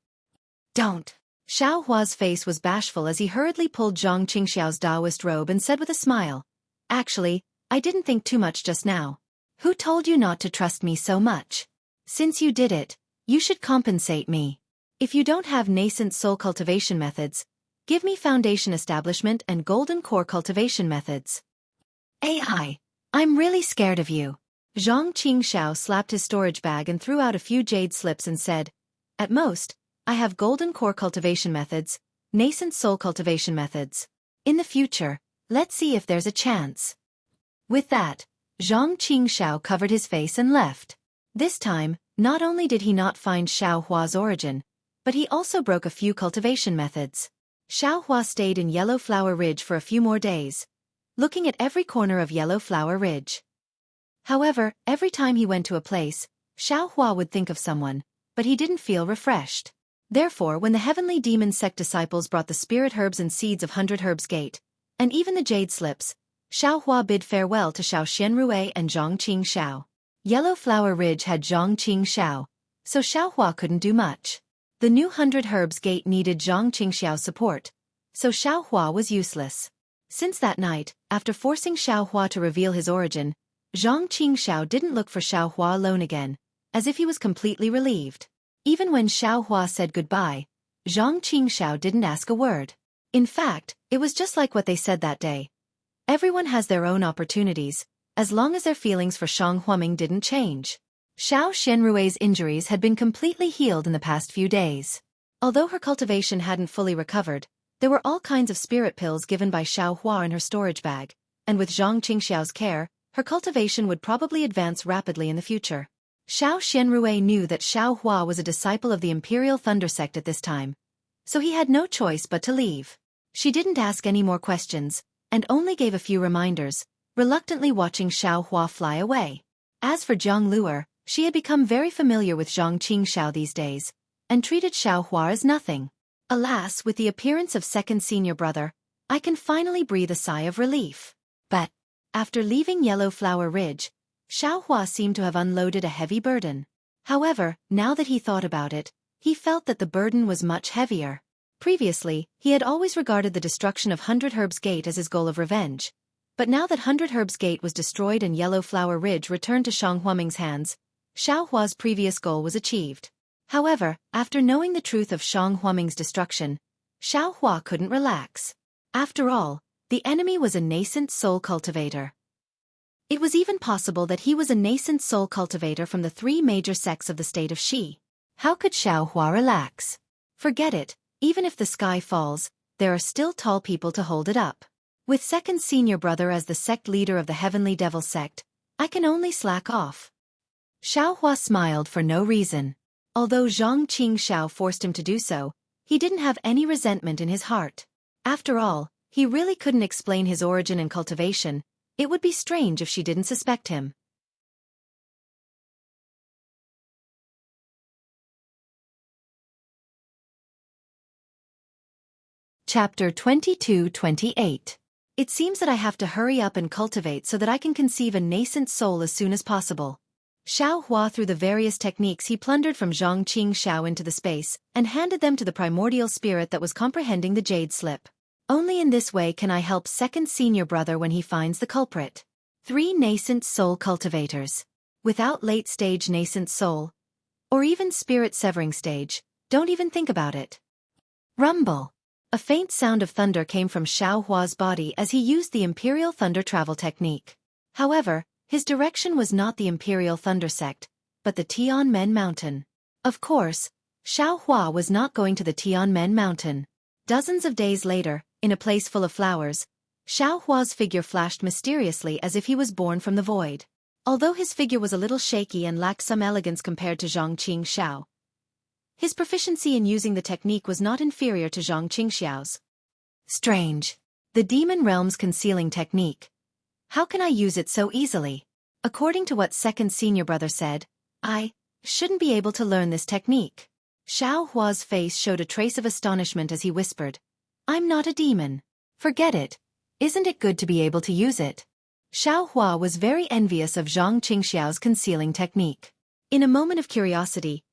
"Don't." Xiao Hua's face was bashful as he hurriedly pulled Zhang Qingxiao's Taoist robe and said with a smile, "Actually, I didn't think too much just now. Who told you not to trust me so much? Since you did it, you should compensate me. If you don't have nascent soul cultivation methods, give me foundation establishment and golden core cultivation methods." I'm really scared of you. Zhang Qingxiao slapped his storage bag and threw out a few jade slips and said, "At most, I have golden core cultivation methods, nascent soul cultivation methods. In the future, let's see if there's a chance." With that, Zhang Qingxiao covered his face and left. This time, not only did he not find Xiao Hua's origin, but he also broke a few cultivation methods. Xiao Hua stayed in Yellow Flower Ridge for a few more days, looking at every corner of Yellow Flower Ridge. However, every time he went to a place, Xiao Hua would think of someone, but he didn't feel refreshed. Therefore, when the Heavenly Demon Sect disciples brought the spirit herbs and seeds of 100 Herbs Gate, and even the jade slips, Xiao Hua bid farewell to Xiao Rui and Zhang Qingxiao. Yellow Flower Ridge had Zhang Qingxiao, so Xiao Hua couldn't do much. The new 100 Herbs Gate needed Zhang Qingxiao's support, so Xiao Hua was useless. Since that night, after forcing Xiao Hua to reveal his origin, Zhang Qingxiao didn't look for Xiao Hua alone again, as if he was completely relieved. Even when Xiao Hua said goodbye, Zhang Qingxiao didn't ask a word. In fact, it was just like what they said that day. Everyone has their own opportunities, as long as their feelings for Shang Huaming didn't change. Xiao Xianrui's injuries had been completely healed in the past few days. Although her cultivation hadn't fully recovered, there were all kinds of spirit pills given by Xiao Hua in her storage bag, and with Zhang Qingxiao's care, her cultivation would probably advance rapidly in the future. Xiao Xianrui knew that Xiao Hua was a disciple of the Imperial Thunder Sect at this time, so he had no choice but to leave. She didn't ask any more questions, and only gave a few reminders, reluctantly watching Xiao Hua fly away. As for Zhang Luer, she had become very familiar with Zhang Qingxiao these days, and treated Xiao Hua as nothing. Alas, with the appearance of second senior brother, I can finally breathe a sigh of relief. But After leaving Yellow Flower Ridge, Xuehua seemed to have unloaded a heavy burden. However, now that he thought about it, he felt that the burden was much heavier. Previously, he had always regarded the destruction of Hundred Herbs Gate as his goal of revenge. But now that Hundred Herbs Gate was destroyed and Yellow Flower Ridge returned to Zhang Huaming's hands, Xuehua's previous goal was achieved. However, after knowing the truth of Zhang Huaming's destruction, Xuehua couldn't relax. After all, the enemy was a nascent soul cultivator. It was even possible that he was a nascent soul cultivator from the 3 major sects of the state of Xi. How could Xuehua relax? Forget it, even if the sky falls, there are still tall people to hold it up. With second senior brother as the sect leader of the Heavenly Devil sect, I can only slack off. Xuehua smiled for no reason. Although Zhang Qingxiao forced him to do so, he didn't have any resentment in his heart. After all, he really couldn't explain his origin and cultivation. It would be strange if she didn't suspect him. Chapter 22-28. It seems that I have to hurry up and cultivate so that I can conceive a nascent soul as soon as possible. Xuehua through the various techniques he plundered from Zhang Qingxiao into the space and handed them to the primordial spirit that was comprehending the jade slip. Only in this way can I help second senior brother when he finds the culprit. 3 nascent soul cultivators. Without late-stage nascent soul, or even spirit-severing stage, don't even think about it. Rumble. A faint sound of thunder came from Xuehua's body as he used the Imperial Thunder travel technique. However, his direction was not the Imperial Thunder sect, but the Tianmen Mountain. Of course, Xuehua was not going to the Tianmen Mountain. Dozens of days later, in a place full of flowers, Xuehua's figure flashed mysteriously as if he was born from the void. Although his figure was a little shaky and lacked some elegance compared to Zhang Qingxiao, his proficiency in using the technique was not inferior to Zhang Qingxiao's. Strange. The Demon Realm's concealing technique. How can I use it so easily? According to what second senior brother said, I shouldn't be able to learn this technique. Xuehua's face showed a trace of astonishment as he whispered, I'm not a demon. Forget it. Isn't it good to be able to use it? Xuehua was very envious of Zhang Qingxiao's concealing technique. In a moment of curiosity,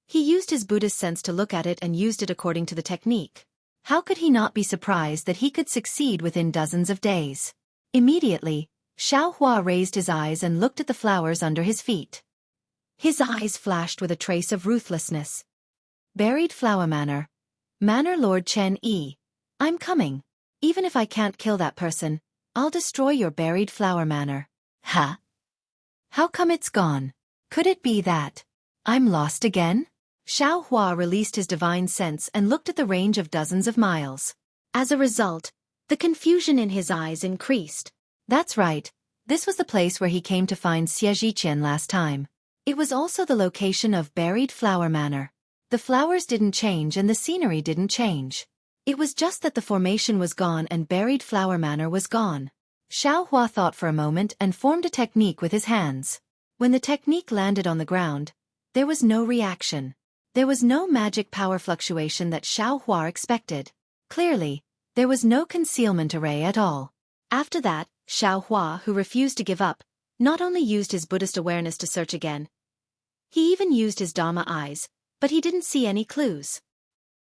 he used his Buddhist sense to look at it and used it according to the technique. How could he not be surprised that he could succeed within dozens of days? Immediately, Xuehua raised his eyes and looked at the flowers under his feet. His eyes flashed with a trace of ruthlessness. Buried Flower Manor. Manor Lord Chen Yi. I'm coming. Even if I can't kill that person, I'll destroy your buried flower manor. Huh? How come it's gone? Could it be that I'm lost again? Xuehua released his divine sense and looked at the range of dozens of miles. As a result, the confusion in his eyes increased. That's right. This was the place where he came to find Xueqi last time. It was also the location of Buried Flower Manor. The flowers didn't change and the scenery didn't change. It was just that the formation was gone and Buried Flower Manor was gone. Xuehua thought for a moment and formed a technique with his hands. When the technique landed on the ground, there was no reaction. There was no magic power fluctuation that Xuehua expected. Clearly, there was no concealment array at all. After that, Xuehua, who refused to give up, not only used his Buddhist awareness to search again, he even used his Dharma eyes, but he didn't see any clues.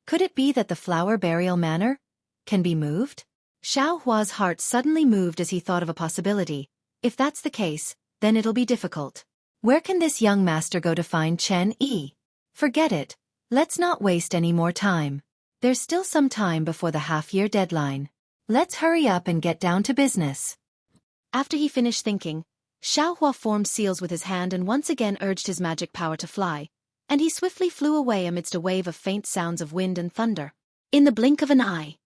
Could it be that the flower burial manor can be moved? Xuehua's heart suddenly moved as he thought of a possibility. If that's the case, then it'll be difficult. Where can this young master go to find Chen Yi? Forget it. Let's not waste any more time. There's still some time before the half-year deadline. Let's hurry up and get down to business. After he finished thinking, Xuehua formed seals with his hand and once again urged his magic power to fly, and he swiftly flew away amidst a wave of faint sounds of wind and thunder. In the blink of an eye,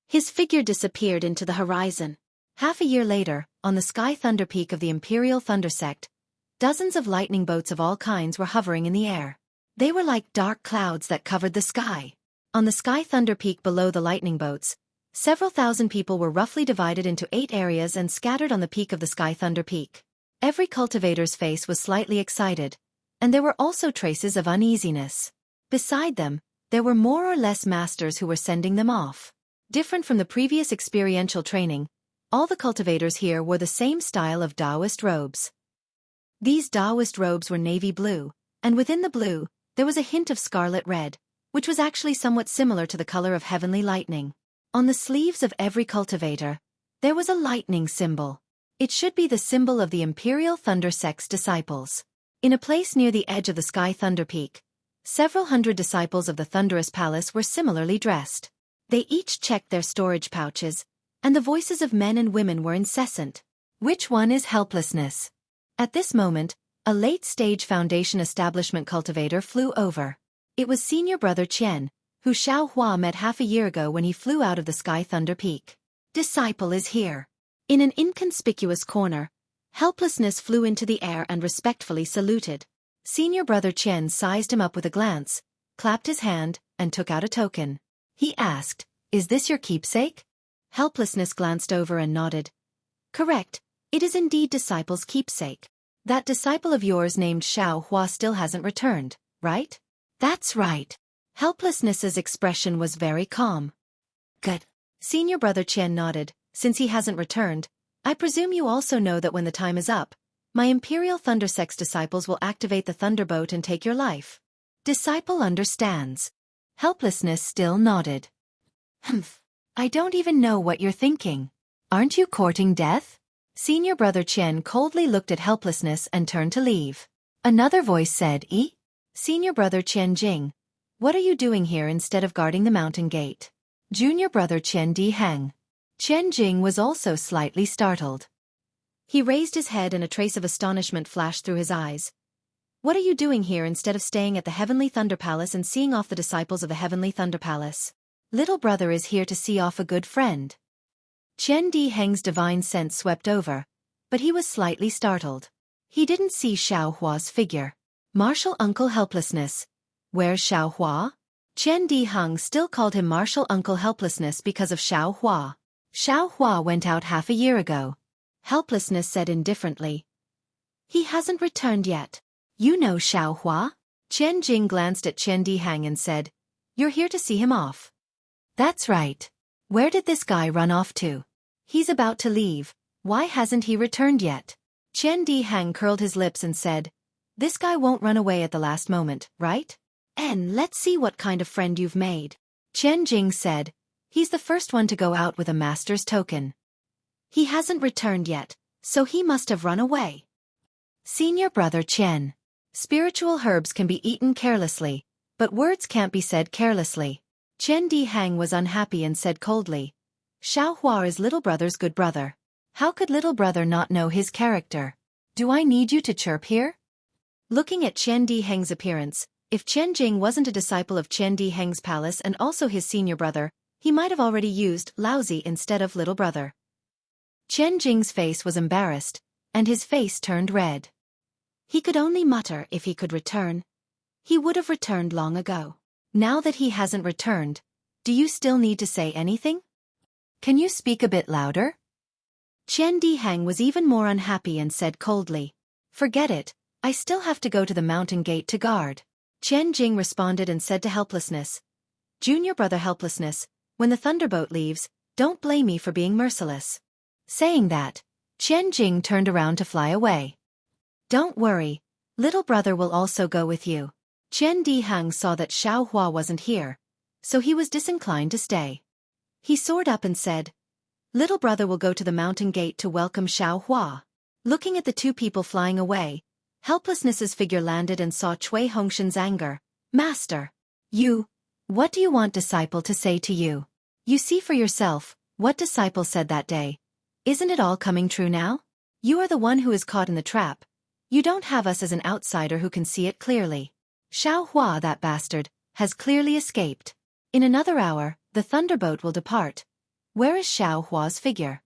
his figure disappeared into the horizon. Half a year later, on the sky thunder peak of the Imperial Thunder sect, dozens of lightning boats of all kinds were hovering in the air. They were like dark clouds that covered the sky. On the sky thunder peak below the lightning boats, several thousand people were roughly divided into 8 areas and scattered on the peak of the sky thunder peak. Every cultivator's face was slightly excited, and there were also traces of uneasiness. Beside them, there were more or less masters who were sending them off. Different from the previous experiential training, All the cultivators here wore the same style of Taoist robes. These Taoist robes were navy blue, and within the blue, there was a hint of scarlet red, which was actually somewhat similar to the color of heavenly lightning. On the sleeves of every cultivator, there was a lightning symbol. It should be the symbol of the Imperial Thunder Sect's disciples. In a place near the edge of the Sky Thunder Peak, several hundred disciples of the Thunderous Palace were similarly dressed. They each checked their storage pouches, and the voices of men and women were incessant. Which one is helplessness? At this moment, a late-stage Foundation establishment cultivator flew over. It was Senior Brother Qian, who Xueqi met half a year ago when he flew out of the Sky Thunder Peak. Disciple is here. In an inconspicuous corner, Helplessness flew into the air and respectfully saluted. Senior Brother Qian sized him up with a glance, clapped his hand, and took out a token. He asked, "Is this your keepsake?" Helplessness glanced over and nodded. "Correct, it is indeed Disciple's keepsake. That disciple of yours named Xueqi still hasn't returned, right?" "That's right." Helplessness's expression was very calm. "Good." Senior Brother Qian nodded. "Since he hasn't returned, I presume you also know that when the time is up, my Imperial Thunder Sect's disciples will activate the Thunderbolt and take your life." Disciple understands. Helplessness still nodded. "Humph. I don't even know what you're thinking. Aren't you courting death?" Senior Brother Qian coldly looked at Helplessness and turned to leave. Another voice said, Senior Brother Qian Jing, what are you doing here instead of guarding the mountain gate?" Junior Brother Qian Di Hang. Qian Jing was also slightly startled. He raised his head and a trace of astonishment flashed through his eyes. "What are you doing here instead of staying at the Heavenly Thunder Palace and seeing off the disciples of the Heavenly Thunder Palace?" "Little brother is here to see off a good friend." Qian Di Heng's divine sense swept over, but he was slightly startled. He didn't see Xueqi's figure. Martial Uncle Helplessness. Where's Xueqi? Qian Di Heng still called him Martial Uncle Helplessness because of Xueqi. Xueqi went out half a year ago. Helplessness said indifferently. "He hasn't returned yet." "You know Xueqi?" Qian Jing glanced at Qian Di Heng and said, "You're here to see him off." "That's right. Where did this guy run off to?" "He's about to leave. Why hasn't he returned yet?" Qian Di Heng curled his lips and said, "This guy won't run away at the last moment, right? And let's see what kind of friend you've made." Qian Jing said, "He's the first one to go out with a master's token. He hasn't returned yet, so he must have run away." Senior Brother Qian. Spiritual herbs can be eaten carelessly, but words can't be said carelessly. Qian Di Heng was unhappy and said coldly, "Xueqi is little brother's good brother. How could little brother not know his character? Do I need you to chirp here?" Looking at Qian Di Heng's appearance, if Qian Jing wasn't a disciple of Qian Di Heng's palace and also his senior brother, he might have already used lousy instead of little brother. Qian Jing's face was embarrassed, and his face turned red. He could only mutter if he could return. He would have returned long ago. Now that he hasn't returned, do you still need to say anything? Can you speak a bit louder? Qian Di Heng was even more unhappy and said coldly, "Forget it, I still have to go to the mountain gate to guard." Qian Jing responded and said to Helplessness, "Junior Brother Helplessness, when the Thunderbolt leaves, don't blame me for being merciless." Saying that, Qian Jing turned around to fly away. "Don't worry, little brother will also go with you." Qian Di Heng saw that Xueqi wasn't here, so he was disinclined to stay. He soared up and said, "Little brother will go to the mountain gate to welcome Xueqi." Looking at the two people flying away, Helplessness's figure landed and saw Cui Hongshan's anger. "Master, what do you want disciple to say to you? You see for yourself, what disciple said that day. Isn't it all coming true now? You are the one who is caught in the trap. You don't have us as an outsider who can see it clearly. Xueqi, that bastard, has clearly escaped. In another hour, the Thunderbolt will depart. Where is Xueqi's figure?"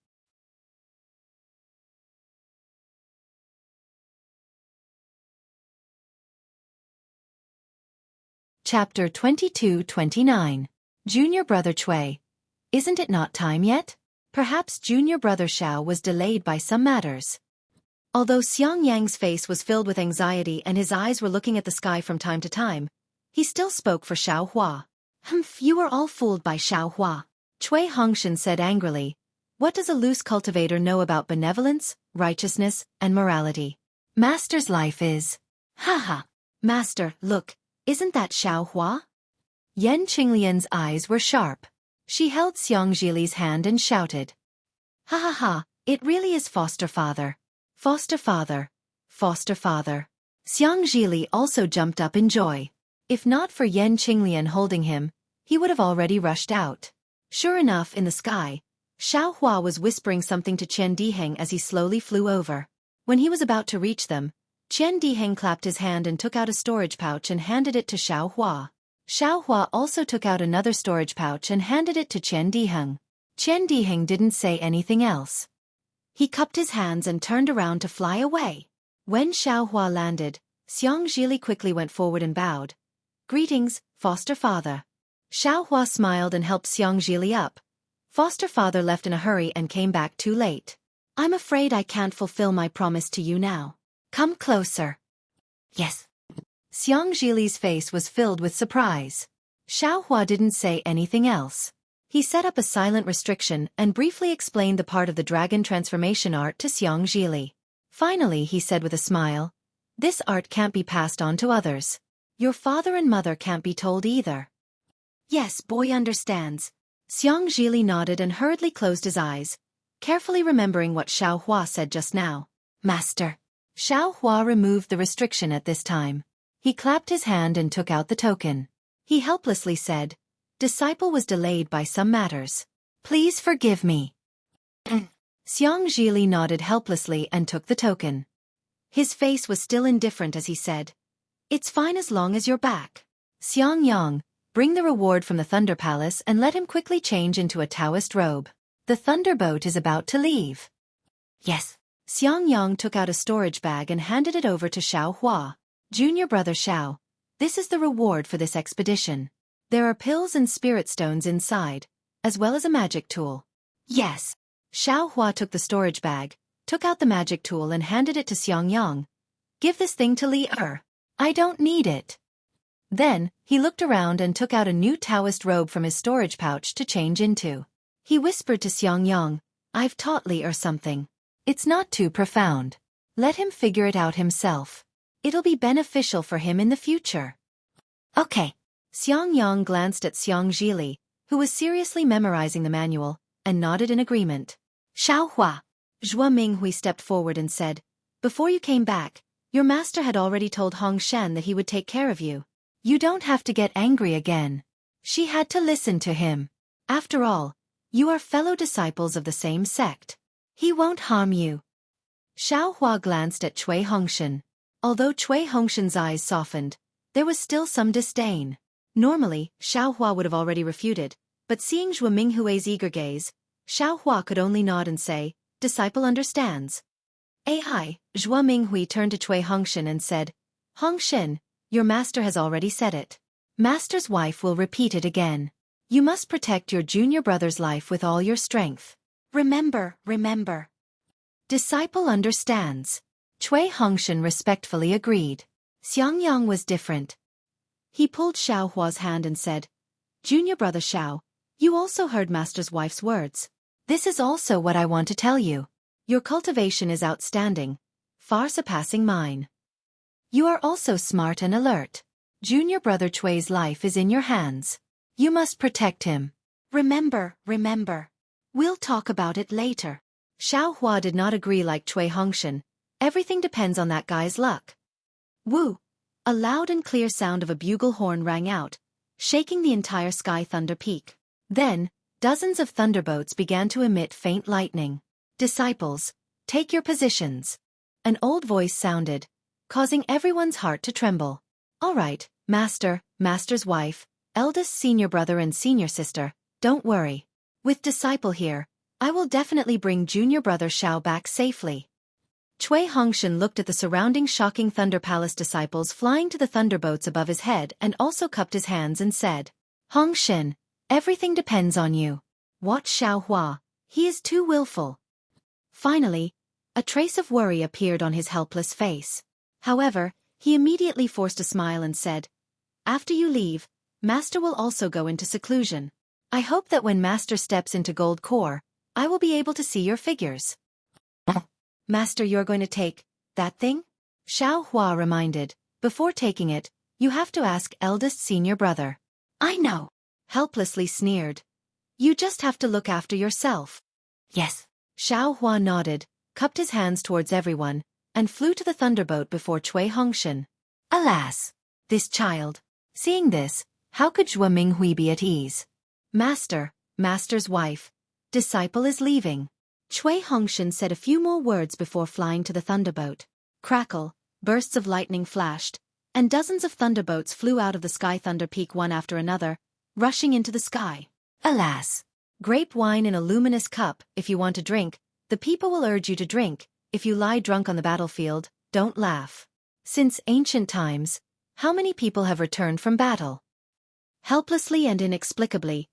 Chapter 22-29. Junior Brother Cui. Isn't it not time yet? Perhaps Junior Brother Xiao was delayed by some matters. Although Xiang Yang's face was filled with anxiety and his eyes were looking at the sky from time to time, he still spoke for Xueqi. "Humph, you were all fooled by Xueqi," Cui Hongshan said angrily. What does a loose cultivator know about benevolence, righteousness, and morality? Master's life is. Haha. Master, look, isn't that Xiaohua? Yan Qinglian's eyes were sharp. She held Xiang Zhili's hand and shouted. Ha ha ha, it really is foster father. Foster father. Foster father. Xiang Zhili also jumped up in joy. If not for Yan Qinglian holding him, he would have already rushed out. Sure enough, in the sky, Xiaohua was whispering something to Qian Diheng as he slowly flew over. When he was about to reach them, Qian Diheng clapped his hand and took out a storage pouch and handed it to Xiaohua. Xiaohua also took out another storage pouch and handed it to Qian Diheng. Qian Diheng didn't say anything else. He cupped his hands and turned around to fly away. When Xiaohua landed, Xiang Zhili quickly went forward and bowed. Greetings, foster father. Xiaohua smiled and helped Xiang Zhili up. Foster father left in a hurry and came back too late. I'm afraid I can't fulfill my promise to you now. Come closer. Yes. Xiang Zhili's face was filled with surprise. Xiaohua didn't say anything else. He set up a silent restriction and briefly explained the part of the dragon transformation art to Xiang Zhili. Finally, he said with a smile, this art can't be passed on to others. Your father and mother can't be told either. Yes, boy understands. Xiang Zhili nodded and hurriedly closed his eyes, carefully remembering what Xiaohua said just now. Master. Xiaohua removed the restriction at this time. He clapped his hand and took out the token. He helplessly said, disciple was delayed by some matters. Please forgive me. Xiang Zhili nodded helplessly and took the token. His face was still indifferent as he said, it's fine as long as you're back. Xiang Yang, bring the reward from the Thunder Palace and let him quickly change into a Taoist robe. The Thunderboat is about to leave. Yes. Xiang Yang took out a storage bag and handed it over to Xiaohua. Junior brother Xiao, this is the reward for this expedition. There are pills and spirit stones inside, as well as a magic tool. Yes. Xiaohua took the storage bag, took out the magic tool and handed it to Xiang Yang. Give this thing to Li Er. I don't need it. Then, he looked around and took out a new Taoist robe from his storage pouch to change into. He whispered to Xiang Yang, I've taught Li Er something. It's not too profound. Let him figure it out himself. It'll be beneficial for him in the future. Okay. Xiang Yang glanced at Xiang Zhili, who was seriously memorizing the manual, and nodded in agreement. Xiaohua. Zhuo Minghui stepped forward and said, before you came back, your master had already told Hong Shen that he would take care of you. You don't have to get angry again. She had to listen to him. After all, you are fellow disciples of the same sect. He won't harm you. Xiaohua glanced at Cui Hongshan. Although Cui Hongshan's eyes softened, there was still some disdain. Normally, Xiaohua would have already refuted, but seeing Zhuo Minghui's eager gaze, Xiaohua could only nod and say, disciple understands. Ai, Zhuo Minghui turned to Cui Hongshan and said, Hongshan, your master has already said it. Master's wife will repeat it again. You must protect your junior brother's life with all your strength. Remember. Disciple understands. Cui Hongshan respectfully agreed. Xiang Yang was different. He pulled Xiaohua's hand and said, Junior brother Xiao, you also heard master's wife's words. This is also what I want to tell you. Your cultivation is outstanding, far surpassing mine. You are also smart and alert. Junior brother Cui's life is in your hands. You must protect him. Remember. We'll talk about it later. Xiaohua did not agree like Cui Hongshan. Everything depends on that guy's luck. Woo! A loud and clear sound of a bugle horn rang out, shaking the entire sky thunder peak. Then, dozens of thunderbolts began to emit faint lightning. Disciples, take your positions. An old voice sounded, causing everyone's heart to tremble. All right, master's wife, eldest senior brother and senior sister, don't worry. With disciple here, I will definitely bring junior brother Xiao back safely. Cui Hongshan looked at the surrounding shocking Thunder Palace disciples flying to the thunderboats above his head and also cupped his hands and said, Hongshan, everything depends on you. Watch Xiaohua, he is too willful. Finally, a trace of worry appeared on his helpless face. However, he immediately forced a smile and said, after you leave, Master will also go into seclusion. I hope that when Master steps into Gold Core, I will be able to see your figures. Master, you're going to take that thing? Xiao Hua reminded. Before taking it, you have to ask eldest senior brother. I know. Helplessly sneered. You just have to look after yourself. Yes. Xiao Hua nodded, cupped his hands towards everyone, and flew to the thunderboat before Cui Hongshan. Alas! This child. Seeing this, how could Zhuo Minghui be at ease? Master's wife. Disciple is leaving. Cui Hongshan said a few more words before flying to the thunderboat. Crackle, bursts of lightning flashed, and dozens of thunderbolts flew out of the sky thunder peak one after another, rushing into the sky. Alas! Grape wine in a luminous cup, if you want to drink, the people will urge you to drink. If you lie drunk on the battlefield, don't laugh. Since ancient times, how many people have returned from battle? Helplessly and inexplicably,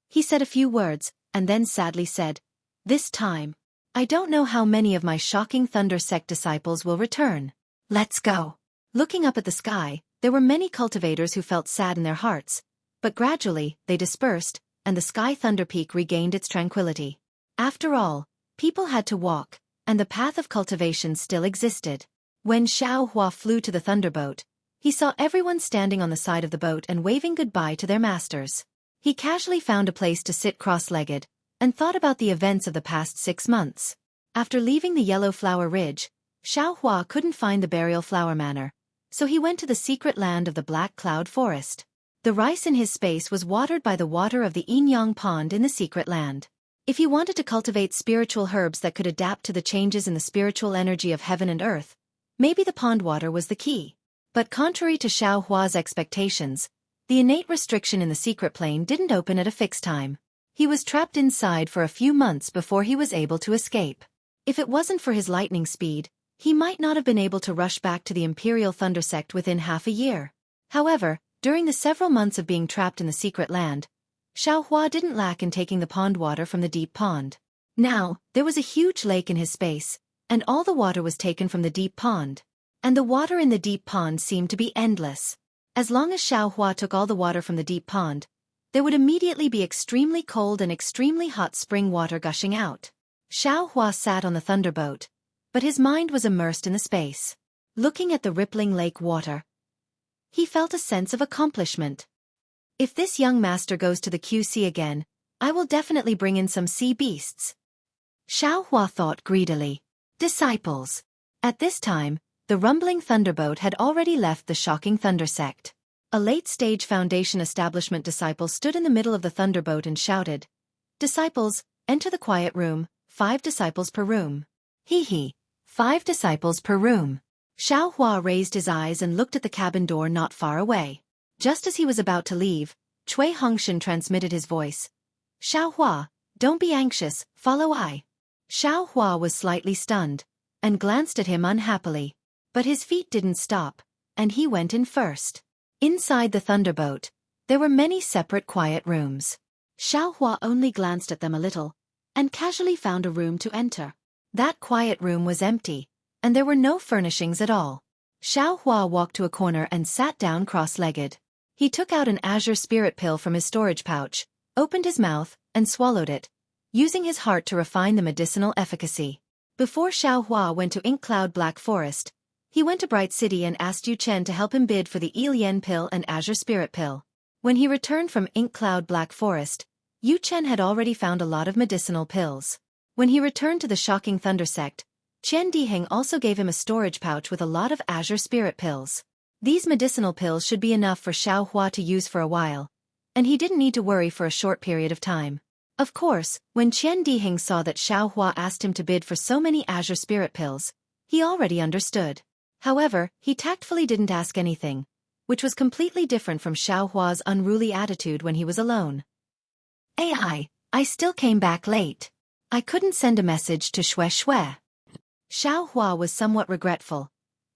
he said a few words, and then sadly said, this time, I don't know how many of my shocking thunder sect disciples will return. Let's go. Looking up at the sky, there were many cultivators who felt sad in their hearts, but gradually, they dispersed, and the sky thunder peak regained its tranquility. After all, people had to walk, and the path of cultivation still existed. When Xiao Hua flew to the thunderboat, he saw everyone standing on the side of the boat and waving goodbye to their masters. He casually found a place to sit cross-legged, and thought about the events of the past 6 months. After leaving the Yellow Flower Ridge, Xiao Hua couldn't find the Burial Flower Manor, so he went to the secret land of the Black Cloud Forest. The rice in his space was watered by the water of the Yinyang Pond in the secret land. If he wanted to cultivate spiritual herbs that could adapt to the changes in the spiritual energy of heaven and earth, maybe the pond water was the key. But contrary to Xiao Hua's expectations, the innate restriction in the secret plane didn't open at a fixed time. He was trapped inside for a few months before he was able to escape. If it wasn't for his lightning speed, he might not have been able to rush back to the Imperial Thunder Sect within half a year. However, during the several months of being trapped in the secret land, Xiao Hua didn't lack in taking the pond water from the deep pond. Now, there was a huge lake in his space, and all the water was taken from the deep pond. And the water in the deep pond seemed to be endless. As long as Xiao Hua took all the water from the deep pond, there would immediately be extremely cold and extremely hot spring water gushing out. Xiao Hua sat on the thunderboat, but his mind was immersed in the space. Looking at the rippling lake water, he felt a sense of accomplishment. If this young master goes to the QC again, I will definitely bring in some sea beasts. Xiao Hua thought greedily. Disciples. At this time, the rumbling thunderboat had already left the shocking thunder sect. A late-stage Foundation establishment disciple stood in the middle of the thunderboat and shouted, Disciples, enter the quiet room, 5 disciples per room. Hee, 5 disciples per room. Xiao Hua raised his eyes and looked at the cabin door not far away. Just as he was about to leave, Cui Hongshan transmitted his voice. Xiao Hua, don't be anxious, follow I. Xiao Hua was slightly stunned, and glanced at him unhappily. But his feet didn't stop, and he went in first. Inside the thunderboat, there were many separate quiet rooms. Xiao Hua only glanced at them a little, and casually found a room to enter. That quiet room was empty, and there were no furnishings at all. Xiao Hua walked to a corner and sat down cross-legged. He took out an azure spirit pill from his storage pouch, opened his mouth, and swallowed it, using his heart to refine the medicinal efficacy. Before Xiao Hua went to Ink Cloud Black Forest, he went to Bright City and asked Yu Chen to help him bid for the Ilian pill and azure spirit pill. When he returned from Ink Cloud Black Forest, Yu Chen had already found a lot of medicinal pills. When he returned to the shocking thunder sect, Qian Diheng also gave him a storage pouch with a lot of azure spirit pills. These medicinal pills should be enough for Xiao Hua to use for a while, and he didn't need to worry for a short period of time. Of course, when Qian Diheng saw that Xiao Hua asked him to bid for so many azure spirit pills, he already understood. However, he tactfully didn't ask anything, which was completely different from Xiao Hua's unruly attitude when he was alone. I still came back late. I couldn't send a message to Xueqi. Xiao Hua was somewhat regretful.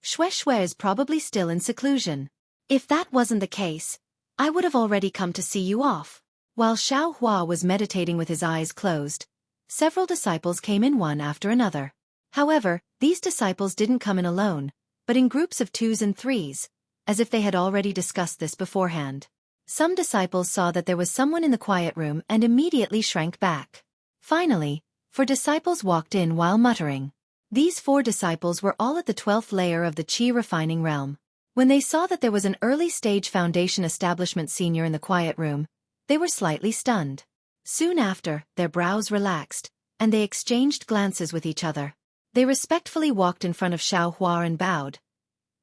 Xueqi is probably still in seclusion. If that wasn't the case, I would have already come to see you off. While Xiao Hua was meditating with his eyes closed, several disciples came in one after another. However, these disciples didn't come in alone, but in groups of 2s and 3s, as if they had already discussed this beforehand. Some disciples saw that there was someone in the quiet room and immediately shrank back. Finally, 4 disciples walked in while muttering. These 4 disciples were all at the 12th layer of the Qi refining realm. When they saw that there was an early-stage foundation establishment senior in the quiet room, they were slightly stunned. Soon after, their brows relaxed, and they exchanged glances with each other. They respectfully walked in front of Xiao Hua and bowed.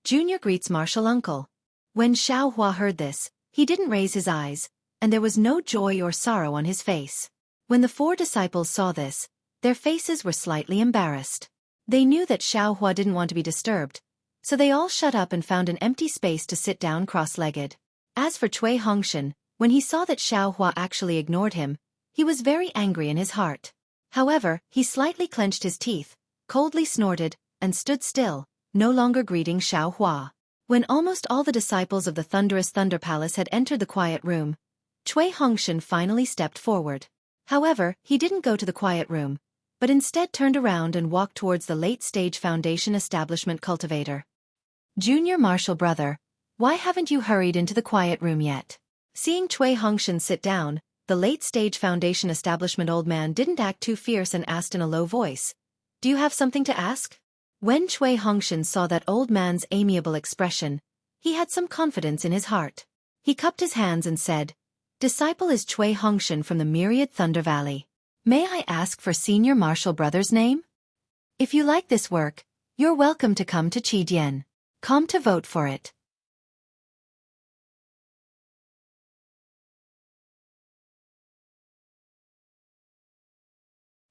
Junior greets martial uncle. When Xiao Hua heard this, he didn't raise his eyes, and there was no joy or sorrow on his face. When the 4 disciples saw this, their faces were slightly embarrassed. They knew that Xiao Hua didn't want to be disturbed, so they all shut up and found an empty space to sit down cross-legged. As for Cui Hongshan, when he saw that Xiao Hua actually ignored him, he was very angry in his heart. However, he slightly clenched his teeth, coldly snorted, and stood still, no longer greeting Xiao Hua. When almost all the disciples of the thunderous Thunder Palace had entered the quiet room, Cui Hongshan finally stepped forward. However, he didn't go to the quiet room, but instead turned around and walked towards the late-stage foundation establishment cultivator. Junior martial brother, why haven't you hurried into the quiet room yet? Seeing Cui Hongshan sit down, the late-stage foundation establishment old man didn't act too fierce and asked in a low voice, "Do you have something to ask?" When Cui Hongshan saw that old man's amiable expression, he had some confidence in his heart. He cupped his hands and said, "Disciple is Cui Hongshan from the Myriad Thunder Valley. May I ask for senior martial brother's name? If you like this work, you're welcome to come to Qidian. Come to vote for it."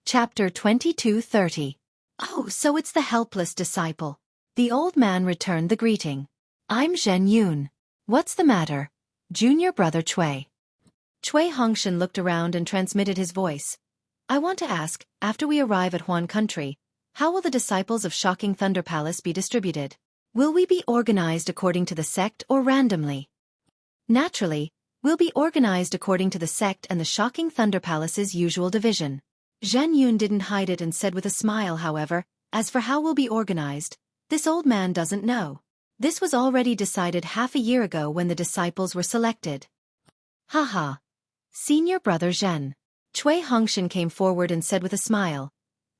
Chapter 22:30. Oh, so it's the helpless disciple. The old man returned the greeting. I'm Zhen Yun. What's the matter, junior brother Cui? Cui Hongshan looked around and transmitted his voice. I want to ask, after we arrive at Huan Country, how will the disciples of Shocking Thunder Palace be distributed? Will we be organized according to the sect or randomly? Naturally, we'll be organized according to the sect and the Shocking Thunder Palace's usual division. Zhen Yun didn't hide it and said with a smile, however, as for how we'll be organized, this old man doesn't know. This was already decided half a year ago when the disciples were selected. Haha. Senior brother Zhen. Cui Hongshan came forward and said with a smile,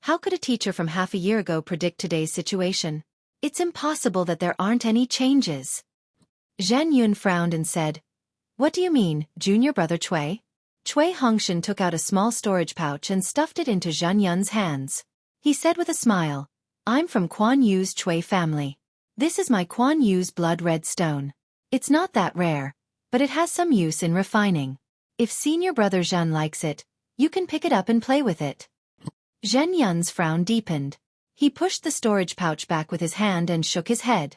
how could a teacher from half a year ago predict today's situation? It's impossible that there aren't any changes. Zhen Yun frowned and said, what do you mean, junior brother Cui? Cui Hongshan took out a small storage pouch and stuffed it into Zhen Yun's hands. He said with a smile, I'm from Quan Yu's Cui family. This is my Quan Yu's blood red stone. It's not that rare, but it has some use in refining. If senior brother Zhen likes it, you can pick it up and play with it. Zhen Yun's frown deepened. He pushed the storage pouch back with his hand and shook his head.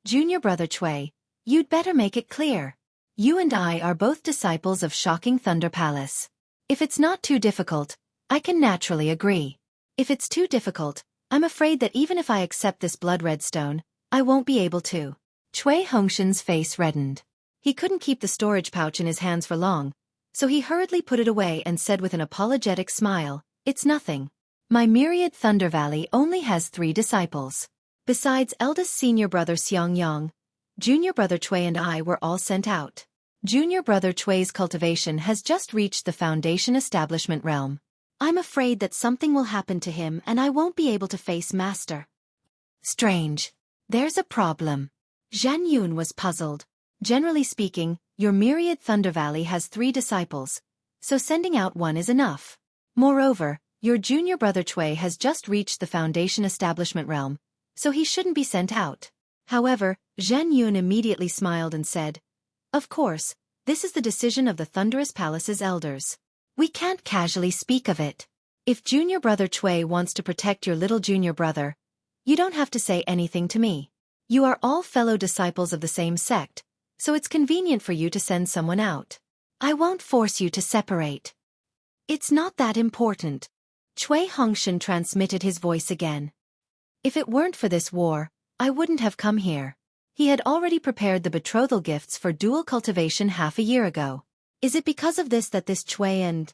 Junior brother Cui, you'd better make it clear. You and I are both disciples of Shocking Thunder Palace. If it's not too difficult, I can naturally agree. If it's too difficult, I'm afraid that even if I accept this blood red stone, I won't be able to. Cui Hongshan's face reddened. He couldn't keep the storage pouch in his hands for long, so he hurriedly put it away and said with an apologetic smile, it's nothing. My Myriad Thunder Valley only has 3 disciples. Besides eldest senior brother Xiang Yang, junior brother Cui and I were all sent out. Junior brother Cui's cultivation has just reached the foundation establishment realm. I'm afraid that something will happen to him and I won't be able to face master. Strange. There's a problem. Zhen Yun was puzzled. Generally speaking, your Myriad Thunder Valley has 3 disciples, so sending out 1 is enough. Moreover, your junior brother Cui has just reached the foundation establishment realm, so he shouldn't be sent out. However, Zhen Yun immediately smiled and said, of course, this is the decision of the Thunderous Palace's elders. We can't casually speak of it. If junior brother Cui wants to protect your little junior brother, you don't have to say anything to me. You are all fellow disciples of the same sect, so it's convenient for you to send someone out. I won't force you to separate. It's not that important. Cui Hongshan transmitted his voice again. If it weren't for this war, I wouldn't have come here. He had already prepared the betrothal gifts for dual cultivation half a year ago. Is it because of this that this Cui and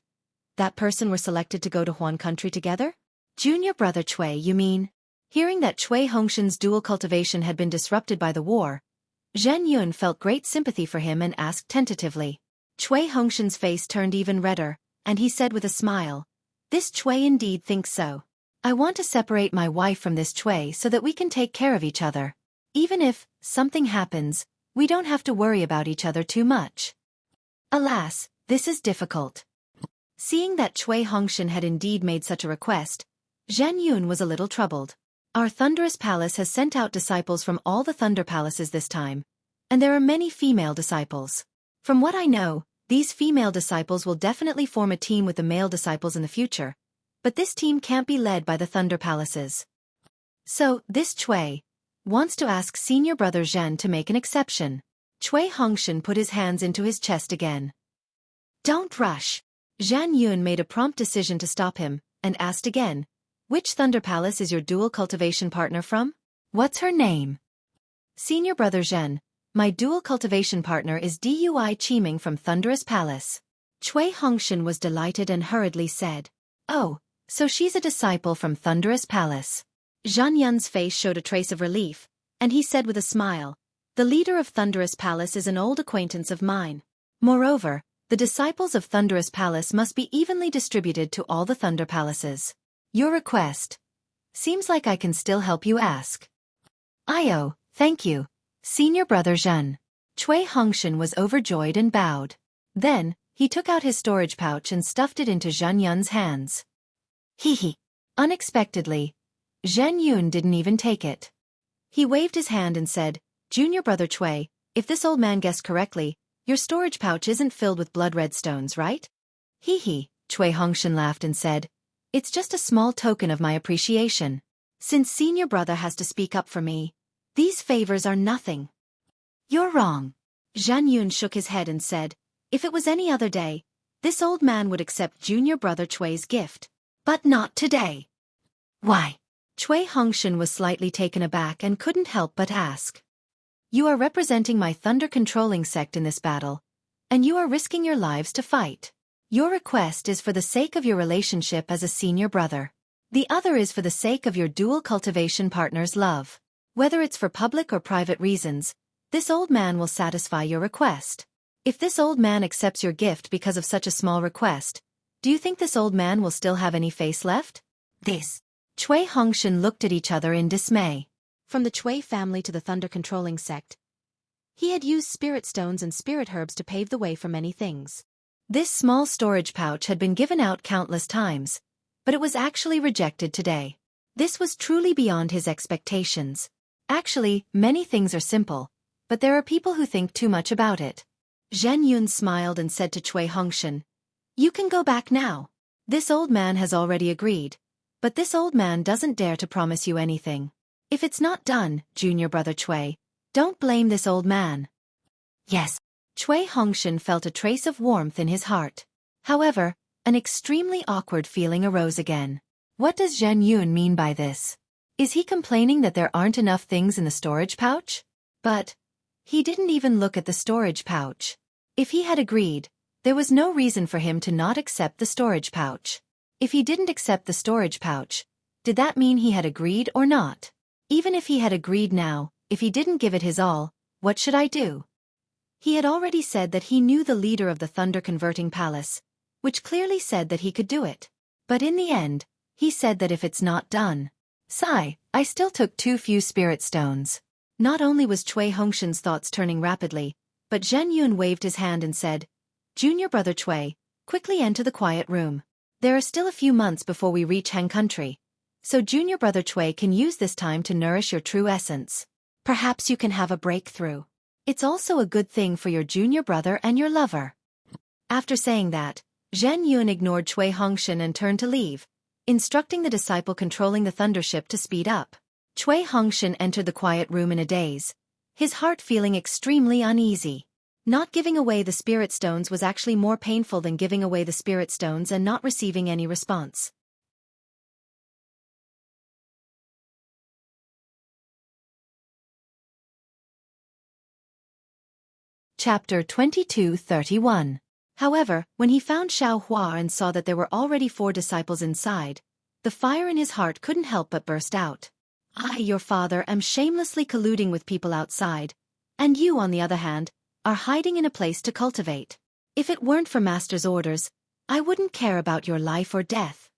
that person were selected to go to Huan Country together? Junior brother Cui, you mean? Hearing that Cui Hongshan's dual cultivation had been disrupted by the war, Zhen Yun felt great sympathy for him and asked tentatively. Cui Hongshan's face turned even redder, and he said with a smile, This Xueqi indeed thinks so. I want to separate my wife from this Xueqi so that we can take care of each other. Even if something happens, we don't have to worry about each other too much. Alas, this is difficult. Seeing that Xueqi Hongshan had indeed made such a request, Zhang Yun was a little troubled. Our Thunderous Palace has sent out disciples from all the Thunder Palaces this time, and there are many female disciples. From what I know, these female disciples will definitely form a team with the male disciples in the future, but this team can't be led by the Thunder Palaces. So, this Xueqi wants to ask senior brother Zhen to make an exception. Xueqi Hongshan put his hands into his chest again. Don't rush. Zhang Yun made a prompt decision to stop him, and asked again, which Thunder Palace is your dual cultivation partner from? What's her name? Senior brother Zhen, my dual cultivation partner is Dui Qiming from Thunderous Palace. Xueqi Hongshan was delighted and hurriedly said, Oh, so she's a disciple from Thunderous Palace. Zhang Yun's face showed a trace of relief, and he said with a smile, The leader of Thunderous Palace is an old acquaintance of mine. Moreover, the disciples of Thunderous Palace must be evenly distributed to all the Thunder Palaces. Your request. Seems like I can still help you ask. Thank you, senior brother Zhen. Xueqi Hongshan was overjoyed and bowed. Then, he took out his storage pouch and stuffed it into Zhang Yun's hands. Hee. Unexpectedly, Zhang Yun didn't even take it. He waved his hand and said, Junior brother Xueqi, if this old man guessed correctly, your storage pouch isn't filled with blood-red stones, right? Hee. Xueqi Hongshan laughed and said, It's just a small token of my appreciation. Since senior brother has to speak up for me, these favors are nothing. You're wrong. Zhang Yun shook his head and said, If it was any other day, this old man would accept junior brother Xueqi's gift. But not today. Why? Xueqi Hongshan was slightly taken aback and couldn't help but ask. You are representing my thunder-controlling sect in this battle, and you are risking your lives to fight. Your request is for the sake of your relationship as a senior brother. The other is for the sake of your dual cultivation partner's love. Whether it's for public or private reasons, this old man will satisfy your request. If this old man accepts your gift because of such a small request, do you think this old man will still have any face left? Xueqi Hongshan looked at each other in dismay. From the Xueqi family to the thunder-controlling sect, he had used spirit stones and spirit herbs to pave the way for many things. This small storage pouch had been given out countless times, but it was actually rejected today. This was truly beyond his expectations. Actually, many things are simple, but there are people who think too much about it. Zhang Yun smiled and said to Xueqi Hongshan, You can go back now. This old man has already agreed, but this old man doesn't dare to promise you anything. If it's not done, junior brother Xueqi, don't blame this old man. Yes. Xueqi Hongshan felt a trace of warmth in his heart. However, an extremely awkward feeling arose again. What does Zhang Yun mean by this? Is he complaining that there aren't enough things in the storage pouch? But he didn't even look at the storage pouch. If he had agreed, there was no reason for him to not accept the storage pouch. If he didn't accept the storage pouch, did that mean he had agreed or not? Even if he had agreed now, if he didn't give it his all, what should I do? He had already said that he knew the leader of the Thunder-Converting Palace, which clearly said that he could do it. But in the end, he said that if it's not done. I still took too few spirit stones. Not only was Xueqi Hongshan's thoughts turning rapidly, but Zhang Yun waved his hand and said, Junior brother Xueqi, quickly enter the quiet room. There are still a few months before we reach Han country, so junior brother Xueqi can use this time to nourish your true essence. Perhaps you can have a breakthrough. It's also a good thing for your junior brother and your lover. After saying that, Zhang Yun ignored Xueqi Hongshan and turned to leave, instructing the disciple controlling the thundership to speed up. Xueqi Hongshan entered the quiet room in a daze, his heart feeling extremely uneasy. Not giving away the spirit stones was actually more painful than giving away the spirit stones and not receiving any response. Chapter 22:31. However, when he found Xiao Hua and saw that there were already 4 disciples inside, the fire in his heart couldn't help but burst out. I, your father, am shamelessly colluding with people outside, and you, on the other hand, are hiding in a place to cultivate. If it weren't for Master's orders, I wouldn't care about your life or death.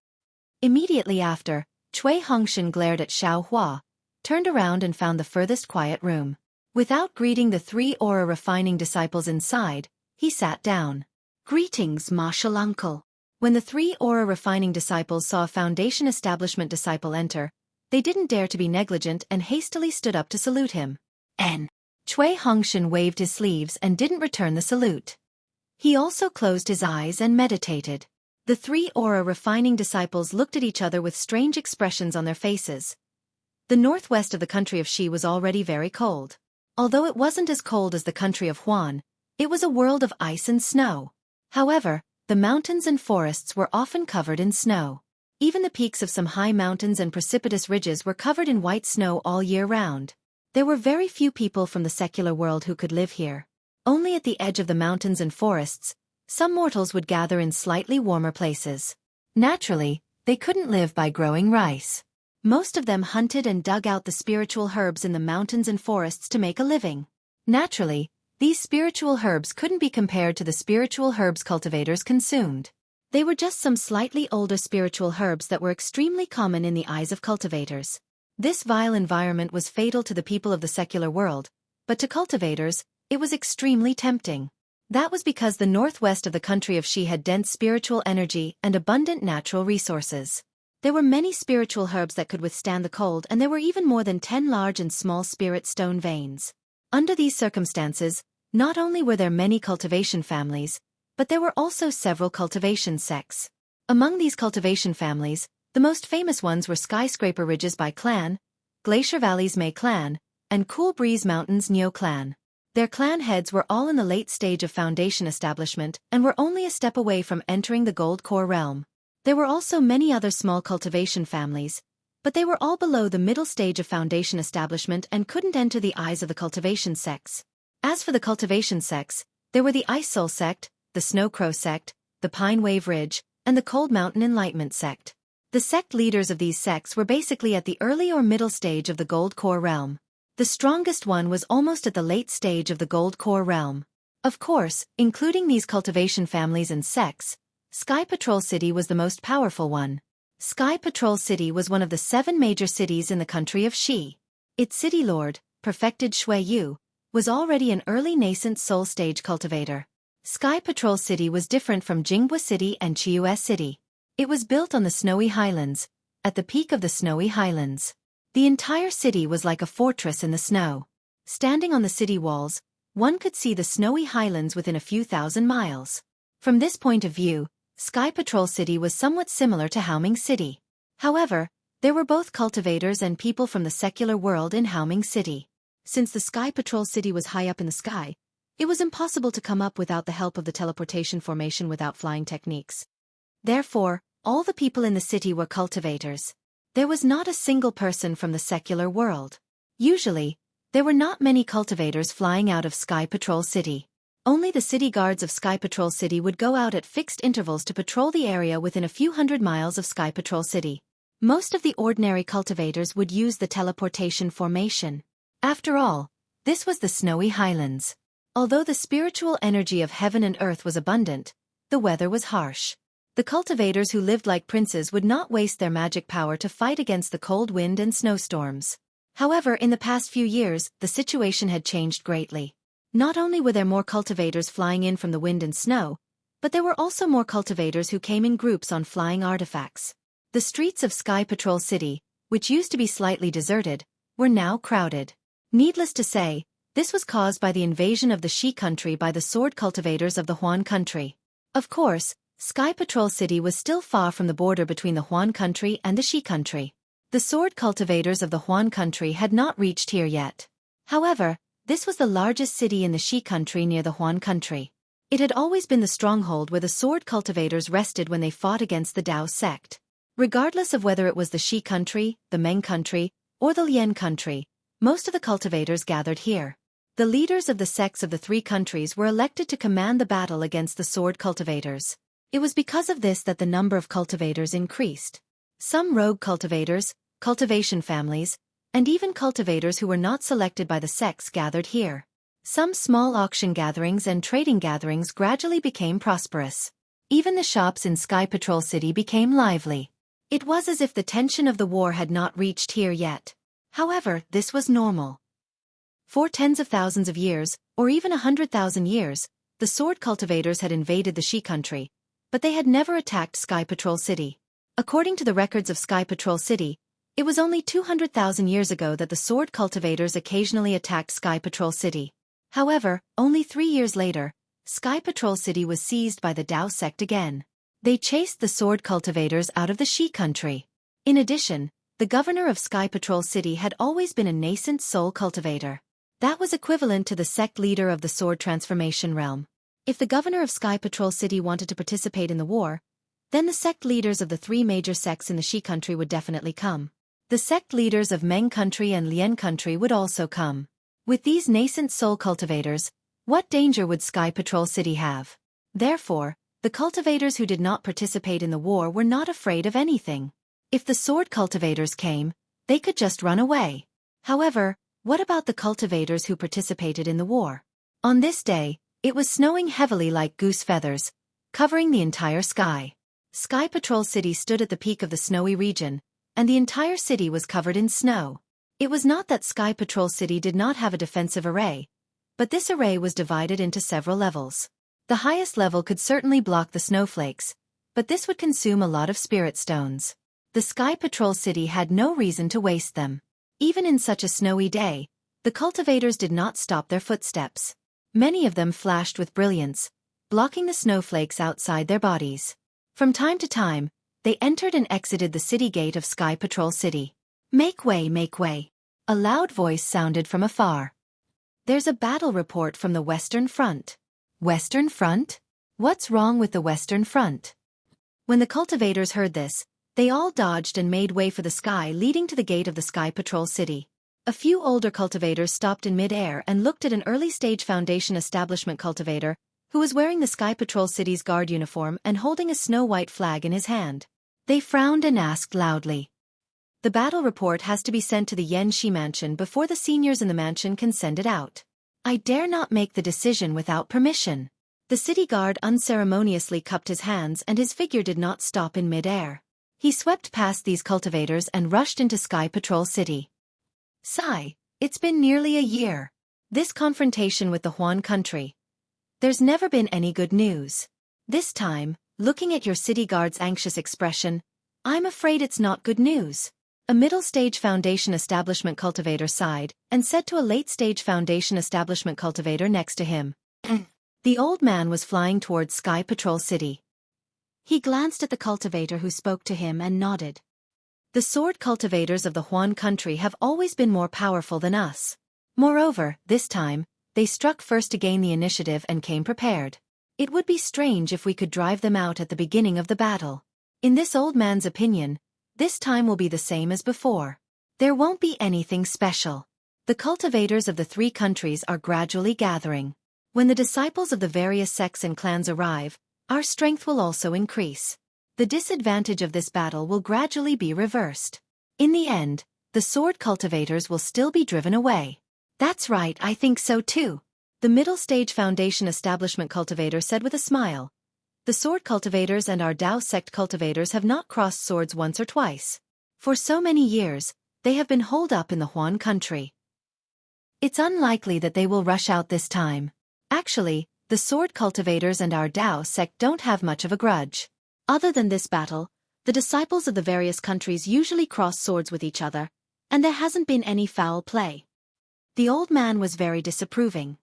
Immediately after, Cui Hongshan glared at Xiao Hua, turned around and found the furthest quiet room. Without greeting the 3 aura refining disciples inside, he sat down. "Greetings, martial uncle." When the 3 aura refining disciples saw a foundation establishment disciple enter, they didn't dare to be negligent and hastily stood up to salute him. Cui Hongshan waved his sleeves and didn't return the salute. He also closed his eyes and meditated. The 3 aura refining disciples looked at each other with strange expressions on their faces. The northwest of the country of Xi was already very cold. Although it wasn't as cold as the country of Huan, it was a world of ice and snow. However, the mountains and forests were often covered in snow. Even the peaks of some high mountains and precipitous ridges were covered in white snow all year round. There were very few people from the secular world who could live here. Only at the edge of the mountains and forests, some mortals would gather in slightly warmer places. Naturally, they couldn't live by growing rice. Most of them hunted and dug out the spiritual herbs in the mountains and forests to make a living. Naturally, these spiritual herbs couldn't be compared to the spiritual herbs cultivators consumed. They were just some slightly older spiritual herbs that were extremely common in the eyes of cultivators. This vile environment was fatal to the people of the secular world, but to cultivators, it was extremely tempting. That was because the northwest of the country of Xi had dense spiritual energy and abundant natural resources. There were many spiritual herbs that could withstand the cold, and there were even more than 10 large and small spirit stone veins. Under these circumstances, not only were there many cultivation families, but there were also several cultivation sects. Among these cultivation families, the most famous ones were Skyscraper Ridges Bai Clan, Glacier Valleys Mei Clan, and Cool Breeze Mountains Neo Clan. Their clan heads were all in the late stage of foundation establishment and were only a step away from entering the Gold Core realm. There were also many other small cultivation families, but they were all below the middle stage of foundation establishment and couldn't enter the eyes of the cultivation sects. As for the cultivation sects, there were the Ice Soul sect, the Snow Crow sect, the Pine Wave Ridge, and the Cold Mountain Enlightenment sect. The sect leaders of these sects were basically at the early or middle stage of the Gold Core realm. The strongest one was almost at the late stage of the Gold Core realm. Of course, including these cultivation families and sects, Sky Patrol City was the most powerful one. Sky Patrol City was one of the 7 major cities in the country of Xi. Its city lord, perfected Xueqi, was already an early nascent soul stage cultivator. Sky Patrol City was different from Jinghua City and Chiues City. It was built on the snowy highlands, at the peak of the snowy highlands. The entire city was like a fortress in the snow. Standing on the city walls, one could see the snowy highlands within a few thousand miles. From this point of view, Sky Patrol City was somewhat similar to Haoming City. However, there were both cultivators and people from the secular world in Haoming City. Since the Sky Patrol City was high up in the sky, it was impossible to come up without the help of the teleportation formation without flying techniques. Therefore, all the people in the city were cultivators. There was not a single person from the secular world. Usually, there were not many cultivators flying out of Sky Patrol City. Only the city guards of Sky Patrol City would go out at fixed intervals to patrol the area within a few hundred miles of Sky Patrol City. Most of the ordinary cultivators would use the teleportation formation. After all, this was the snowy highlands. Although the spiritual energy of heaven and earth was abundant, the weather was harsh. The cultivators who lived like princes would not waste their magic power to fight against the cold wind and snowstorms. However, in the past few years, the situation had changed greatly. Not only were there more cultivators flying in from the wind and snow, but there were also more cultivators who came in groups on flying artifacts. The streets of Sky Patrol City, which used to be slightly deserted, were now crowded. Needless to say, this was caused by the invasion of the Xi country by the sword cultivators of the Huan country. Of course, Sky Patrol City was still far from the border between the Huan country and the Xi country. The sword cultivators of the Huan country had not reached here yet. However, this was the largest city in the Xi country near the Huan country. It had always been the stronghold where the sword cultivators rested when they fought against the Dao sect. Regardless of whether it was the Xi country, the Meng country, or the Lian country, most of the cultivators gathered here. The leaders of the sects of the 3 countries were elected to command the battle against the sword cultivators. It was because of this that the number of cultivators increased. Some rogue cultivators, cultivation families, and even cultivators who were not selected by the sects gathered here. Some small auction gatherings and trading gatherings gradually became prosperous. Even the shops in Sky Patrol City became lively. It was as if the tension of the war had not reached here yet. However, this was normal. For tens of thousands of years, or even 100,000 years, the sword cultivators had invaded the Xueqi country, but they had never attacked Sky Patrol City. According to the records of Sky Patrol City, it was only 200,000 years ago that the sword cultivators occasionally attacked Sky Patrol City. However, only 3 years later, Sky Patrol City was seized by the Dao sect again. They chased the sword cultivators out of the Xueqi country. In addition, the governor of Sky Patrol City had always been a nascent soul cultivator. That was equivalent to the sect leader of the sword transformation realm. If the governor of Sky Patrol City wanted to participate in the war, then the sect leaders of the 3 major sects in the Xueqi country would definitely come. The sect leaders of Meng country and Lian country would also come. With these nascent soul cultivators, what danger would Sky Patrol City have? Therefore, the cultivators who did not participate in the war were not afraid of anything. If the sword cultivators came, they could just run away. However, what about the cultivators who participated in the war? On this day, it was snowing heavily like goose feathers, covering the entire sky. Sky Patrol City stood at the peak of the snowy region, and the entire city was covered in snow. It was not that Sky Patrol City did not have a defensive array, but this array was divided into several levels. The highest level could certainly block the snowflakes, but this would consume a lot of spirit stones. The Sky Patrol City had no reason to waste them. Even in such a snowy day, the cultivators did not stop their footsteps. Many of them flashed with brilliance, blocking the snowflakes outside their bodies. From time to time, they entered and exited the city gate of Sky Patrol City. Make way, make way. A loud voice sounded from afar. There's a battle report from the Western Front. Western Front? What's wrong with the Western Front? When the cultivators heard this, they all dodged and made way for the sky leading to the gate of the Sky Patrol City. A few older cultivators stopped in mid-air and looked at an early-stage Foundation establishment cultivator, who was wearing the Sky Patrol City's guard uniform and holding a snow-white flag in his hand. They frowned and asked loudly. The battle report has to be sent to the Yanxi mansion before the seniors in the mansion can send it out. I dare not make the decision without permission. The city guard unceremoniously cupped his hands and his figure did not stop in mid-air. He swept past these cultivators and rushed into Sky Patrol City. Sigh, it's been nearly a year. This confrontation with the Huan country. There's never been any good news. This time, looking at your city guard's anxious expression, I'm afraid it's not good news. A middle-stage Foundation establishment cultivator sighed and said to a late-stage Foundation establishment cultivator next to him. The old man was flying towards Sky Patrol City. He glanced at the cultivator who spoke to him and nodded. The sword cultivators of the Huan country have always been more powerful than us. Moreover, this time, they struck first to gain the initiative and came prepared. It would be strange if we could drive them out at the beginning of the battle. In this old man's opinion, this time will be the same as before. There won't be anything special. The cultivators of the 3 countries are gradually gathering. When the disciples of the various sects and clans arrive, our strength will also increase. The disadvantage of this battle will gradually be reversed. In the end, the sword cultivators will still be driven away. That's right, I think so too. The middle-stage Foundation establishment cultivator said with a smile. The sword cultivators and our Dao sect cultivators have not crossed swords once or twice. For so many years, they have been holed up in the Huan country. It's unlikely that they will rush out this time. Actually, the sword cultivators and our Dao sect don't have much of a grudge. Other than this battle, the disciples of the various countries usually cross swords with each other, and there hasn't been any foul play. The old man was very disapproving.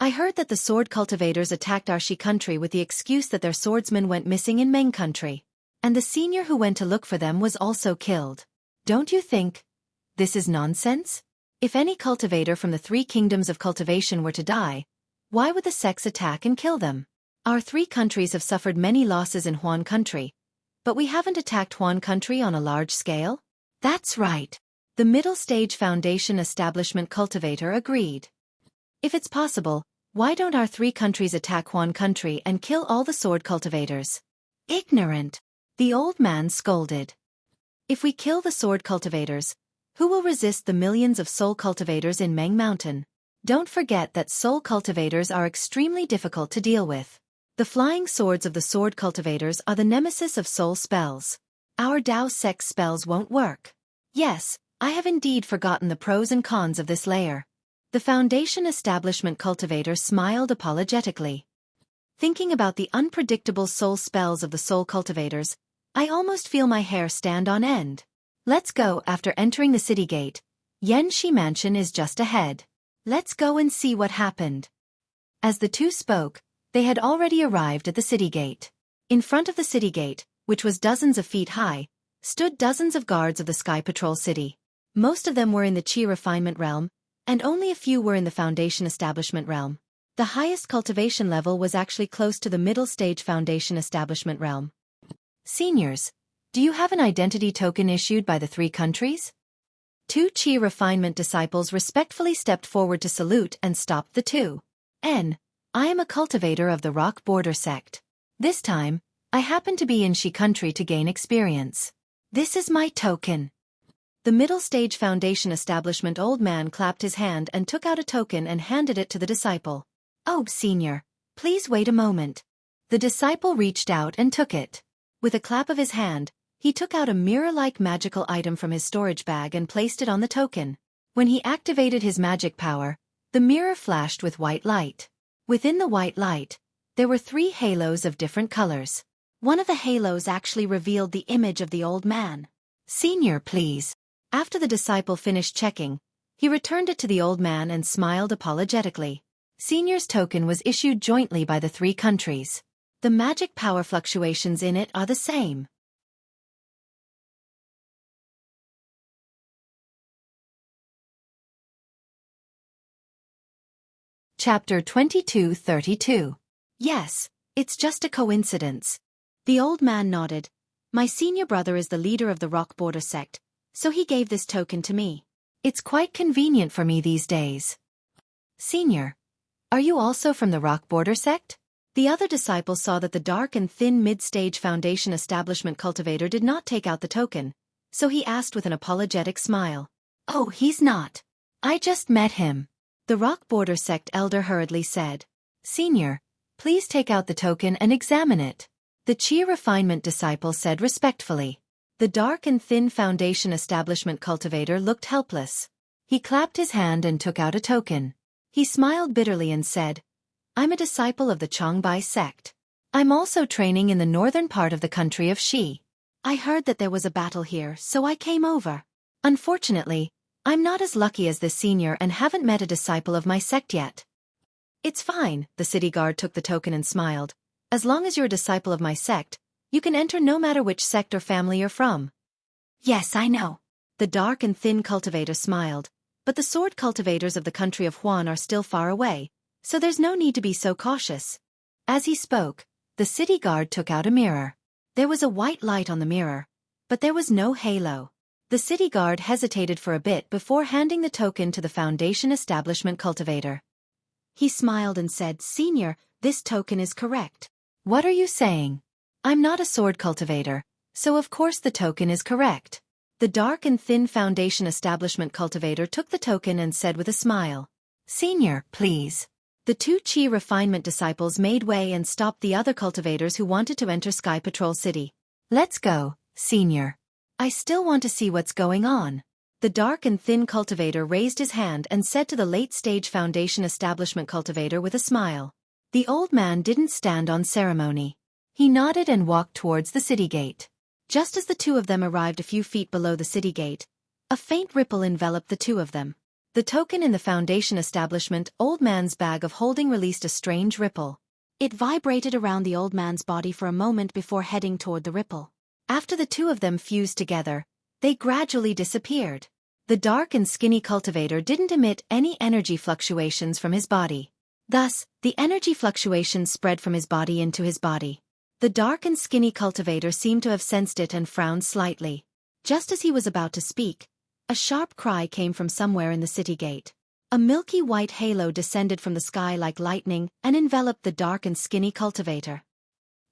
I heard that the sword cultivators attacked our Xueqi country with the excuse that their swordsmen went missing in Meng country, and the senior who went to look for them was also killed. Don't you think this is nonsense? If any cultivator from the 3 kingdoms of cultivation were to die, why would the sects attack and kill them? Our 3 countries have suffered many losses in Huan country, but we haven't attacked Huan country on a large scale? That's right. The middle-stage Foundation establishment cultivator agreed. If it's possible, why don't our 3 countries attack Huan country and kill all the sword cultivators? Ignorant! The old man scolded. If we kill the sword cultivators, who will resist the millions of soul cultivators in Meng Mountain? Don't forget that soul cultivators are extremely difficult to deal with. The flying swords of the sword cultivators are the nemesis of soul spells. Our Dao Sect spells won't work. Yes, I have indeed forgotten the pros and cons of this layer. The Foundation Establishment Cultivator smiled apologetically. Thinking about the unpredictable soul spells of the soul cultivators, I almost feel my hair stand on end. Let's go. After entering the city gate, Yanxi Mansion is just ahead. Let's go and see what happened. As the two spoke, they had already arrived at the city gate. In front of the city gate, which was dozens of feet high, stood dozens of guards of the Sky Patrol City. Most of them were in the Qi Refinement realm, and only a few were in the Foundation Establishment realm. The highest cultivation level was actually close to the middle stage Foundation Establishment realm. Seniors, do you have an identity token issued by the 3 countries? 2 Qi Refinement disciples respectfully stepped forward to salute and stopped the two. I am a cultivator of the Rock Border Sect. This time, I happen to be in Xi country to gain experience. This is my token. The middle stage Foundation Establishment old man clapped his hand and took out a token and handed it to the disciple. Oh, senior, please wait a moment. The disciple reached out and took it. With a clap of his hand, he took out a mirror-like magical item from his storage bag and placed it on the token. When he activated his magic power, the mirror flashed with white light. Within the white light, there were 3 halos of different colors. One of the halos actually revealed the image of the old man. Senior, please. After the disciple finished checking, he returned it to the old man and smiled apologetically. Senior's token was issued jointly by the 3 countries. The magic power fluctuations in it are the same. Chapter 2232. Yes, it's just a coincidence. The old man nodded. My senior brother is the leader of the Rock Border Sect, so he gave this token to me. It's quite convenient for me these days. Senior, are you also from the Rock Border Sect? The other disciple saw that the dark and thin mid-stage Foundation Establishment Cultivator did not take out the token, so he asked with an apologetic smile. Oh, he's not. I just met him. The Rock Border Sect elder hurriedly said. Senior, please take out the token and examine it. The Qi Refinement disciple said respectfully. The dark and thin Foundation Establishment Cultivator looked helpless. He clapped his hand and took out a token. He smiled bitterly and said, I'm a disciple of the Changbai sect. I'm also training in the northern part of the country of Xi. I heard that there was a battle here, so I came over. Unfortunately, I'm not as lucky as this senior and haven't met a disciple of my sect yet. It's fine, the city guard took the token and smiled. As long as you're a disciple of my sect, you can enter no matter which sect or family you're from. Yes, I know. The dark and thin cultivator smiled, but the sword cultivators of the country of Huan are still far away, so there's no need to be so cautious. As he spoke, the city guard took out a mirror. There was a white light on the mirror, but there was no halo. The city guard hesitated for a bit before handing the token to the Foundation Establishment Cultivator. He smiled and said, Senior, this token is correct. What are you saying? I'm not a sword cultivator, so of course the token is correct. The dark and thin Foundation Establishment Cultivator took the token and said with a smile, Senior, please. The 2 Qi Refinement disciples made way and stopped the other cultivators who wanted to enter Sky Patrol City. Let's go, Senior. I still want to see what's going on. The dark and thin cultivator raised his hand and said to the late-stage Foundation Establishment Cultivator with a smile. The old man didn't stand on ceremony. He nodded and walked towards the city gate. Just as the 2 of them arrived a few feet below the city gate, a faint ripple enveloped the 2 of them. The token in the Foundation Establishment old man's bag of holding released a strange ripple. It vibrated around the old man's body for a moment before heading toward the ripple. After the 2 of them fused together, they gradually disappeared. The dark and skinny cultivator didn't emit any energy fluctuations from his body. Thus, the energy fluctuations spread from his body into his body. The dark and skinny cultivator seemed to have sensed it and frowned slightly. Just as he was about to speak, a sharp cry came from somewhere in the city gate. A milky white halo descended from the sky like lightning and enveloped the dark and skinny cultivator.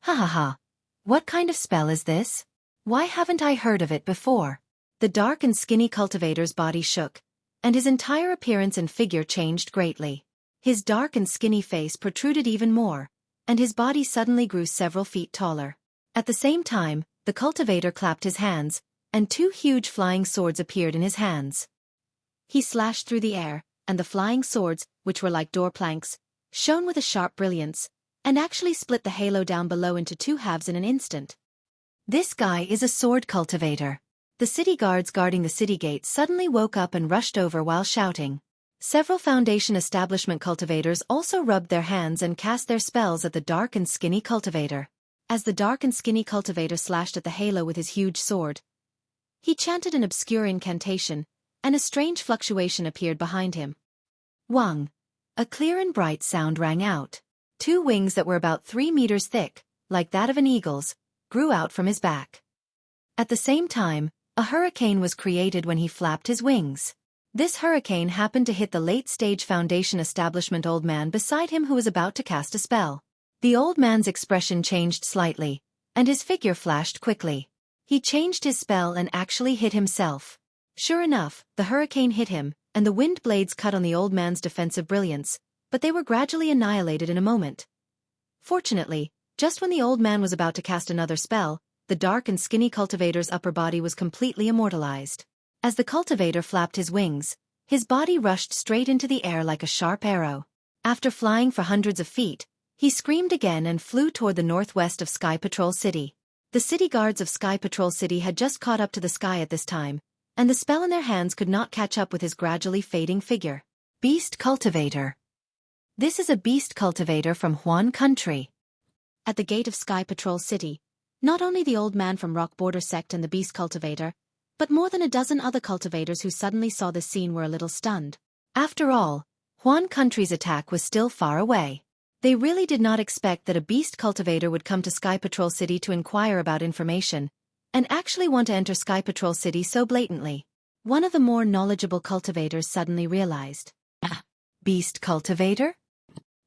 Ha ha ha! What kind of spell is this? Why haven't I heard of it before? The dark and skinny cultivator's body shook, and his entire appearance and figure changed greatly. His dark and skinny face protruded even more, and his body suddenly grew several feet taller. At the same time, the cultivator clapped his hands, and two huge flying swords appeared in his hands. He slashed through the air, and the flying swords, which were like door planks, shone with a sharp brilliance, and actually split the halo down below into two halves in an instant. This guy is a sword cultivator. The city guards guarding the city gate suddenly woke up and rushed over while shouting. Several Foundation establishment cultivators also rubbed their hands and cast their spells at the dark and skinny cultivator. As the dark and skinny cultivator slashed at the halo with his huge sword, he chanted an obscure incantation, and a strange fluctuation appeared behind him. Wang! A clear and bright sound rang out. Two wings that were about 3 meters thick, like that of an eagle's, grew out from his back. At the same time, a hurricane was created when he flapped his wings. This hurricane happened to hit the late-stage Foundation establishment old man beside him who was about to cast a spell. The old man's expression changed slightly, and his figure flashed quickly. He changed his spell and actually hit himself. Sure enough, the hurricane hit him, and the wind blades cut on the old man's defensive brilliance, but they were gradually annihilated in a moment. Fortunately, just when the old man was about to cast another spell, the dark and skinny cultivator's upper body was completely immortalized. As the cultivator flapped his wings, his body rushed straight into the air like a sharp arrow. After flying for hundreds of feet, he screamed again and flew toward the northwest of Sky Patrol City. The city guards of Sky Patrol City had just caught up to the sky at this time, and the spell in their hands could not catch up with his gradually fading figure. Beast Cultivator. This is a beast cultivator from Huan Country. At the gate of Sky Patrol City, not only the old man from Rock Border Sect and the beast cultivator, but more than a dozen other cultivators who suddenly saw this scene were a little stunned. After all, Huan Country's attack was still far away. They really did not expect that a beast cultivator would come to Sky Patrol City to inquire about information, and actually want to enter Sky Patrol City so blatantly. One of the more knowledgeable cultivators suddenly realized. Beast cultivator?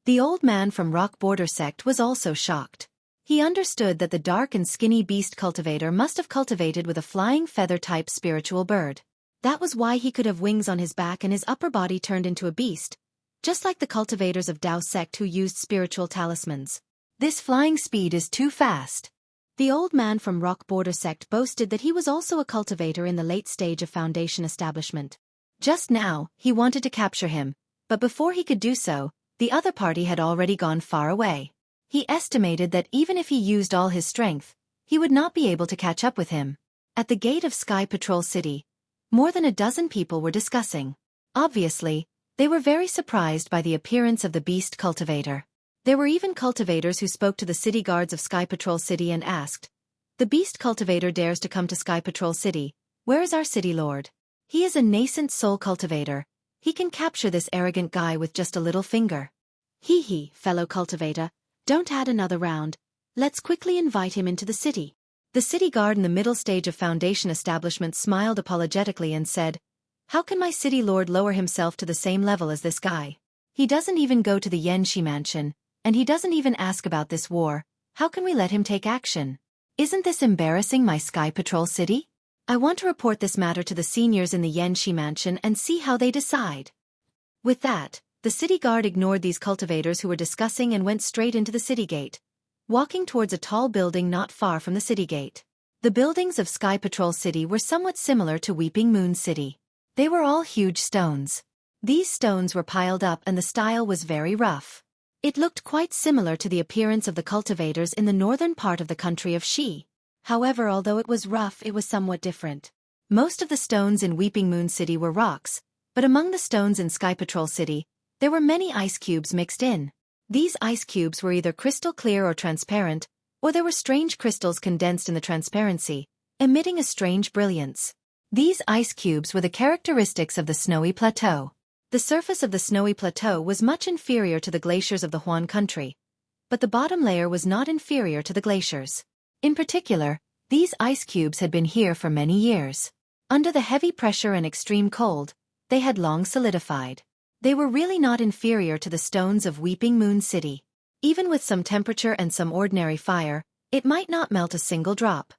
The old man from Rock Border Sect was also shocked. He understood that the dark and skinny beast cultivator must have cultivated with a flying feather-type spiritual bird. That was why he could have wings on his back and his upper body turned into a beast, just like the cultivators of Dao Sect who used spiritual talismans. This flying speed is too fast. The old man from Rock Border Sect boasted that he was also a cultivator in the late stage of Foundation establishment. Just now, he wanted to capture him, but before he could do so, the other party had already gone far away. He estimated that even if he used all his strength, he would not be able to catch up with him. At the gate of Sky Patrol City, more than a dozen people were discussing. Obviously, they were very surprised by the appearance of the beast cultivator. There were even cultivators who spoke to the city guards of Sky Patrol City and asked, "The beast cultivator dares to come to Sky Patrol City. Where is our city lord? He is a nascent soul cultivator. He can capture this arrogant guy with just a little finger." "Hee, fellow cultivator, don't add another round. Let's quickly invite him into the city." The city guard in the middle stage of Foundation establishment smiled apologetically and said, "How can my city lord lower himself to the same level as this guy? He doesn't even go to the Yanxi mansion, and he doesn't even ask about this war. How can we let him take action? Isn't this embarrassing, my Sky Patrol City? I want to report this matter to the seniors in the Yanxi mansion and see how they decide." With that, the city guard ignored these cultivators who were discussing and went straight into the city gate, walking towards a tall building not far from the city gate. The buildings of Sky Patrol City were somewhat similar to Weeping Moon City. They were all huge stones. These stones were piled up and the style was very rough. It looked quite similar to the appearance of the cultivators in the northern part of the country of Xi. However, although it was rough, it was somewhat different. Most of the stones in Weeping Moon City were rocks, but among the stones in Sky Patrol City, there were many ice cubes mixed in. These ice cubes were either crystal clear or transparent, or there were strange crystals condensed in the transparency, emitting a strange brilliance. These ice cubes were the characteristics of the snowy plateau. The surface of the snowy plateau was much inferior to the glaciers of the Huan country, but the bottom layer was not inferior to the glaciers. In particular, these ice cubes had been here for many years. Under the heavy pressure and extreme cold, they had long solidified. They were really not inferior to the stones of Weeping Moon City. Even with some temperature and some ordinary fire, it might not melt a single drop.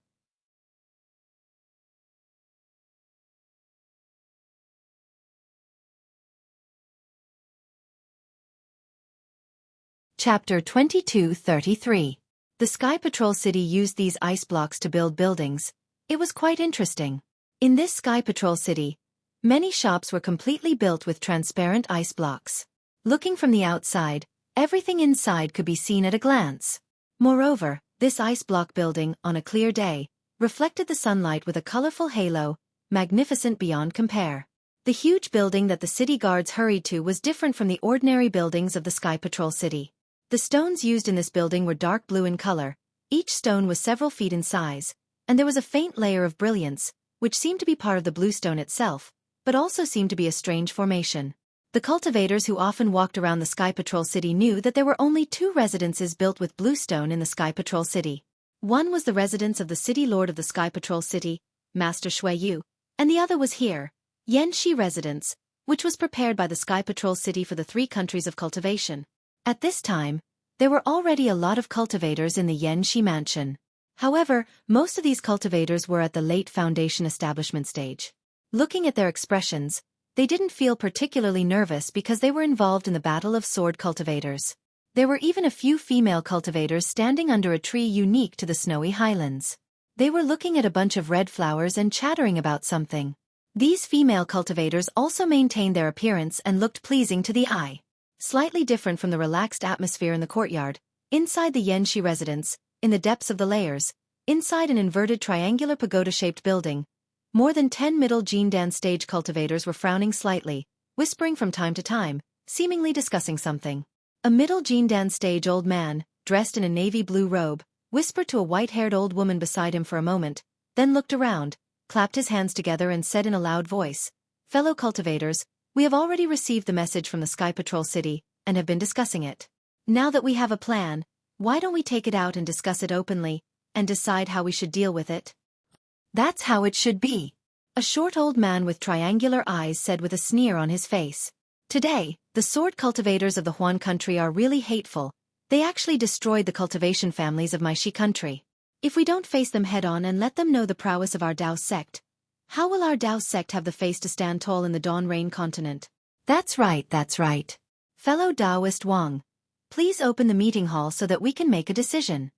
Chapter 2233. The Sky Patrol City used these ice blocks to build buildings. It was quite interesting. In this Sky Patrol City, many shops were completely built with transparent ice blocks. Looking from the outside, everything inside could be seen at a glance. Moreover, this ice block building, on a clear day, reflected the sunlight with a colorful halo, magnificent beyond compare. The huge building that the city guards hurried to was different from the ordinary buildings of the Sky Patrol City. The stones used in this building were dark blue in color, each stone was several feet in size, and there was a faint layer of brilliance, which seemed to be part of the bluestone itself, but also seemed to be a strange formation. The cultivators who often walked around the Sky Patrol City knew that there were only 2 residences built with bluestone in the Sky Patrol City. One was the residence of the City Lord of the Sky Patrol City, Master Xueqi, and the other was here, Yanxi Residence, which was prepared by the Sky Patrol City for the 3 countries of cultivation. At this time, there were already a lot of cultivators in the Yanxi mansion. However, most of these cultivators were at the late foundation establishment stage. Looking at their expressions, they didn't feel particularly nervous because they were involved in the battle of sword cultivators. There were even a few female cultivators standing under a tree unique to the snowy highlands. They were looking at a bunch of red flowers and chattering about something. These female cultivators also maintained their appearance and looked pleasing to the eye. Slightly different from the relaxed atmosphere in the courtyard, inside the Yanxi residence, in the depths of the layers, inside an inverted triangular pagoda-shaped building, more than 10 middle Jindan stage cultivators were frowning slightly, whispering from time to time, seemingly discussing something. A middle Jindan stage old man, dressed in a navy blue robe, whispered to a white-haired old woman beside him for a moment, then looked around, clapped his hands together and said in a loud voice, "Fellow cultivators, we have already received the message from the Sky Patrol City, and have been discussing it. Now that we have a plan, why don't we take it out and discuss it openly, and decide how we should deal with it?" "That's how it should be," a short old man with triangular eyes said with a sneer on his face. "Today, the sword cultivators of the Huan country are really hateful. They actually destroyed the cultivation families of my Shi country. If we don't face them head-on and let them know the prowess of our Dao sect, how will our Dao sect have the face to stand tall in the Dawn Rain continent?" That's right. Fellow Daoist Wang, please open the meeting hall so that we can make a decision,"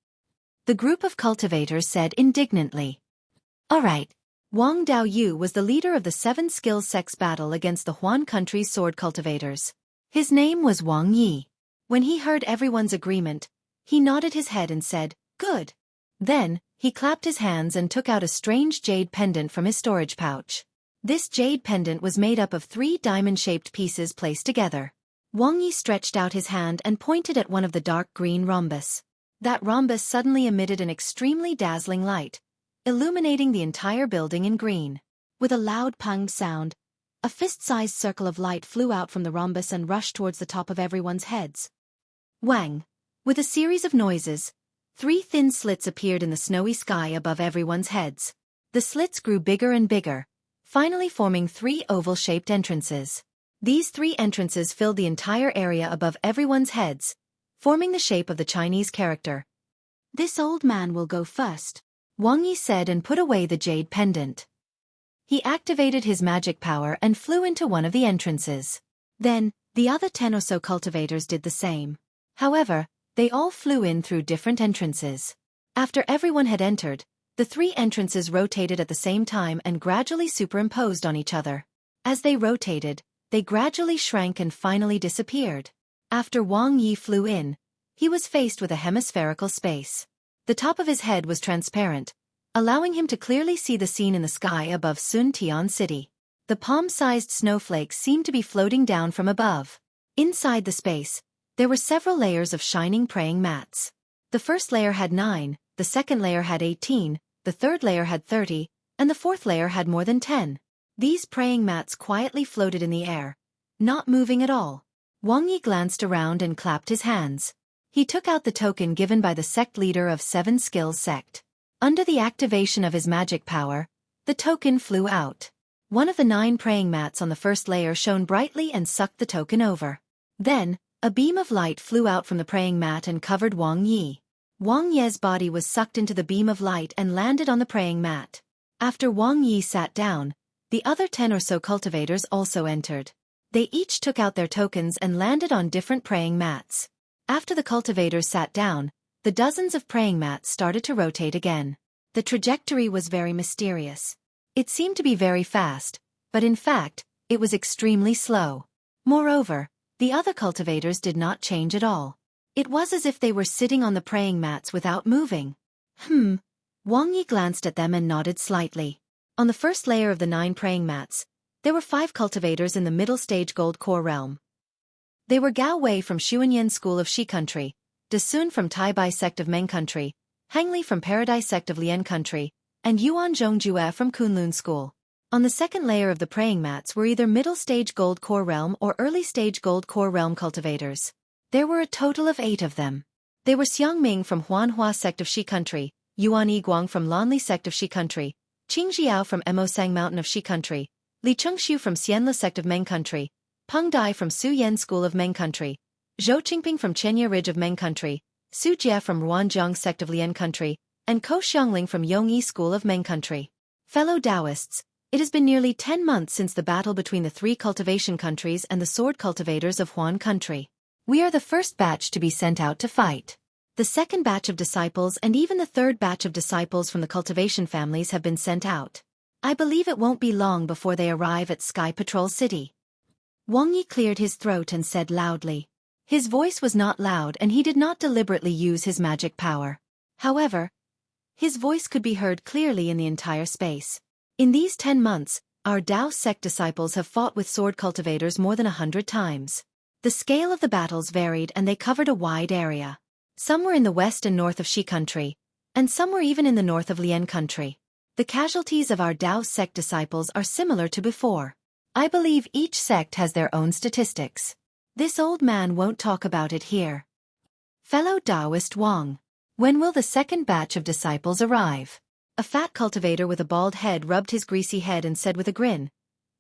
the group of cultivators said indignantly. "All right." Wang Daoyu was the leader of the 7 skills sects battle against the Huan country's sword cultivators. His name was Wang Yi. When he heard everyone's agreement, he nodded his head and said, "Good." Then, he clapped his hands and took out a strange jade pendant from his storage pouch. This jade pendant was made up of 3 diamond-shaped pieces placed together. Wang Yi stretched out his hand and pointed at one of the dark green rhombus. That rhombus suddenly emitted an extremely dazzling light, illuminating the entire building in green. With a loud punged sound, a fist-sized circle of light flew out from the rhombus and rushed towards the top of everyone's heads. Wang! With a series of noises, 3 thin slits appeared in the snowy sky above everyone's heads. The slits grew bigger and bigger, finally forming 3 oval-shaped entrances. These 3 entrances filled the entire area above everyone's heads, forming the shape of the Chinese character. "This old man will go first," Wang Yi said and put away the jade pendant. He activated his magic power and flew into one of the entrances. Then, the other 10 or so cultivators did the same. However, they all flew in through different entrances. After everyone had entered, the 3 entrances rotated at the same time and gradually superimposed on each other. As they rotated, they gradually shrank and finally disappeared. After Wang Yi flew in, he was faced with a hemispherical space. The top of his head was transparent, allowing him to clearly see the scene in the sky above Sun Tian City. The palm-sized snowflakes seemed to be floating down from above. Inside the space, there were several layers of shining praying mats. The first layer had 9, the second layer had 18, the third layer had 30, and the fourth layer had more than 10. These praying mats quietly floated in the air, not moving at all. Wang Yi glanced around and clapped his hands. He took out the token given by the sect leader of 7 Skills Sect. Under the activation of his magic power, the token flew out. One of the 9 praying mats on the first layer shone brightly and sucked the token over. Then, a beam of light flew out from the praying mat and covered Wang Yi. Wang Yi's body was sucked into the beam of light and landed on the praying mat. After Wang Yi sat down, the other 10 or so cultivators also entered. They each took out their tokens and landed on different praying mats. After the cultivators sat down, the dozens of praying mats started to rotate again. The trajectory was very mysterious. It seemed to be very fast, but in fact, it was extremely slow. Moreover, the other cultivators did not change at all. It was as if they were sitting on the praying mats without moving. Wang Yi glanced at them and nodded slightly. On the first layer of the 9 praying mats, there were 5 cultivators in the middle stage gold core realm. They were Gao Wei from Xuanyan School of Shi Country, De Sun from Tai Bai Sect of Meng Country, Hang Li from Paradise Sect of Lian Country, and Yuan Zhongjue from Kunlun School. On the second layer of the praying mats were either middle stage gold core realm or early stage gold core realm cultivators. There were a total of 8 of them. They were Xiang Ming from Huanhua Sect of Shi Country, Yuan Yiguang from Lanli Sect of Shi Country, Qing Jiao from Emosang Mountain of Shi Country, Li Chengxiu from Xianle Sect of Meng Country, Peng Dai from Su Yen School of Meng Country, Zhou Qingping from Chenya Ridge of Meng Country, Su Jie from Ruanjiang Sect of Lian Country, and Ko Xiangling from Yongyi School of Meng Country. Fellow Taoists, it has been nearly 10 months since the battle between the 3 cultivation countries and the sword cultivators of Huan Country. We are the first batch to be sent out to fight. The second batch of disciples and even the third batch of disciples from the cultivation families have been sent out. I believe it won't be long before they arrive at Sky Patrol City. Wang Yi cleared his throat and said loudly. His voice was not loud and he did not deliberately use his magic power. However, his voice could be heard clearly in the entire space. In these 10 months, our Dao sect disciples have fought with sword cultivators more than 100 times. The scale of the battles varied and they covered a wide area. Some were in the west and north of Shi Country, and some were even in the north of Lian Country. The casualties of our Dao sect disciples are similar to before. I believe each sect has their own statistics. This old man won't talk about it here. Fellow Taoist Wang, when will the second batch of disciples arrive? A fat cultivator with a bald head rubbed his greasy head and said with a grin,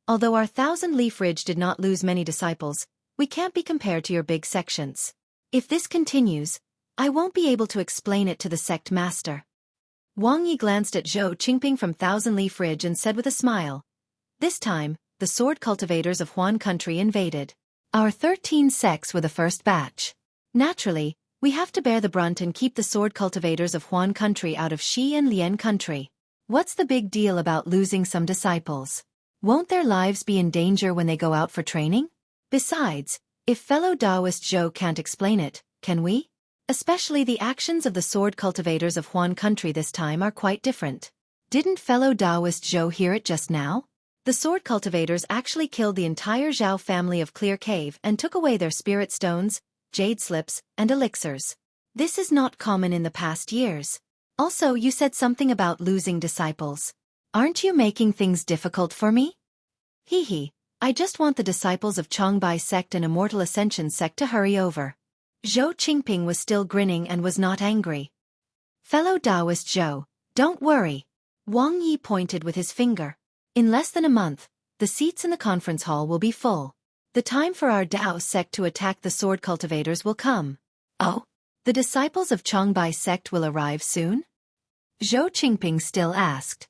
although our 1,000-leaf ridge did not lose many disciples, we can't be compared to your big sections. If this continues, I won't be able to explain it to the sect master. Wang Yi glanced at Zhou Qingping from 1,000-leaf ridge and said with a smile. This time, the sword cultivators of Huan Country invaded. Our 13 sects were the first batch. Naturally, we have to bear the brunt and keep the sword cultivators of Huan Country out of Shi and Lian Country. What's the big deal about losing some disciples? Won't their lives be in danger when they go out for training? Besides, if fellow Taoist Zhou can't explain it, can we? Especially the actions of the sword cultivators of Huan Country this time are quite different. Didn't fellow Taoist Zhou hear it just now? The sword cultivators actually killed the entire Zhao family of Clear Cave and took away their spirit stones, jade slips, and elixirs. This is not common in the past years. Also, you said something about losing disciples. Aren't you making things difficult for me? Hee, I just want the disciples of Changbai sect and Immortal Ascension sect to hurry over. Zhou Qingping was still grinning and was not angry. Fellow Taoist Zhou, don't worry. Wang Yi pointed with his finger. In less than a month, the seats in the conference hall will be full. The time for our Dao sect to attack the sword cultivators will come. Oh? The disciples of Changbai sect will arrive soon? Zhou Qingping still asked.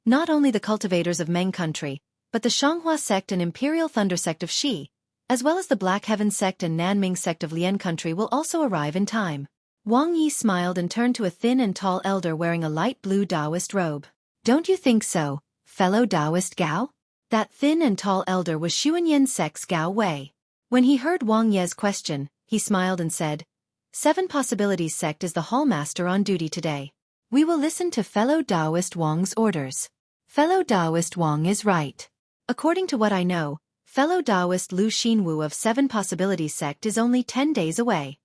Not only the cultivators of Meng Country, but the Shanghua sect and Imperial Thunder sect of Shi, as well as the Black Heaven sect and Nanming sect of Lian Country will also arrive in time. Wang Yi smiled and turned to a thin and tall elder wearing a light blue Taoist robe. Don't you think so, fellow Taoist Gao? That thin and tall elder was Xuanyan sect's Gao Wei. When he heard Wang Ye's question, he smiled and said, 7 Possibilities sect is the hallmaster on duty today. We will listen to fellow Taoist Wang's orders. Fellow Taoist Wang is right. According to what I know, fellow Taoist Lu Xinwu of 7 Possibilities sect is only 10 days away.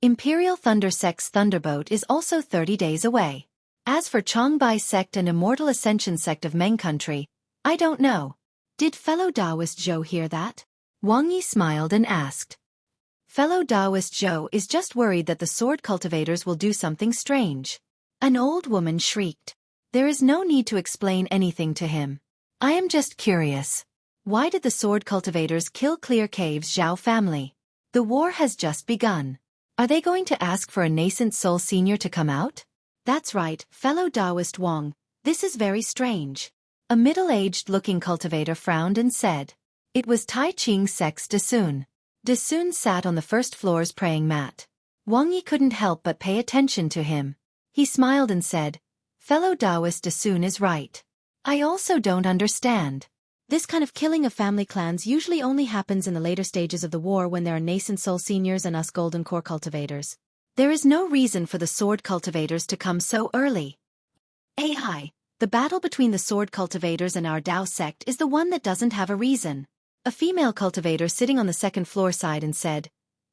Imperial Thunder sect's Thunderboat is also 30 days away. As for Changbai sect and Immortal Ascension sect of Meng Country, I don't know. Did fellow Taoist Zhou hear that? Wang Yi smiled and asked. Fellow Taoist Zhou is just worried that the sword cultivators will do something strange. An old woman shrieked. There is no need to explain anything to him. I am just curious. Why did the sword cultivators kill Clear Cave's Zhao family? The war has just begun. Are they going to ask for a nascent soul senior to come out? That's right, fellow Taoist Wang, this is very strange. A middle-aged-looking cultivator frowned and said. It was Tai Ching sect's De Sun. De Sun sat on the first floor's praying mat. Wang Yi couldn't help but pay attention to him. He smiled and said, "Fellow Taoist Dasun is right. I also don't understand. This kind of killing of family clans usually only happens in the later stages of the war when there are nascent soul seniors and us golden core cultivators. There is no reason for the sword cultivators to come so early. AI, the battle between the sword cultivators and our Dao sect is the one that doesn't have a reason." A female cultivator sitting on the second floor sighed and said,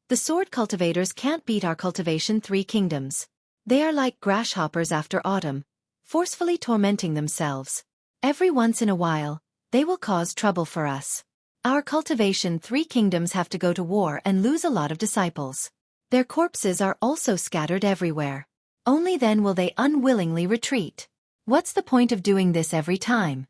"The sword cultivators can't beat our cultivation 3 kingdoms. They are like grasshoppers after autumn, forcefully tormenting themselves. Every once in a while, they will cause trouble for us. Our cultivation 3 kingdoms have to go to war and lose a lot of disciples. Their corpses are also scattered everywhere. Only then will they unwillingly retreat. What's the point of doing this every time?"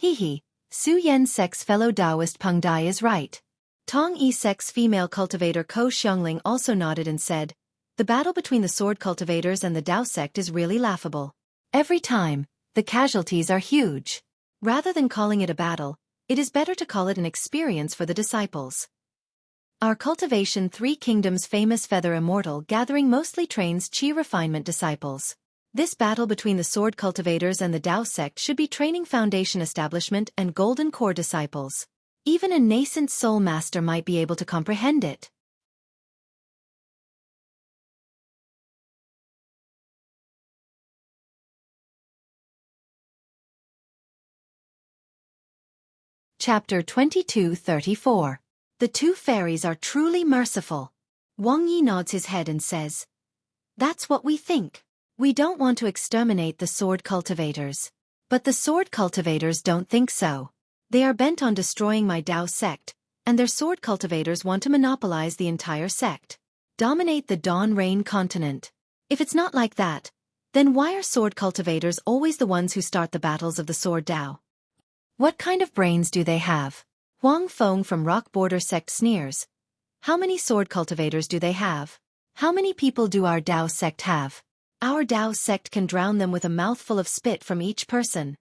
Hehe, Su Yen sect's fellow Taoist Peng Dai is right. Tong Yi sect's female cultivator Ko Xiongling also nodded and said, "The battle between the sword cultivators and the Dao sect is really laughable. Every time, the casualties are huge. Rather than calling it a battle, it is better to call it an experience for the disciples. Our cultivation 3 kingdoms famous feather immortal gathering mostly trains chi refinement disciples. This battle between the sword cultivators and the Dao sect should be training foundation establishment and golden core disciples. Even a nascent soul master might be able to comprehend it." Chapter 2234. The 2 fairies are truly merciful. Wang Yi nods his head and says, "That's what we think. We don't want to exterminate the sword cultivators. But the sword cultivators don't think so. They are bent on destroying my Dao sect, and their sword cultivators want to monopolize the entire sect. Dominate the Dawn Rain continent. If it's not like that, then why are sword cultivators always the ones who start the battles of the sword Dao? What kind of brains do they have?" Huang Feng from Rock Border sect sneers. "How many sword cultivators do they have? How many people do our Dao sect have? Our Dao sect can drown them with a mouthful of spit from each person."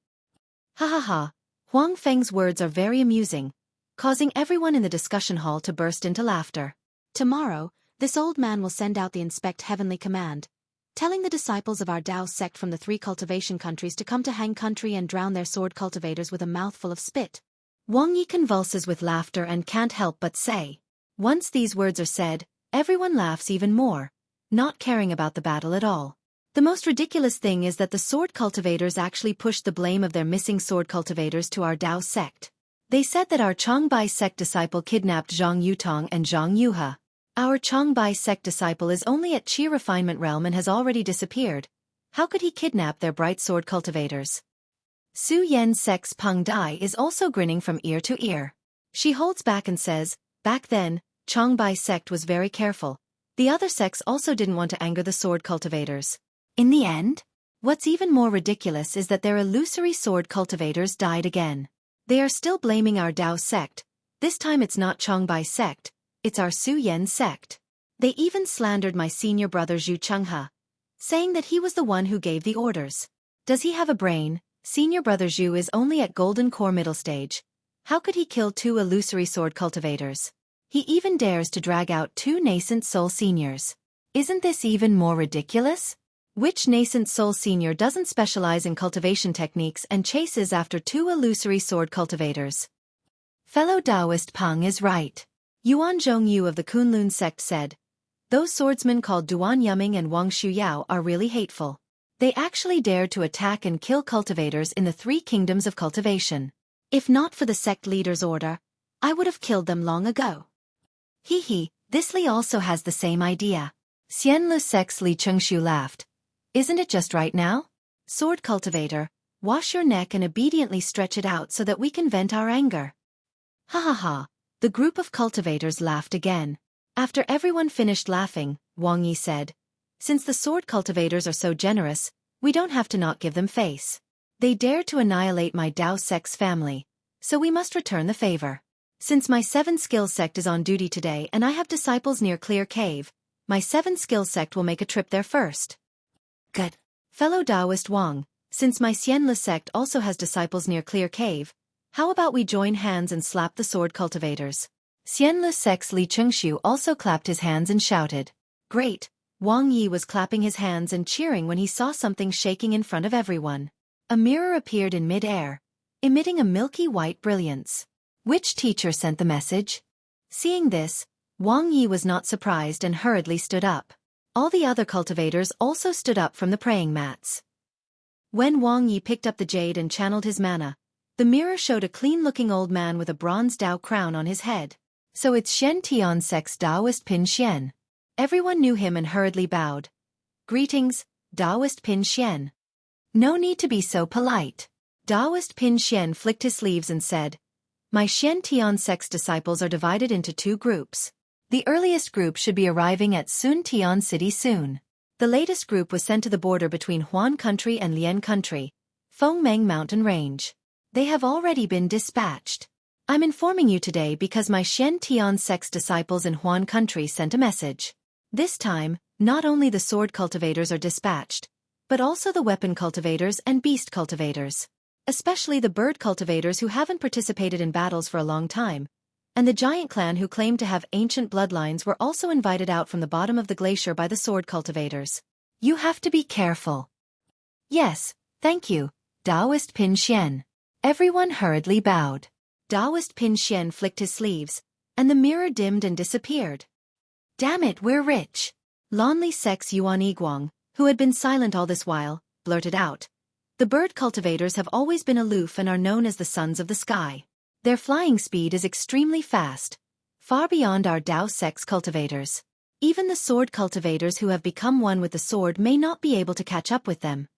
Ha ha ha. Huang Feng's words are very amusing, causing everyone in the discussion hall to burst into laughter. Tomorrow, this old man will send out the Inspect Heavenly Command, telling the disciples of our Dao sect from the 3 cultivation countries to come to Hang country and drown their sword cultivators with a mouthful of spit. Wang Yi convulses with laughter and can't help but say. Once these words are said, everyone laughs even more, not caring about the battle at all. The most ridiculous thing is that the sword cultivators actually pushed the blame of their missing sword cultivators to our Dao sect. They said that our Changbai sect disciple kidnapped Zhang Yutong and Zhang Yuhe. Our Changbai sect disciple is only at Qi refinement realm and has already disappeared. How could he kidnap their bright sword cultivators? Su Yen sect's Peng Dai is also grinning from ear to ear. She holds back and says, "Back then, Changbai sect was very careful. The other sects also didn't want to anger the sword cultivators. In the end, what's even more ridiculous is that their illusory sword cultivators died again. They are still blaming our Dao sect. This time it's not Changbai sect, it's our Su Yen sect. They even slandered my senior brother Zhu Chenghe, saying that he was the one who gave the orders. Does he have a brain? Senior brother Zhu is only at golden core middle stage. How could he kill 2 illusory sword cultivators? He even dares to drag out 2 nascent soul seniors. Isn't this even more ridiculous? Which nascent soul senior doesn't specialize in cultivation techniques and chases after 2 illusory sword cultivators?" Fellow Taoist Peng is right. Yuan Zhongyu of the Kunlun sect said, "Those swordsmen called Duan Yuming and Wang Shuyao are really hateful. They actually dared to attack and kill cultivators in the 3 kingdoms of cultivation. If not for the sect leader's order, I would have killed them long ago." Hehe, this Li also has the same idea. Xianlu sect's Li Chengshu laughed. "Isn't it just right now? Sword cultivator, wash your neck and obediently stretch it out so that we can vent our anger." Ha ha ha, the group of cultivators laughed again. After everyone finished laughing, Wang Yi said, "Since the sword cultivators are so generous, we don't have to not give them face. They dared to annihilate my Dao sect's family, so we must return the favor. Since my 7 skill sect is on duty today and I have disciples near Clear Cave, my 7 skill sect will make a trip there first." Good. Fellow Taoist Wang, since my Xianlu sect also has disciples near Clear Cave, how about we join hands and slap the sword cultivators? Xianlu sect's Li Chengshu also clapped his hands and shouted. Great! Wang Yi was clapping his hands and cheering when he saw something shaking in front of everyone. A mirror appeared in mid-air, emitting a milky white brilliance. Which teacher sent the message? Seeing this, Wang Yi was not surprised and hurriedly stood up. All the other cultivators also stood up from the praying mats. When Wang Yi picked up the jade and channeled his mana, the mirror showed a clean-looking old man with a bronze Dao crown on his head. So it's Shen Tiansek's Taoist Pin Xian. Everyone knew him and hurriedly bowed. Greetings, Taoist Pin Xian. No need to be so polite. Taoist Pin Xian flicked his sleeves and said, My Shen Tiansek's disciples are divided into 2 groups. The earliest group should be arriving at Sun Tian City soon. The latest group was sent to the border between Huan Country and Lian Country, Fengmeng Mountain Range. They have already been dispatched. I'm informing you today because my Shen Tiansek's disciples in Huan Country sent a message. This time, not only the sword cultivators are dispatched, but also the weapon cultivators and beast cultivators. Especially the bird cultivators who haven't participated in battles for a long time, and the giant clan who claim to have ancient bloodlines were also invited out from the bottom of the glacier by the sword cultivators. You have to be careful. Yes, thank you, Taoist Pin Xian. Everyone hurriedly bowed. Taoist Pin Xian flicked his sleeves, and the mirror dimmed and disappeared. Damn it, we're rich. Lonely Sex Yuan Yiguang, who had been silent all this while, blurted out. The bird cultivators have always been aloof and are known as the sons of the sky. Their flying speed is extremely fast, far beyond our Dao sex cultivators. Even the sword cultivators who have become one with the sword may not be able to catch up with them.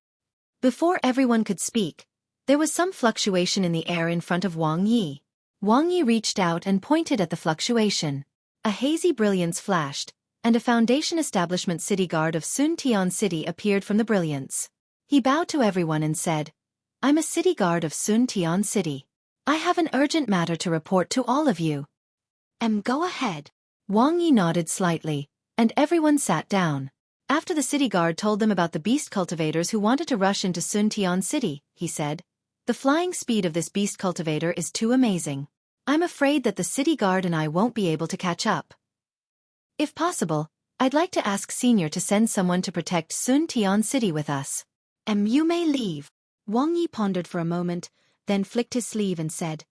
Before everyone could speak, there was some fluctuation in the air in front of Wang Yi. Wang Yi reached out and pointed at the fluctuation. A hazy brilliance flashed, and a foundation establishment city guard of Sun Tian City appeared from the brilliance. He bowed to everyone and said, I'm a city guard of Sun Tian City. I have an urgent matter to report to all of you. Go ahead. Wang Yi nodded slightly, and everyone sat down. After the city guard told them about the beast cultivators who wanted to rush into Sun Tian City, he said, The flying speed of this beast cultivator is too amazing. I'm afraid that the city guard and I won't be able to catch up. If possible, I'd like to ask Senior to send someone to protect Sun Tian City with us. You may leave. Wang Yi pondered for a moment, then flicked his sleeve and said,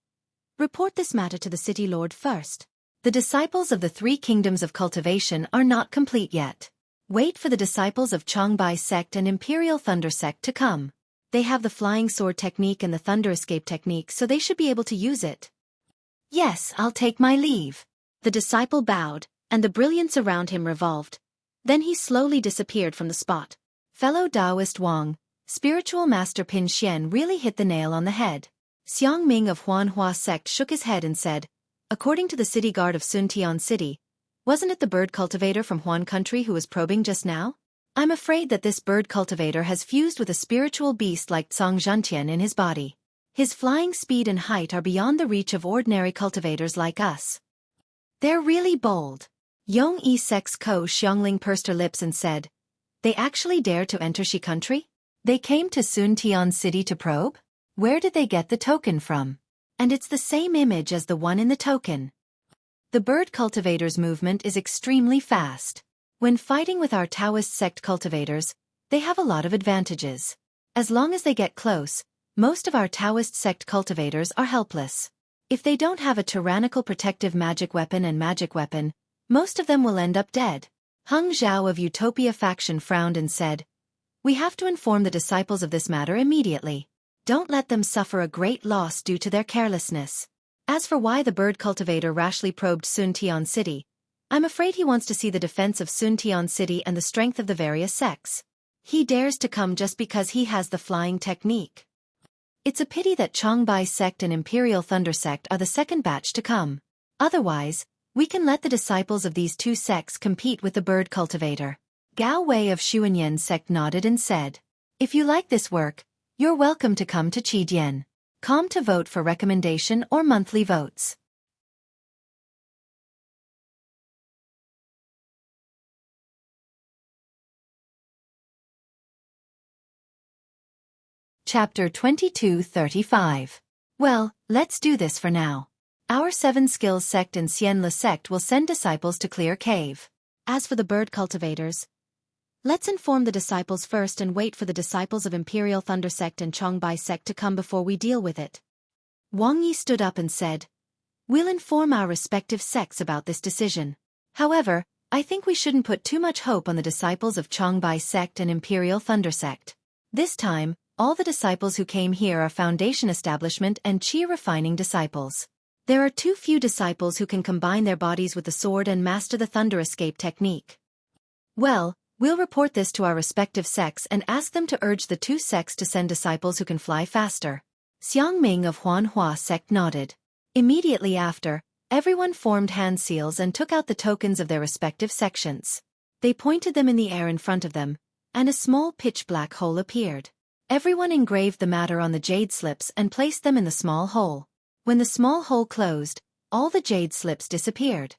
Report this matter to the city lord first. The disciples of the 3 kingdoms of cultivation are not complete yet. Wait for the disciples of Changbai sect and Imperial Thunder sect to come. They have the flying sword technique and the thunder escape technique, so they should be able to use it. Yes, I'll take my leave. The disciple bowed, and the brilliance around him revolved. Then he slowly disappeared from the spot. Fellow Taoist Wang, Spiritual Master Pin Xian really hit the nail on the head. Xiang Ming of Huanhua sect shook his head and said, According to the city guard of Sun Tian City, wasn't it the bird cultivator from Huan Country who was probing just now? I'm afraid that this bird cultivator has fused with a spiritual beast like Cang Zhantian in his body. His flying speed and height are beyond the reach of ordinary cultivators like us. They're really bold. Yong Yi Sec's Ko Xiangling pursed her lips and said, They actually dare to enter Shi Country? They came to Sun Tian City to probe? Where did they get the token from? And it's the same image as the one in the token. The bird cultivators' movement is extremely fast. When fighting with our Taoist sect cultivators, they have a lot of advantages. As long as they get close, most of our Taoist sect cultivators are helpless. If they don't have a tyrannical protective magic weapon, most of them will end up dead. Hung Zhao of Utopia faction frowned and said, We have to inform the disciples of this matter immediately. Don't let them suffer a great loss due to their carelessness. As for why the bird cultivator rashly probed Sun Tian City, I'm afraid he wants to see the defense of Sun Tian City and the strength of the various sects. He dares to come just because he has the flying technique. It's a pity that Changbai sect and Imperial Thunder sect are the second batch to come. Otherwise, we can let the disciples of these 2 sects compete with the bird cultivator. Gao Wei of Xuanyan sect nodded and said, If you like this work, you're welcome to come to Qidian. Come to vote for recommendation or monthly votes. Chapter 2235. Well, let's do this for now. Our 7 Skills sect and Xianle sect will send disciples to Clear Cave. As for the bird cultivators, let's inform the disciples first and wait for the disciples of Imperial Thunder Sect and Chongbai Sect to come before we deal with it. Wang Yi stood up and said, "We'll inform our respective sects about this decision. However, I think we shouldn't put too much hope on the disciples of Chongbai Sect and Imperial Thunder Sect. This time, all the disciples who came here are Foundation Establishment and Qi Refining disciples. There are too few disciples who can combine their bodies with the sword and master the Thunder Escape technique. Well, we'll report this to our respective sects and ask them to urge the two sects to send disciples who can fly faster." Xiang Ming of Huanhua Sect nodded. Immediately after, everyone formed hand seals and took out the tokens of their respective sections. They pointed them in the air in front of them, and a small pitch-black hole appeared. Everyone engraved the matter on the jade slips and placed them in the small hole. When the small hole closed, all the jade slips disappeared.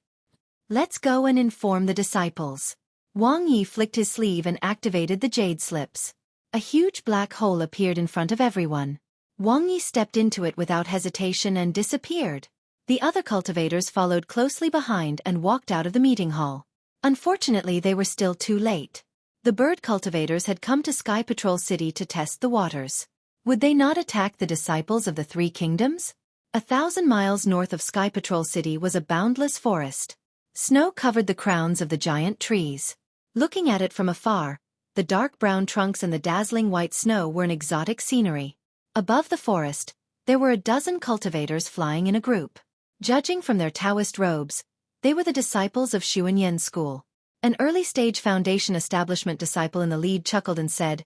"Let's go and inform the disciples." Wang Yi flicked his sleeve and activated the jade slips. A huge black hole appeared in front of everyone. Wang Yi stepped into it without hesitation and disappeared. The other cultivators followed closely behind and walked out of the meeting hall. Unfortunately, they were still too late. The bird cultivators had come to Sky Patrol City to test the waters. Would they not attack the disciples of the Three Kingdoms? 1,000 miles north of Sky Patrol City was a boundless forest. Snow covered the crowns of the giant trees. Looking at it from afar, the dark brown trunks and the dazzling white snow were an exotic scenery. Above the forest, there were a dozen cultivators flying in a group. Judging from their Taoist robes, they were the disciples of Xueqi School. An early-stage Foundation Establishment disciple in the lead chuckled and said,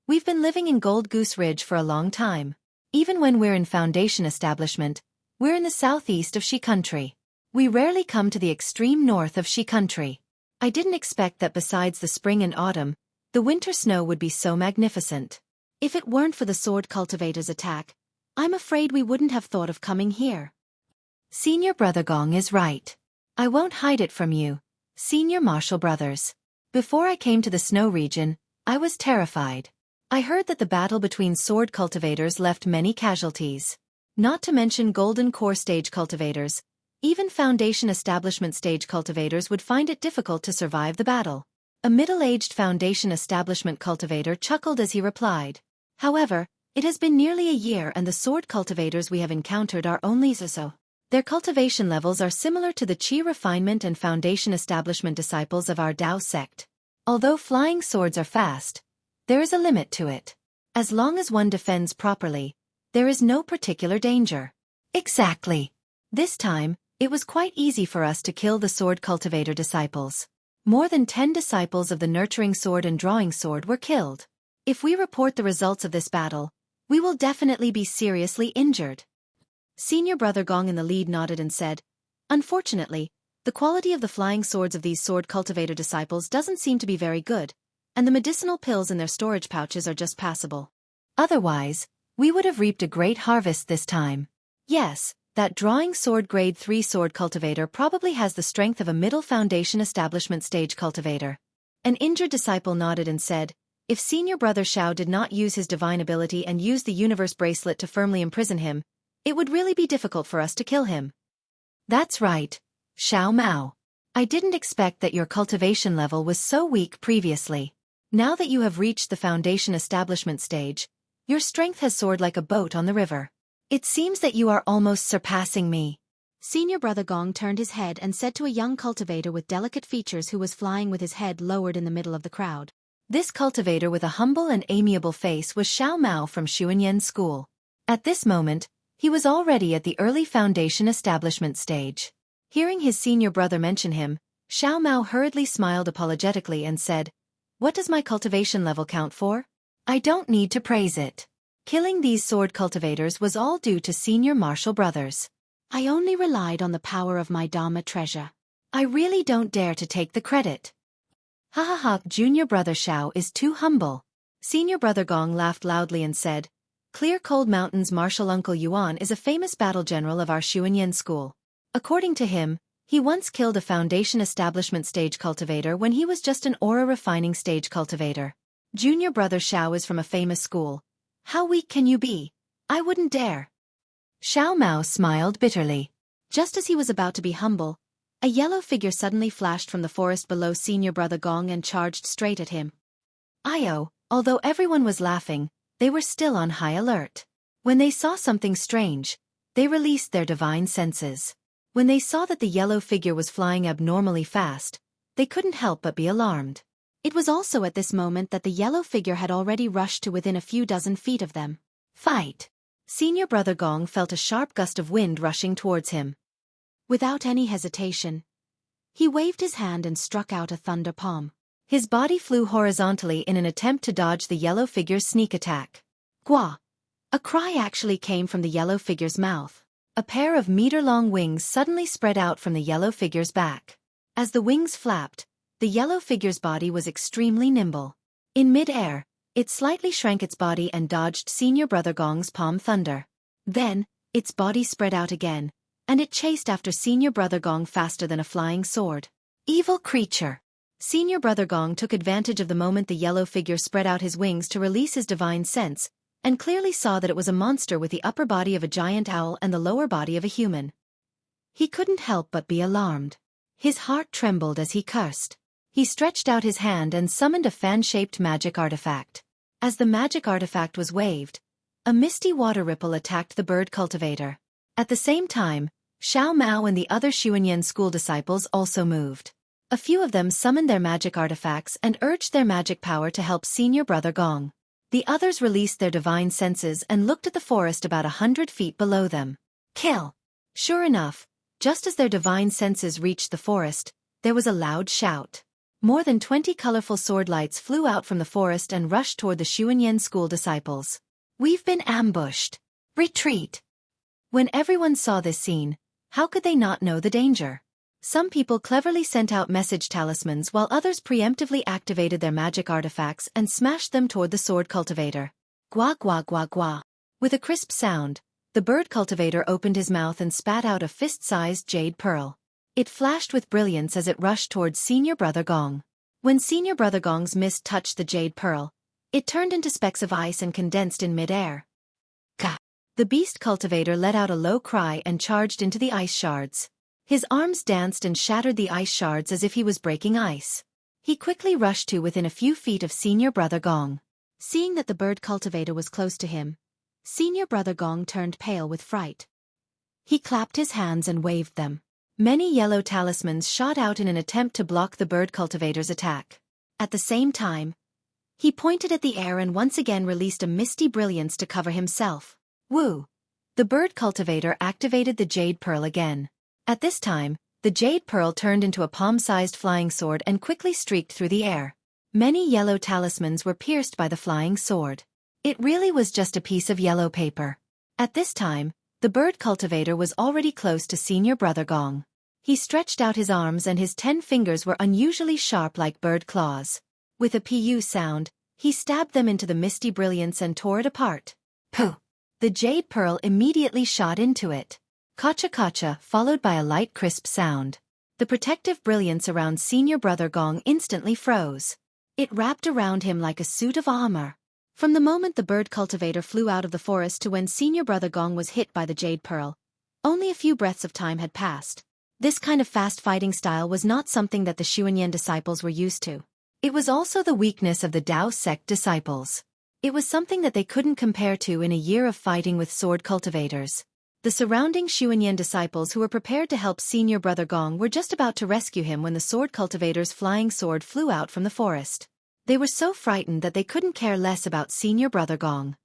"We've been living in Gold Goose Ridge for a long time. Even when we're in Foundation Establishment, we're in the southeast of Shi Country. We rarely come to the extreme north of Shi Country. I didn't expect that besides the spring and autumn, the winter snow would be so magnificent. If it weren't for the sword cultivators' attack, I'm afraid we wouldn't have thought of coming here." Senior Brother Gong is right. I won't hide it from you, Senior Martial Brothers. Before I came to the snow region, I was terrified. I heard that the battle between sword cultivators left many casualties. Not to mention Golden Core stage cultivators, even Foundation Establishment stage cultivators would find it difficult to survive the battle. A middle-aged Foundation Establishment cultivator chuckled as he replied, "However, it has been nearly a year and the sword cultivators we have encountered are only so. Their cultivation levels are similar to the Qi Refinement and Foundation Establishment disciples of our Dao sect. Although flying swords are fast, there is a limit to it. As long as one defends properly, there is no particular danger." Exactly. This time, it was quite easy for us to kill the sword cultivator disciples. More than 10 disciples of the Nurturing Sword and Drawing Sword were killed. If we report the results of this battle, we will definitely be seriously injured. Senior Brother Gong in the lead nodded and said, "Unfortunately, the quality of the flying swords of these sword cultivator disciples doesn't seem to be very good, and the medicinal pills in their storage pouches are just passable. Otherwise, we would have reaped a great harvest this time." Yes, that Drawing Sword Grade 3 sword cultivator probably has the strength of a middle Foundation Establishment stage cultivator. An injured disciple nodded and said, "If Senior Brother Shao did not use his divine ability and used the universe bracelet to firmly imprison him, it would really be difficult for us to kill him." That's right, Xiao Mao. I didn't expect that your cultivation level was so weak previously. Now that you have reached the Foundation Establishment stage, your strength has soared like a boat on the river. It seems that you are almost surpassing me. Senior Brother Gong turned his head and said to a young cultivator with delicate features who was flying with his head lowered in the middle of the crowd. This cultivator with a humble and amiable face was Xiao Mao from Xueqi School. At this moment, he was already at the early Foundation Establishment stage. Hearing his senior brother mention him, Xiao Mao hurriedly smiled apologetically and said, "What does my cultivation level count for? I don't need to praise it. Killing these sword cultivators was all due to Senior Martial Brothers. I only relied on the power of my Dharma treasure. I really don't dare to take the credit." "Ha ha ha, Junior Brother Shao is too humble." Senior Brother Gong laughed loudly and said, "Clear Cold Mountain's Martial Uncle Yuan is a famous battle general of our Xueqi School. According to him, he once killed a Foundation Establishment stage cultivator when he was just an aura refining stage cultivator. Junior Brother Shao is from a famous school. How weak can you be? I wouldn't dare." Xiao Mao smiled bitterly. Just as he was about to be humble, A yellow figure suddenly flashed from the forest below Senior Brother Gong and charged straight at him. Although everyone was laughing, they were still on high alert. When they saw something strange, they released their divine senses. When they saw that the yellow figure was flying abnormally fast, they couldn't help but be alarmed. It was also at this moment that the yellow figure had already rushed to within a few dozen feet of them. Fight! Senior Brother Gong felt a sharp gust of wind rushing towards him. Without any hesitation, he waved his hand and struck out a thunder palm. His body flew horizontally in an attempt to dodge the yellow figure's sneak attack. Gwa! A cry actually came from the yellow figure's mouth. A pair of meter-long wings suddenly spread out from the yellow figure's back. As the wings flapped, the yellow figure's body was extremely nimble. In mid-air, it slightly shrank its body and dodged Senior Brother Gong's palm thunder. Then, its body spread out again, and it chased after Senior Brother Gong faster than a flying sword. Evil creature! Senior Brother Gong took advantage of the moment the yellow figure spread out his wings to release his divine sense, and clearly saw that it was a monster with the upper body of a giant owl and the lower body of a human. He couldn't help but be alarmed. His heart trembled as he cursed. He stretched out his hand and summoned a fan-shaped magic artifact. As the magic artifact was waved, a misty water ripple attacked the bird cultivator. At the same time, Xiao Mao and the other Xueqi school disciples also moved. A few of them summoned their magic artifacts and urged their magic power to help Senior Brother Gong. The others released their divine senses and looked at the forest about 100 feet below them. Kill! Sure enough, just as their divine senses reached the forest, there was a loud shout. More than 20 colorful sword lights flew out from the forest and rushed toward the Xueqi school disciples. We've been ambushed! Retreat! When everyone saw this scene, how could they not know the danger? Some people cleverly sent out message talismans while others preemptively activated their magic artifacts and smashed them toward the sword cultivator. Gwa gwa gwa gwa. With a crisp sound, the bird cultivator opened his mouth and spat out a fist-sized jade pearl. It flashed with brilliance as it rushed towards Senior Brother Gong. When Senior Brother Gong's mist touched the jade pearl, it turned into specks of ice and condensed in mid-air. Ka! The beast cultivator let out a low cry and charged into the ice shards. His arms danced and shattered the ice shards as if he was breaking ice. He quickly rushed to within a few feet of Senior Brother Gong. Seeing that the bird cultivator was close to him, Senior Brother Gong turned pale with fright. He clapped his hands and waved them. Many yellow talismans shot out in an attempt to block the bird cultivator's attack. At the same time, he pointed at the air and once again released a misty brilliance to cover himself. Woo! The bird cultivator activated the jade pearl again. At this time, the jade pearl turned into a palm-sized flying sword and quickly streaked through the air. Many yellow talismans were pierced by the flying sword. It really was just a piece of yellow paper. At this time, the bird cultivator was already close to Senior Brother Gong. He stretched out his arms and his 10 fingers were unusually sharp like bird claws. With a pu sound, he stabbed them into the misty brilliance and tore it apart. Pooh! The jade pearl immediately shot into it. Kacha-kacha, followed by a light crisp sound. The protective brilliance around Senior Brother Gong instantly froze. It wrapped around him like a suit of armor. From the moment the bird cultivator flew out of the forest to when Senior Brother Gong was hit by the jade pearl, only a few breaths of time had passed. This kind of fast fighting style was not something that the Xueqi disciples were used to. It was also the weakness of the Dao sect disciples. It was something that they couldn't compare to in a year of fighting with sword cultivators. The surrounding Xueqi disciples who were prepared to help Senior Brother Gong were just about to rescue him when the sword cultivator's flying sword flew out from the forest. They were so frightened that they couldn't care less about Senior Brother Gong.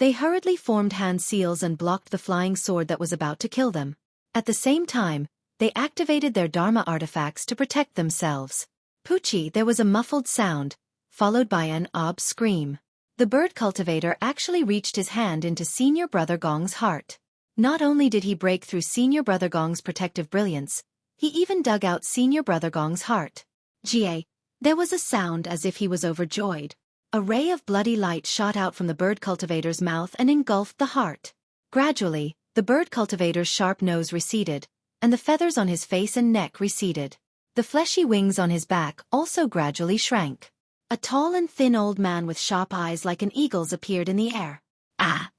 They hurriedly formed hand seals and blocked the flying sword that was about to kill them. At the same time, they activated their Dharma artifacts to protect themselves. Poochie, there was a muffled sound, followed by an ob scream. The bird cultivator actually reached his hand into Senior Brother Gong's heart. Not only did he break through Senior Brother Gong's protective brilliance, he even dug out Senior Brother Gong's heart. Jie. There was a sound as if he was overjoyed. A ray of bloody light shot out from the bird cultivator's mouth and engulfed the heart. Gradually, the bird cultivator's sharp nose receded, and the feathers on his face and neck receded. The fleshy wings on his back also gradually shrank. A tall and thin old man with sharp eyes like an eagle's appeared in the air. Ah!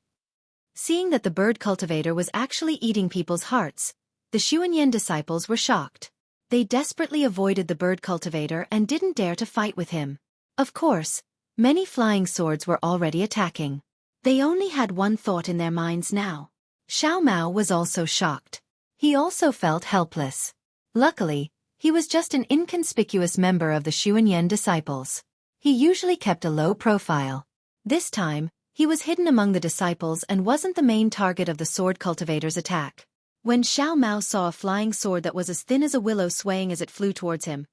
Seeing that the bird cultivator was actually eating people's hearts, The Xueqi disciples were shocked. They desperately avoided the bird cultivator and didn't dare to fight with him. Of course, many flying swords were already attacking. They only had one thought in their minds now. Xiao Mao was also shocked. He also felt helpless. Luckily, he was just an inconspicuous member of the Xueqi disciples. He usually kept a low profile. This time, he was hidden among the disciples and wasn't the main target of the sword cultivator's attack. When Xiao Mao saw a flying sword that was as thin as a willow swaying as it flew towards him,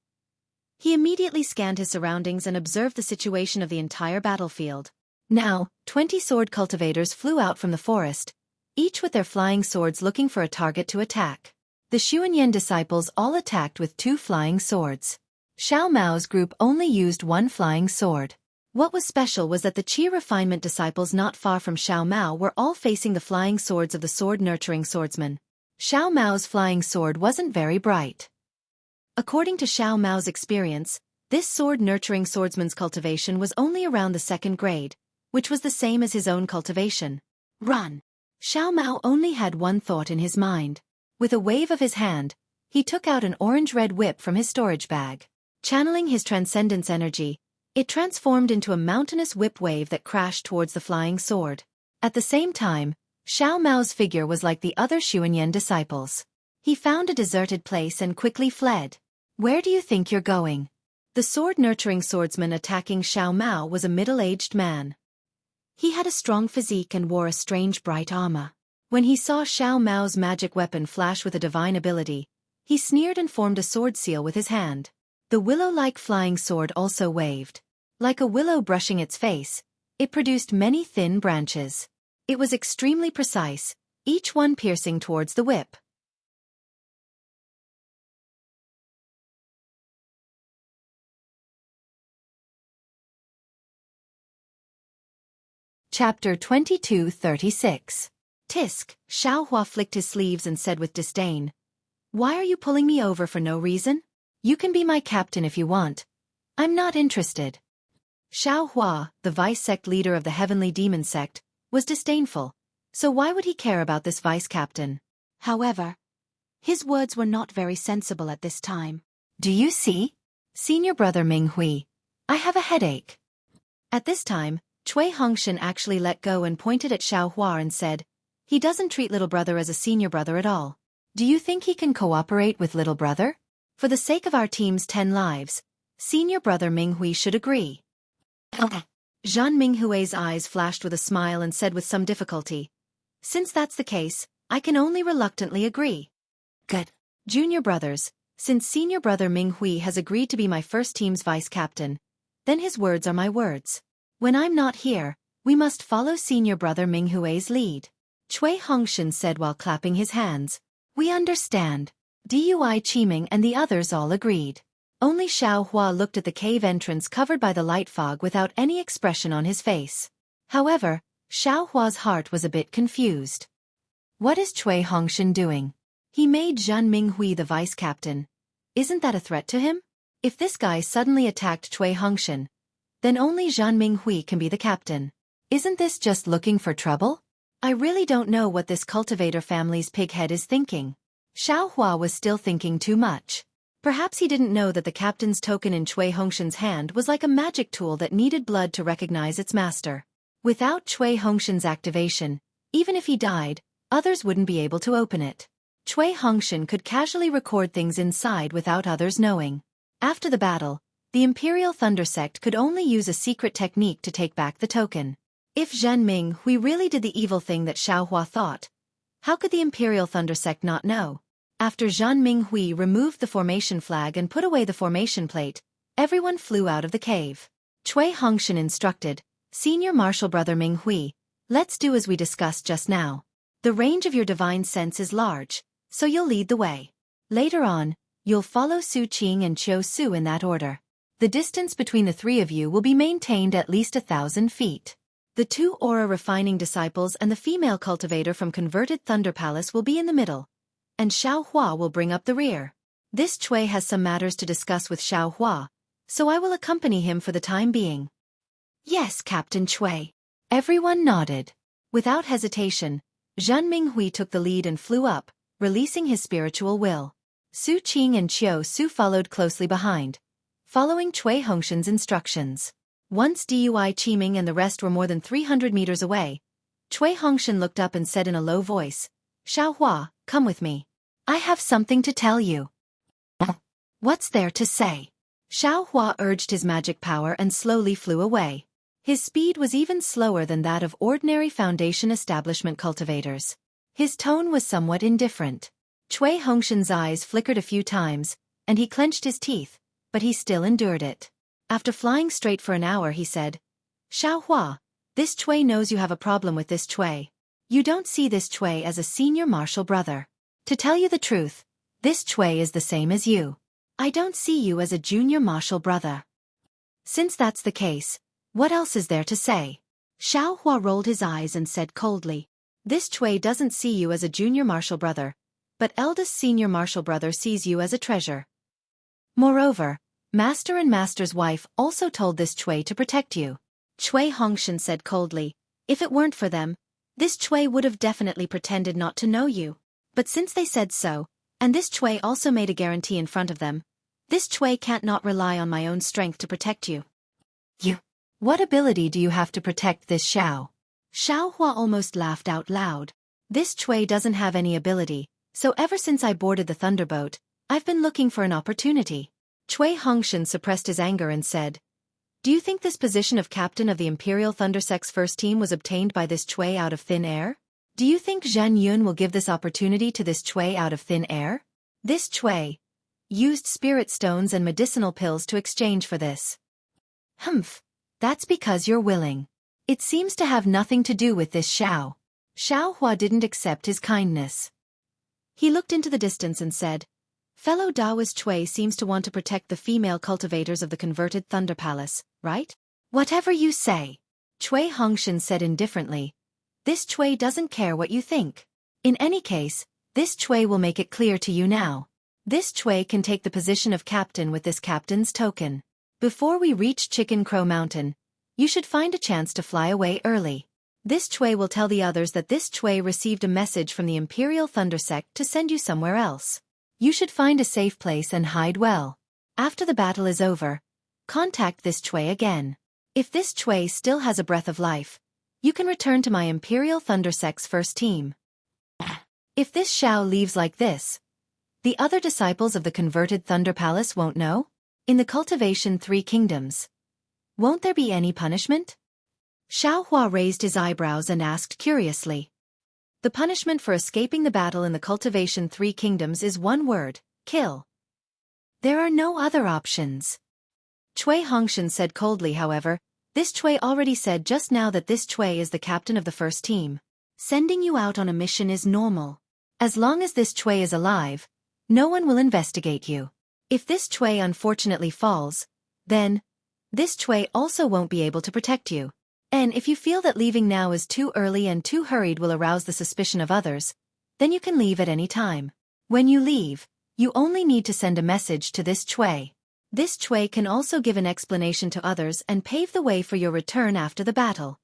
he immediately scanned his surroundings and observed the situation of the entire battlefield. Now, 20 sword cultivators flew out from the forest, each with their flying swords looking for a target to attack. The Xueqi disciples all attacked with 2 flying swords. Xiao Mao's group only used 1 flying sword. What was special was that the Qi refinement disciples not far from Xiao Mao were all facing the flying swords of the sword-nurturing swordsman. Xiao Mao's flying sword wasn't very bright. According to Xiao Mao's experience, this sword-nurturing swordsman's cultivation was only around the 2nd grade, which was the same as his own cultivation. Run! Xiao Mao only had one thought in his mind. With a wave of his hand, he took out an orange-red whip from his storage bag. Channeling his transcendence energy, it transformed into a mountainous whip wave that crashed towards the flying sword. At the same time, Xiao Mao's figure was like the other Xueqi disciples. He found a deserted place and quickly fled. Where do you think you're going? The sword-nurturing swordsman attacking Xiao Mao was a middle-aged man. He had a strong physique and wore a strange bright armor. When he saw Xiao Mao's magic weapon flash with a divine ability, he sneered and formed a sword seal with his hand. The willow-like flying sword also waved. Like a willow brushing its face, it produced many thin branches. It was extremely precise, each one piercing towards the whip. Chapter 22:36. Tisk, Xiao Hua flicked his sleeves and said with disdain, "Why are you pulling me over for no reason? You can be my captain if you want. I'm not interested." Xiao Hua, the vice-sect leader of the heavenly demon sect, was disdainful, so why would he care about this vice-captain? However, his words were not very sensible at this time. "Do you see? Senior brother Ming Hui, I have a headache." At this time, Cui Hongshan actually let go and pointed at Xiao Hua and said, "He doesn't treat little brother as a senior brother at all. Do you think he can cooperate with little brother? For the sake of our team's 10 lives, senior brother Ming Hui should agree." Zhan Minghui's eyes flashed with a smile and said with some difficulty, "Since that's the case, I can only reluctantly agree." "Good. Junior brothers, since senior brother Ming Hui has agreed to be my first team's vice-captain, then his words are my words. When I'm not here, we must follow senior brother Ming Hui's lead." Cui Hongshan said while clapping his hands, "We understand." Dui Qiming and the others all agreed. Only Xiao Hua looked at the cave entrance covered by the light fog without any expression on his face. However, Xiao Hua's heart was a bit confused. What is Cui Hongshan doing? He made Zhan Minghui the vice-captain. Isn't that a threat to him? If this guy suddenly attacked Cui Hongshan, then only Zhan Minghui can be the captain. Isn't this just looking for trouble? I really don't know what this cultivator family's pighead is thinking. Xiao Hua was still thinking too much. Perhaps he didn't know that the captain's token in Cui Hongshan's hand was like a magic tool that needed blood to recognize its master. Without Cui Hongshan's activation, even if he died, others wouldn't be able to open it. Cui Hongshan could casually record things inside without others knowing. After the battle, the Imperial Thunder Sect could only use a secret technique to take back the token. If Zhan Minghui really did the evil thing that Xiao Hua thought, how could the Imperial Thunder Sect not know? After Zhan Minghui removed the formation flag and put away the formation plate, everyone flew out of the cave. Cui Hongshan instructed, "Senior Martial Brother Minghui, let's do as we discussed just now. The range of your divine sense is large, so you'll lead the way. Later on, you'll follow Su Qing and Qiu Su in that order. The distance between the 3 of you will be maintained at least 1,000 feet. The 2 aura refining disciples and the female cultivator from converted Thunder Palace will be in the middle, and Xiao Hua will bring up the rear. This Cui has some matters to discuss with Xiao Hua, so I will accompany him for the time being." "Yes, Captain Cui." Everyone nodded. Without hesitation, Zhan Minghui took the lead and flew up, releasing his spiritual will. Su Qing and Qiu Su followed closely behind, following Cui Hongshan's instructions. Once Dui Qiming and the rest were more than 300 meters away, Cui Hongshan looked up and said in a low voice, "Xiaohua, come with me. I have something to tell you." "What's there to say?" Xiaohua urged his magic power and slowly flew away. His speed was even slower than that of ordinary Foundation establishment cultivators. His tone was somewhat indifferent. Cui Hongshan's eyes flickered a few times, and he clenched his teeth, but he still endured it. After flying straight for an hour, he said, "Xiaohua, this Cui knows you have a problem with this Cui. You don't see this Cui as a senior martial brother. To tell you the truth, this Cui is the same as you. I don't see you as a junior martial brother. Since that's the case, what else is there to say?" Xiaohua rolled his eyes and said coldly, "This Cui doesn't see you as a junior martial brother, but eldest senior martial brother sees you as a treasure. Moreover, Master and Master's wife also told this Cui to protect you." Cui Hongshan said coldly, "If it weren't for them, this Cui would have definitely pretended not to know you. But since they said so, and this Cui also made a guarantee in front of them, this Cui can't not rely on my own strength to protect you." "You? What ability do you have to protect this Xiao?" Xiaohua almost laughed out loud. "This Cui doesn't have any ability, so ever since I boarded the thunderboat, I've been looking for an opportunity." Cui Hongshan suppressed his anger and said, "Do you think this position of captain of the Imperial Thundersect's first team was obtained by this Cui out of thin air? Do you think Zhen Yun will give this opportunity to this Cui out of thin air? This Cui used spirit stones and medicinal pills to exchange for this." "Humph. That's because you're willing. It seems to have nothing to do with this Xiao." Xiaohua didn't accept his kindness. He looked into the distance and said, "Fellow Daoist Cui seems to want to protect the female cultivators of the converted Thunder Palace, right?" "Whatever you say," Cui Hongshan said indifferently. "This Cui doesn't care what you think. In any case, this Cui will make it clear to you now. This Cui can take the position of captain with this captain's token. Before we reach Chicken Crow Mountain, you should find a chance to fly away early. This Cui will tell the others that this Cui received a message from the Imperial Thundersect to send you somewhere else. You should find a safe place and hide well. After the battle is over, contact this Cui again. If this Cui still has a breath of life, you can return to my Imperial Thundersect's first team. If this Xiao leaves like this, the other disciples of the converted Thunder Palace won't know? In the Cultivation 3 Kingdoms, won't there be any punishment?" Xiaohua raised his eyebrows and asked curiously. "The punishment for escaping the battle in the Cultivation 3 Kingdoms is one word: kill. There are no other options." Cui Hongshan said coldly, "However, this Cui already said just now that this Cui is the captain of the first team. Sending you out on a mission is normal. As long as this Cui is alive, no one will investigate you. If this Cui unfortunately falls, then this Cui also won't be able to protect you. And if you feel that leaving now is too early and too hurried will arouse the suspicion of others, then you can leave at any time. When you leave, you only need to send a message to this Cui. This Cui can also give an explanation to others and pave the way for your return after the battle."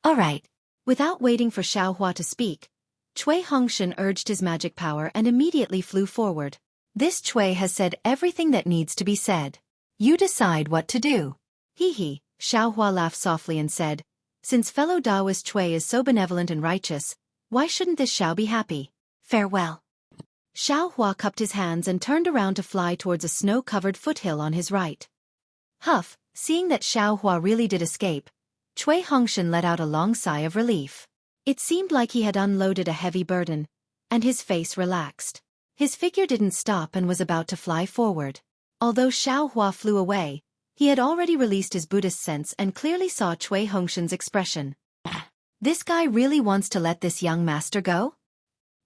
"All right." Without waiting for Xiaohua to speak, Cui Hongshan urged his magic power and immediately flew forward. "This Cui has said everything that needs to be said. You decide what to do." "Hee." Xiaohua laughed softly and said, "Since fellow Daoist Cui is so benevolent and righteous, why shouldn't this Xiao be happy? Farewell." Xiaohua cupped his hands and turned around to fly towards a snow-covered foothill on his right. Huff, seeing that Xiaohua really did escape, Cui Hongshan let out a long sigh of relief. It seemed like he had unloaded a heavy burden, and his face relaxed. His figure didn't stop and was about to fly forward. Although Xiaohua flew away, he had already released his Buddhist sense and clearly saw Cui Hongshan's expression. This guy really wants to let this young master go?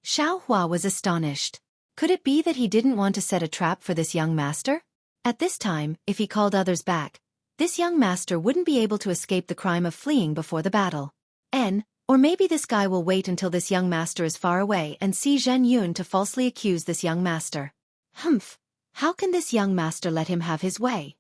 Xiaohua was astonished. Could it be that he didn't want to set a trap for this young master? At this time, if he called others back, this young master wouldn't be able to escape the crime of fleeing before the battle. Or maybe this guy will wait until this young master is far away and see Zhen Yun to falsely accuse this young master. Humph! How can this young master let him have his way?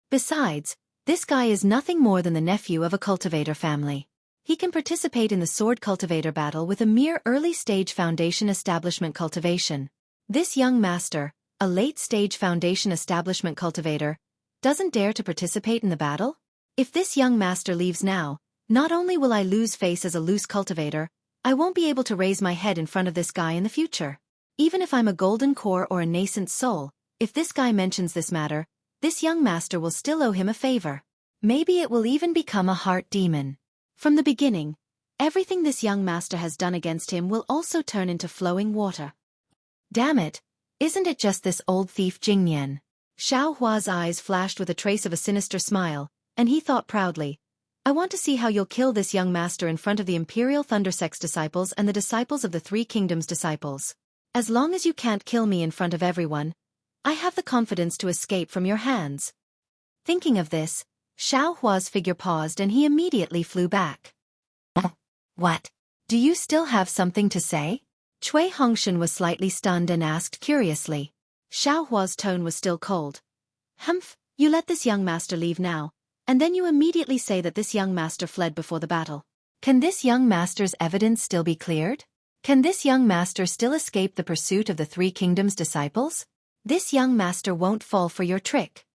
Besides, this guy is nothing more than the nephew of a cultivator family. he can participate in the sword cultivator battle with a mere early-stage foundation establishment cultivation. This young master, a late-stage foundation establishment cultivator, doesn't dare to participate in the battle? If this young master leaves now, not only will I lose face as a loose cultivator, I won't be able to raise my head in front of this guy in the future. Even if I'm a golden core or a nascent soul, if this guy mentions this matter, this young master will still owe him a favor. Maybe it will even become a heart demon. From the beginning, everything this young master has done against him will also turn into flowing water. Damn it, isn't it just this old thief Jingnian? Xiao Hua's eyes flashed with a trace of a sinister smile, and he thought proudly, I want to see how you'll kill this young master in front of the Imperial Thundersex disciples and the disciples of the Three Kingdoms disciples. As long as you can't kill me in front of everyone, I have the confidence to escape from your hands. Thinking of this, Xiao Hua's figure paused and he immediately flew back. What? Do you still have something to say? Cui Hongshan was slightly stunned and asked curiously. Xiao Hua's tone was still cold. Humph, you let this young master leave now, and then you immediately say that this young master fled before the battle. Can this young master's evidence still be cleared? Can this young master still escape the pursuit of the Three Kingdoms disciples? This young master won't fall for your trick.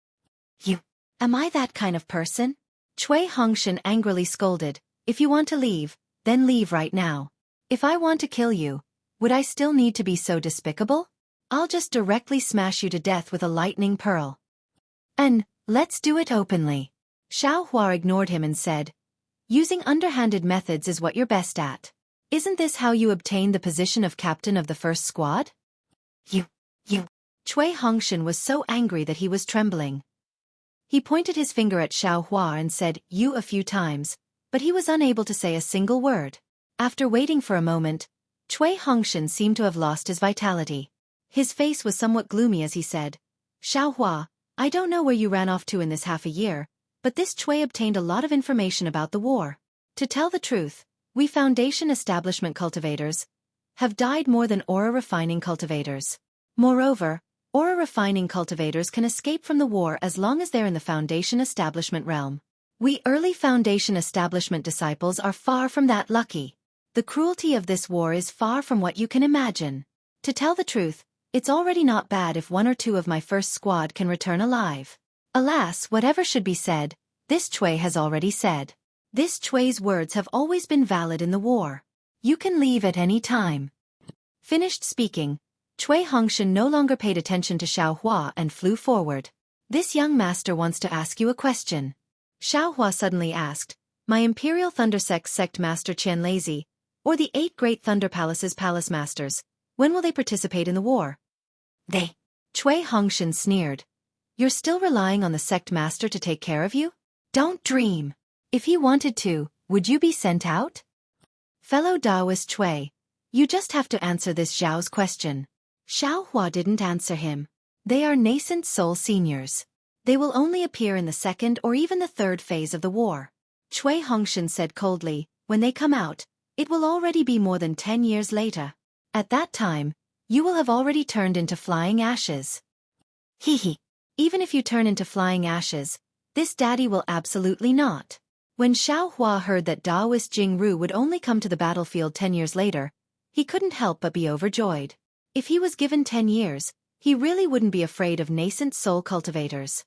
Am I that kind of person? Cui Hongshan angrily scolded, if you want to leave, then leave right now. If I want to kill you, would I still need to be so despicable? I'll just directly smash you to death with a lightning pearl. And, let's do it openly. Xiao Hua ignored him and said, using underhanded methods is what you're best at. Isn't this how you obtained the position of captain of the first squad? Cui Hongshan was so angry that he was trembling. He pointed his finger at Xiao Hua and said, you a few times, but he was unable to say a single word. After waiting for a moment, Cui Hongshan seemed to have lost his vitality. His face was somewhat gloomy as he said, Xiao Hua, I don't know where you ran off to in this half a year, but this Cui obtained a lot of information about the war. To tell the truth, we foundation establishment cultivators have died more than aura refining cultivators. Moreover, aura refining cultivators can escape from the war as long as they're in the foundation establishment realm. We early foundation establishment disciples are far from that lucky. The cruelty of this war is far from what you can imagine. To tell the truth, it's already not bad if one or two of my first squad can return alive. Alas, whatever should be said, this Cui has already said. This Cui's words have always been valid in the war. You can leave at any time. Finished speaking, Cui Hongshan no longer paid attention to Xiao Hua and flew forward. This young master wants to ask you a question. Xiao Hua suddenly asked, my Imperial Thundersex Sect Master Qian Lazy, or the 8 Great Thunder Palaces Palace Masters, when will they participate in the war? They. Cui Hongshan sneered. You're still relying on the sect master to take care of you? Don't dream. If he wanted to, would you be sent out? Fellow Taoist Cui, you just have to answer this Zhao's question. Xiao Hua didn't answer him. They are nascent soul seniors. They will only appear in the second or even the third phase of the war. Cui Hongshan said coldly, when they come out, it will already be more than 10 years later. At that time, you will have already turned into flying ashes. Hehe. Even if you turn into flying ashes, this daddy will absolutely not. When Xiao Hua heard that Taoist Jing Ru would only come to the battlefield 10 years later, he couldn't help but be overjoyed. If he was given 10 years, he really wouldn't be afraid of nascent soul cultivators.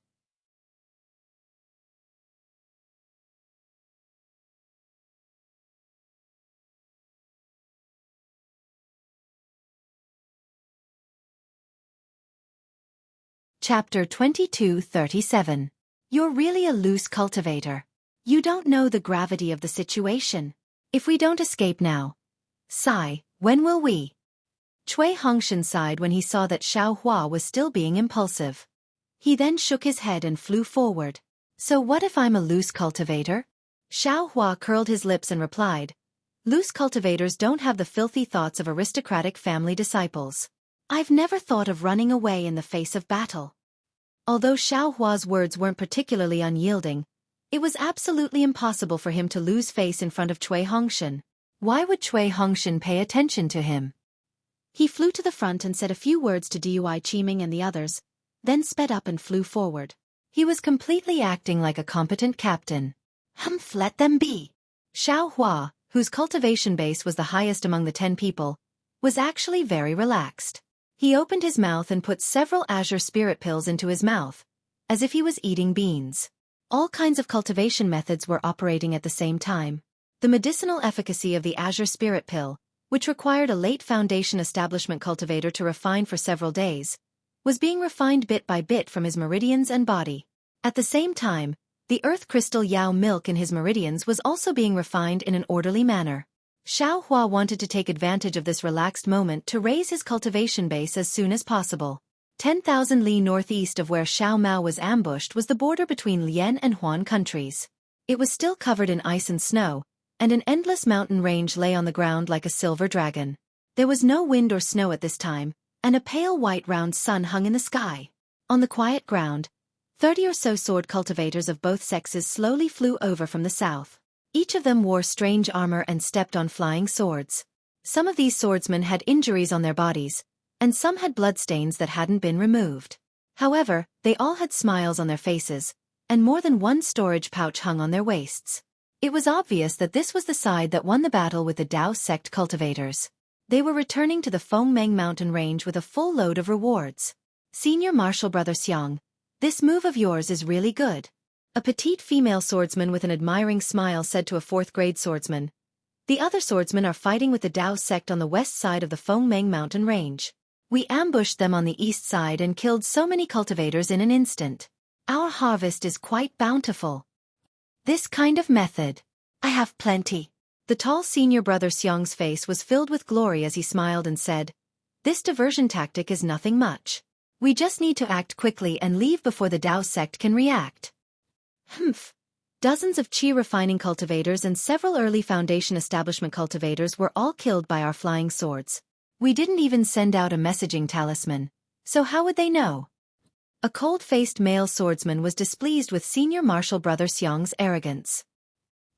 Chapter 22:37. You're really a loose cultivator. You don't know the gravity of the situation. If we don't escape now, sigh, when will we? Cui Hongshan sighed when he saw that Xiao Hua was still being impulsive. He then shook his head and flew forward. So what if I'm a loose cultivator? Xiao Hua curled his lips and replied, loose cultivators don't have the filthy thoughts of aristocratic family disciples. I've never thought of running away in the face of battle. Although Xiao Hua's words weren't particularly unyielding, it was absolutely impossible for him to lose face in front of Cui Hongshan. Why would Cui Hongshan pay attention to him? He flew to the front and said a few words to Dui Qiming and the others, then sped up and flew forward. He was completely acting like a competent captain. Humph, let them be. Xiao Hua, whose cultivation base was the highest among the 10 people, was actually very relaxed. He opened his mouth and put several azure spirit pills into his mouth, as if he was eating beans. All kinds of cultivation methods were operating at the same time. The medicinal efficacy of the azure spirit pill, which required a late foundation establishment cultivator to refine for several days, was being refined bit by bit from his meridians and body. At the same time, the earth crystal Yao milk in his meridians was also being refined in an orderly manner. Xiao Hua wanted to take advantage of this relaxed moment to raise his cultivation base as soon as possible. 10,000 li northeast of where Xiao Mao was ambushed was the border between Lian and Huan countries. It was still covered in ice and snow, and an endless mountain range lay on the ground like a silver dragon. There was no wind or snow at this time, and a pale white round sun hung in the sky. On the quiet ground, 30 or so sword cultivators of both sexes slowly flew over from the south. Each of them wore strange armor and stepped on flying swords. Some of these swordsmen had injuries on their bodies, and some had bloodstains that hadn't been removed. However, they all had smiles on their faces, and more than one storage pouch hung on their waists. It was obvious that this was the side that won the battle with the Dao sect cultivators. They were returning to the Fengmeng mountain range with a full load of rewards. Senior Marshal Brother Xiang, this move of yours is really good. A petite female swordsman with an admiring smile said to a 4th-grade swordsman. The other swordsmen are fighting with the Dao sect on the west side of the Fengmeng mountain range. We ambushed them on the east side and killed so many cultivators in an instant. Our harvest is quite bountiful. This kind of method. I have plenty. The tall senior brother Xiang's face was filled with glory as he smiled and said, this diversion tactic is nothing much. We just need to act quickly and leave before the Dao sect can react. Humph. Dozens of qi refining cultivators and several early foundation establishment cultivators were all killed by our flying swords. We didn't even send out a messaging talisman, so how would they know? A cold-faced male swordsman was displeased with Senior Marshal Brother Xiang's arrogance.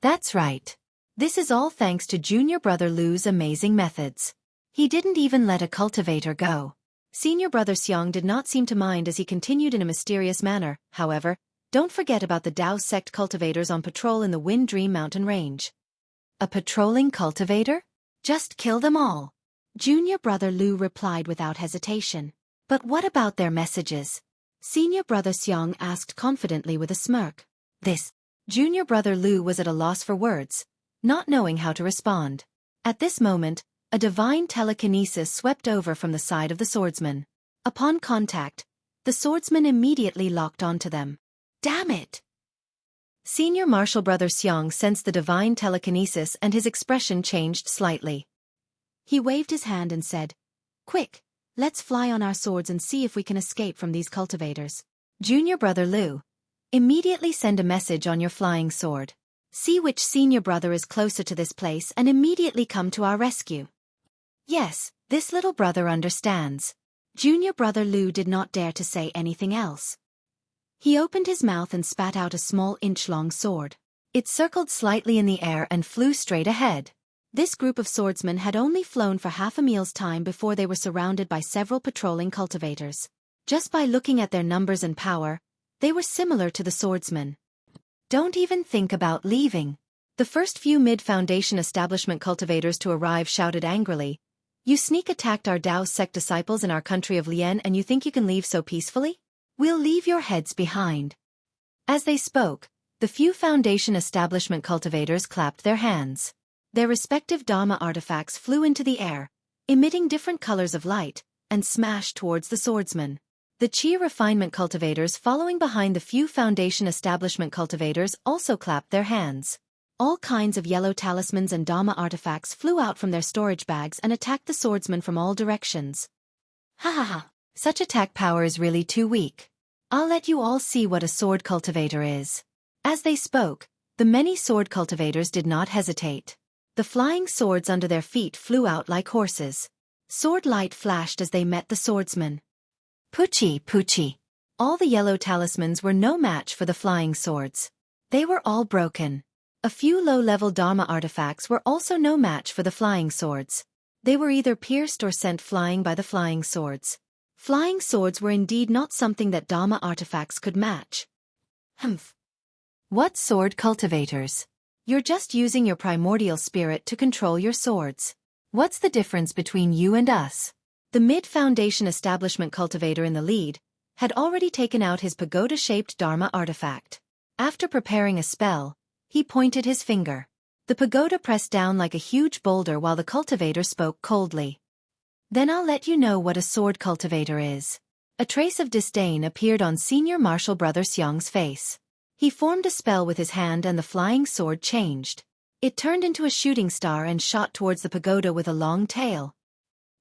That's right. This is all thanks to Junior Brother Lu's amazing methods. He didn't even let a cultivator go. Senior Brother Xiang did not seem to mind as he continued in a mysterious manner. However, don't forget about the Dao sect cultivators on patrol in the Wind Dream Mountain Range. A patrolling cultivator? Just kill them all. Junior Brother Lu replied without hesitation. But what about their messages? Senior Brother Xiang asked confidently with a smirk. Junior Brother Lu was at a loss for words, not knowing how to respond. At this moment, a divine telekinesis swept over from the side of the swordsman. Upon contact, the swordsman immediately locked onto them. Damn it! Senior Marshal Brother Xiang sensed the divine telekinesis and his expression changed slightly. He waved his hand and said, Quick, let's fly on our swords and see if we can escape from these cultivators. Junior Brother Lu, immediately send a message on your flying sword. See which senior brother is closer to this place and immediately come to our rescue. Yes, this little brother understands. Junior Brother Lu did not dare to say anything else. He opened his mouth and spat out a small inch-long sword. It circled slightly in the air and flew straight ahead. This group of swordsmen had only flown for half a meal's time before they were surrounded by several patrolling cultivators. Just by looking at their numbers and power, they were similar to the swordsmen. Don't even think about leaving. The first few mid-foundation establishment cultivators to arrive shouted angrily, You sneak attacked our Dao sect disciples in our country of Lian and you think you can leave so peacefully? We'll leave your heads behind. As they spoke, the few foundation establishment cultivators clapped their hands. Their respective Dharma artifacts flew into the air, emitting different colors of light, and smashed towards the swordsman. The Qi refinement cultivators following behind the few foundation establishment cultivators also clapped their hands. All kinds of yellow talismans and Dharma artifacts flew out from their storage bags and attacked the swordsman from all directions. Ha ha ha, such attack power is really too weak. I'll let you all see what a sword cultivator is. As they spoke, the many sword cultivators did not hesitate. The flying swords under their feet flew out like horses. Sword light flashed as they met the swordsman. Puchi, Puchi. All the yellow talismans were no match for the flying swords. They were all broken. A few low-level Dharma artifacts were also no match for the flying swords. They were either pierced or sent flying by the flying swords. Flying swords were indeed not something that Dharma artifacts could match. Humph. What sword cultivators? You're just using your primordial spirit to control your swords. What's the difference between you and us? The mid-foundation establishment cultivator in the lead had already taken out his pagoda-shaped Dharma artifact. After preparing a spell, he pointed his finger. The pagoda pressed down like a huge boulder while the cultivator spoke coldly. Then I'll let you know what a sword cultivator is. A trace of disdain appeared on Senior Marshal Brother Xiong's face. He formed a spell with his hand and the flying sword changed. It turned into a shooting star and shot towards the pagoda with a long tail.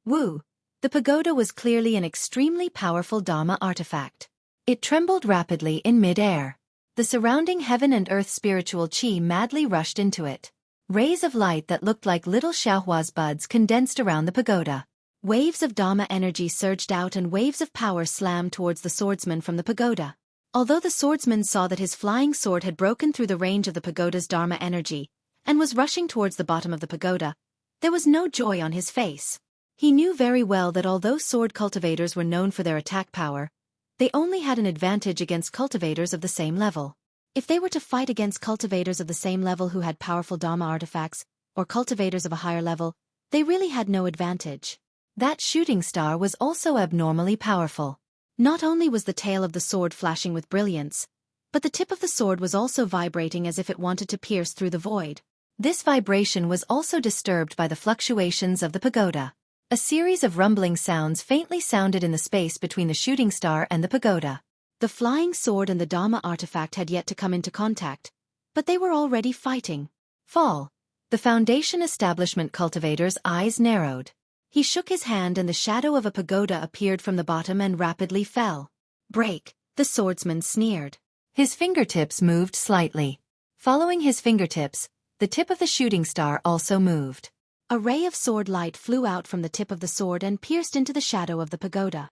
Woo! The pagoda was clearly an extremely powerful Dharma artifact. It trembled rapidly in mid-air. The surrounding heaven and earth spiritual chi madly rushed into it. Rays of light that looked like little xiaohua's buds condensed around the pagoda. Waves of Dharma energy surged out and waves of power slammed towards the swordsman from the pagoda. Although the swordsman saw that his flying sword had broken through the range of the pagoda's Dharma energy and was rushing towards the bottom of the pagoda, there was no joy on his face. He knew very well that although sword cultivators were known for their attack power, they only had an advantage against cultivators of the same level. If they were to fight against cultivators of the same level who had powerful Dharma artifacts, or cultivators of a higher level, they really had no advantage. That shooting star was also abnormally powerful. Not only was the tail of the sword flashing with brilliance, but the tip of the sword was also vibrating as if it wanted to pierce through the void. This vibration was also disturbed by the fluctuations of the pagoda. A series of rumbling sounds faintly sounded in the space between the shooting star and the pagoda. The flying sword and the Dharma artifact had yet to come into contact, but they were already fighting. Fall. The Foundation Establishment cultivator's eyes narrowed. He shook his hand and the shadow of a pagoda appeared from the bottom and rapidly fell. Break, the swordsman sneered. His fingertips moved slightly. Following his fingertips, the tip of the shooting star also moved. A ray of sword light flew out from the tip of the sword and pierced into the shadow of the pagoda.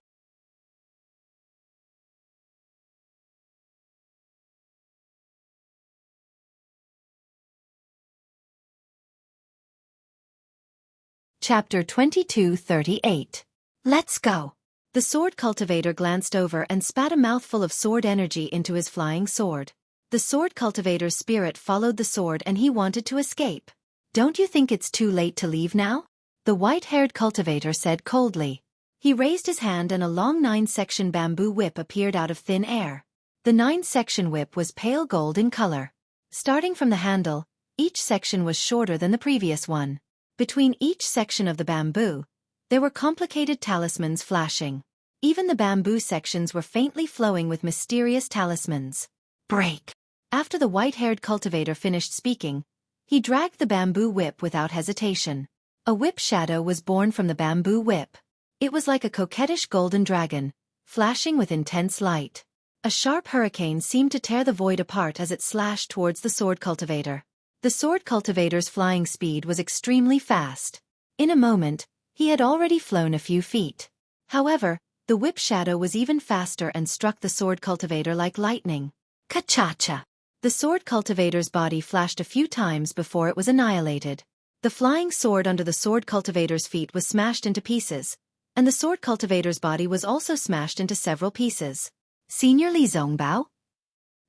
Chapter 22:38. Let's go. The sword cultivator glanced over and spat a mouthful of sword energy into his flying sword. The sword cultivator's spirit followed the sword and he wanted to escape. Don't you think it's too late to leave now? The white-haired cultivator said coldly. He raised his hand and a long 9-section bamboo whip appeared out of thin air. The 9-section whip was pale gold in color. Starting from the handle, each section was shorter than the previous one. Between each section of the bamboo, there were complicated talismans flashing. Even the bamboo sections were faintly flowing with mysterious talismans. Break! After the white-haired cultivator finished speaking, he dragged the bamboo whip without hesitation. A whip shadow was born from the bamboo whip. It was like a coquettish golden dragon, flashing with intense light. A sharp hurricane seemed to tear the void apart as it slashed towards the sword cultivator. The sword cultivator's flying speed was extremely fast. In a moment, he had already flown a few feet. However, the whip shadow was even faster and struck the sword cultivator like lightning. Ka-cha-cha! The sword cultivator's body flashed a few times before it was annihilated. The flying sword under the sword cultivator's feet was smashed into pieces, and the sword cultivator's body was also smashed into several pieces. Senior Li Zongbao?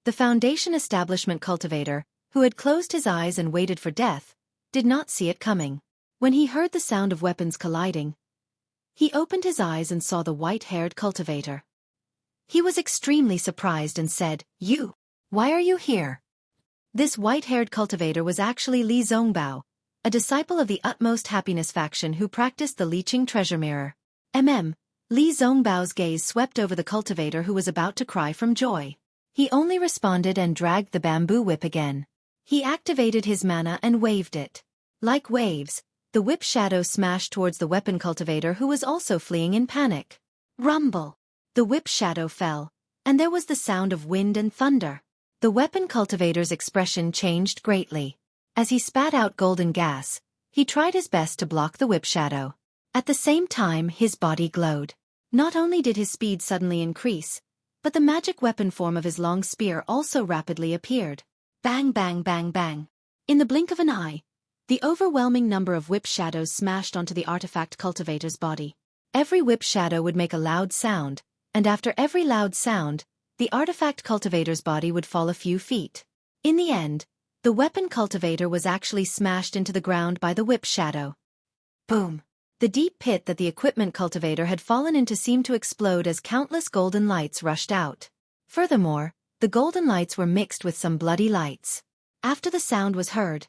The Foundation Establishment cultivator, who had closed his eyes and waited for death, did not see it coming. When he heard the sound of weapons colliding, he opened his eyes and saw the white-haired cultivator. He was extremely surprised and said, "You! Why are you here?" This white-haired cultivator was actually Li Zongbao, a disciple of the Utmost Happiness faction who practiced the leeching treasure mirror. Li Zongbao's gaze swept over the cultivator who was about to cry from joy. He only responded and dragged the bamboo whip again. He activated his mana and waved it. Like waves, the whip shadow smashed towards the weapon cultivator who was also fleeing in panic. Rumble! The whip shadow fell, and there was the sound of wind and thunder. The weapon cultivator's expression changed greatly. As he spat out golden gas, he tried his best to block the whip shadow. At the same time, his body glowed. Not only did his speed suddenly increase, but the magic weapon form of his long spear also rapidly appeared. Bang bang bang bang. In the blink of an eye, the overwhelming number of whip shadows smashed onto the artifact cultivator's body. Every whip shadow would make a loud sound, and after every loud sound, the artifact cultivator's body would fall a few feet. In the end, The weapon cultivator was actually smashed into the ground by the whip shadow. Boom! The deep pit that the equipment cultivator had fallen into seemed to explode as countless golden lights rushed out. Furthermore, the golden lights were mixed with some bloody lights. After the sound was heard,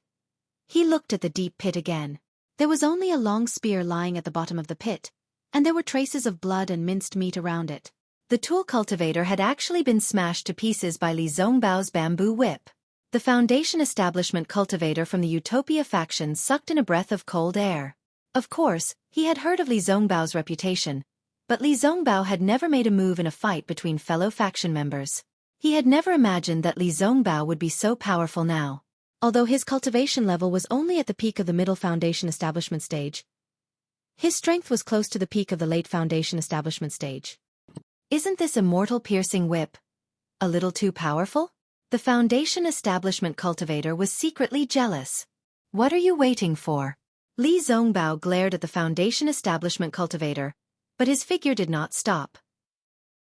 he looked at the deep pit again. There was only a long spear lying at the bottom of the pit, and there were traces of blood and minced meat around it. The tool cultivator had actually been smashed to pieces by Li Zongbao's bamboo whip. The Foundation establishment cultivator from the Utopia faction sucked in a breath of cold air. Of course, he had heard of Li Zongbao's reputation, but Li Zongbao had never made a move in a fight between fellow faction members. He had never imagined that Li Zongbao would be so powerful now. Although his cultivation level was only at the peak of the middle Foundation establishment stage, his strength was close to the peak of the late Foundation establishment stage. Isn't this immortal piercing whip a little too powerful? The Foundation establishment cultivator was secretly jealous. What are you waiting for? Li Zongbao glared at the Foundation establishment cultivator, but his figure did not stop.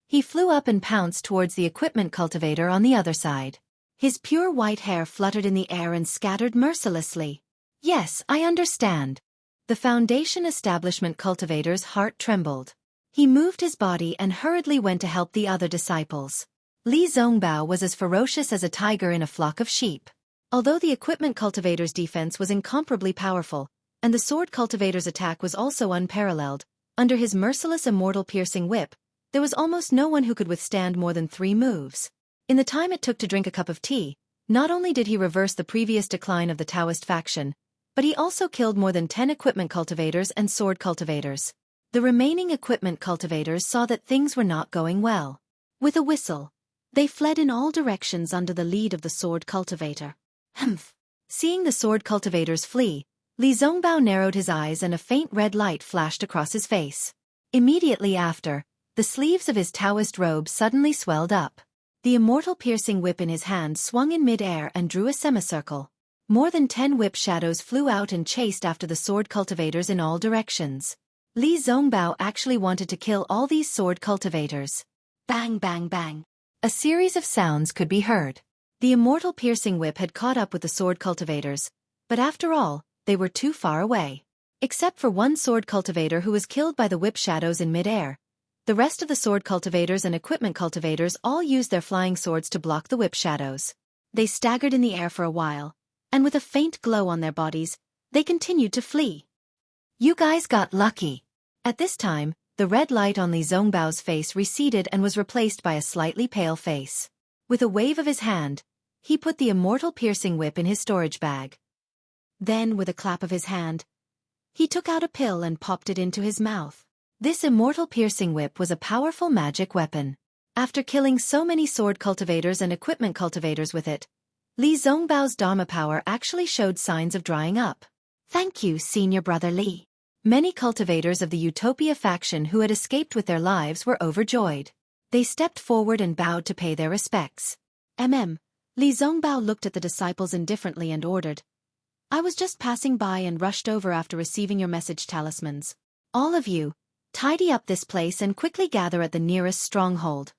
He flew up and pounced towards the equipment cultivator on the other side. His pure white hair fluttered in the air and scattered mercilessly. Yes, I understand. The Foundation establishment cultivator's heart trembled. He moved his body and hurriedly went to help the other disciples. Li Zongbao was as ferocious as a tiger in a flock of sheep. Although the equipment cultivator's defense was incomparably powerful, and the sword cultivator's attack was also unparalleled, under his merciless immortal piercing whip, there was almost no one who could withstand more than 3 moves. In the time it took to drink a cup of tea, not only did he reverse the previous decline of the Taoist faction, but he also killed more than 10 equipment cultivators and sword cultivators. The remaining equipment cultivators saw that things were not going well. With a whistle, they fled in all directions under the lead of the sword cultivator. Humph! Seeing the sword cultivators flee, Li Zongbao narrowed his eyes and a faint red light flashed across his face. Immediately after, the sleeves of his Taoist robe suddenly swelled up. The immortal piercing whip in his hand swung in mid-air and drew a semicircle. More than 10 whip shadows flew out and chased after the sword cultivators in all directions. Li Zongbao actually wanted to kill all these sword cultivators. Bang bang bang. A series of sounds could be heard. The immortal piercing whip had caught up with the sword cultivators, but after all, they were too far away. Except for one sword cultivator who was killed by the whip shadows in mid-air, the rest of the sword cultivators and equipment cultivators all used their flying swords to block the whip shadows. They staggered in the air for a while, and with a faint glow on their bodies, they continued to flee. You guys got lucky. At this time, the red light on Li Zongbao's face receded and was replaced by a slightly pale face. With a wave of his hand, he put the immortal piercing whip in his storage bag. Then, with a clap of his hand, he took out a pill and popped it into his mouth. This immortal piercing whip was a powerful magic weapon. After killing so many sword cultivators and equipment cultivators with it, Li Zongbao's Dharma power actually showed signs of drying up. Thank you, Senior Brother Li. Many cultivators of the Utopia faction who had escaped with their lives were overjoyed. They stepped forward and bowed to pay their respects. Li Zongbao looked at the disciples indifferently and ordered, I was just passing by and rushed over after receiving your message talismans. All of you, tidy up this place and quickly gather at the nearest stronghold.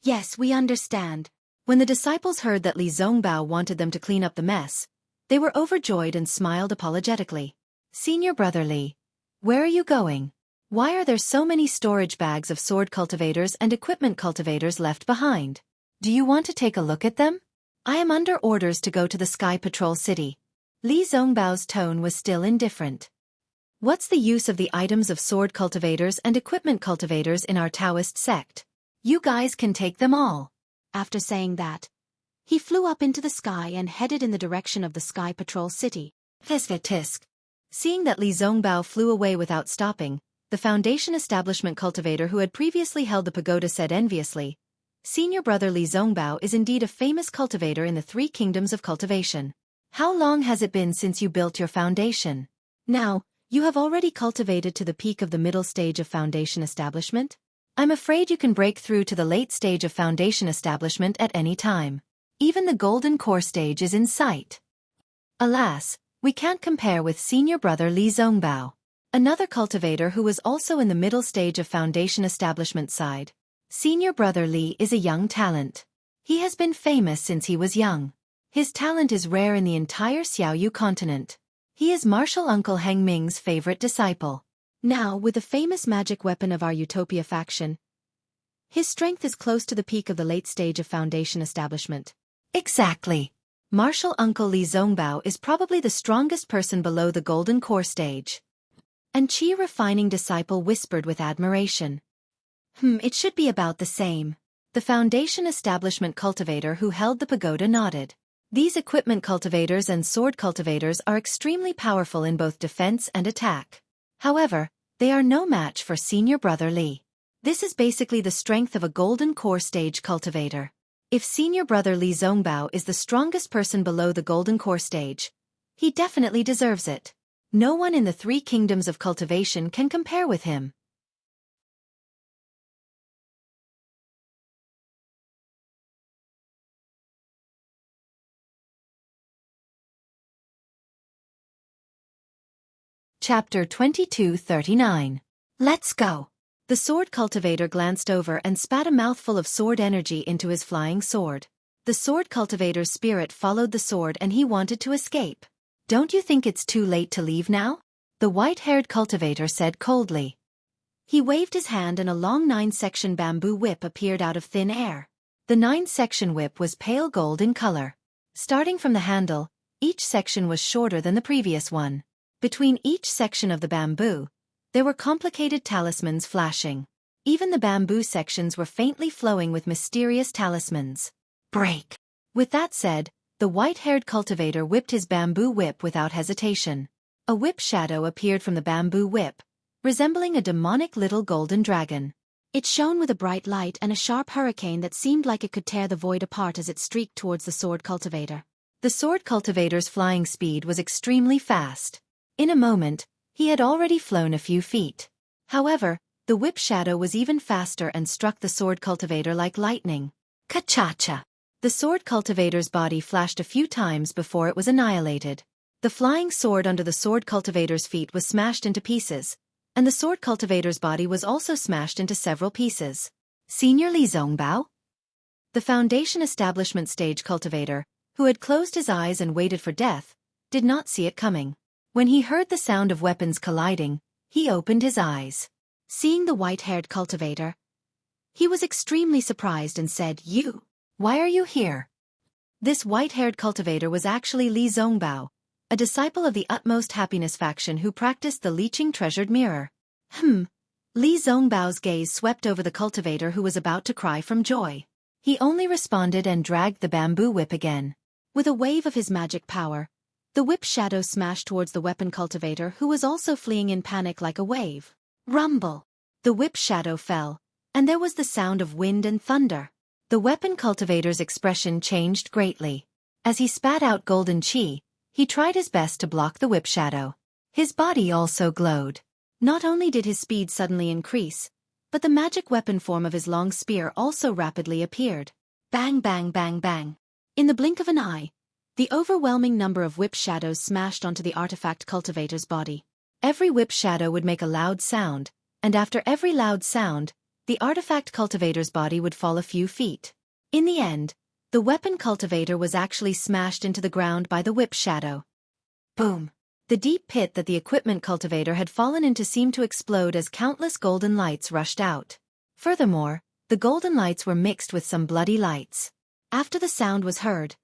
Yes, we understand. When the disciples heard that Li Zongbao wanted them to clean up the mess, they were overjoyed and smiled apologetically. Senior Brother Li, where are you going? Why are there so many storage bags of sword cultivators and equipment cultivators left behind? Do you want to take a look at them? I am under orders to go to the Sky Patrol City. Li Zongbao's tone was still indifferent. What's the use of the items of sword cultivators and equipment cultivators in our Taoist sect? You guys can take them all. After saying that, he flew up into the sky and headed in the direction of the Sky Patrol City. Tisk. Seeing that Li Zongbao flew away without stopping, the Foundation establishment cultivator who had previously held the pagoda said enviously, Senior Brother Li Zongbao is indeed a famous cultivator in the 3 kingdoms of cultivation. How long has it been since you built your foundation? Now, you have already cultivated to the peak of the middle stage of foundation establishment? I'm afraid you can break through to the late stage of foundation establishment at any time. Even the golden core stage is in sight. Alas, we can't compare with Senior Brother Li Zongbao. Another cultivator who was also in the middle stage of foundation establishment side. Senior Brother Li is a young talent. He has been famous since he was young. His talent is rare in the entire Xiaoyu continent. He is Martial Uncle Heng Ming's favorite disciple. Now, with the famous magic weapon of our Utopia faction, his strength is close to the peak of the late stage of Foundation establishment. Exactly. Martial Uncle Li Zongbao is probably the strongest person below the Golden Core stage. And Qi refining disciple whispered with admiration. It should be about the same. The Foundation establishment cultivator who held the pagoda nodded. These equipment cultivators and sword cultivators are extremely powerful in both defense and attack. However, they are no match for senior brother Li. This is basically the strength of a Golden Core stage cultivator. If senior brother Li Zongbao is the strongest person below the Golden Core stage, he definitely deserves it. No one in the 3 kingdoms of cultivation can compare with him. Chapter 2239. Let's go. The sword cultivator glanced over and spat a mouthful of sword energy into his flying sword. The sword cultivator's spirit followed the sword and he wanted to escape. Don't you think it's too late to leave now? The white-haired cultivator said coldly. He waved his hand and a long 9-section bamboo whip appeared out of thin air. The 9-section whip was pale gold in color. Starting from the handle, each section was shorter than the previous one. Between each section of the bamboo, there were complicated talismans flashing. Even the bamboo sections were faintly flowing with mysterious talismans. Break! With that said, the white-haired cultivator whipped his bamboo whip without hesitation. A whip shadow appeared from the bamboo whip, resembling a demonic little golden dragon. It shone with a bright light and a sharp hurricane that seemed like it could tear the void apart as it streaked towards the sword cultivator. The sword cultivator's flying speed was extremely fast. In a moment, he had already flown a few feet. However, the whip shadow was even faster and struck the sword cultivator like lightning. Ka-cha-cha! The sword cultivator's body flashed a few times before it was annihilated. The flying sword under the sword cultivator's feet was smashed into pieces, and the sword cultivator's body was also smashed into several pieces. Senior Li Zongbao? The Foundation establishment stage cultivator, who had closed his eyes and waited for death, did not see it coming. When he heard the sound of weapons colliding, he opened his eyes. Seeing the white-haired cultivator, he was extremely surprised and said, "You? Why are you here?" This white-haired cultivator was actually Li Zongbao, a disciple of the Utmost Happiness faction who practiced the leeching treasured mirror. Li Zongbao's gaze swept over the cultivator who was about to cry from joy. He only responded and dragged the bamboo whip again. With a wave of his magic power, the whip shadow smashed towards the weapon cultivator who was also fleeing in panic like a wave. Rumble! The whip shadow fell, and there was the sound of wind and thunder. The weapon cultivator's expression changed greatly. As he spat out golden qi, he tried his best to block the whip shadow. His body also glowed. Not only did his speed suddenly increase, but the magic weapon form of his long spear also rapidly appeared. Bang bang bang bang. In the blink of an eye, the overwhelming number of whip shadows smashed onto the artifact cultivator's body. Every whip shadow would make a loud sound, and after every loud sound, the artifact cultivator's body would fall a few feet. In the end, the weapon cultivator was actually smashed into the ground by the whip shadow. Boom! The deep pit that the equipment cultivator had fallen into seemed to explode as countless golden lights rushed out. Furthermore, the golden lights were mixed with some bloody lights. After the sound was heard,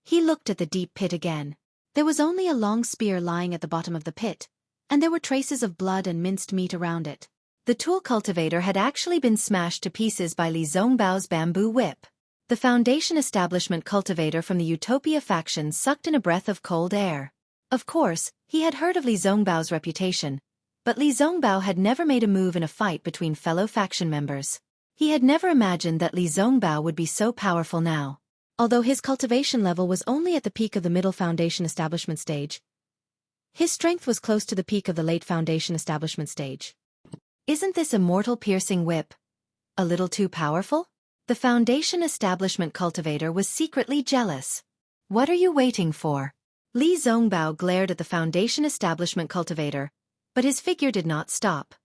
he looked at the deep pit again. There was only a long spear lying at the bottom of the pit, and there were traces of blood and minced meat around it. The tool cultivator had actually been smashed to pieces by Li Zongbao's bamboo whip. The Foundation establishment cultivator from the Utopia faction sucked in a breath of cold air. Of course, he had heard of Li Zongbao's reputation, but Li Zongbao had never made a move in a fight between fellow faction members. He had never imagined that Li Zongbao would be so powerful now. Although his cultivation level was only at the peak of the middle Foundation establishment stage, his strength was close to the peak of the late Foundation establishment stage. Isn't this immortal piercing whip a little too powerful? The Foundation establishment cultivator was secretly jealous. What are you waiting for? Li Zongbao glared at the Foundation establishment cultivator, but his figure did not stop.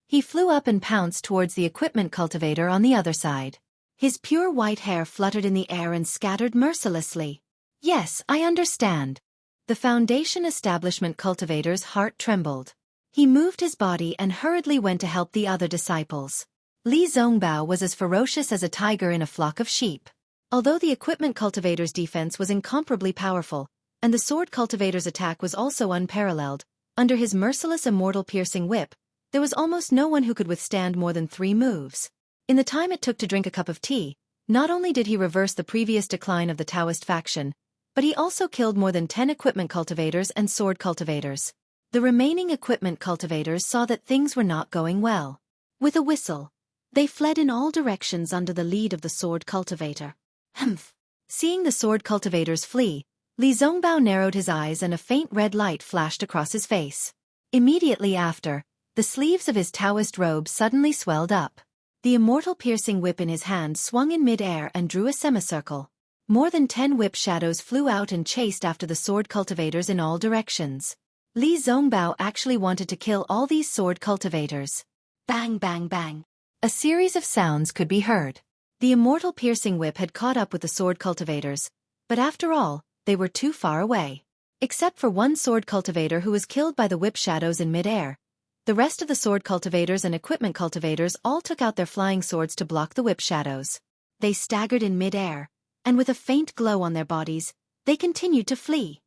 He flew up and pounced towards the equipment cultivator on the other side. His pure white hair fluttered in the air and scattered mercilessly. Yes, I understand. The Foundation Establishment cultivator's heart trembled. He moved his body and hurriedly went to help the other disciples. Li Zongbao was as ferocious as a tiger in a flock of sheep. Although the equipment cultivator's defense was incomparably powerful, and the sword cultivator's attack was also unparalleled, under his merciless immortal piercing whip, there was almost no one who could withstand more than 3 moves. In the time it took to drink a cup of tea, not only did he reverse the previous decline of the Taoist faction, but he also killed more than 10 equipment cultivators and sword cultivators. The remaining equipment cultivators saw that things were not going well. With a whistle, they fled in all directions under the lead of the sword cultivator. Humph! Seeing the sword cultivators flee, Li Zongbao narrowed his eyes and a faint red light flashed across his face. Immediately after, the sleeves of his Taoist robe suddenly swelled up. The immortal piercing whip in his hand swung in mid-air and drew a semicircle. More than 10 whip shadows flew out and chased after the sword cultivators in all directions. Li Zongbao actually wanted to kill all these sword cultivators. Bang, bang, bang. A series of sounds could be heard. The immortal piercing whip had caught up with the sword cultivators, but after all, they were too far away. Except for one sword cultivator who was killed by the whip shadows in mid-air, the rest of the sword cultivators and equipment cultivators all took out their flying swords to block the whip shadows. They staggered in mid-air, and with a faint glow on their bodies, they continued to flee.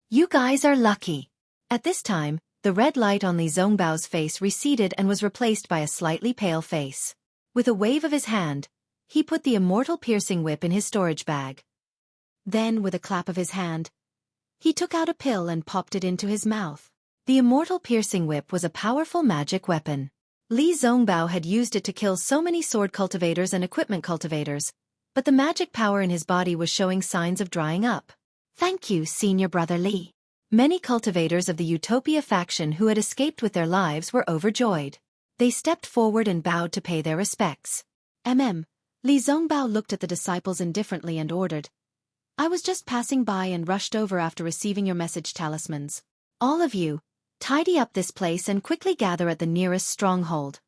You guys are lucky. At this time, the red light on Li Zongbao's face receded and was replaced by a slightly pale face. With a wave of his hand, he put the immortal piercing whip in his storage bag. Then, with a clap of his hand, he took out a pill and popped it into his mouth. The immortal piercing whip was a powerful magic weapon. Li Zongbao had used it to kill so many sword cultivators and equipment cultivators, but the magic power in his body was showing signs of drying up. Thank you, Senior Brother Li. Many cultivators of the Utopia faction who had escaped with their lives were overjoyed. They stepped forward and bowed to pay their respects. Li Zongbao looked at the disciples indifferently and ordered, I was just passing by and rushed over after receiving your message talismans. All of you, tidy up this place and quickly gather at the nearest stronghold.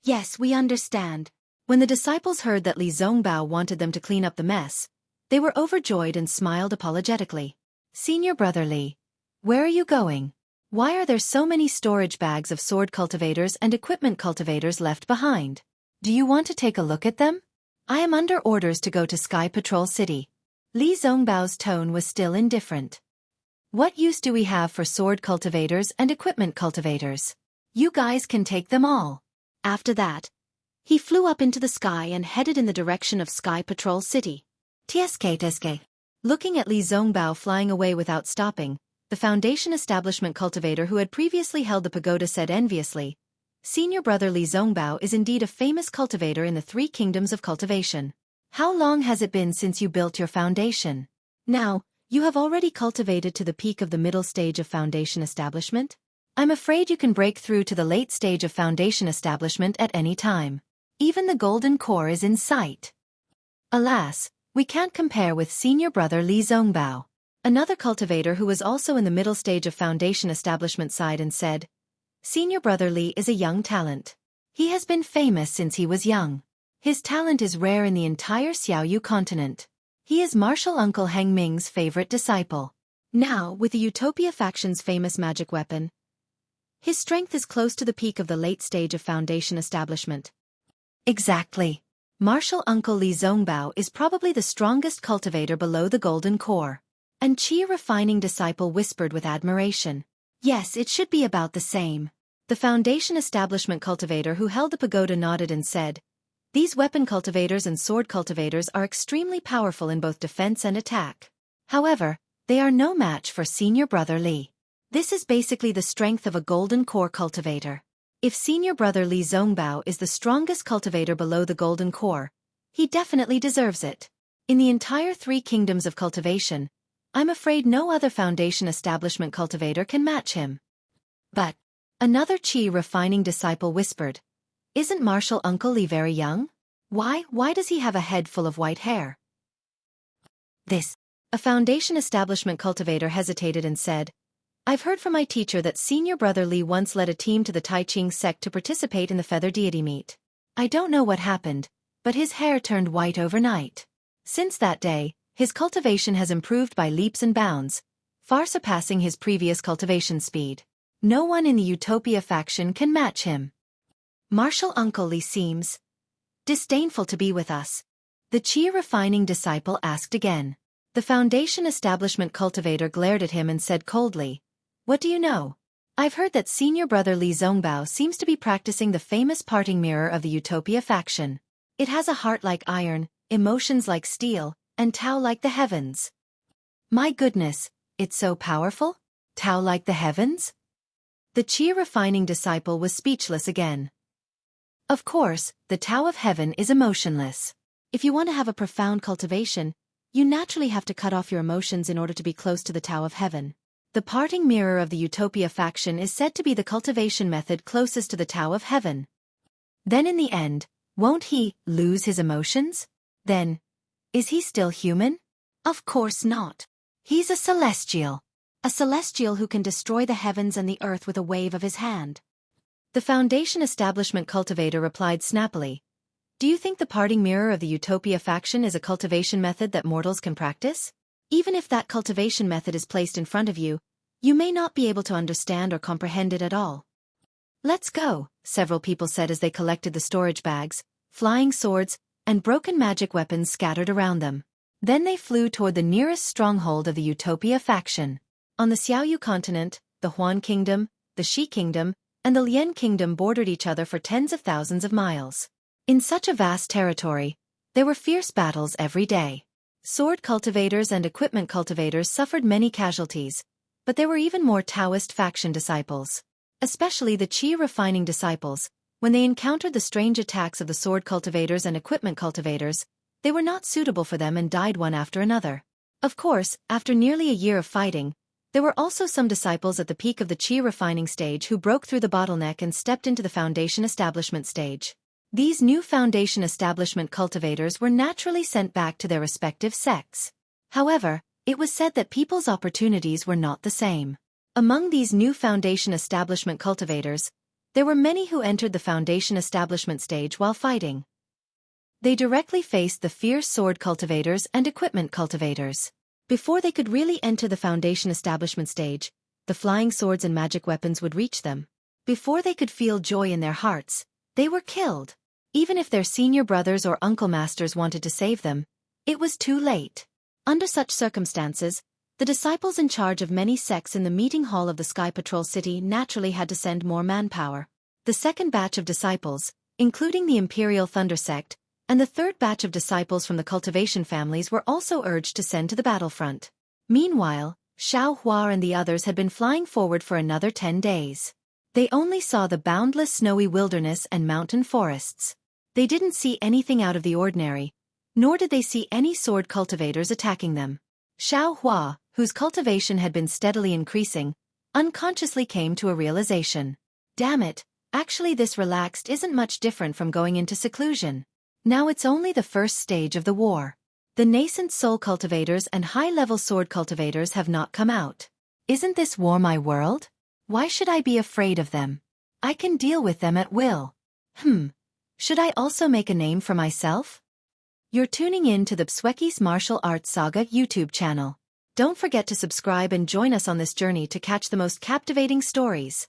Yes, we understand. When the disciples heard that Li Zongbao wanted them to clean up the mess, they were overjoyed and smiled apologetically. Senior Brother Li, where are you going? Why are there so many storage bags of sword cultivators and equipment cultivators left behind? Do you want to take a look at them? I am under orders to go to Sky Patrol City. Li Zongbao's tone was still indifferent. What use do we have for sword cultivators and equipment cultivators? You guys can take them all. After that, he flew up into the sky and headed in the direction of Sky Patrol City. TSK. Looking at Li Zongbao flying away without stopping, the Foundation Establishment cultivator who had previously held the pagoda said enviously, Senior Brother Li Zongbao is indeed a famous cultivator in the 3 kingdoms of cultivation. How long has it been since you built your foundation? Now, you have already cultivated to the peak of the middle stage of Foundation Establishment? I'm afraid you can break through to the late stage of Foundation Establishment at any time. Even the golden core is in sight. Alas, we can't compare with Senior Brother Li Zongbao. Another cultivator who was also in the middle stage of Foundation Establishment sighed and said, Senior Brother Li is a young talent. He has been famous since he was young. His talent is rare in the entire Xiaoyu continent. He is Martial Uncle Heng Ming's favorite disciple. Now, with the Utopia faction's famous magic weapon, his strength is close to the peak of the late stage of Foundation Establishment. Exactly. Martial Uncle Li Zongbao is probably the strongest cultivator below the golden core. And Qi refining disciple whispered with admiration. Yes, it should be about the same. The Foundation Establishment cultivator who held the pagoda nodded and said, These weapon cultivators and sword cultivators are extremely powerful in both defense and attack. However, they are no match for Senior Brother Li. This is basically the strength of a golden core cultivator. If Senior Brother Li Zongbao is the strongest cultivator below the golden core, he definitely deserves it. In the entire 3 kingdoms of cultivation, I'm afraid no other Foundation Establishment cultivator can match him. But, another Qi refining disciple whispered, Isn't Martial Uncle Li very young? Why does he have a head full of white hair? A Foundation Establishment cultivator hesitated and said, I've heard from my teacher that Senior Brother Li once led a team to the Tai Ching sect to participate in the Feather Deity meet. I don't know what happened, but his hair turned white overnight. Since that day, His cultivation has improved by leaps and bounds, far surpassing his previous cultivation speed. No one in the Utopia faction can match him. Martial Uncle Li seems disdainful to be with us. The Qi refining disciple asked again. The Foundation establishment cultivator glared at him and said coldly, "What do you know? I've heard that senior brother Li Zongbao seems to be practicing the famous parting mirror of the Utopia faction. It has a heart like iron, emotions like steel, and Tao like the heavens." My goodness, it's so powerful? Tao like the heavens? The Qi refining disciple was speechless again. Of course, the Tao of heaven is emotionless. If you want to have a profound cultivation, you naturally have to cut off your emotions in order to be close to the Tao of heaven. The parting mirror of the Utopia faction is said to be the cultivation method closest to the Tao of heaven. Then in the end, won't he lose his emotions? Then, is he still human? Of course not. He's a celestial. A celestial who can destroy the heavens and the earth with a wave of his hand. The Foundation establishment cultivator replied snappily, "Do you think the parting mirror of the Utopia faction is a cultivation method that mortals can practice? Even if that cultivation method is placed in front of you, you may not be able to understand or comprehend it at all." "Let's go," several people said as they collected the storage bags, flying swords, and broken magic weapons scattered around them. Then they flew toward the nearest stronghold of the Utopia faction. On the Xiaoyu continent, the Huan Kingdom, the Shi Kingdom, and the Lian Kingdom bordered each other for tens of thousands of miles. In such a vast territory, there were fierce battles every day. Sword cultivators and equipment cultivators suffered many casualties, but there were even more Taoist faction disciples. Especially the Qi refining disciples, when they encountered the strange attacks of the sword cultivators and equipment cultivators, they were not suitable for them and died one after another. Of course, after nearly a year of fighting, there were also some disciples at the peak of the Qi refining stage who broke through the bottleneck and stepped into the Foundation establishment stage. These new Foundation establishment cultivators were naturally sent back to their respective sects. However, it was said that people's opportunities were not the same. Among these new Foundation establishment cultivators, there were many who entered the Foundation establishment stage while fighting. They directly faced the fierce sword cultivators and equipment cultivators. Before they could really enter the Foundation establishment stage, the flying swords and magic weapons would reach them. Before they could feel joy in their hearts, they were killed. Even if their senior brothers or uncle masters wanted to save them, it was too late. Under such circumstances, the disciples in charge of many sects in the meeting hall of the Sky Patrol City naturally had to send more manpower. The second batch of disciples, including the Imperial Thunder sect, and the third batch of disciples from the cultivation families were also urged to send to the battlefront. Meanwhile, Xiao Hua and the others had been flying forward for another 10 days. They only saw the boundless snowy wilderness and mountain forests. They didn't see anything out of the ordinary, nor did they see any sword cultivators attacking them. Xiao Hua, whose cultivation had been steadily increasing, unconsciously came to a realization. Damn it, actually this relaxed isn't much different from going into seclusion. Now it's only the first stage of the war. The nascent soul cultivators and high-level sword cultivators have not come out. Isn't this war my world? Why should I be afraid of them? I can deal with them at will. Should I also make a name for myself? You're tuning in to the Xueqi's Martial Arts Saga YouTube channel. Don't forget to subscribe and join us on this journey to catch the most captivating stories.